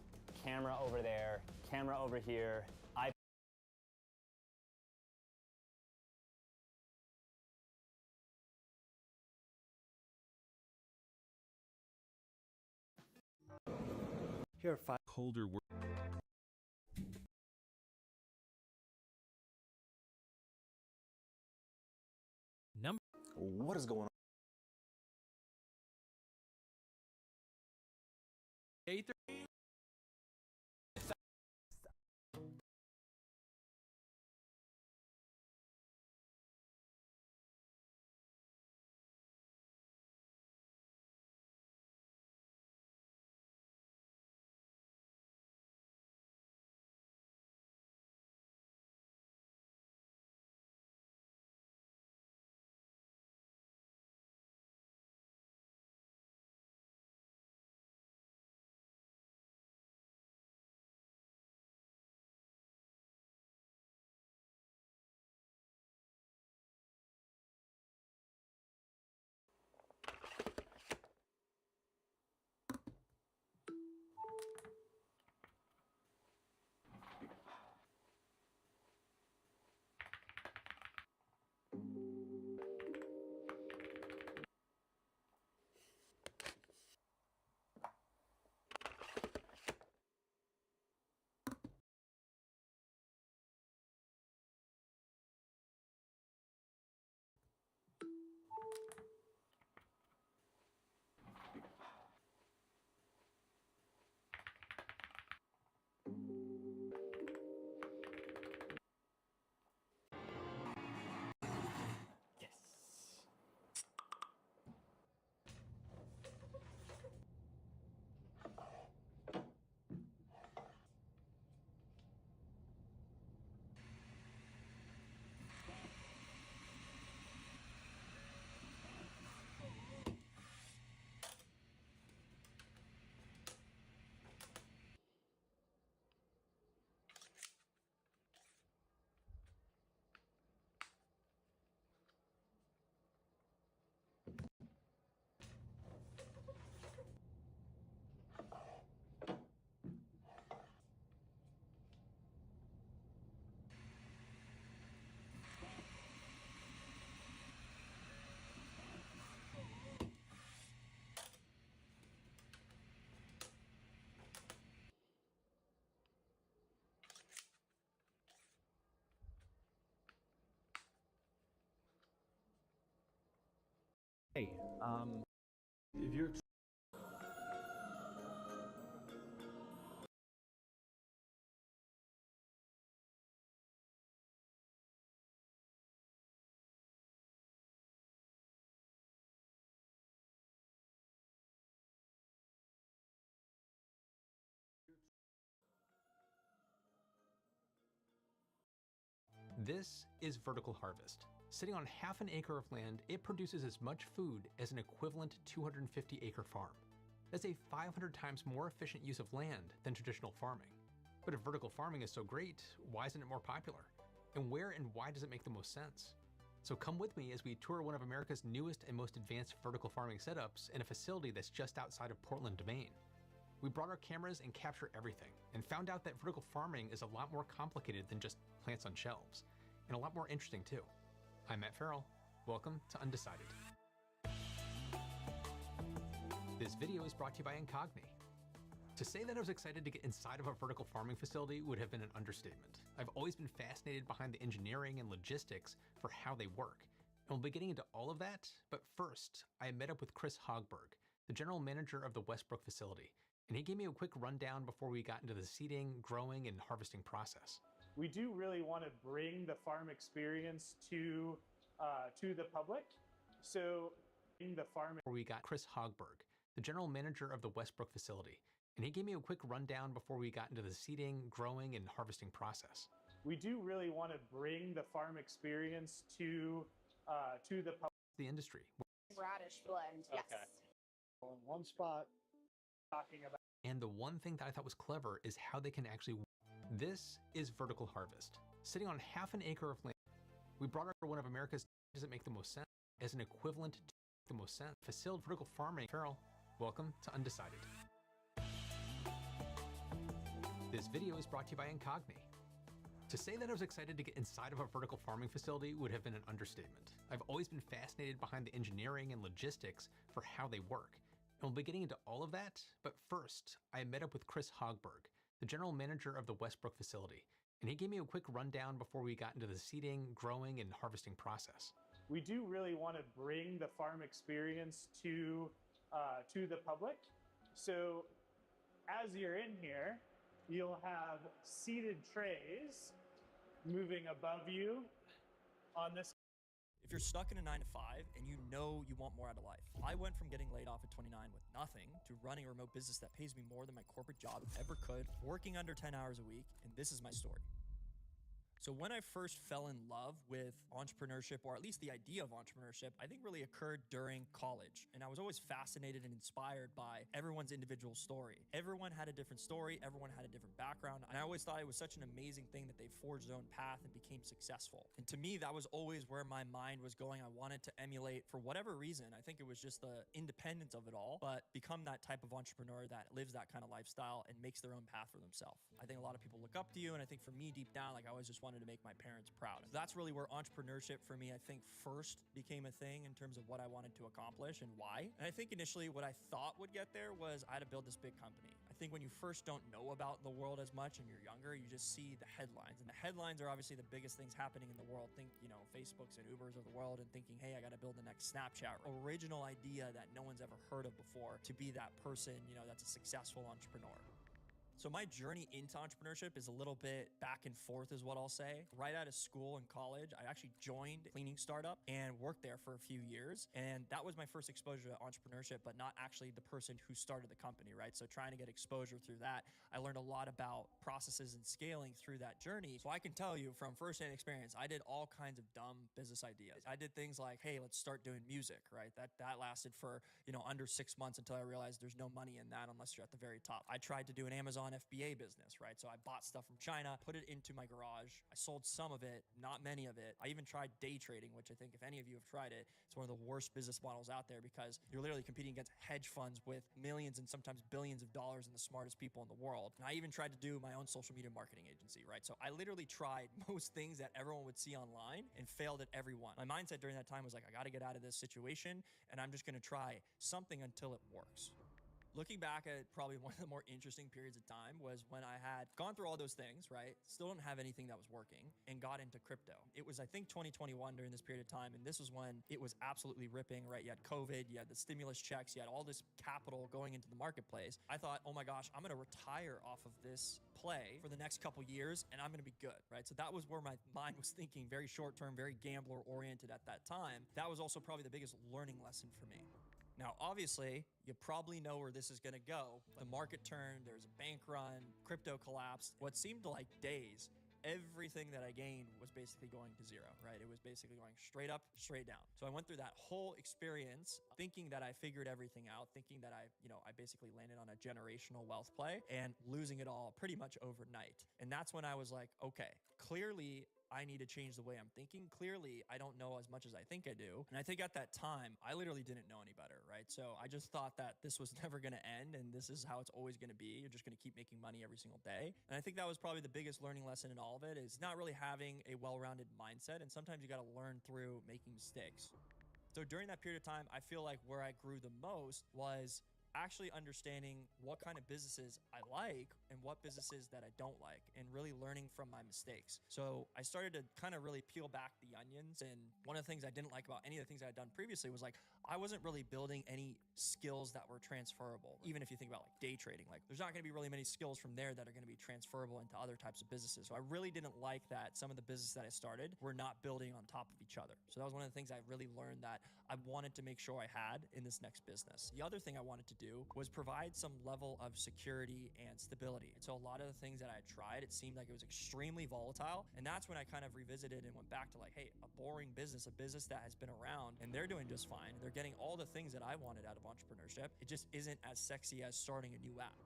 Speaker 12: camera over there, camera over here.
Speaker 3: Here are 5
Speaker 4: colder work.
Speaker 7: What is going on?
Speaker 13: Hey, if you're
Speaker 18: This is vertical harvest. Sitting on half an acre of land, it produces as much food as an equivalent 250-acre farm. That's a 500 times more efficient use of land than traditional farming. But if vertical farming is so great, why isn't it more popular? And where and why does it make the most sense? So come with me as we tour one of America's newest and most advanced vertical farming setups in a facility that's just outside of Portland, Maine. We brought our cameras and captured everything, and found out that vertical farming is a lot more complicated than just plants on shelves, and a lot more interesting too. I'm Matt Farrell. Welcome to Undecided. This video is brought to you by Incogni. To say that I was excited to get inside of a vertical farming facility would have been an understatement. I've always been fascinated behind the engineering and logistics for how they work. And we'll be getting into all of that, but first, I met up with Chris Hogberg, the general manager of the Westbrook facility, and he gave me a quick rundown before we got into the seeding, growing, and harvesting process.
Speaker 4: We do really want to bring the farm experience to the public. So in the farm,
Speaker 18: we got Chris Hogberg, the general manager of the Westbrook facility, and he gave me a quick rundown before we got into the seeding, growing, and harvesting process.
Speaker 4: We do really want to bring the farm experience to the public.
Speaker 18: The industry.
Speaker 7: Radish blend, yes.
Speaker 4: Okay. In one spot, talking about.
Speaker 18: And the one thing that I thought was clever is how they can actually. This is vertical harvest. Sitting on half an acre of land, we brought our one of America's. Does it make the most sense? As an equivalent to the most sense. Facility vertical farming. Carol, welcome to Undecided. This video is brought to you by Incogni. To say that I was excited to get inside of a vertical farming facility would have been an understatement. I've always been fascinated behind the engineering and logistics for how they work. And we'll be getting into all of that, but first, I met up with Chris Hogberg, the general manager of the Westbrook facility, and he gave me a quick rundown before we got into the seeding, growing, and harvesting process.
Speaker 4: We do really want to bring the farm experience to the public. So as you're in here, you'll have seated trays moving above you on this.
Speaker 10: If you're stuck in a 9-to-5 and you know you want more out of life, I went from getting laid off at 29 with nothing to running a remote business that pays me more than my corporate job ever could, working under 10 hours a week, and this is my story. So when I first fell in love with entrepreneurship, or at least the idea of entrepreneurship, I think really occurred during college. And I was always fascinated and inspired by everyone's individual story. Everyone had a different story, everyone had a different background. And I always thought it was such an amazing thing that they forged their own path and became successful. And to me, that was always where my mind was going. I wanted to emulate, for whatever reason, I think it was just the independence of it all, but become that type of entrepreneur that lives that kind of lifestyle and makes their own path for themselves. I think a lot of people look up to you. And I think for me, deep down, like I always just wanted to make my parents proud. So that's really where entrepreneurship for me, I think first became a thing in terms of what I wanted to accomplish and why. And I think initially what I thought would get there was I had to build this big company. I think when you first don't know about the world as much and you're younger, you just see the headlines. And the headlines are obviously the biggest things happening in the world. Think, you know, Facebooks and Ubers of the world and thinking, hey, I got to build the next Snapchat. Original idea that no one's ever heard of before to be that person, you know, that's a successful entrepreneur. So my journey into entrepreneurship is a little bit back and forth is what I'll say. Right out of school and college, I actually joined a cleaning startup and worked there for a few years. And that was my first exposure to entrepreneurship, but not actually the person who started the company, right? So trying to get exposure through that, I learned a lot about processes and scaling through that journey. So I can tell you from firsthand experience, I did all kinds of dumb business ideas. I did things like, hey, let's start doing music, right? That lasted for, you know, under 6 months until I realized there's no money in that unless you're at the very top. I tried to do an Amazon FBA business, right? So I bought stuff from China, put it into my garage. I sold some of it, not many of it. I even tried day trading, which I think if any of you have tried it, it's one of the worst business models out there because you're literally competing against hedge funds with millions and sometimes billions of dollars and the smartest people in the world. And I even tried to do my own social media marketing agency, right? So I literally tried most things that everyone would see online and failed at every one. My mindset during that time was like, I got to get out of this situation and I'm just going to try something until it works. Looking back at probably one of the more interesting periods of time was when I had gone through all those things, right? Still didn't have anything that was working and got into crypto. It was, I think, 2021 during this period of time. And this was when it was absolutely ripping, right? You had COVID, you had the stimulus checks, you had all this capital going into the marketplace. I thought, oh my gosh, I'm going to retire off of this play for the next couple years and I'm going to be good, right? So that was where my mind was thinking, very short term, very gambler oriented at that time. That was also probably the biggest learning lesson for me. Now, obviously, you probably know where this is going to go. The market turned, there was a bank run, crypto collapsed. What seemed like days, everything that I gained was basically going to zero, right? It was basically going straight up, straight down. So I went through that whole experience thinking that I figured everything out, thinking that I basically landed on a generational wealth play and losing it all pretty much overnight. And that's when I was like, okay, clearly I need to change the way I'm thinking. Clearly, I don't know as much as I think I do. And I think at that time, I literally didn't know any better, right? So I just thought that this was never going to end and this is how it's always going to be. You're just going to keep making money every single day. And I think that was probably the biggest learning lesson in all of it is not really having a well-rounded mindset. And sometimes you got to learn through making mistakes. So during that period of time, I feel like where I grew the most was actually understanding what kind of businesses I like and what businesses that I don't like, and really learning from my mistakes. So I started to kind of really peel back the onions. And one of the things I didn't like about any of the things I had done previously was like, I wasn't really building any skills that were transferable. Even if you think about like day trading, like there's not going to be really many skills from there that are going to be transferable into other types of businesses. So I really didn't like that some of the businesses that I started were not building on top of each other. So that was one of the things I really learned that I wanted to make sure I had in this next business. The other thing I wanted to do was provide some level of security and stability. And so a lot of the things that I tried, it seemed like it was extremely volatile. And that's when I kind of revisited and went back to like, hey, a boring business, a business that has been around and they're doing just fine. They're getting all the things that I wanted out of entrepreneurship. It just isn't as sexy as starting a new app.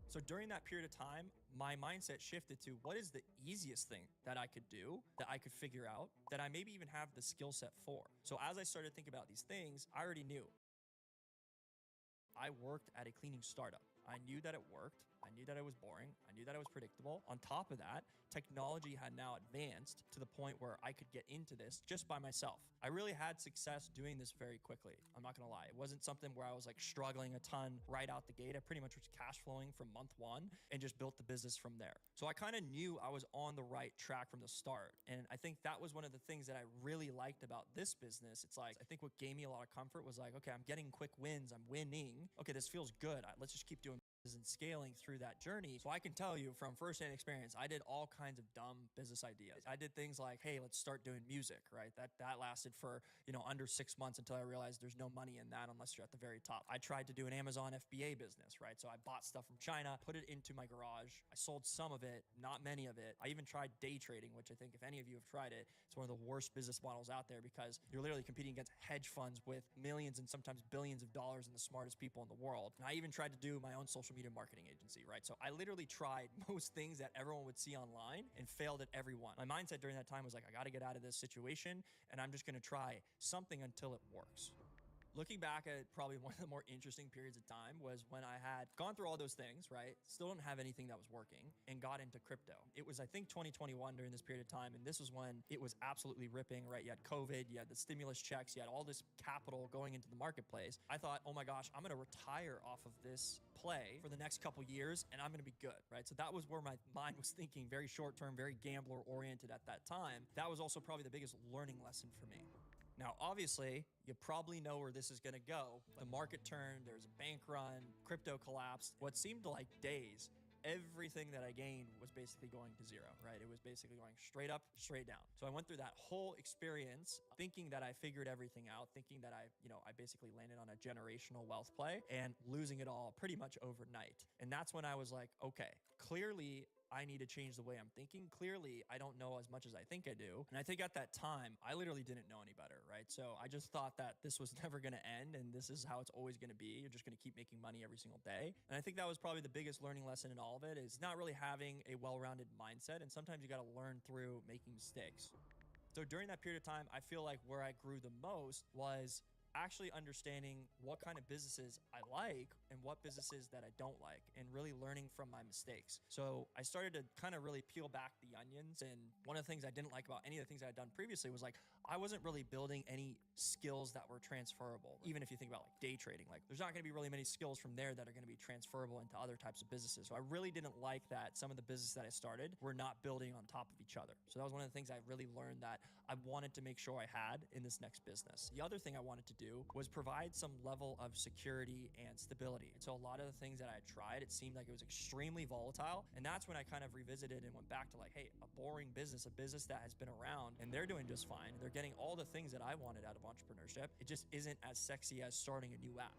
Speaker 10: So during that period of time, my mindset shifted to what is the easiest thing that I could do, that I could figure out, that I maybe even have the skill set for. So as I started thinking about these things, I already knew. I worked at a cleaning startup. I knew that it worked. I knew that it was boring. I knew that it was predictable. On top of that, technology had now advanced to the point where I could get into this just by myself. I really had success doing this very quickly. I'm not gonna lie. It wasn't something where I was like struggling a ton right out the gate. I pretty much was cash flowing from month one and just built the business from there. So I kind of knew I was on the right track from the start. And I think that was one of the things that I really liked about this business. It's like, I think what gave me a lot of comfort was like, okay, I'm getting quick wins. I'm winning. Okay, this feels good. Let's just keep doing and scaling through that journey. So I can tell you from firsthand experience, I did all kinds of dumb business ideas. I did things like, hey, let's start doing music, right? That lasted for, under 6 months until I realized there's no money in that unless you're at the very top. I tried to do an Amazon FBA business, right? So I bought stuff from China, put it into my garage. I sold some of it, not many of it. I even tried day trading, which I think if any of you have tried it, it's one of the worst business models out there because you're literally competing against hedge funds with millions and sometimes billions of dollars and the smartest people in the world. And I even tried to do my own social media marketing agency, right? So I literally tried most things that everyone would see online and failed at every one. My mindset during that time was like, I got to get out of this situation and I'm just going to try something until it works. Looking back at probably one of the more interesting periods of time was when I had gone through all those things, right? Still didn't have anything that was working and got into crypto. It was, I think, 2021 during this period of time. And this was when it was absolutely ripping, right? You had COVID, you had the stimulus checks, you had all this capital going into the marketplace. I thought, oh my gosh, I'm going to retire off of this play for the next couple years and I'm going to be good, right? So that was where my mind was thinking, very short term, very gambler oriented at that time. That was also probably the biggest learning lesson for me. Now, obviously, you probably know where this is going to go. The market turned, there was a bank run, crypto collapsed. What seemed like days, everything that I gained was basically going to zero, right? It was basically going straight up, straight down. So I went through that whole experience thinking that I figured everything out, thinking that I basically landed on a generational wealth play and losing it all pretty much overnight. And that's when I was like, okay, clearly I need to change the way I'm thinking. Clearly, I don't know as much as I think I do. And I think at that time, I literally didn't know any better, right? So I just thought that this was never going to end and this is how it's always going to be. You're just going to keep making money every single day. And I think that was probably the biggest learning lesson in all of it is not really having a well-rounded mindset. And sometimes you got to learn through making mistakes. So during that period of time, I feel like where I grew the most was actually understanding what kind of businesses I like and what businesses that I don't like and really learning from my mistakes. So I started to kind of really peel back the onions. And one of the things I didn't like about any of the things I had done previously was like, I wasn't really building any skills that were transferable. Even if you think about like day trading, like there's not going to be really many skills from there that are going to be transferable into other types of businesses. So I really didn't like that some of the businesses that I started were not building on top of each other. So that was one of the things I really learned that I wanted to make sure I had in this next business. The other thing I wanted to do was provide some level of security and stability. And so a lot of the things that I tried, it seemed like it was extremely volatile. And that's when I kind of revisited and went back to like, hey, a boring business, a business that has been around and they're doing just fine. They're getting all the things that I wanted out of entrepreneurship. It just isn't as sexy as starting a new app.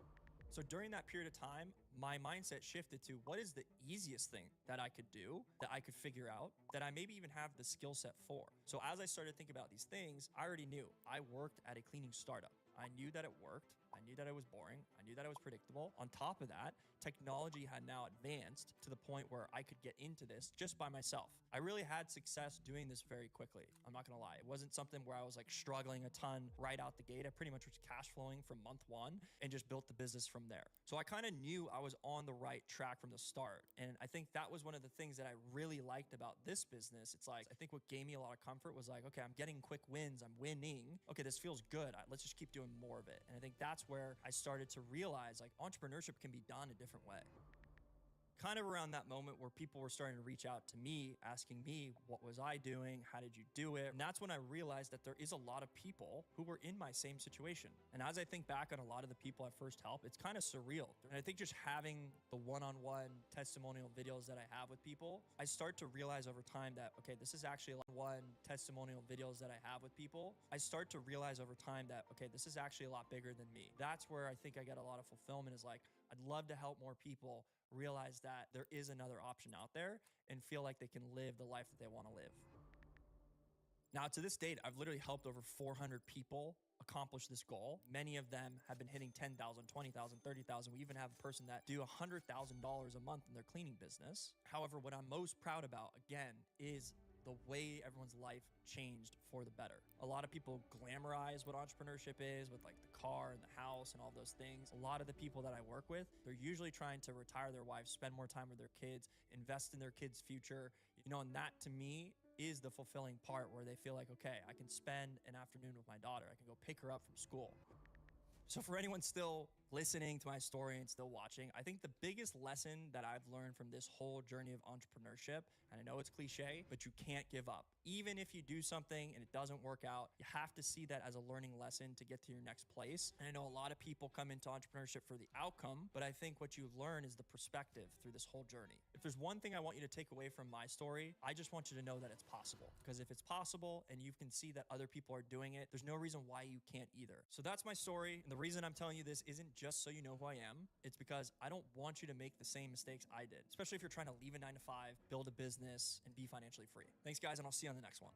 Speaker 10: So during that period of time, my mindset shifted to what is the easiest thing that I could do, that I could figure out, that I maybe even have the skill set for. So as I started thinking about these things, I already knew. I worked at a cleaning startup. I knew that it worked. I knew that it was boring. I knew that it was predictable. On top of that, technology had now advanced to the point where I could get into this just by myself. I really had success doing this very quickly. I'm not gonna lie. It wasn't something where I was like struggling a ton right out the gate. I pretty much was cash flowing from month one and just built the business from there. So I kind of knew I was on the right track from the start. And I think that was one of the things that I really liked about this business. It's like, I think what gave me a lot of comfort was like, okay, I'm getting quick wins. I'm winning. Okay, this feels good. Let's just keep doing more of it. And I think that's where I started to realize like entrepreneurship can be done a different way. Kind of around that moment where people were starting to reach out to me, asking me, what was I doing? How did you do it? And that's when I realized that there is a lot of people who were in my same situation. And as I think back on a lot of the people I first helped, it's kind of surreal. And I think just having the one-on-one testimonial videos that I have with people, I start to realize over time that, okay, this is actually a lot bigger than me. That's where I think I get a lot of fulfillment is like, I'd love to help more people realize that there is another option out there and feel like they can live the life that they want to live. Now, to this date, I've literally helped over 400 people accomplish this goal. Many of them have been hitting 10,000, 20,000, 30,000. We even have a person that do $100,000 a month in their cleaning business. However, what I'm most proud about, again, is the way everyone's life changed for the better. A lot of people glamorize what entrepreneurship is with like the car and the house and all those things. A lot of the people that I work with, they're usually trying to retire their wives, spend more time with their kids, invest in their kids' future, and that to me is the fulfilling part where they feel like, okay, I can spend an afternoon with my daughter. I can go pick her up from school. So for anyone still listening to my story and still watching, I think the biggest lesson that I've learned from this whole journey of entrepreneurship, and I know it's cliche, but you can't give up. Even if you do something and it doesn't work out, you have to see that as a learning lesson to get to your next place. And I know a lot of people come into entrepreneurship for the outcome, but I think what you learn is the perspective through this whole journey. If there's one thing I want you to take away from my story, I just want you to know that it's possible. Because if it's possible and you can see that other people are doing it, there's no reason why you can't either. So that's my story. And the reason I'm telling you this isn't just so you know who I am. It's because I don't want you to make the same mistakes I did, especially if you're trying to leave a 9-to-5, build a business, and be financially free. Thanks, guys, and I'll see you on the next one.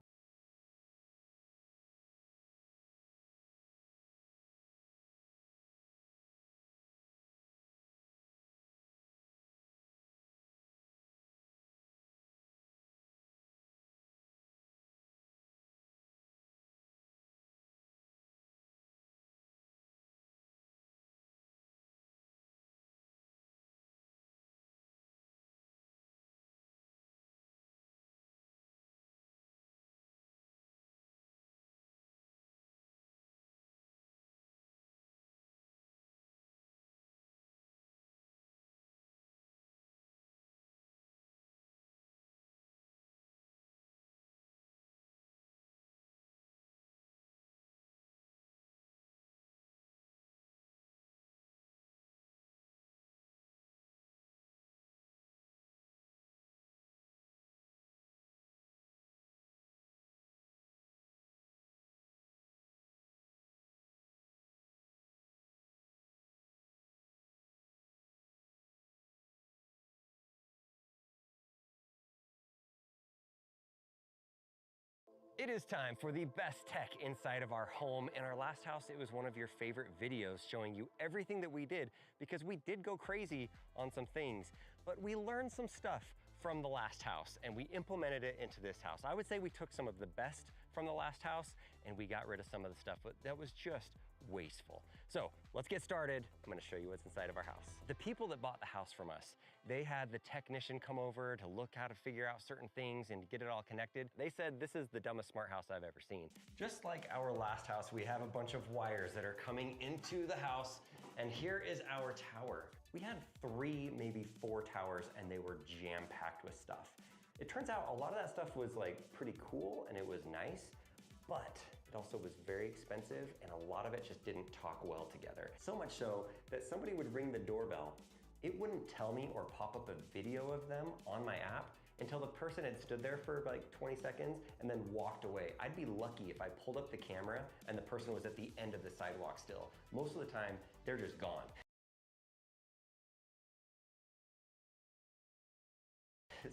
Speaker 2: It is time for the best tech inside of our home. In our last house, it was one of your favorite videos showing you everything that we did because we did go crazy on some things, but we learned some stuff from the last house and we implemented it into this house. I would say we took some of the best from the last house and we got rid of some of the stuff that was just wasteful. So let's get started. I'm gonna show you what's inside of our house. The people that bought the house from us, they had the technician come over to look how to figure out certain things and get it all connected. They said this is the dumbest smart house I've ever seen. Just like our last house, we have a bunch of wires that are coming into the house, and here is our tower. We had 3, maybe 4 towers, and they were jam-packed with stuff. It turns out a lot of that stuff was like pretty cool and it was nice, but it also was very expensive and a lot of it just didn't talk well together. So much so that somebody would ring the doorbell. It wouldn't tell me or pop up a video of them on my app until the person had stood there for like 20 seconds and then walked away. I'd be lucky if I pulled up the camera and the person was at the end of the sidewalk still. Most of the time, they're just gone.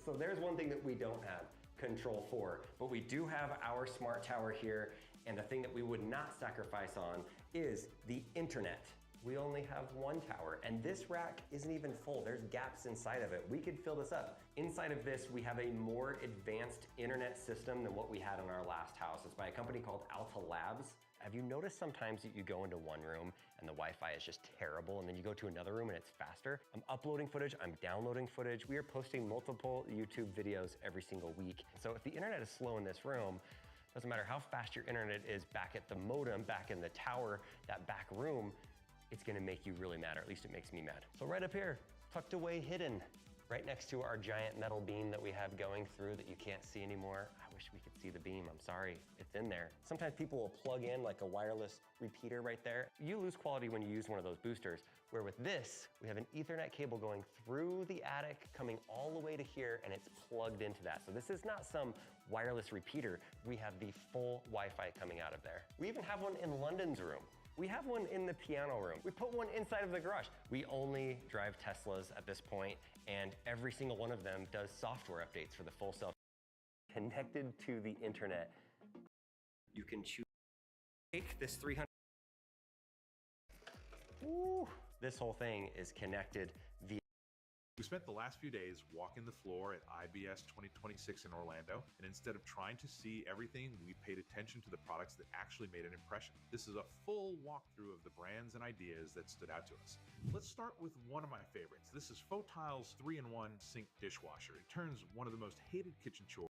Speaker 2: So there's one thing that we don't have control for, but we do have our smart tower here, and the thing that we would not sacrifice on is the internet. We only have 1 tower, and this rack isn't even full. There's gaps inside of it. We could fill this up. Inside of this, we have a more advanced internet system than what we had in our last house. It's by a company called Alta Labs. Have you noticed sometimes that you go into one room and the Wi-Fi is just terrible, and then you go to another room and it's faster? I'm uploading footage, I'm downloading footage. We are posting multiple YouTube videos every single week. So if the internet is slow in this room, doesn't matter how fast your internet is back at the modem, back in the tower, that back room, it's gonna make you really mad, or at least it makes me mad. So right up here, tucked away, hidden, right next to our giant metal beam that we have going through that you can't see anymore. I wish we could see the beam, I'm sorry, it's in there. Sometimes people will plug in like a wireless repeater right there. You lose quality when you use one of those boosters, where with this, we have an Ethernet cable going through the attic, coming all the way to here, and it's plugged into that. So this is not some wireless repeater. We have the full Wi-Fi coming out of there. We even have one in London's room. We have one in the piano room. We put one inside of the garage. We only drive Teslas at this point, and every single one of them does software updates for the full self. Connected to the internet. You can choose take this 300. Ooh, this whole thing is connected via.
Speaker 20: We spent the last few days walking the floor at IBS 2026 in Orlando, and instead of trying to see everything, we paid attention to the products that actually made an impression. This is a full walkthrough of the brands and ideas that stood out to us. Let's start with one of my favorites. This is Fotile's 3-in-1 sink dishwasher. It turns one of the most hated kitchen chores